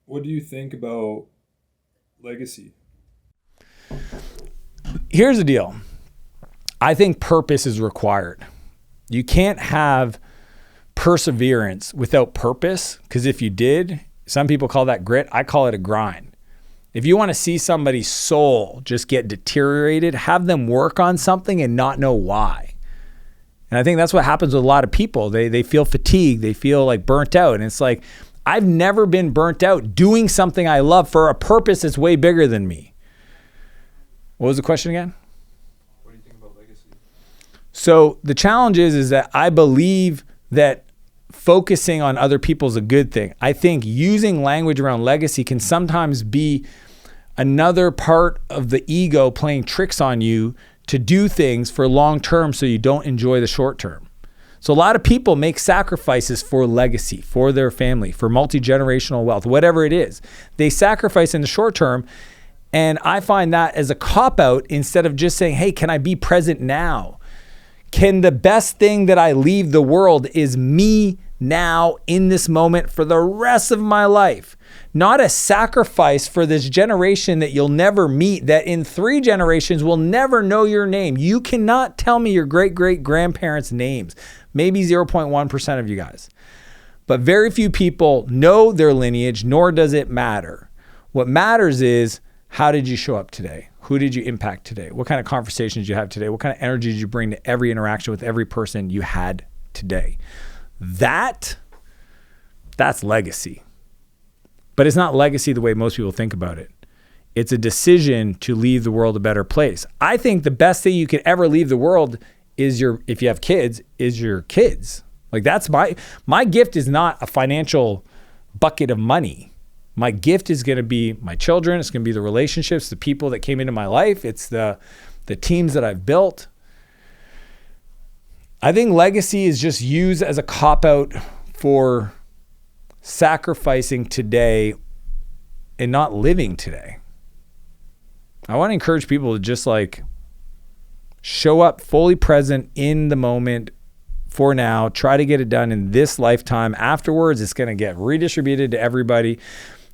What do you think about legacy? Here's the deal. I think purpose is required. You can't have perseverance without purpose, because if you did, some people call that grit. I call it a grind. If you want to see somebody's soul just get deteriorated, have them work on something and not know why. And I think that's what happens with a lot of people. They feel fatigued. They feel like burnt out. And it's like, I've never been burnt out doing something I love for a purpose that's way bigger than me. What was the question again? What do you think about legacy? So the challenge is that I believe that focusing on other people is a good thing. I think using language around legacy can sometimes be another part of the ego playing tricks on you to do things for long term so you don't enjoy the short term. So a lot of people make sacrifices for legacy, for their family, for multi-generational wealth, whatever it is. They sacrifice in the short term, and I find that as a cop-out instead of just saying, hey, can I be present now? Can the best thing that I leave the world is me now in this moment for the rest of my life? Not a sacrifice for this generation that you'll never meet, that in 3 generations will never know your name. You cannot tell me your great-great-grandparents' names. Maybe 0.1% of you guys. But very few people know their lineage, nor does it matter. What matters is, how did you show up today? Who did you impact today? What kind of conversations did you have today? What kind of energy did you bring to every interaction with every person you had today? That's legacy. But it's not legacy the way most people think about it. It's a decision to leave the world a better place. I think the best thing you could ever leave the world is if you have kids, is your kids. Like that's my gift is not a financial bucket of money. My gift is going to be my children. It's going to be the relationships, the people that came into my life. It's the teams that I've built. I think legacy is just used as a cop-out for sacrificing today and not living today. I want to encourage people to just like show up fully present in the moment for now. Try to get it done in this lifetime. Afterwards, it's going to get redistributed to everybody.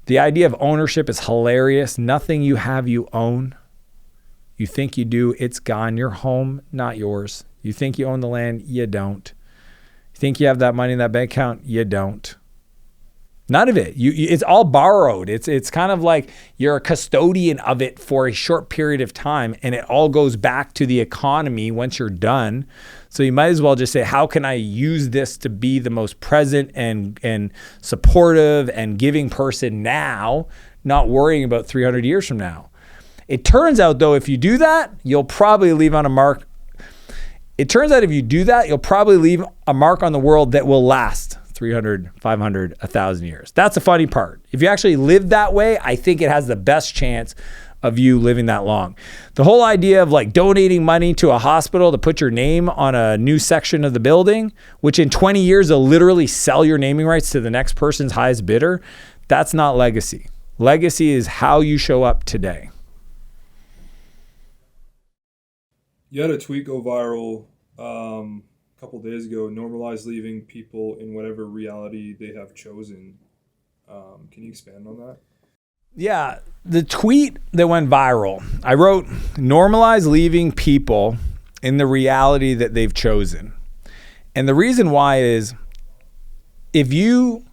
The idea of ownership is hilarious. Nothing you have, you own. You think you do, it's gone. Your home, not yours. You think you own the land, you don't. You think you have that money in that bank account, you don't. None of it. It's all borrowed. It's kind of like you're a custodian of it for a short period of time, and it all goes back to the economy once you're done. So you might as well just say, how can I use this to be the most present and supportive and giving person now, not worrying about 300 years from now. It turns out, though, if you do that, you'll probably leave on a mark. It turns out if you do that, you'll probably leave a mark on the world that will last 300, 500, 1,000 years. That's the funny part. If you actually live that way, I think it has the best chance of you living that long. The whole idea of like donating money to a hospital to put your name on a new section of the building, which in 20 years they'll literally sell your naming rights to the next person's highest bidder, that's not legacy. Legacy is how you show up today. You had a tweet go viral a couple days ago, normalize leaving people in whatever reality they have chosen. Can you expand on that? Yeah, the tweet that went viral, I wrote, normalize leaving people in the reality that they've chosen. And the reason why is if you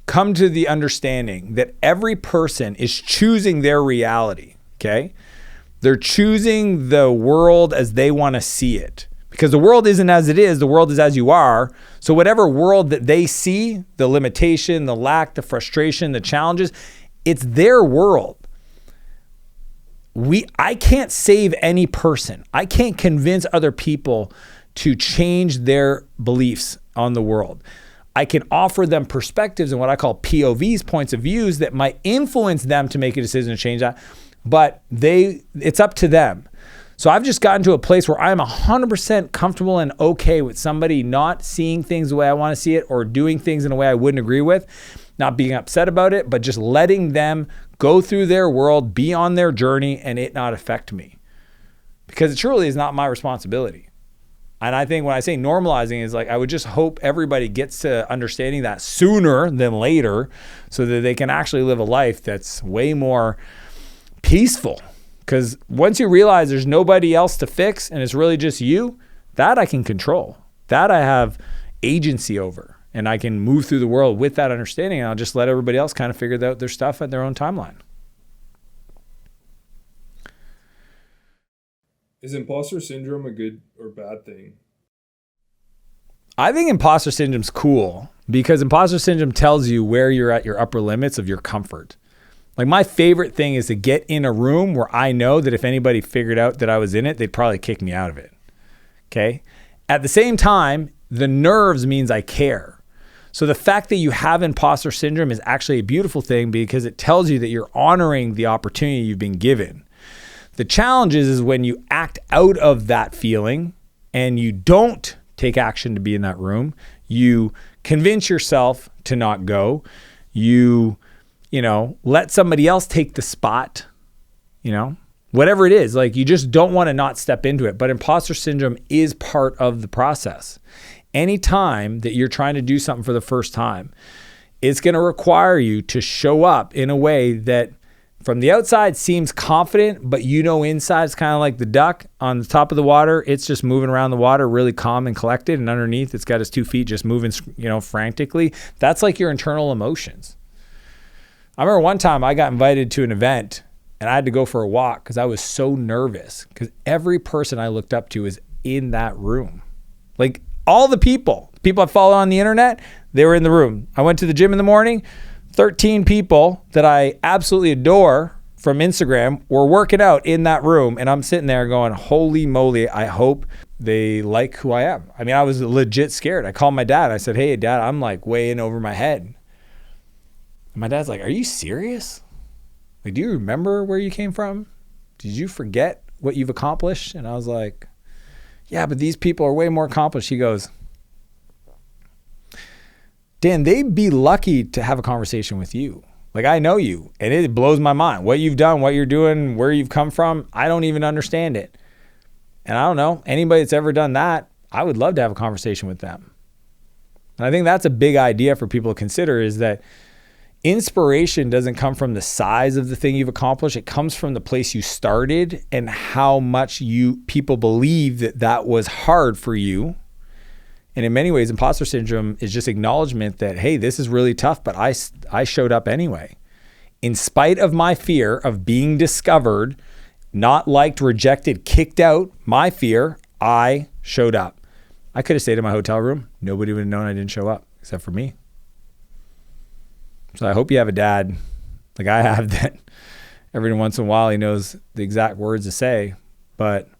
come to the understanding that every person is choosing their reality, okay? They're choosing the world as they want to see it. Because the world isn't as it is, the world is as you are. So whatever world that they see, the limitation, the lack, the frustration, the challenges, it's their world. I can't save any person. I can't convince other people to change their beliefs on the world. I can offer them perspectives and what I call POVs, points of views, that might influence them to make a decision to change that. But it's up to them. So I've just gotten to a place where I'm 100% comfortable and okay with somebody not seeing things the way I want to see it or doing things in a way I wouldn't agree with, not being upset about it, but just letting them go through their world, be on their journey, and it not affect me. Because it truly is not my responsibility. And I think when I say normalizing is like, I would just hope everybody gets to understanding that sooner than later so that they can actually live a life that's way more peaceful. Because once you realize there's nobody else to fix and it's really just you, that I can control. That I have agency over. And I can move through the world with that understanding, and I'll just let everybody else kind of figure out their stuff at their own timeline. Is imposter syndrome a good or bad thing? I think imposter syndrome's cool because imposter syndrome tells you where you're at your upper limits of your comfort. Like my favorite thing is to get in a room where I know that if anybody figured out that I was in it, they'd probably kick me out of it. Okay. At the same time, the nerves means I care. So the fact that you have imposter syndrome is actually a beautiful thing because it tells you that you're honoring the opportunity you've been given. The challenge is when you act out of that feeling and you don't take action to be in that room, you convince yourself to not go, you let somebody else take the spot, whatever it is, like you just don't want to not step into it. But imposter syndrome is part of the process. Anytime that you're trying to do something for the first time, it's going to require you to show up in a way that from the outside seems confident, but inside it's kind of like the duck on the top of the water. It's just moving around the water really calm and collected. And underneath it's got its 2 feet just moving, frantically. That's like your internal emotions. I remember one time I got invited to an event and I had to go for a walk because I was so nervous because every person I looked up to was in that room. Like all the people I follow on the internet, they were in the room. I went to the gym in the morning, 13 people that I absolutely adore from Instagram were working out in that room. And I'm sitting there going, holy moly, I hope they like who I am. I mean, I was legit scared. I called my dad. I said, hey, Dad, I'm like way in over my head. And my dad's like, are you serious? Like, do you remember where you came from? Did you forget what you've accomplished? And I was like, yeah, but these people are way more accomplished. He goes, Dan, they'd be lucky to have a conversation with you. Like, I know you, and it blows my mind. What you've done, what you're doing, where you've come from, I don't even understand it. And I don't know, anybody that's ever done that, I would love to have a conversation with them. And I think that's a big idea for people to consider is that inspiration doesn't come from the size of the thing you've accomplished. It comes from the place you started and how much people believe that was hard for you. And in many ways, imposter syndrome is just acknowledgement that, hey, this is really tough, but I showed up anyway. In spite of my fear of being discovered, not liked, rejected, kicked out, my fear, I showed up. I could have stayed in my hotel room. Nobody would have known I didn't show up except for me. So I hope you have a dad like I have that every once in a while he knows the exact words to say. But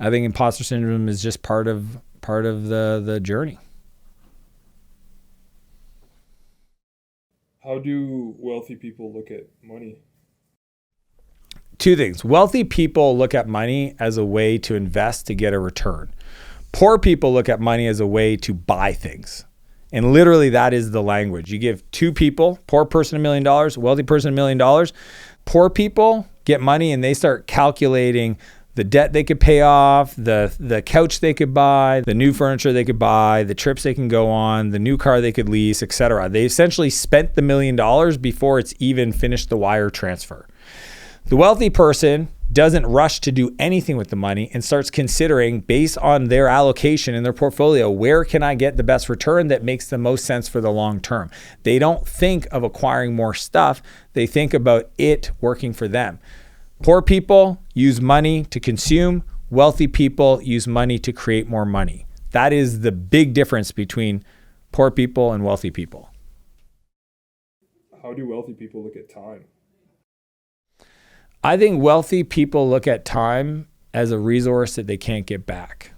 I think imposter syndrome is just part of the journey. How do wealthy people look at money? Two things. Wealthy people look at money as a way to invest to get a return. Poor people look at money as a way to buy things. And literally that is the language. You give two people, poor person $1 million, wealthy person $1 million. Poor people get money and they start calculating the debt they could pay off, the couch they could buy, the new furniture they could buy, the trips they can go on, the new car they could lease, etc. They essentially spent the $1 million before it's even finished the wire transfer. The wealthy person doesn't rush to do anything with the money and starts considering, based on their allocation in their portfolio, where can I get the best return that makes the most sense for the long term? They don't think of acquiring more stuff. They think about it working for them. Poor people use money to consume. Wealthy people use money to create more money. That is the big difference between poor people and wealthy people. How do wealthy people look at time? I think wealthy people look at time as a resource that they can't get back.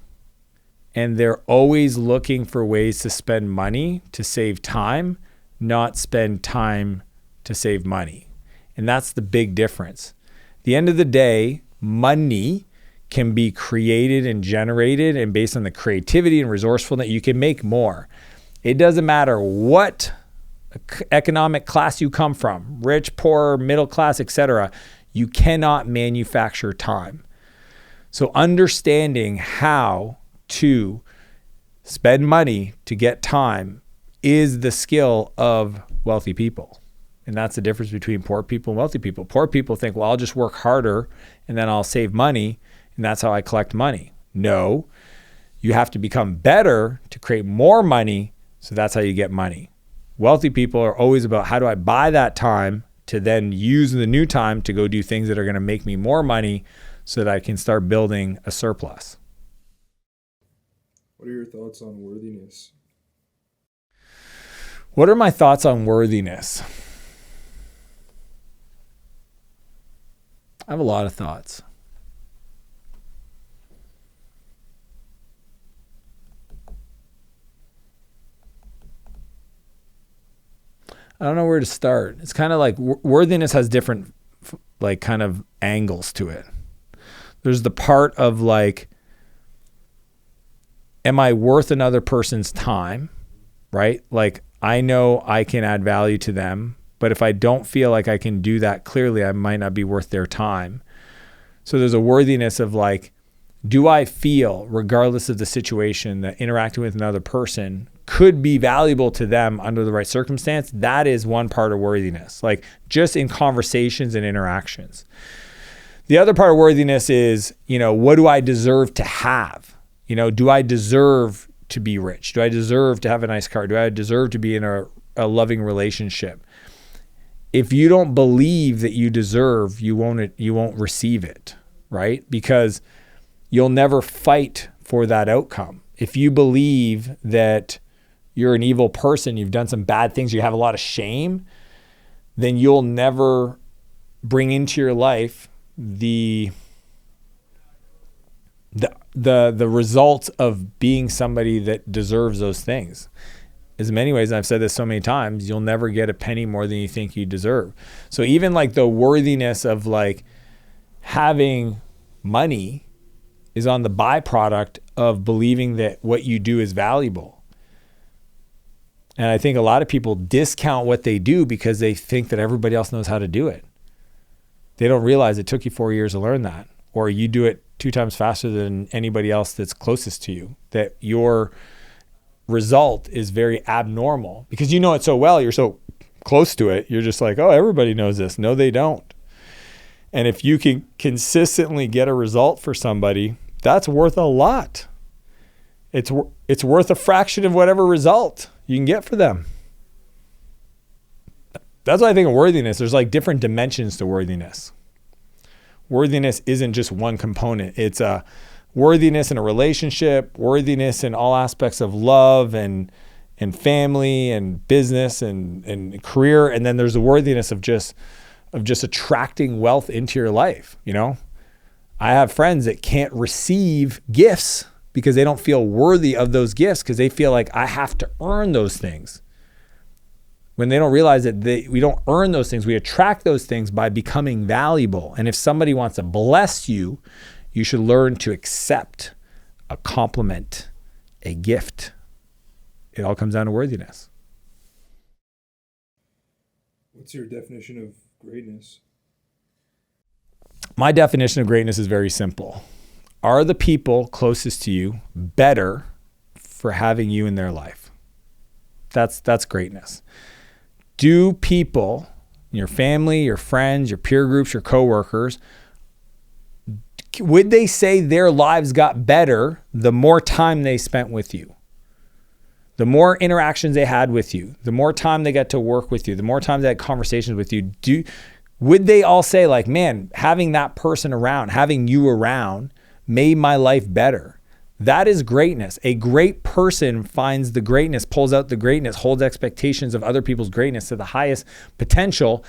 And they're always looking for ways to spend money to save time, not spend time to save money. And that's the big difference. At the end of the day, money can be created and generated, and based on the creativity and resourcefulness, you can make more. It doesn't matter what economic class you come from, rich, poor, middle class, etc. You cannot manufacture time. So understanding how to spend money to get time is the skill of wealthy people. And that's the difference between poor people and wealthy people. Poor people think, well, I'll just work harder and then I'll save money and that's how I collect money. No, you have to become better to create more money, so that's how you get money. Wealthy people are always about, how do I buy that time to then use the new time to go do things that are going to make me more money so that I can start building a surplus. What are your thoughts on worthiness? What are my thoughts on worthiness? I have a lot of thoughts. I don't know where to start. It's kind of like worthiness has different like kind of angles to it. There's the part of like, am I worth another person's time, right? Like I know I can add value to them, but if I don't feel like I can do that clearly, I might not be worth their time. So there's a worthiness of like, do I feel, regardless of the situation, that interacting with another person could be valuable to them under the right circumstance? That is one part of worthiness, like just in conversations and interactions. The other part of worthiness is, what do I deserve to have? Do I deserve to be rich? Do I deserve to have a nice car? Do I deserve to be in a loving relationship? If you don't believe that you deserve, you won't receive it, right? Because you'll never fight for that outcome. If you believe that you're an evil person, you've done some bad things, you have a lot of shame, then you'll never bring into your life the results of being somebody that deserves those things. As many ways, and I've said this so many times, you'll never get a penny more than you think you deserve. So even like the worthiness of like having money is on the byproduct of believing that what you do is valuable. And I think a lot of people discount what they do because they think that everybody else knows how to do it. They don't realize it took you 4 years to learn that, or you do it 2 times faster than anybody else that's closest to you, that your result is very abnormal because you know it so well, you're so close to it, you're just like, oh, everybody knows this. No, they don't. And if you can consistently get a result for somebody, that's worth a lot. It's worth a fraction of whatever result you can get for them. That's what I think of worthiness. There's like different dimensions to worthiness. Worthiness isn't just one component. It's a worthiness in a relationship, worthiness in all aspects of love and family and business and career. And then there's the worthiness of just attracting wealth into your life. I have friends that can't receive gifts because they don't feel worthy of those gifts because they feel like I have to earn those things. when they don't realize that we don't earn those things. We attract those things by becoming valuable. And if somebody wants to bless you, you should learn to accept a compliment, a gift. It all comes down to worthiness. What's your definition of greatness? My definition of greatness is very simple. Are the people closest to you better for having you in their life? That's greatness. Do people, your family, your friends, your peer groups, your coworkers, would they say their lives got better the more time they spent with you? The more interactions they had with you, the more time they got to work with you, the more time they had conversations with you, would they all say like, man, having that person around, having you around made my life better? That is greatness. A great person finds the greatness, pulls out the greatness, holds expectations of other people's greatness to the highest potential,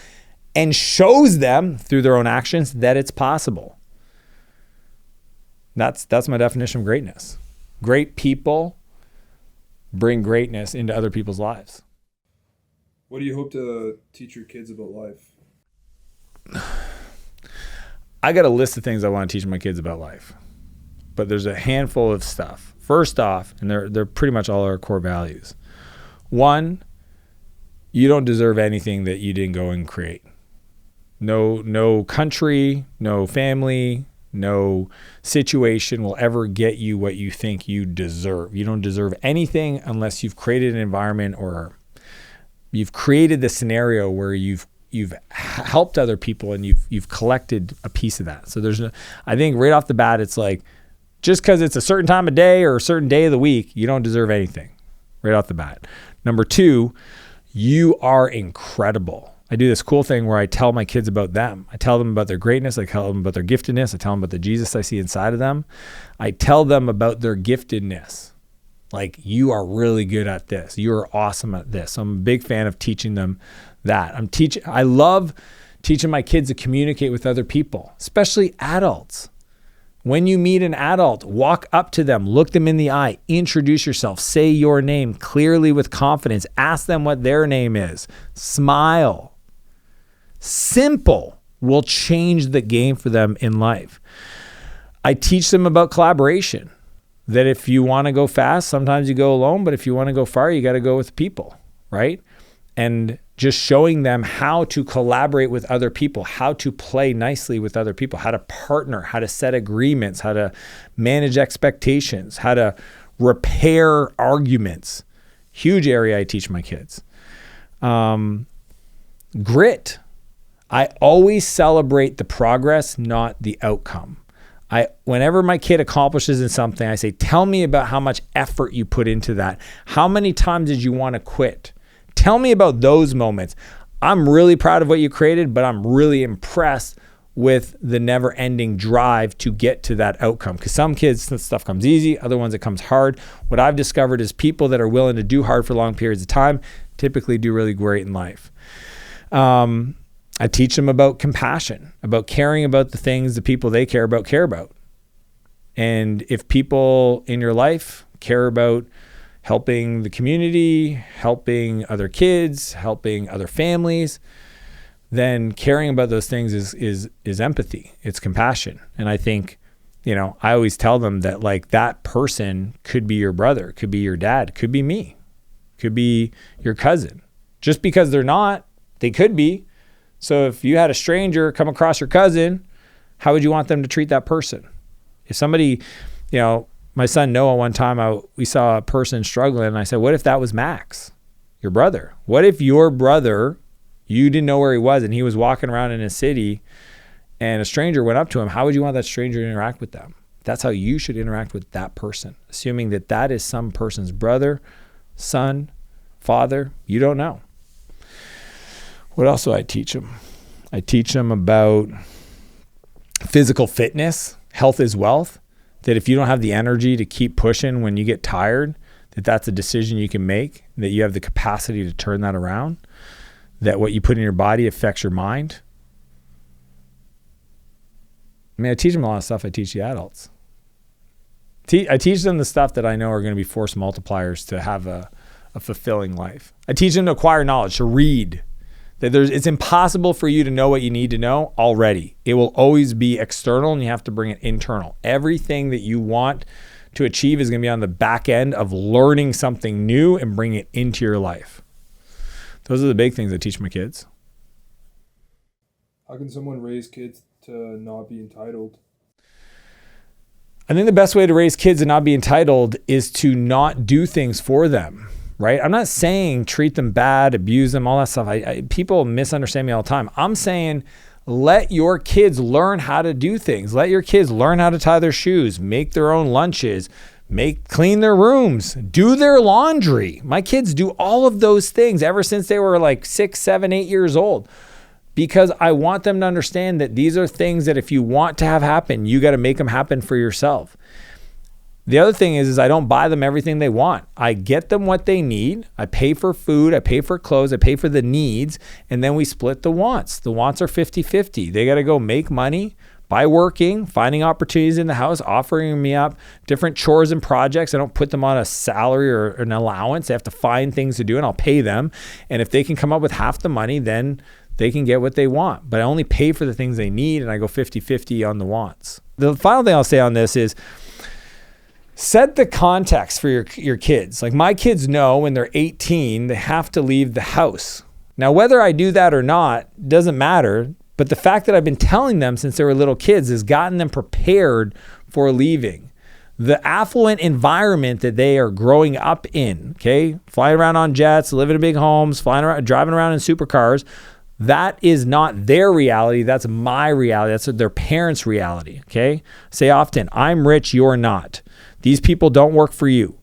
and shows them through their own actions that it's possible. That's my definition of greatness. Great people bring greatness into other people's lives. What do you hope to teach your kids about life? I got a list of things I want to teach my kids about life, but there's a handful of stuff. First off, and they're pretty much all our core values. One, you don't deserve anything that you didn't go and create. No country, no family, no situation will ever get you what you think you deserve. You don't deserve anything unless you've created an environment or you've created the scenario where you've helped other people and you've collected a piece of that. So I think right off the bat, it's like, just because it's a certain time of day or a certain day of the week, you don't deserve anything right off the bat. Number two, you are incredible. I do this cool thing where I tell my kids about them. I tell them about their greatness. I tell them about their giftedness. I tell them about the Jesus I see inside of them. I tell them about their giftedness. Like, you are really good at this. You are awesome at this. So I'm a big fan of teaching them that. I love teaching my kids to communicate with other people, especially adults. When you meet an adult, walk up to them, look them in the eye, introduce yourself, say your name clearly with confidence, ask them what their name is, smile. Simple will change the game for them in life. I teach them about collaboration, that if you want to go fast, sometimes you go alone, but if you want to go far, you got to go with people, right? And just showing them how to collaborate with other people, how to play nicely with other people, how to partner, how to set agreements, how to manage expectations, how to repair arguments. Huge area I teach my kids. Grit. I always celebrate the progress, not the outcome. Whenever my kid accomplishes in something, I say, tell me about how much effort you put into that. How many times did you want to quit? Tell me about those moments. I'm really proud of what you created, but I'm really impressed with the never-ending drive to get to that outcome. Because some kids, stuff comes easy, other ones it comes hard. What I've discovered is people that are willing to do hard for long periods of time typically do really great in life. I teach them about compassion, about caring about the things the people they care about. And if people in your life care about helping the community, helping other kids, helping other families, then caring about those things is empathy. It's compassion. And I think, I always tell them that like that person could be your brother, could be your dad, could be me, could be your cousin. Just because they're not, they could be. So if you had a stranger come across your cousin, how would you want them to treat that person? If somebody, my son Noah, one time we saw a person struggling and I said, what if that was Max, your brother? What if your brother, you didn't know where he was and he was walking around in a city and a stranger went up to him? How would you want that stranger to interact with them? That's how you should interact with that person, assuming that that is some person's brother, son, father. You don't know. What else do I teach them? I teach them about physical fitness. Health is wealth. That if you don't have the energy to keep pushing when you get tired, that's a decision you can make, that you have the capacity to turn that around, that what you put in your body affects your mind. I teach them a lot of stuff I teach the adults. I teach them the stuff that I know are going to be force multipliers to have a a fulfilling life. I teach them to acquire knowledge, to read. It's impossible for you to know what you need to know already. It will always be external and you have to bring it internal. Everything that you want to achieve is going to be on the back end of learning something new and bring it into your life. Those are the big things I teach my kids. How can someone raise kids to not be entitled? I think the best way to raise kids and not be entitled is to not do things for them, right? I'm not saying treat them bad, abuse them, all that stuff. People misunderstand me all the time. I'm saying let your kids learn how to do things. Let your kids learn how to tie their shoes, make their own lunches, clean their rooms, do their laundry. My kids do all of those things ever since they were like 6, 7, 8 years old, because I want them to understand that these are things that if you want to have happen, you got to make them happen for yourself. The other thing is I don't buy them everything they want. I get them what they need. I pay for food. I pay for clothes. I pay for the needs. And then we split the wants. The wants are 50-50. They got to go make money by working, finding opportunities in the house, offering me up different chores and projects. I don't put them on a salary or an allowance. They have to find things to do and I'll pay them. And if they can come up with half the money, then they can get what they want. But I only pay for the things they need and I go 50-50 on the wants. The final thing I'll say on this is set the context for your kids. Like my kids know when they're 18, they have to leave the house. Now, whether I do that or not doesn't matter. But the fact that I've been telling them since they were little kids has gotten them prepared for leaving. The affluent environment that they are growing up in, okay? Flying around on jets, living in big homes, flying around, driving around in supercars. That is not their reality. That's my reality. That's their parents' reality, okay? I say often, I'm rich, you're not. These people don't work for you.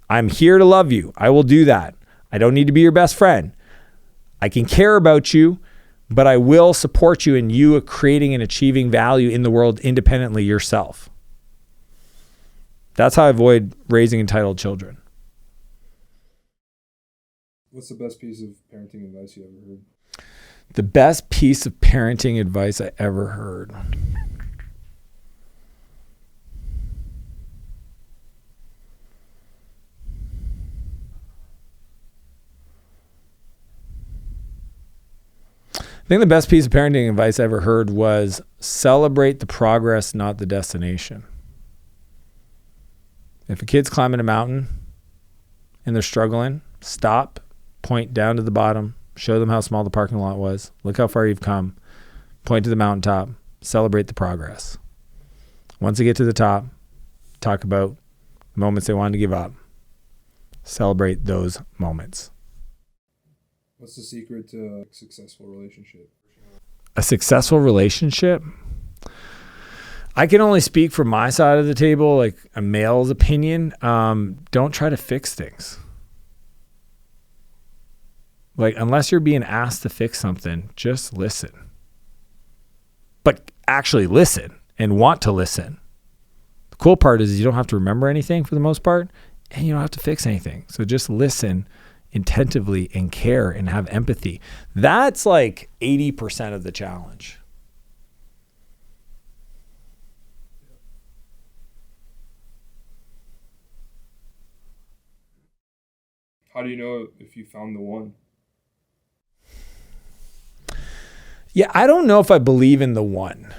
I'm here to love you. I will do that. I don't need to be your best friend. I can care about you, but I will support you in you creating and achieving value in the world independently yourself. That's how I avoid raising entitled children. What's the best piece of parenting advice you ever heard? The best piece of parenting advice I ever heard. I think the best piece of parenting advice I ever heard was celebrate the progress, not the destination. If a kid's climbing a mountain and they're struggling, stop, point down to the bottom, show them how small the parking lot was. Look how far you've come. Point to the mountaintop, celebrate the progress. Once they get to the top, talk about the moments they wanted to give up. Celebrate those moments. What's the secret to a successful relationship? A successful relationship? I can only speak from my side of the table, like a male's opinion. Don't try to fix things. Like, unless you're being asked to fix something, just listen. But actually listen and want to listen. The cool part is you don't have to remember anything for the most part, and you don't have to fix anything. So just listen attentively and care and have empathy. That's like 80% of the challenge. How do you know if you found the one? Yeah, I don't know if I believe in the one.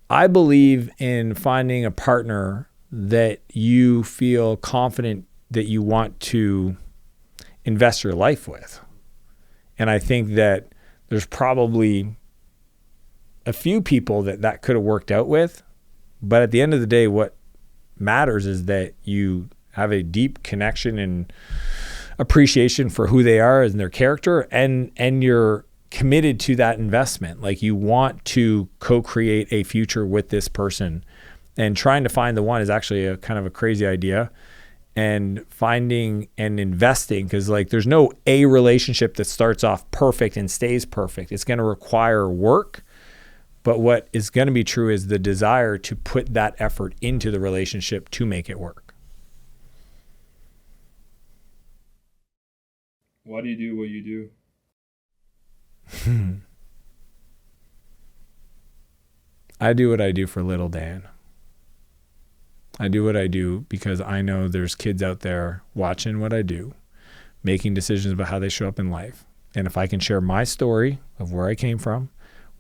I believe in finding a partner that you feel confident that you want to invest your life with. And I think that there's probably a few people that could have worked out with. But at the end of the day, what matters is that you have a deep connection and appreciation for who they are and their character, and you're committed to that investment. Like, you want to co-create a future with this person, and trying to find the one is actually a kind of a crazy idea. And finding and investing, because like there's no a relationship that starts off perfect and stays perfect. It's going to require work. But what is going to be true is the desire to put that effort into the relationship to make it work. Why do you do what you do? I do what I do for little Dan. I do what I do because I know there's kids out there watching what I do, making decisions about how they show up in life. And if I can share my story of where I came from,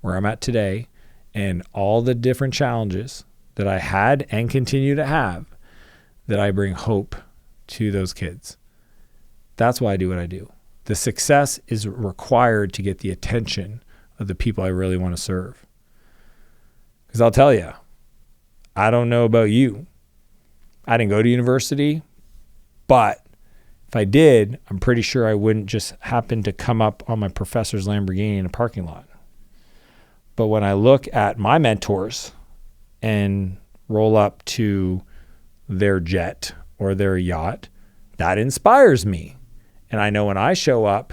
where I'm at today, and all the different challenges that I had and continue to have, that I bring hope to those kids. That's why I do what I do. The success is required to get the attention of the people I really want to serve. Because I'll tell you, I don't know about you. I didn't go to university, but if I did, I'm pretty sure I wouldn't just happen to come up on my professor's Lamborghini in a parking lot. But when I look at my mentors and roll up to their jet or their yacht, that inspires me. And I know when I show up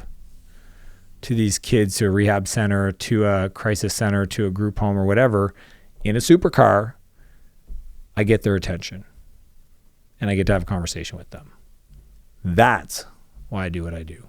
to these kids, to a rehab center, to a crisis center, to a group home or whatever, in a supercar, I get their attention and I get to have a conversation with them. That's why I do what I do.